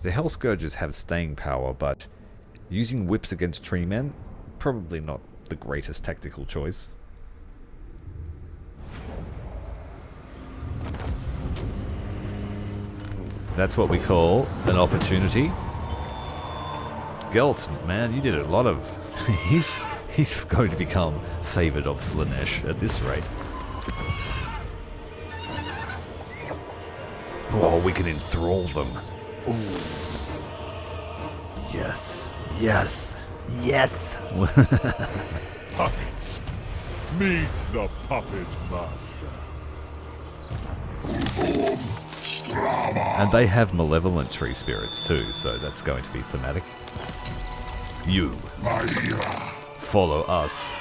The Hell Scourges have staying power, but using whips against tree men, probably not the greatest tactical choice. That's what we call an opportunity. Gelt, man, you did a lot of... he's going to become favoured of Slaanesh at this rate. Oh, we can enthrall them. Ooh. Yes, yes, yes. Puppets. Meet the puppet master. And they have malevolent tree spirits too, so that's going to be thematic. You follow us.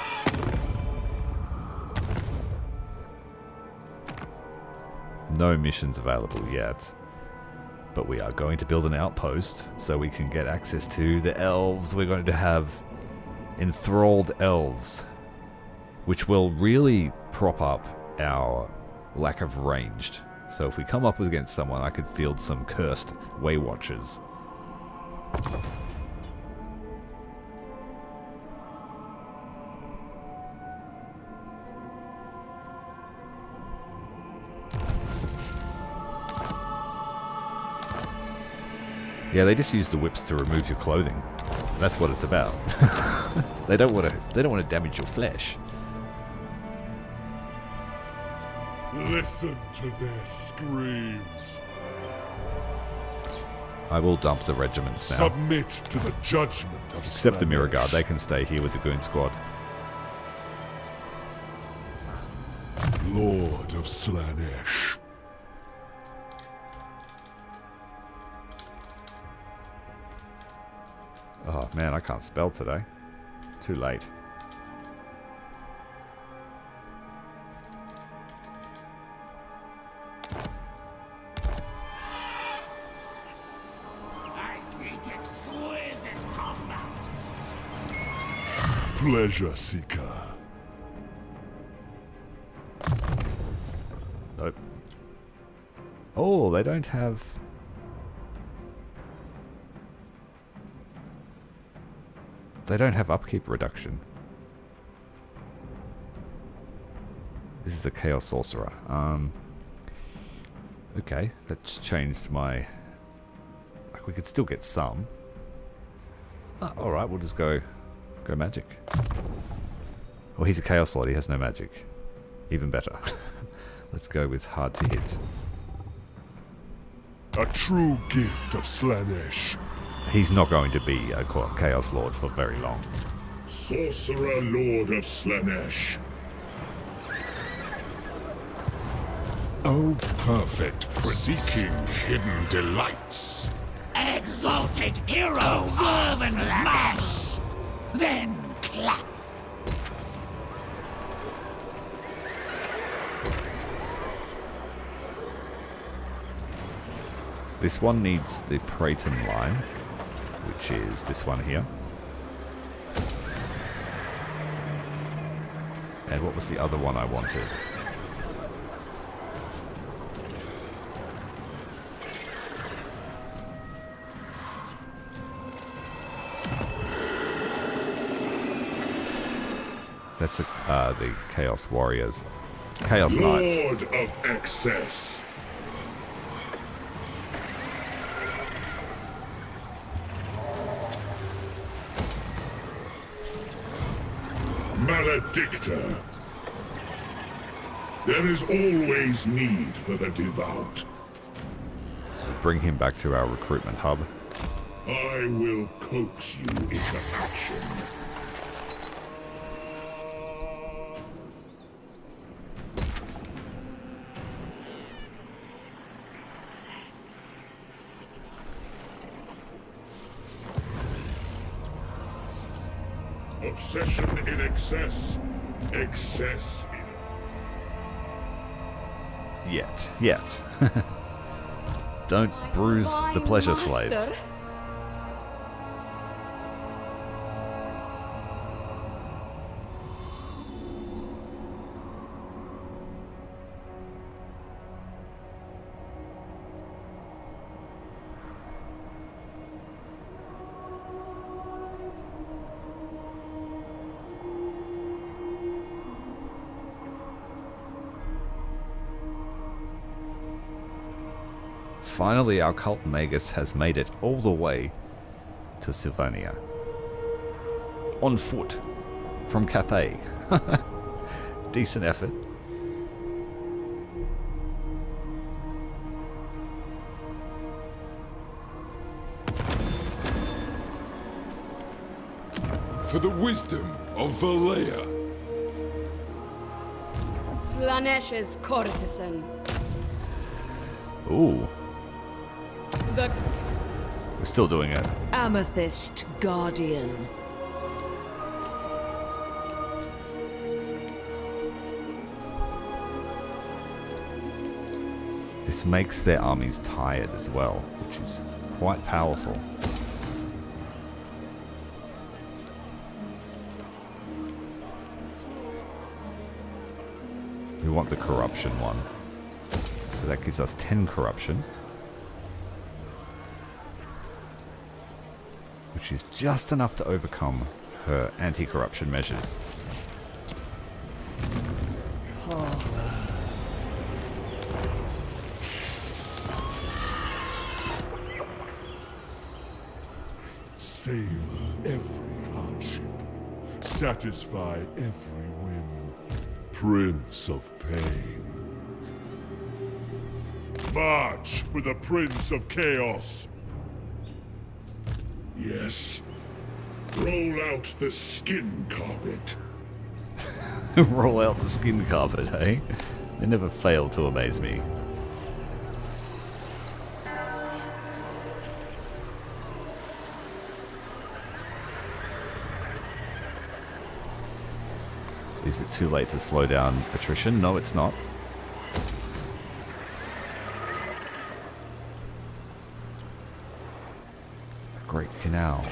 No missions available yet. But we are going to build an outpost so we can get access to the elves. We're going to have enthralled elves, which will really prop up our lack of ranged. So if we come up against someone, I could field some cursed Way Watchers. Yeah, they just use the whips to remove your clothing. That's what it's about. They don't want to damage your flesh. Listen to their screams. I will dump the regiments now. Submit to the judgment of Except the Mirror Slaanesh. Guard, they can stay here with the Goon Squad. Lord of Slaanesh. Oh man, I can't spell today. Too late. I seek exquisite combat. Pleasure seeker. Nope. Oh, they don't have... They don't have upkeep reduction. This is a Chaos Sorcerer. Okay, that's changed my... Like, we could still get some. Alright, we'll just go magic. Well, he's a Chaos Lord, he has no magic. Even better. Let's go with hard to hit. A true gift of Slaanesh. He's not going to be a Chaos Lord for very long. Sorcerer Lord of Slaanesh. Oh, perfect prince. Seeking hidden delights. Exalted hero, observe and mash, then clap. This one needs the Preyton line, which is this one here. And what was the other one I wanted? That's the Chaos Warriors. Chaos Knights. Lord of Excess. Maledictor. There is always need for the devout. Bring him back to our recruitment hub. I will coax you into action. Obsession in excess. Excess in... Yet. Don't bruise the pleasure slaves. Finally, our cult magus has made it all the way to Sylvania. On foot. From Cathay. Decent effort. For the wisdom of Valea. Slaanesh's courtesan. Ooh. The We're still doing it. Amethyst Guardian. This makes their armies tired as well, which is quite powerful. We want the corruption one. So that gives us 10 corruption. Which is just enough to overcome her anti-corruption measures. Savor every hardship. Satisfy every whim. Prince of Pain. March with the Prince of Chaos. Yes. Roll out the skin carpet. Roll out the skin carpet, eh? They never fail to amaze me. Is it too late to slow down attrition? No, it's not. The Great Canal.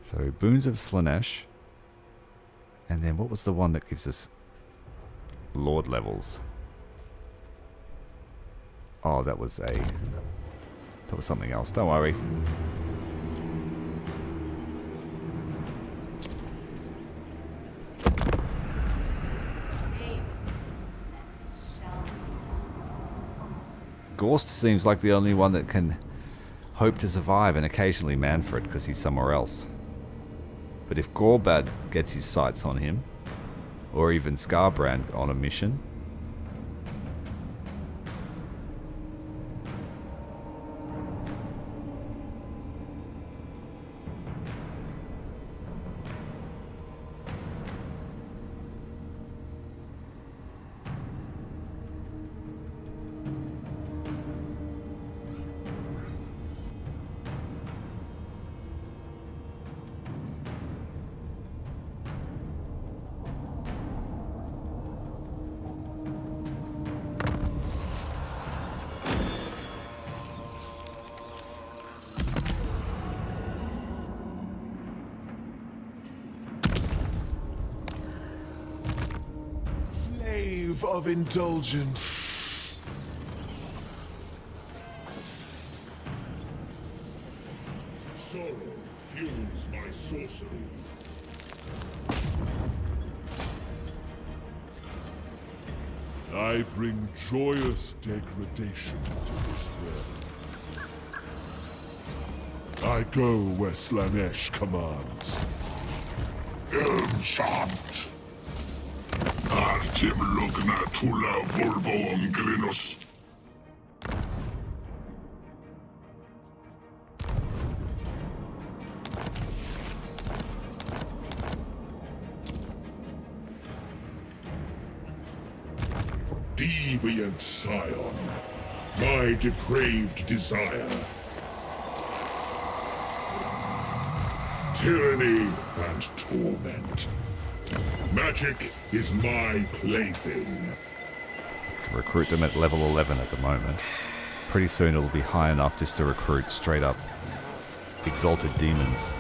So, Boons of Slaanesh. And then what was the one that gives us Lord levels? Oh, that was something else. Don't worry. Gorst seems like the only one that can hope to survive, and occasionally Manfred because he's somewhere else. But if Gorbad gets his sights on him, or even Skarbrand on a mission, of indulgence. Sorrow fuels my sorcery. I bring joyous degradation to this realm. I go where Slaanesh commands. Enchant! Artem lugna tula volvo ongrinos. Deviant scion, my depraved desire. Tyranny and torment. Magic is my plaything. Recruit them at level 11 at the moment. Pretty soon it'll be high enough just to recruit straight up exalted demons.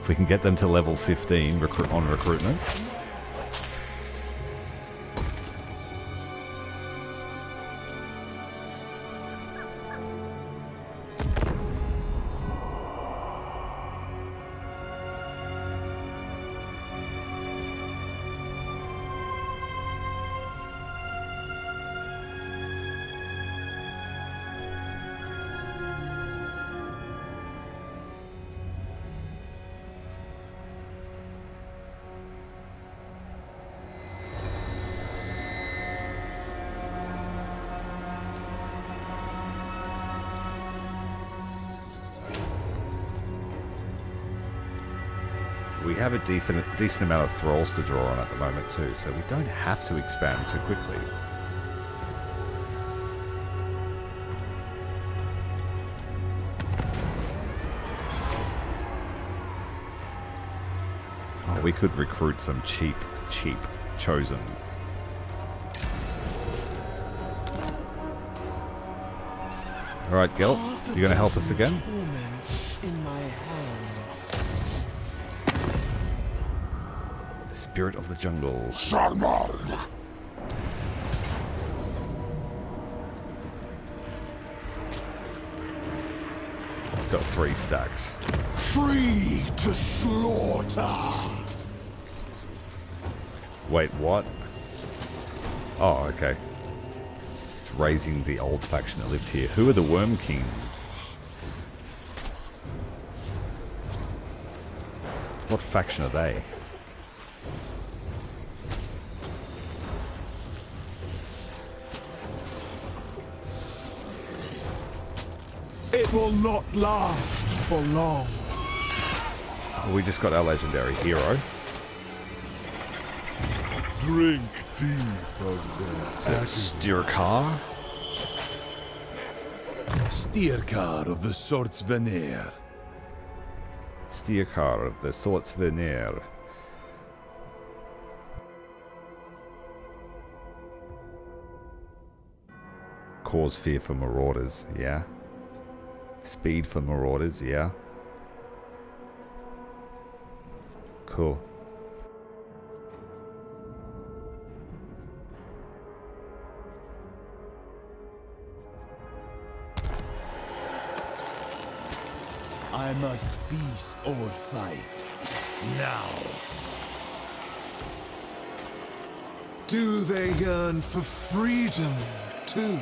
If we can get them to level 15 on recruitment. We have a decent amount of thralls to draw on at the moment too, so we don't have to expand too quickly. Oh, we could recruit some cheap chosen. Alright, Gelt, you gonna help us again? In my hands. Spirit of the jungle. Got 3 stacks. Free to slaughter. Wait, what? Oh, okay. It's raising the old faction that lived here. Who are the Worm King? What faction are they? It will not last for long. Well, we just got our legendary hero. Drink deep of their Styrkar? Styrkar of the Swords Veneer. Styrkar of the Swords Veneer. Cause fear for marauders, yeah. Speed for marauders, yeah. Cool. I must feast or fight. Now. Do they yearn for freedom, too?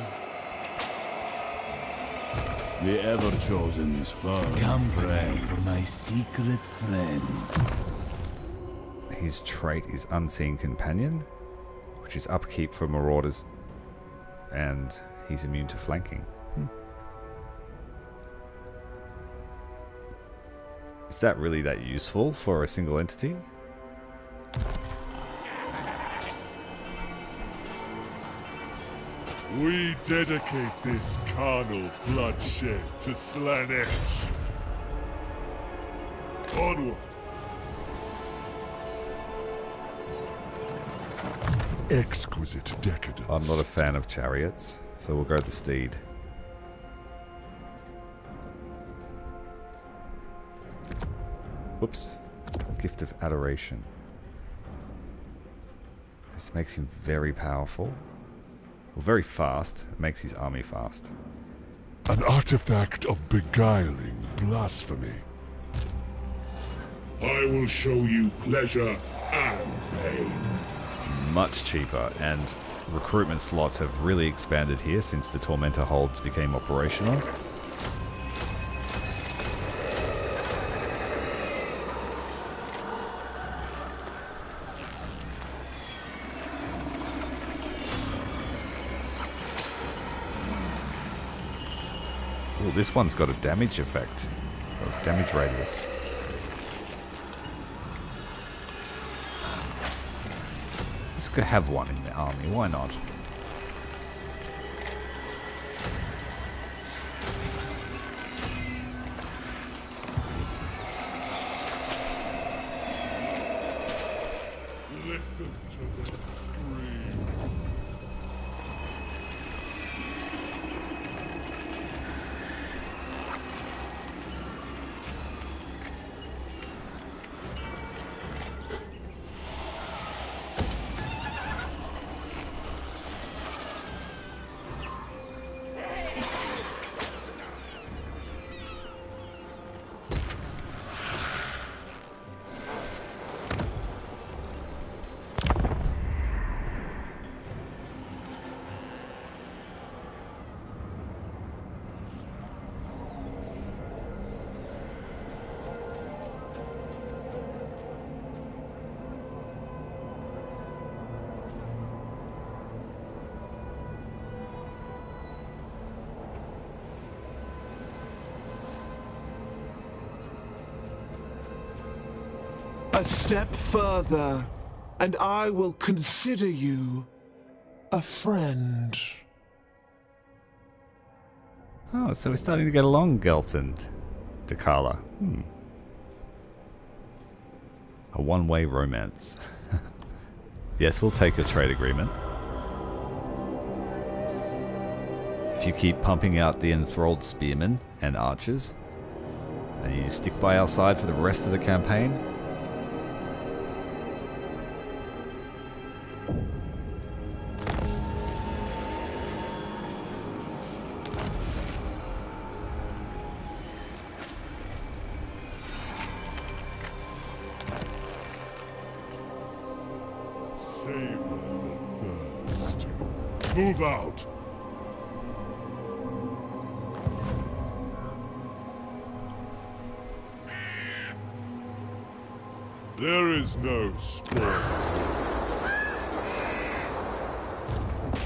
The Ever-Chosen's fun. Company for my secret friend. His trait is Unseen Companion, which is upkeep for marauders, and he's immune to flanking. Is that really that useful for a single entity? We dedicate this carnal bloodshed to Slaanesh. Onward. Exquisite decadence. I'm not a fan of chariots, so we'll go the steed. Whoops. Gift of Adoration. This makes him very powerful. Well, very fast. It makes his army fast. An artifact of beguiling blasphemy. I will show you pleasure and pain. Much cheaper, and recruitment slots have really expanded here since the Tormentor holds became operational. Ooh, this one's got a damage effect, or damage radius. Let's go have one in the army, why not? Listen to the screams. A step further, and I will consider you a friend. Oh, so we're starting to get along, Gelt and Dechala. A one-way romance. Yes, we'll take your trade agreement. If you keep pumping out the enthralled spearmen and archers, and you stick by our side for the rest of the campaign, Move out! There is no sport.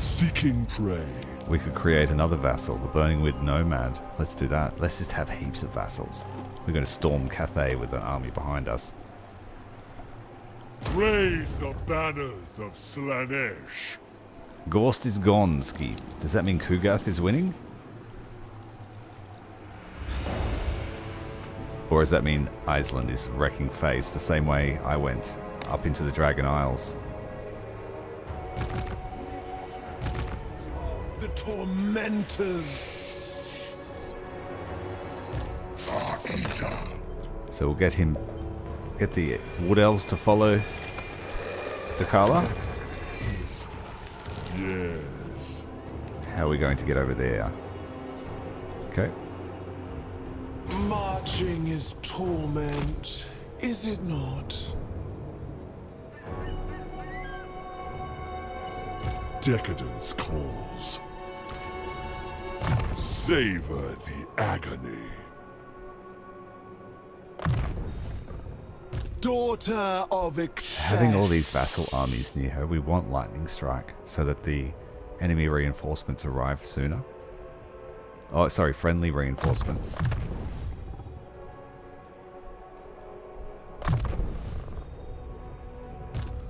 Seeking prey. we could create another vassal, the Burning Wind Nomad. Let's do that. Let's just have heaps of vassals. We're going to storm Cathay with an army behind us. Raise the banners of Slaanesh. Gorst is gone, Ski. Does that mean Kugath is winning? Or does that mean Iceland is wrecking face the same way I went up into the Dragon Isles? The tormentors. So we'll get the Wood Elves to follow Dechala. Yes. How are we going to get over there? Okay. Marching is torment, is it not? Decadence calls. Savor the agony. Daughter of excess. Having all these vassal armies near her, we want lightning strike so that the enemy reinforcements arrive sooner. Oh, sorry, friendly reinforcements.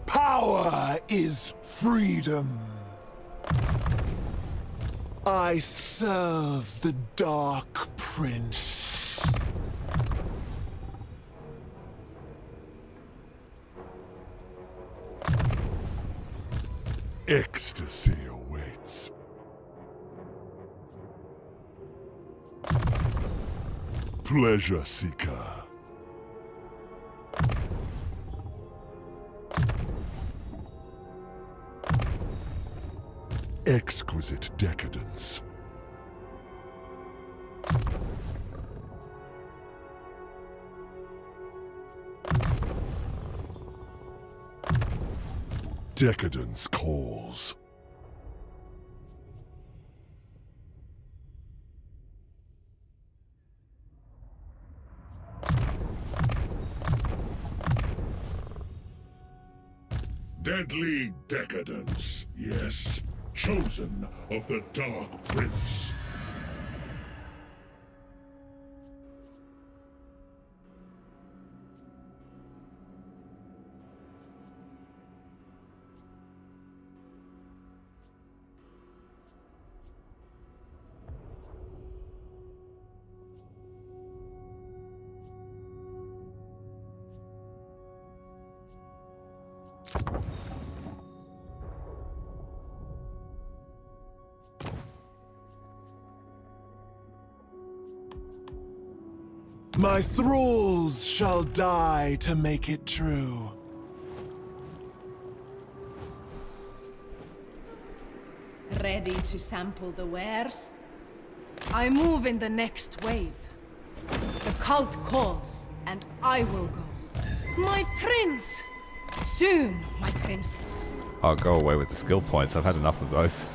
Power is freedom. I serve the Dark Prince. Ecstasy awaits. Pleasure seeker. Exquisite decadence. Decadence calls. Deadly decadence, yes. Chosen of the Dark Prince. My thralls shall die to make it true. Ready to sample the wares? I move in the next wave. The cult calls, and I will go. My prince! Soon, my princess. I'll go away with the skill points. I've had enough of those.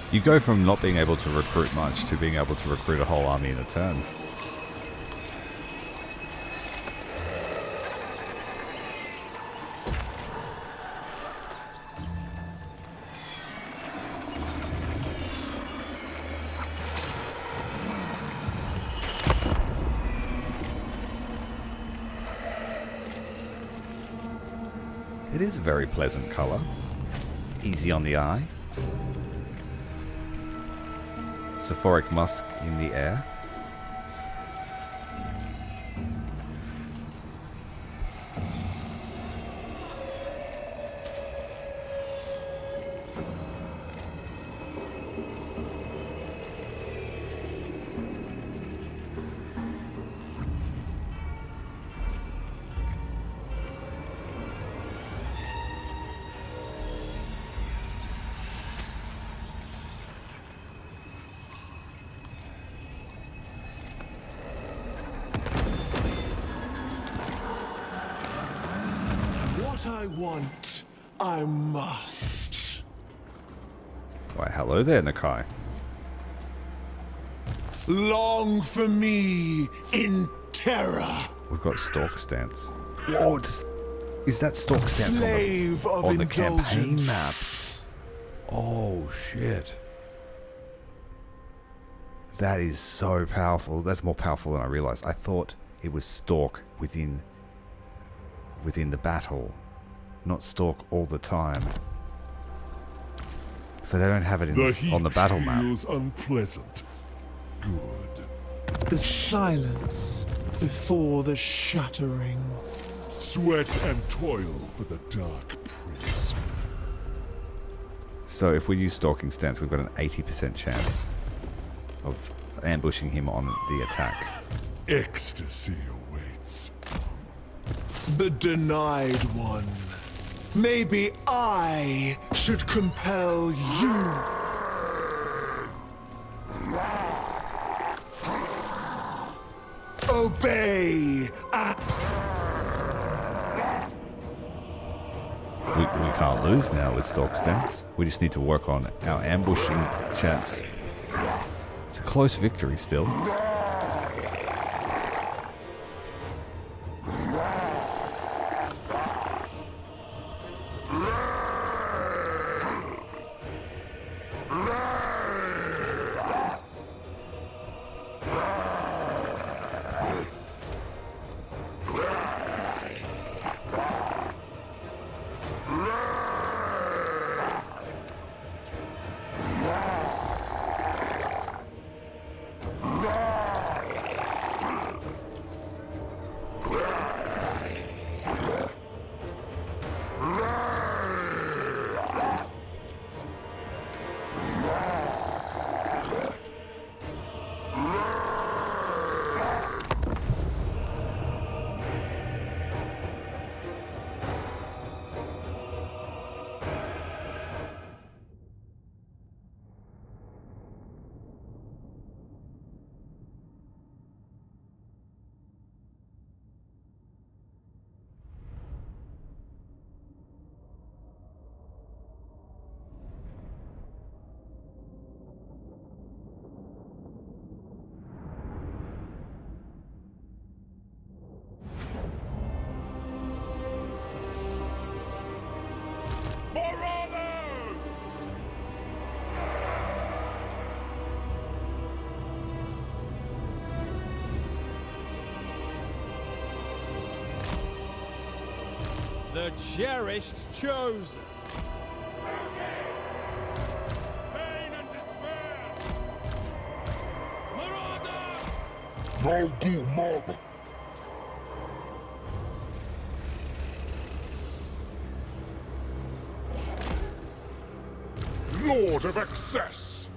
You go from not being able to recruit much to being able to recruit a whole army in a turn. It is a very pleasant colour. Easy on the eye. Sephoric musk in the air. I want, I must. Why, hello there, Nakai. Long for me in terror. We've got Stalk Stance. Whoa, is that Stalk Stance on the campaign map? Oh, shit. That is so powerful. That's more powerful than I realized. I thought it was Stalk within the battle. Not stalk all the time. So they don't have it on the battle map. Feels unpleasant. Good. The silence before the shattering. Sweat and toil for the Dark Prince. So if we use Stalking Stance, we've got an 80% chance of ambushing him on the attack. Ecstasy awaits. The denied one. Maybe I should compel you. Obey. We can't lose now with Stalk Stance. We just need to work on our ambushing chance. It's a close victory still. The cherished chosen. Pain and despair. Marauders! No do mob. Lord of Excess.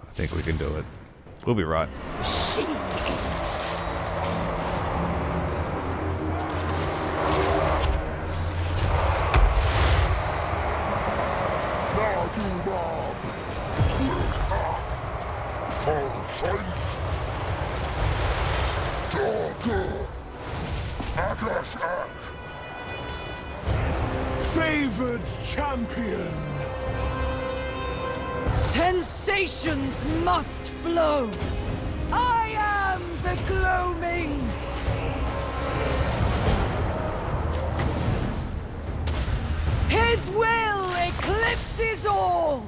I think we can do it. We'll be right. Favored champion. Sensations must flow. I am the gloaming. His will eclipses all.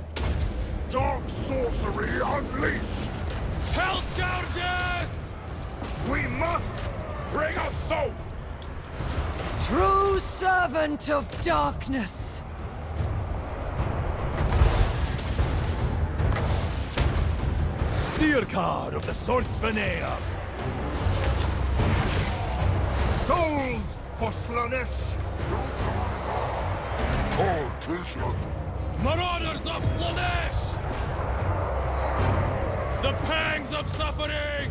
Dark sorcery unleashed. Hellscourgers! We must bring a soul. True servant of darkness. Steercard of the Swordsveneer! Souls for Slaanesh! Marauders of Slaanesh! The pangs of suffering!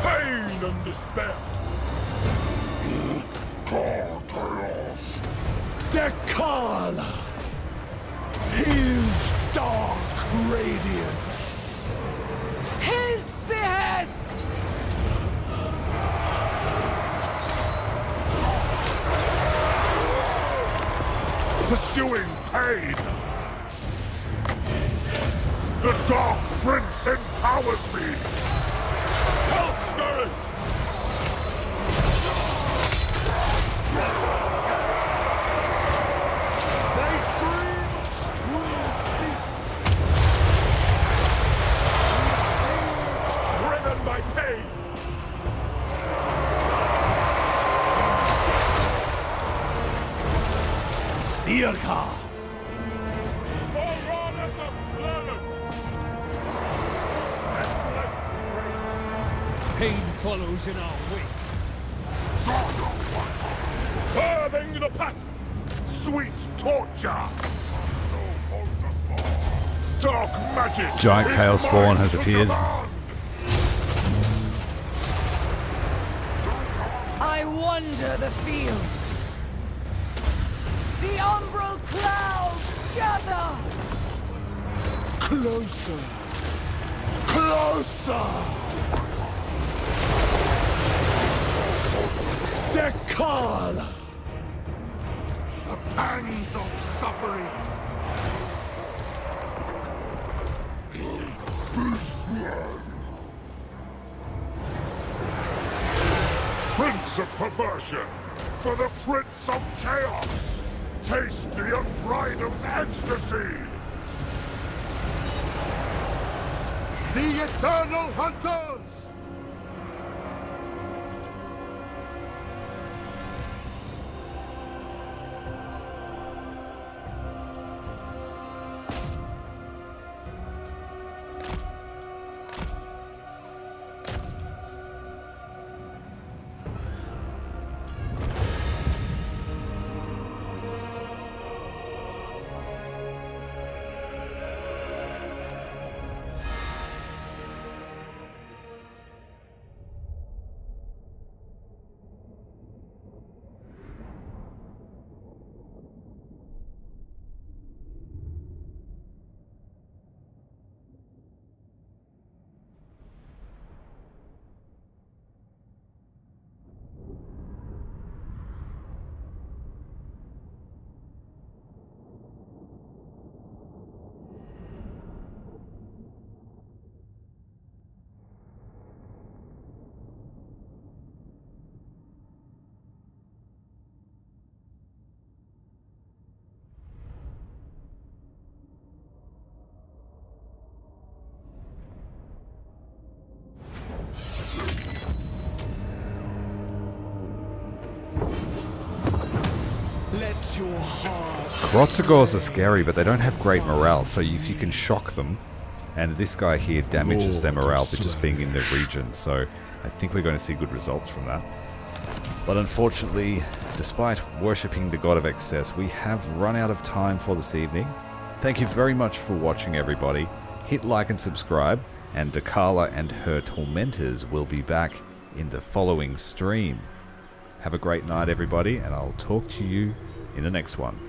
Pain and despair! Dechala! His dark radiance! His behest! Pursuing pain! The Dark Prince empowers me! Hell Spirit! They scream! Driven by pain! Drechala! Marauders of Slaanesh! Pain follows in our wake. Serving the pact! Sweet torture! Dark magic! Giant is Chaos Spawn mine has to appeared. command. I wander the field. The umbral clouds gather! Closer! Closer! Dechala! The pangs of suffering! Beastman! Prince of Perversion! For the Prince of Chaos! Taste the unbridled ecstasy! The Eternal Hunters! Let your heart... Krotzagors are scary, but they don't have great morale, so if you can shock them, and this guy here damages their morale for just being in the region, so I think we're going to see good results from that. But unfortunately, despite worshipping the god of excess, we have run out of time for this evening. Thank you very much for watching, everybody. Hit like and subscribe, and Dechala and her tormentors will be back in the following stream. Have a great night, everybody, and I'll talk to you in the next one.